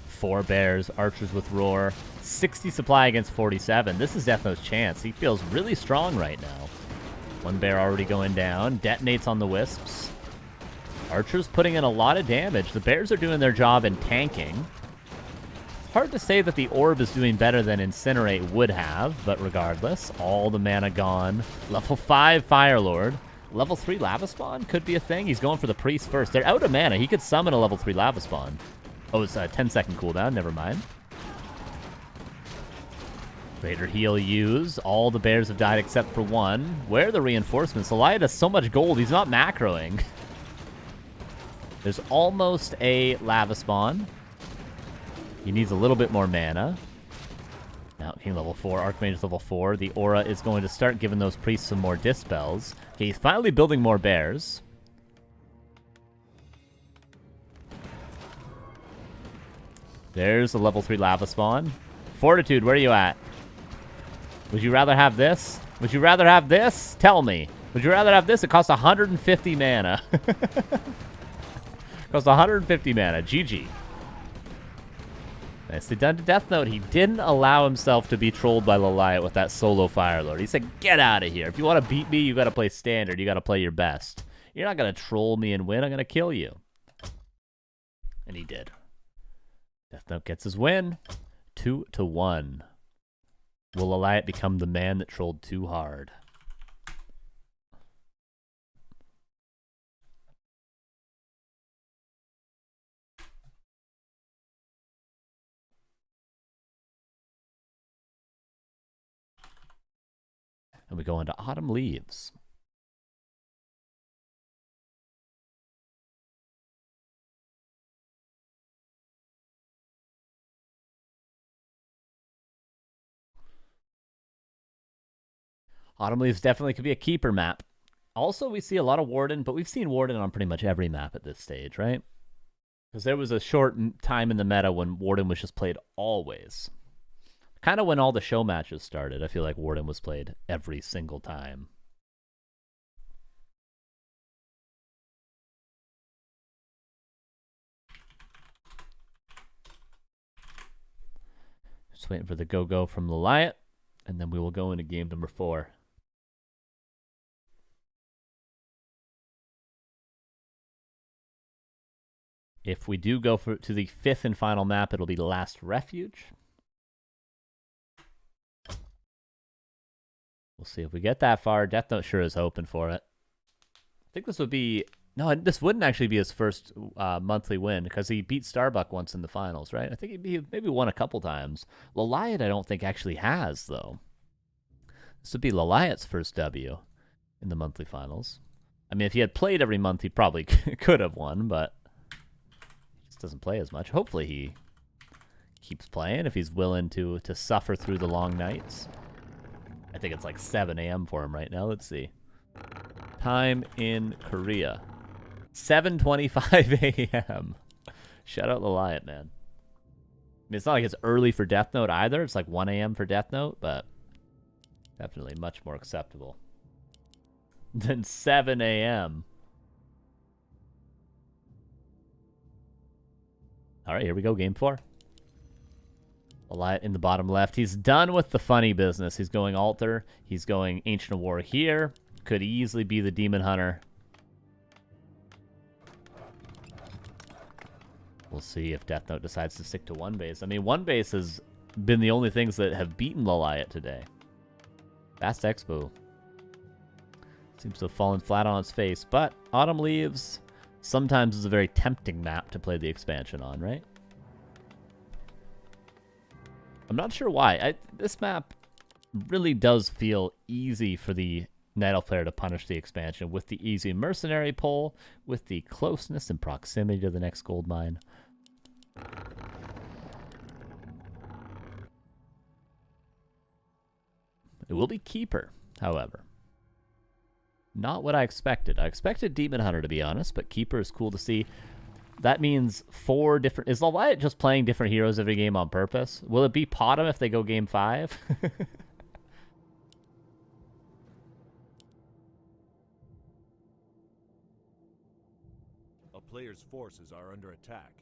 Four bears, archers with roar. 60 supply against 47. This is Deathnote's chance. He feels really strong right now. One bear already going down. Detonates on the wisps. Archers putting in a lot of damage. The bears are doing their job in tanking. Hard to say that the orb is doing better than Incinerate would have, but regardless, all the mana gone. Level 5 Firelord. Level 3 Lava Spawn could be a thing. He's going for the priest first. They're out of mana. He could summon a level 3 Lava Spawn. Oh, it's a 10-second cooldown. Never mind. Greater heal use. All the bears have died except for one. Where are the reinforcements? Lawliet has so much gold. He's not macroing. There's almost a Lava Spawn. He needs a little bit more mana. Now, King level 4, Archmage is level 4. The aura is going to start giving those priests some more dispels. Okay, he's finally building more bears. There's the level 3 Lava Spawn. Fortitude, where are you at? Would you rather have this? Would you rather have this? Tell me. Would you rather have this? It costs 150 mana. Costs 150 mana. GG. Nicely done to Deathnote. He didn't allow himself to be trolled by Lawliet with that solo Firelord. He said, get out of here. If you want to beat me, you got to play standard. You got to play your best. You're not going to troll me and win. I'm going to kill you. And he did. Deathnote gets his win. 2-1. Will Lawliet become the man that trolled too hard? And we go into Autumn Leaves. Autumn Leaves definitely could be a keeper map. Also, we see a lot of Warden, but we've seen Warden on pretty much every map at this stage, right? Because there was a short time in the meta when Warden was just played always. Kind of when all the show matches started, I feel like Warden was played every single time. Just waiting for the go-go from Lawliet, and then we will go into game number 4. If we do go to the 5th and final map, it'll be the Last Refuge. We'll see if we get that far. Deathnote sure is hoping for it. I think this would be... No, this wouldn't actually be his first monthly win, because he beat Starbuck once in the finals, right? I think he maybe won a couple times. Lawliet, I don't think, actually has, though. This would be Lawliet's first W in the monthly finals. I mean, if he had played every month, he probably could have won, but he just doesn't play as much. Hopefully he keeps playing if he's willing to suffer through the long nights. I think it's like 7 a.m. for him right now. Let's see. Time in Korea. 7:25 a.m. Shout out Lawliet, man. I mean, it's not like it's early for Deathnote either. It's like 1 a.m. for Deathnote, but definitely much more acceptable than 7 a.m. All right, here we go. Game 4. Lawliet in the bottom left. He's done with the funny business. He's going Altar. He's going Ancient of War here. Could easily be the Demon Hunter. We'll see if Deathnote decides to stick to one base. I mean, one base has been the only things that have beaten Lawliet today. Fast Expo seems to have fallen flat on its face, but Autumn Leaves sometimes is a very tempting map to play the expansion on, right? I'm not sure why. This map really does feel easy for the Night Elf player to punish the expansion with the easy mercenary pull, with the closeness and proximity to the next gold mine. It will be Keeper, however. Not what I expected. I expected Demon Hunter, to be honest, but Keeper is cool to see. That means 4 different... Is Lawliet just playing different heroes every game on purpose? Will it be Potom if they go game 5? A player's forces are under attack.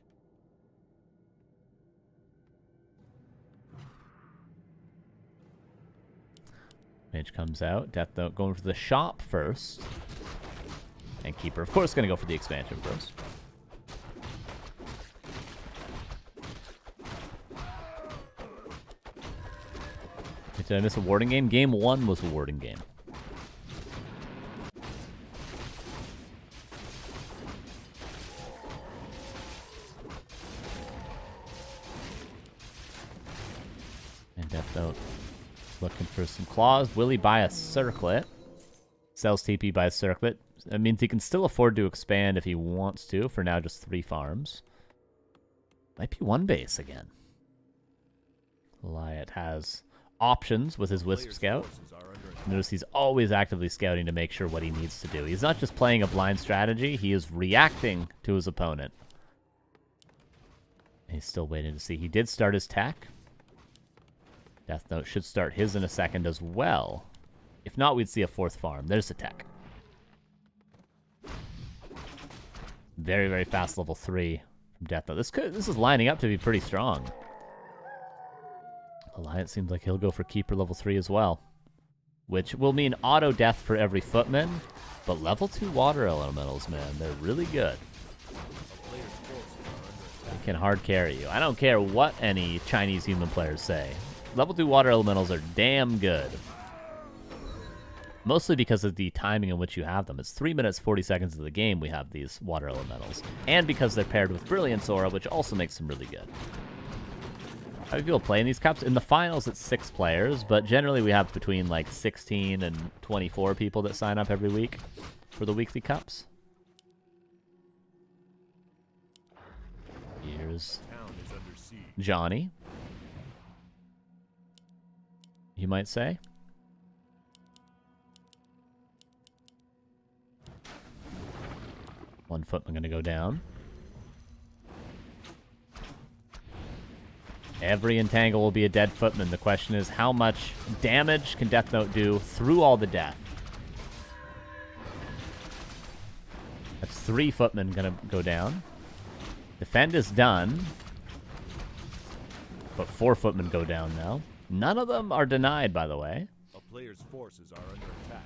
Mage comes out. Deathnote going for the shop first. And Keeper, of course, going to go for the expansion first. Did I miss a warding game? Game 1 was a warding game. And Deathnote looking for some claws. Will he buy a circlet? Sells TP, buys circlet. That means he can still afford to expand if he wants to. For now, just 3 farms. Might be one base again. Lawliet has options with his Wisp Scout. Notice he's always actively scouting to make sure what he needs to do. He's not just playing a blind strategy, he is reacting to his opponent. He's still waiting to see. He did start his tech. Deathnote should start his in a second as well. If not, we'd see a 4th farm. There's the tech. Very, very fast level 3 from Deathnote. This is lining up to be pretty strong. Alliance seems like he'll go for Keeper level 3 as well. Which will mean auto death for every footman. But level 2 water elementals, man, they're really good. They can hard carry you. I don't care what any Chinese human players say. Level 2 water elementals are damn good. Mostly because of the timing in which you have them. It's 3 minutes 40 seconds of the game we have these water elementals. And because they're paired with Brilliance Aura, which also makes them really good. How many people play in these cups? In the finals, it's 6 players, but generally we have between like 16 and 24 people that sign up every week for the weekly cups. Here's Johnny, you might say. One footman going to go down. Every entangle will be a dead footman. The question is, how much damage can Deathnote do through all the death? That's 3 footmen going to go down. Defend is done. But 4 footmen go down now. None of them are denied, by the way. A player's forces are under attack.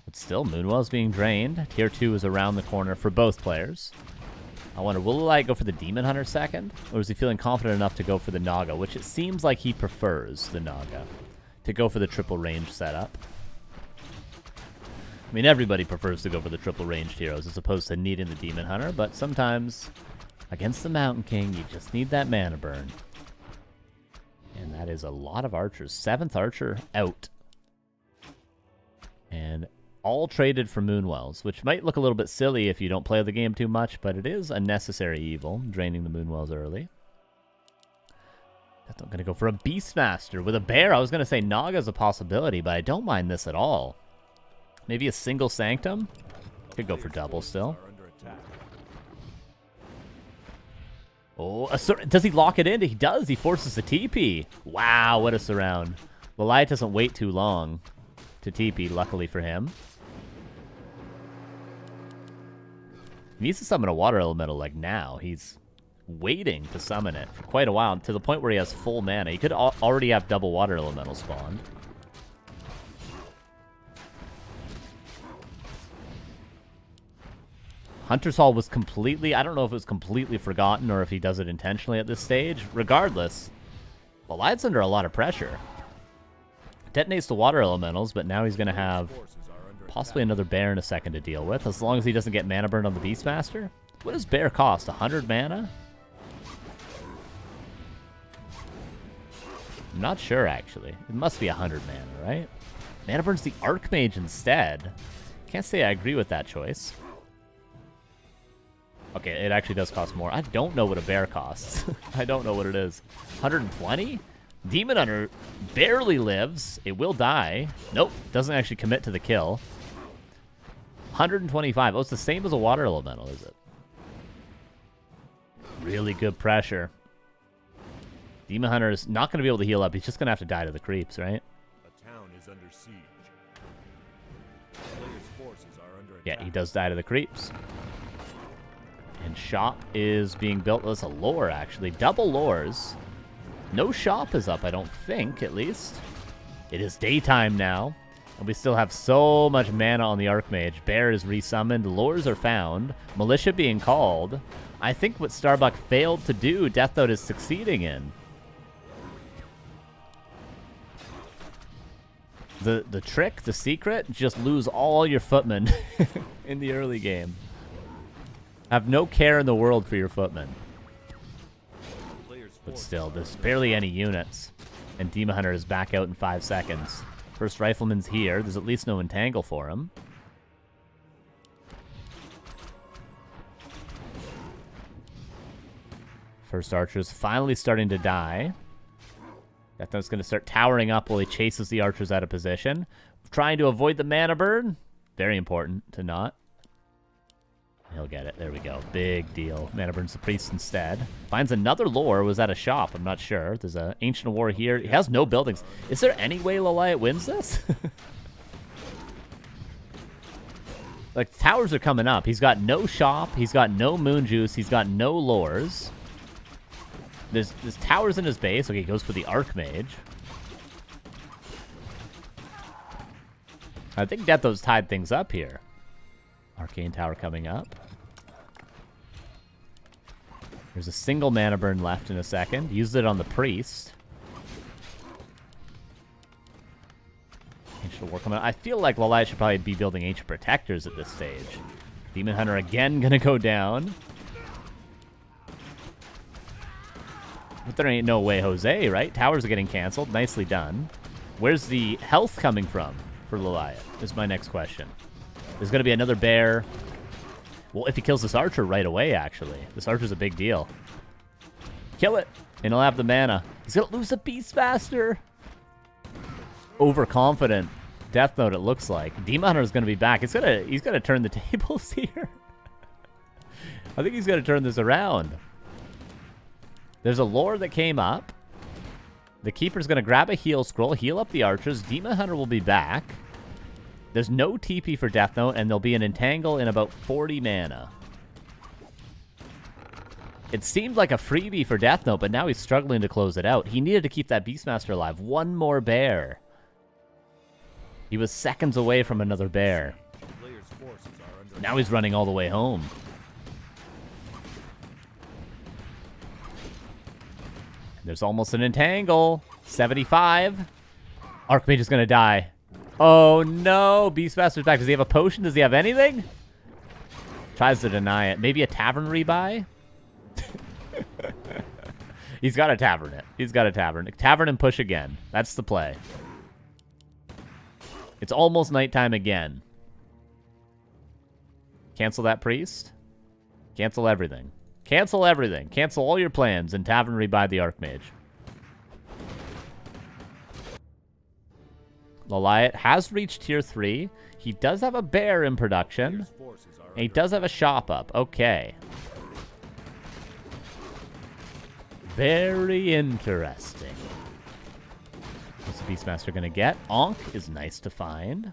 But still, Moonwell's being drained. Tier 2 is around the corner for both players. I wonder, will Lawliet go for the Demon Hunter second? Or is he feeling confident enough to go for the Naga? Which it seems like he prefers the Naga. To go for the triple range setup. I mean, everybody prefers to go for the triple ranged heroes as opposed to needing the Demon Hunter. But sometimes, against the Mountain King, you just need that mana burn. And that is a lot of archers. 7th archer out. And all traded for Moonwells, which might look a little bit silly if you don't play the game too much, but it is a necessary evil, draining the Moonwells early. That's not going to go for a Beastmaster with a bear. I was going to say Naga's a possibility, but I don't mind this at all. Maybe a single Sanctum? Could go for double still. Oh, does he lock it in? He does. He forces the TP. Wow, what a surround. Lawliet doesn't wait too long to TP, luckily for him. He needs to summon a water elemental like now. He's waiting to summon it for quite a while, to the point where he has full mana. He could already have double water elemental spawned. Hunter's Hall was completely... I don't know if it was completely forgotten or if he does it intentionally at this stage. Regardless, Lawliet's under a lot of pressure. Detonates the water elementals, but now he's going to have possibly another bear in a second to deal with, as long as he doesn't get mana burn on the Beastmaster. What does bear cost? 100 mana? I'm not sure, actually. It must be 100 mana, right? Mana burns the Archmage instead. Can't say I agree with that choice. Okay, it actually does cost more. I don't know what a bear costs. I don't know what it is. 120? Demon Hunter barely lives. It will die. Nope, doesn't actually commit to the kill. 125. Oh, it's the same as a water elemental, is it? Really good pressure. Demon Hunter is not going to be able to heal up. He's just going to have to die to the creeps, right? A town is under siege. Players' forces are under Yeah, attack. he does die to the creeps. And shop is being built. That's a lore, actually. Double lores. No shop is up, I don't think, at least. It is daytime now. And we still have so much mana on the Archmage. Bear is resummoned. Lores are found. Militia being called. I think what Starbuck failed to do, Deathnote is succeeding in. The trick, the secret, just lose all your footmen in the early game. Have no care in the world for your footmen. But still, there's barely any units. And Demon Hunter is back out in 5 seconds. First Rifleman's here. There's at least no entangle for him. First Archer's finally starting to die. Deathnote's going to start towering up while he chases the archers out of position. Trying to avoid the mana burn. Very important to not. He'll get it. There we go. Big deal. Mana burns the priest instead. Finds another lore. Was that a shop? I'm not sure. There's an Ancient War here. He has no buildings. Is there any way Lawliet wins this? Like, towers are coming up. He's got no shop. He's got no moon juice. He's got no lores. There's towers in his base. Okay, he goes for the Archmage. I think Deathnote's tied things up here. Arcane Tower coming up. There's a single mana burn left in a second. Used it on the priest. Ancient War coming up. I feel like Lawliet should probably be building Ancient Protectors at this stage. Demon Hunter again gonna go down. But there ain't no way Jose, right? Towers are getting canceled. Nicely done. Where's the health coming from for Lawliet? Is my next question. There's going to be another bear. Well, if he kills this archer right away, actually. This archer's a big deal. Kill it, and he'll have the mana. He's going to lose a Beastmaster. Overconfident. Deathnote, it looks like. Demon Hunter is going to be back. He's going to turn the tables here. I think he's going to turn this around. There's a lore that came up. The Keeper's going to grab a heal scroll, heal up the archers. Demon Hunter will be back. There's no TP for Deathnote, and there'll be an entangle in about 40 mana. It seemed like a freebie for Deathnote, but now he's struggling to close it out. He needed to keep that Beastmaster alive. One more bear. He was seconds away from another bear. Now he's running all the way home. There's almost an entangle. 75. Archmage is going to die. Oh, no. Beastmaster's back. Does he have a potion? Does he have anything? Tries to deny it. Maybe a tavern rebuy? He's got to tavern it. He's got to tavern. Tavern and push again. That's the play. It's almost nighttime again. Cancel that priest. Cancel everything. Cancel everything. Cancel all your plans and tavern rebuy the Archmage. Lawliet has reached tier 3. He does have a bear in production. And he does have a shop up. Okay. Very interesting. What's the Beastmaster going to get? Ankh is nice to find.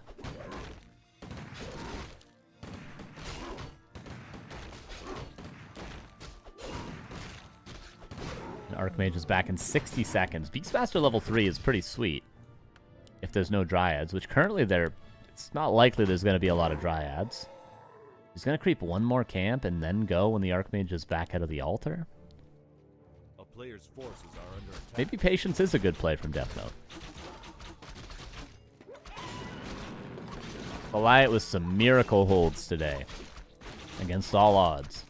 Archmage is back in 60 seconds. Beastmaster level 3 is pretty sweet. If there's no Dryads, which currently it's not likely there's going to be a lot of Dryads. He's going to creep one more camp and then go when the Archmage is back out of the altar. A player's forces are under attack. Maybe Patience is a good play from Deathnote. Lawliet with some miracle holds today. Against all odds.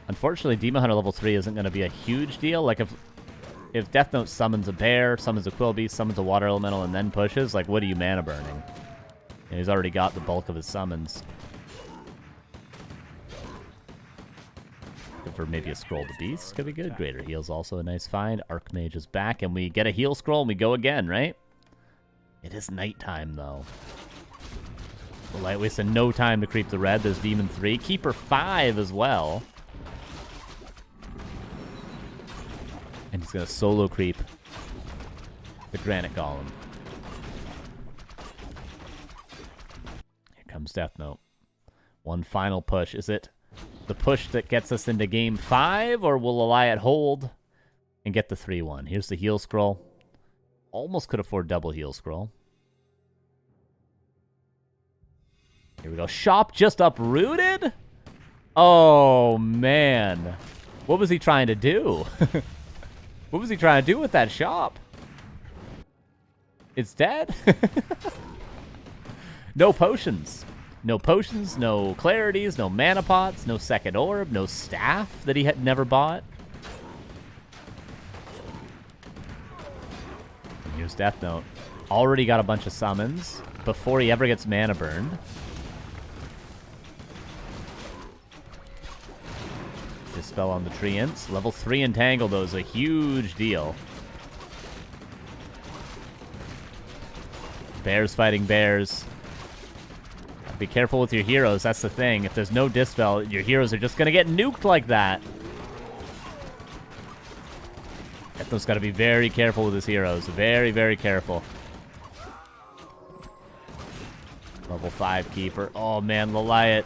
Unfortunately, Demon Hunter level 3 isn't going to be a huge deal. Like, if Deathnote summons a bear, summons a Quillbeast, summons a water elemental, and then pushes, like, what are you mana burning? And he's already got the bulk of his summons. For maybe a Scroll to Beast could be good. Greater Heal's also a nice find. Archmage is back, and we get a heal scroll, and we go again, right? It is nighttime, though. Lawliet wasted no time to creep the red. There's Demon 3. Keeper 5 as well. And he's going to solo creep the Granite Golem. Here comes Deathnote. One final push. Is it the push that gets us into game 5, or will Lawliet hold and get the 3-1? Here's the heal scroll. Almost could afford double heal scroll. Here we go. Shop just uprooted? Oh, man. What was he trying to do? What was he trying to do with that shop? It's dead? No potions. No potions, no clarities, no mana pots, no second orb, no staff that he had never bought. And here's Deathnote. Already got a bunch of summons before he ever gets mana burned. Dispel on the Treants. Level 3 Entangle, though, is a huge deal. Bears fighting bears. Be careful with your heroes, that's the thing. If there's no Dispel, your heroes are just going to get nuked like that. Ethno's got to be very careful with his heroes. Very, very careful. Level 5 Keeper. Oh, man, Lawliet.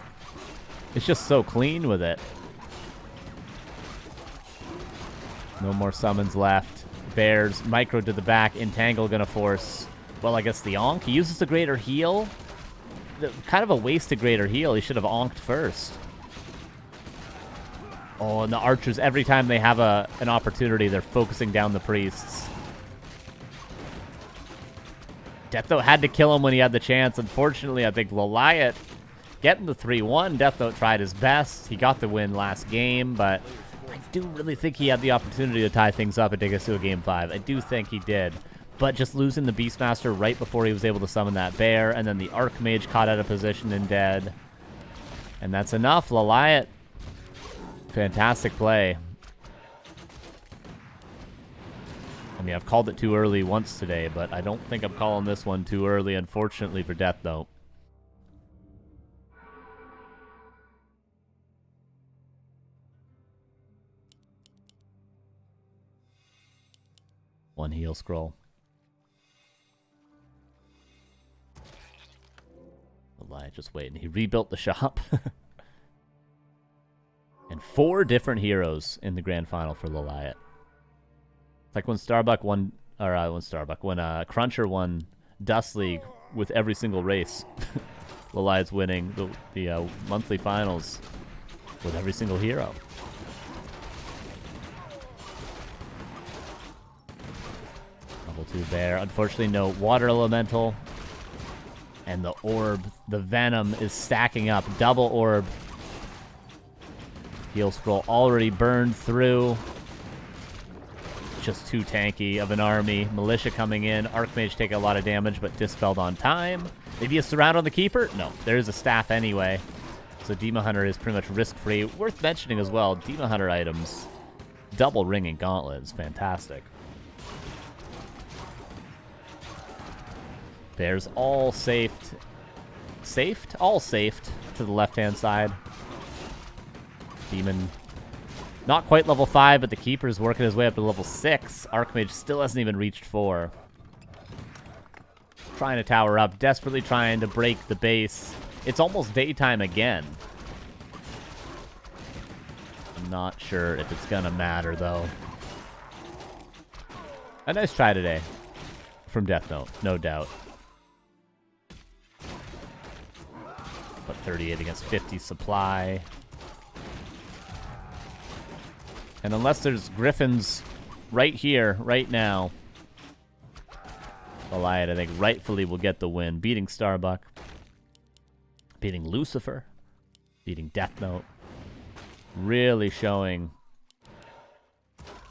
It's just so clean with it. No more summons left. Bears, micro to the back. Entangle going to force, well, I guess the Onk. He uses the Greater Heal. Kind of a wasted Greater Heal. He should have onked first. Oh, and the archers, every time they have an opportunity, they're focusing down the priests. Deathnote had to kill him when he had the chance. Unfortunately, I think Lawliet getting the 3-1. Deathnote tried his best. He got the win last game, but I do really think he had the opportunity to tie things up and take us to a game 5. I do think he did. But just losing the Beastmaster right before he was able to summon that bear, and then the Archmage caught out of position and dead. And that's enough. Lawliet, fantastic play. I mean, I've called it too early once today, but I don't think I'm calling this one too early, unfortunately, for Deathnote. One heal scroll. Lawliet just waiting. He rebuilt the shop. And 4 different heroes in the grand final for Lawliet. It's like when Starbuck won, or when Cruncher won Dust League with every single race. Lawliet's winning the monthly finals with every single hero. Level 2 bear. Unfortunately, no water elemental. And the orb, the venom, is stacking up. Double orb. Heal scroll already burned through. Just too tanky of an army. Militia coming in. Archmage taking a lot of damage, but dispelled on time. Maybe a surround on the Keeper? No, there's a staff anyway. So Demon Hunter is pretty much risk-free. Worth mentioning as well, Demon Hunter items. Double Ring and Gauntlet is fantastic. Bears all safed. Safed? All safed to the left-hand side. Demon, not quite level 5, but the Keeper's working his way up to level 6. Archmage still hasn't even reached 4. Trying to tower up, desperately trying to break the base. It's almost daytime again. Not sure if it's gonna matter, though. A nice try today from Deathnote, no doubt. But 38 against 50 supply. And unless there's Griffins right here, right now, Lawliet, I think, rightfully will get the win. Beating Starbuck. Beating Lucifer. Beating Deathnote. Really showing,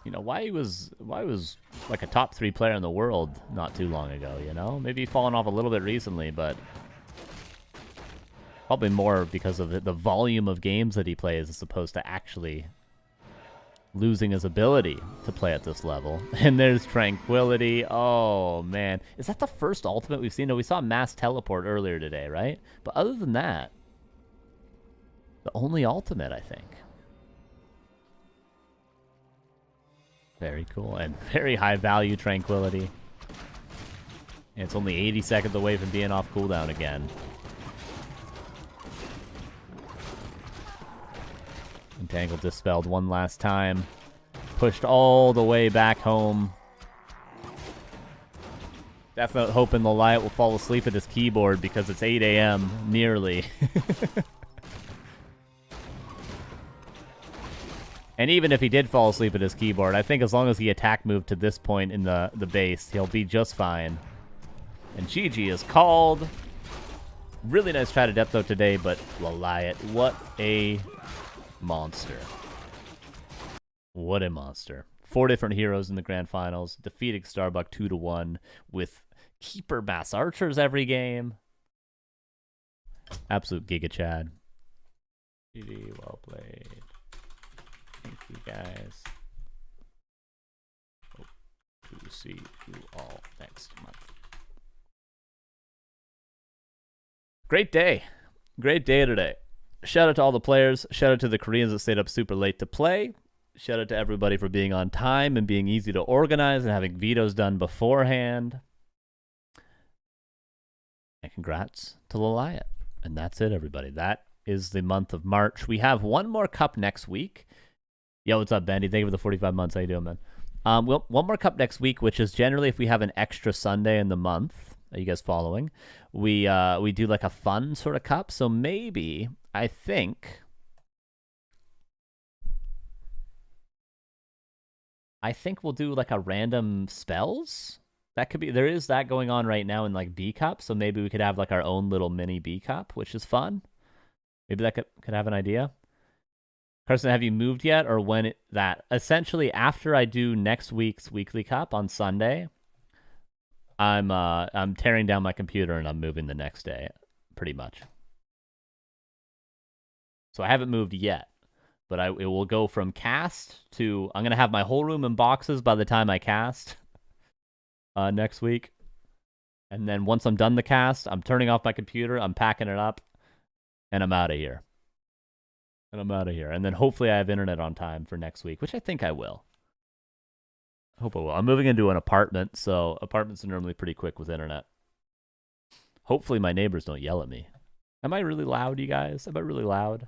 you know, why he was like a top 3 player in the world not too long ago, you know? Maybe fallen off a little bit recently, but probably more because of the volume of games that he plays as opposed to actually losing his ability to play at this level. And there's Tranquility. Oh, man. Is that the first ultimate we've seen? No, we saw Mass Teleport earlier today, right? But other than that, the only ultimate, I think. Very cool. And very high value Tranquility. And it's only 80 seconds away from being off cooldown again. Entangle dispelled one last time. Pushed all the way back home. Definitely hoping Lawliet will fall asleep at his keyboard because it's 8 a.m. nearly. And even if he did fall asleep at his keyboard, I think as long as he attack moved to this point in the base, he'll be just fine. And GG is called. Really nice try to Deathnote today, but Lawliet, what a monster. What a monster. 4 different heroes in the grand finals, defeating Starbuck 2-1 with keeper mass archers every game. Absolute Giga Chad. GG, well played. Thank you guys. Hope to see you all next month. Great day. Great day today. Shout out to all the players. Shout out to the Koreans that stayed up super late to play. Shout out to everybody for being on time and being easy to organize and having vetoes done beforehand. And congrats to Lawliet. And that's it, everybody. That is the month of March. We have one more cup next week. Yo, what's up, Bandy? Thank you for the 45 months. How you doing, man? Well, one more cup next week, which is generally if we have an extra Sunday in the month. Are you guys following? We do like a fun sort of cup. So maybe, I think we'll do like a random spells. That could be, there is that going on right now in like B cup. So maybe we could have like our own little mini B cup, which is fun. Maybe that could have an idea. Carson, have you moved yet, or when that? Essentially, after I do next week's weekly cup on Sunday, I'm tearing down my computer and I'm moving the next day, pretty much. So I haven't moved yet, but it will go from cast to, I'm gonna have my whole room in boxes by the time I cast next week, and then once I'm done the cast, I'm turning off my computer, I'm packing it up, and I'm out of here. And then hopefully I have internet on time for next week, which I think I will. I hope I will. I'm moving into an apartment, so apartments are normally pretty quick with internet. Hopefully my neighbors don't yell at me. Am I really loud, you guys? Am I really loud?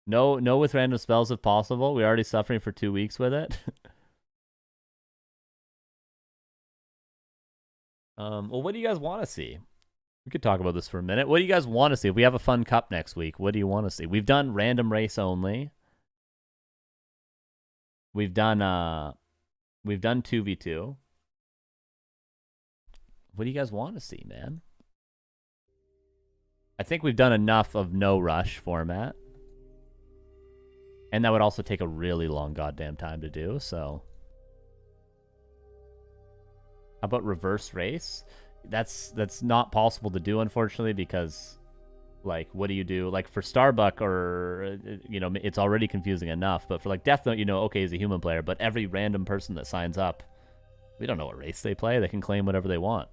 No with random spells if possible. We're already suffering for 2 weeks with it. Well, what do you guys want to see? We could talk about this for a minute. What do you guys want to see? If we have a fun cup next week, what do you want to see? We've done random race only. We've done 2v2. What do you guys want to see, man? I think we've done enough of no rush format. And that would also take a really long goddamn time to do, so. How about reverse race? That's not possible to do, unfortunately, because, like, what do you do? Like, for Starbuck, or, you know, it's already confusing enough. But for, like, Deathnote, you know, okay, he's a human player. But every random person that signs up, we don't know what race they play. They can claim whatever they want.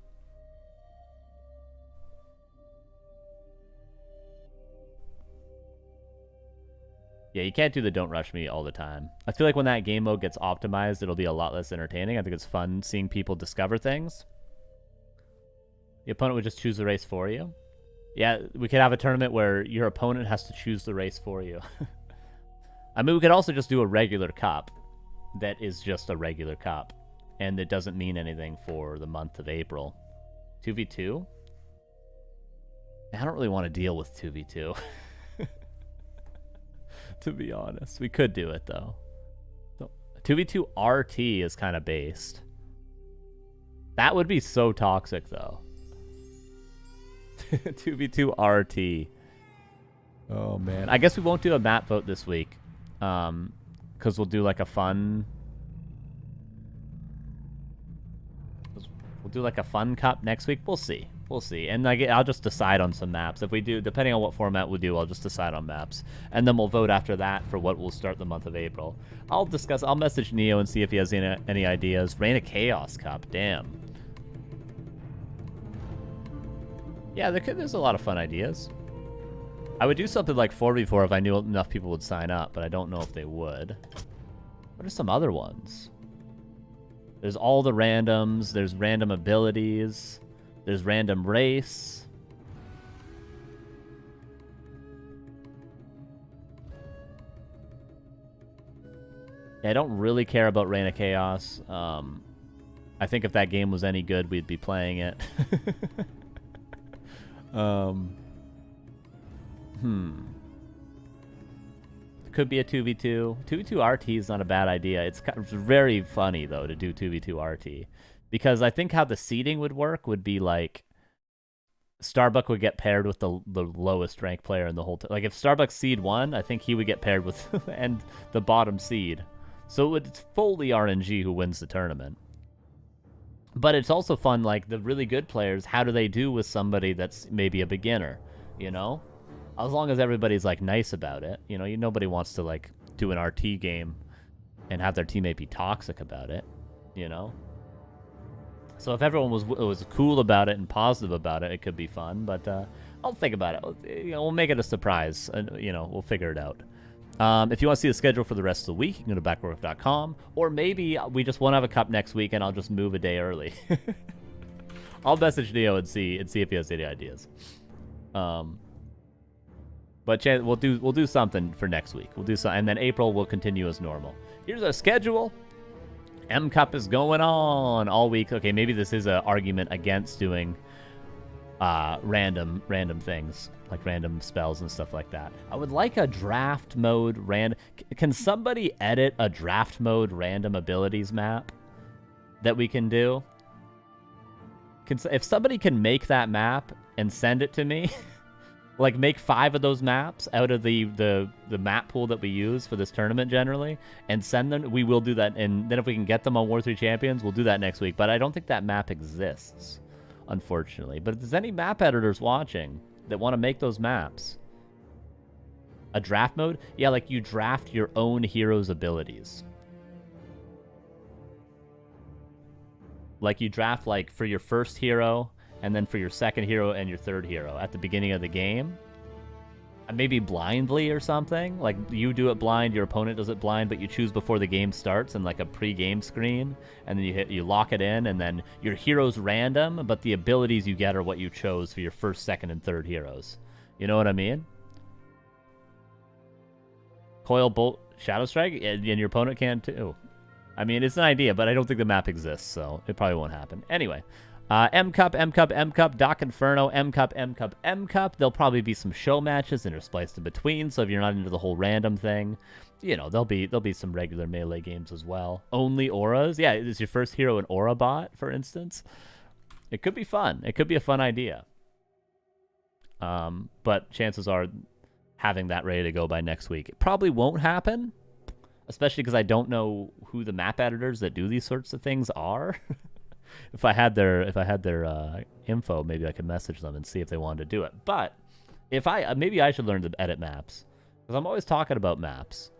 Yeah, you can't do the don't rush me all the time. I feel like when that game mode gets optimized, it'll be a lot less entertaining. I think it's fun seeing people discover things. The opponent would just choose the race for you. Yeah, we could have a tournament where your opponent has to choose the race for you. I mean, we could also just do a regular cup that is just a regular cup, and it doesn't mean anything for the month of April. 2v2? I don't really want to deal with 2v2. To be honest. We could do it, though. So, 2v2 RT is kind of based. That would be so toxic, though. 2v2 RT. Oh, man. I guess we won't do a map vote this week. Because we'll do like a fun... We'll do like a fun cup next week. We'll see. We'll see. And I'll just decide on some maps. If we do, depending on what format we do, I'll just decide on maps. And then we'll vote after that for what will start the month of April. I'll message Neo and see if he has any ideas. Reign of Chaos Cup. Damn. Yeah, there's a lot of fun ideas. I would do something like 4v4 if I knew enough people would sign up, but I don't know if they would. What are some other ones? There's all the randoms. There's random abilities. There's random race. Yeah, I don't really care about Reign of Chaos. I think if that game was any good, we'd be playing it. Could be a 2v2. 2v2 RT is not a bad idea. It's very funny, though, to do 2v2 RT. Because I think how the seeding would work would be like Starbuck would get paired with the lowest ranked player in the whole... Like if Starbuck's seed 1, I think he would get paired with and the bottom seed. So it's fully RNG who wins the tournament. But it's also fun, like the really good players, how do they do with somebody that's maybe a beginner, you know? As long as everybody's like nice about it, you know, nobody wants to like do an RT game and have their teammate be toxic about it, you know? So if everyone was cool about it and positive about it, it could be fun. But I'll think about it. You know, we'll make it a surprise. You know, we'll figure it out. If you want to see the schedule for the rest of the week, you can go to backwark.com. Or maybe we just won't have a cup next week, and I'll just move a day early. I'll message Neo and see if he has any ideas. But we'll do something for next week. We'll do something, and then April will continue as normal. Here's our schedule. M Cup is going on all week. Okay, maybe this is an argument against doing random things, like random spells and stuff like that. I would like a draft mode random... Can somebody edit a draft mode random abilities map that we can do? If somebody can make that map and send it to me... Like, make 5 of those maps out of the map pool that we use for this tournament generally, and send them. We will do that, and then if we can get them on War 3 Champions, we'll do that next week. But I don't think that map exists, unfortunately. But if there's any map editors watching that want to make those maps, a draft mode? Yeah, like you draft your own hero's abilities. Like you draft, like, for your first hero... and then for your second hero and your third hero at the beginning of the game. Maybe blindly or something. Like, you do it blind, your opponent does it blind, but you choose before the game starts in, like, a pre-game screen. And then you lock it in, and then your hero's random, but the abilities you get are what you chose for your first, second, and third heroes. You know what I mean? Coil, Bolt, Shadow Strike, and your opponent can too. I mean, it's an idea, but I don't think the map exists, so it probably won't happen. Anyway... M Cup, Doc Inferno, M Cup. There'll probably be some show matches interspliced in between, so if you're not into the whole random thing, you know, there'll be some regular melee games as well. Only auras? Yeah, is your first hero an aura bot, for instance? It could be fun. It could be a fun idea. But chances are having that ready to go by next week. It probably won't happen, especially because I don't know who the map editors that do these sorts of things are. If I had their info, maybe I could message them and see if they wanted to do it. But maybe I should learn to edit maps, because I'm always talking about maps,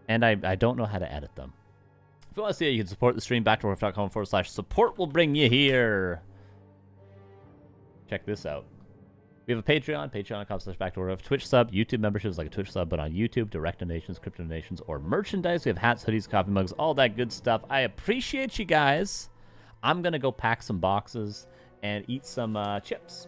and I don't know how to edit them. If you want to see it, you can support the stream. Backdoorwolf.com/support will bring you here. Check this out. We have a Patreon, patreon.com/backdoorwolf, Twitch sub, YouTube memberships like a Twitch sub, but on YouTube, direct donations, crypto donations, or merchandise. We have hats, hoodies, coffee mugs, all that good stuff. I appreciate you guys. I'm going to go pack some boxes and eat some chips.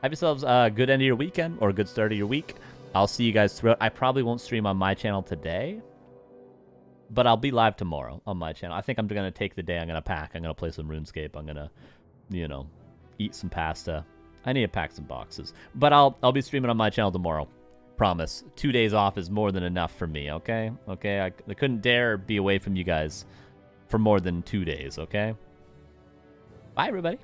Have yourselves a good end of your weekend or a good start of your week. I'll see you guys throughout. I probably won't stream on my channel today, but I'll be live tomorrow on my channel. I think I'm going to take the day. I'm going to pack. I'm going to play some RuneScape. I'm going to, you know, eat some pasta. I need to pack some boxes. But I'll be streaming on my channel tomorrow. Promise. 2 days off is more than enough for me, okay? Okay, I couldn't dare be away from you guys for more than 2 days, okay? Bye, everybody.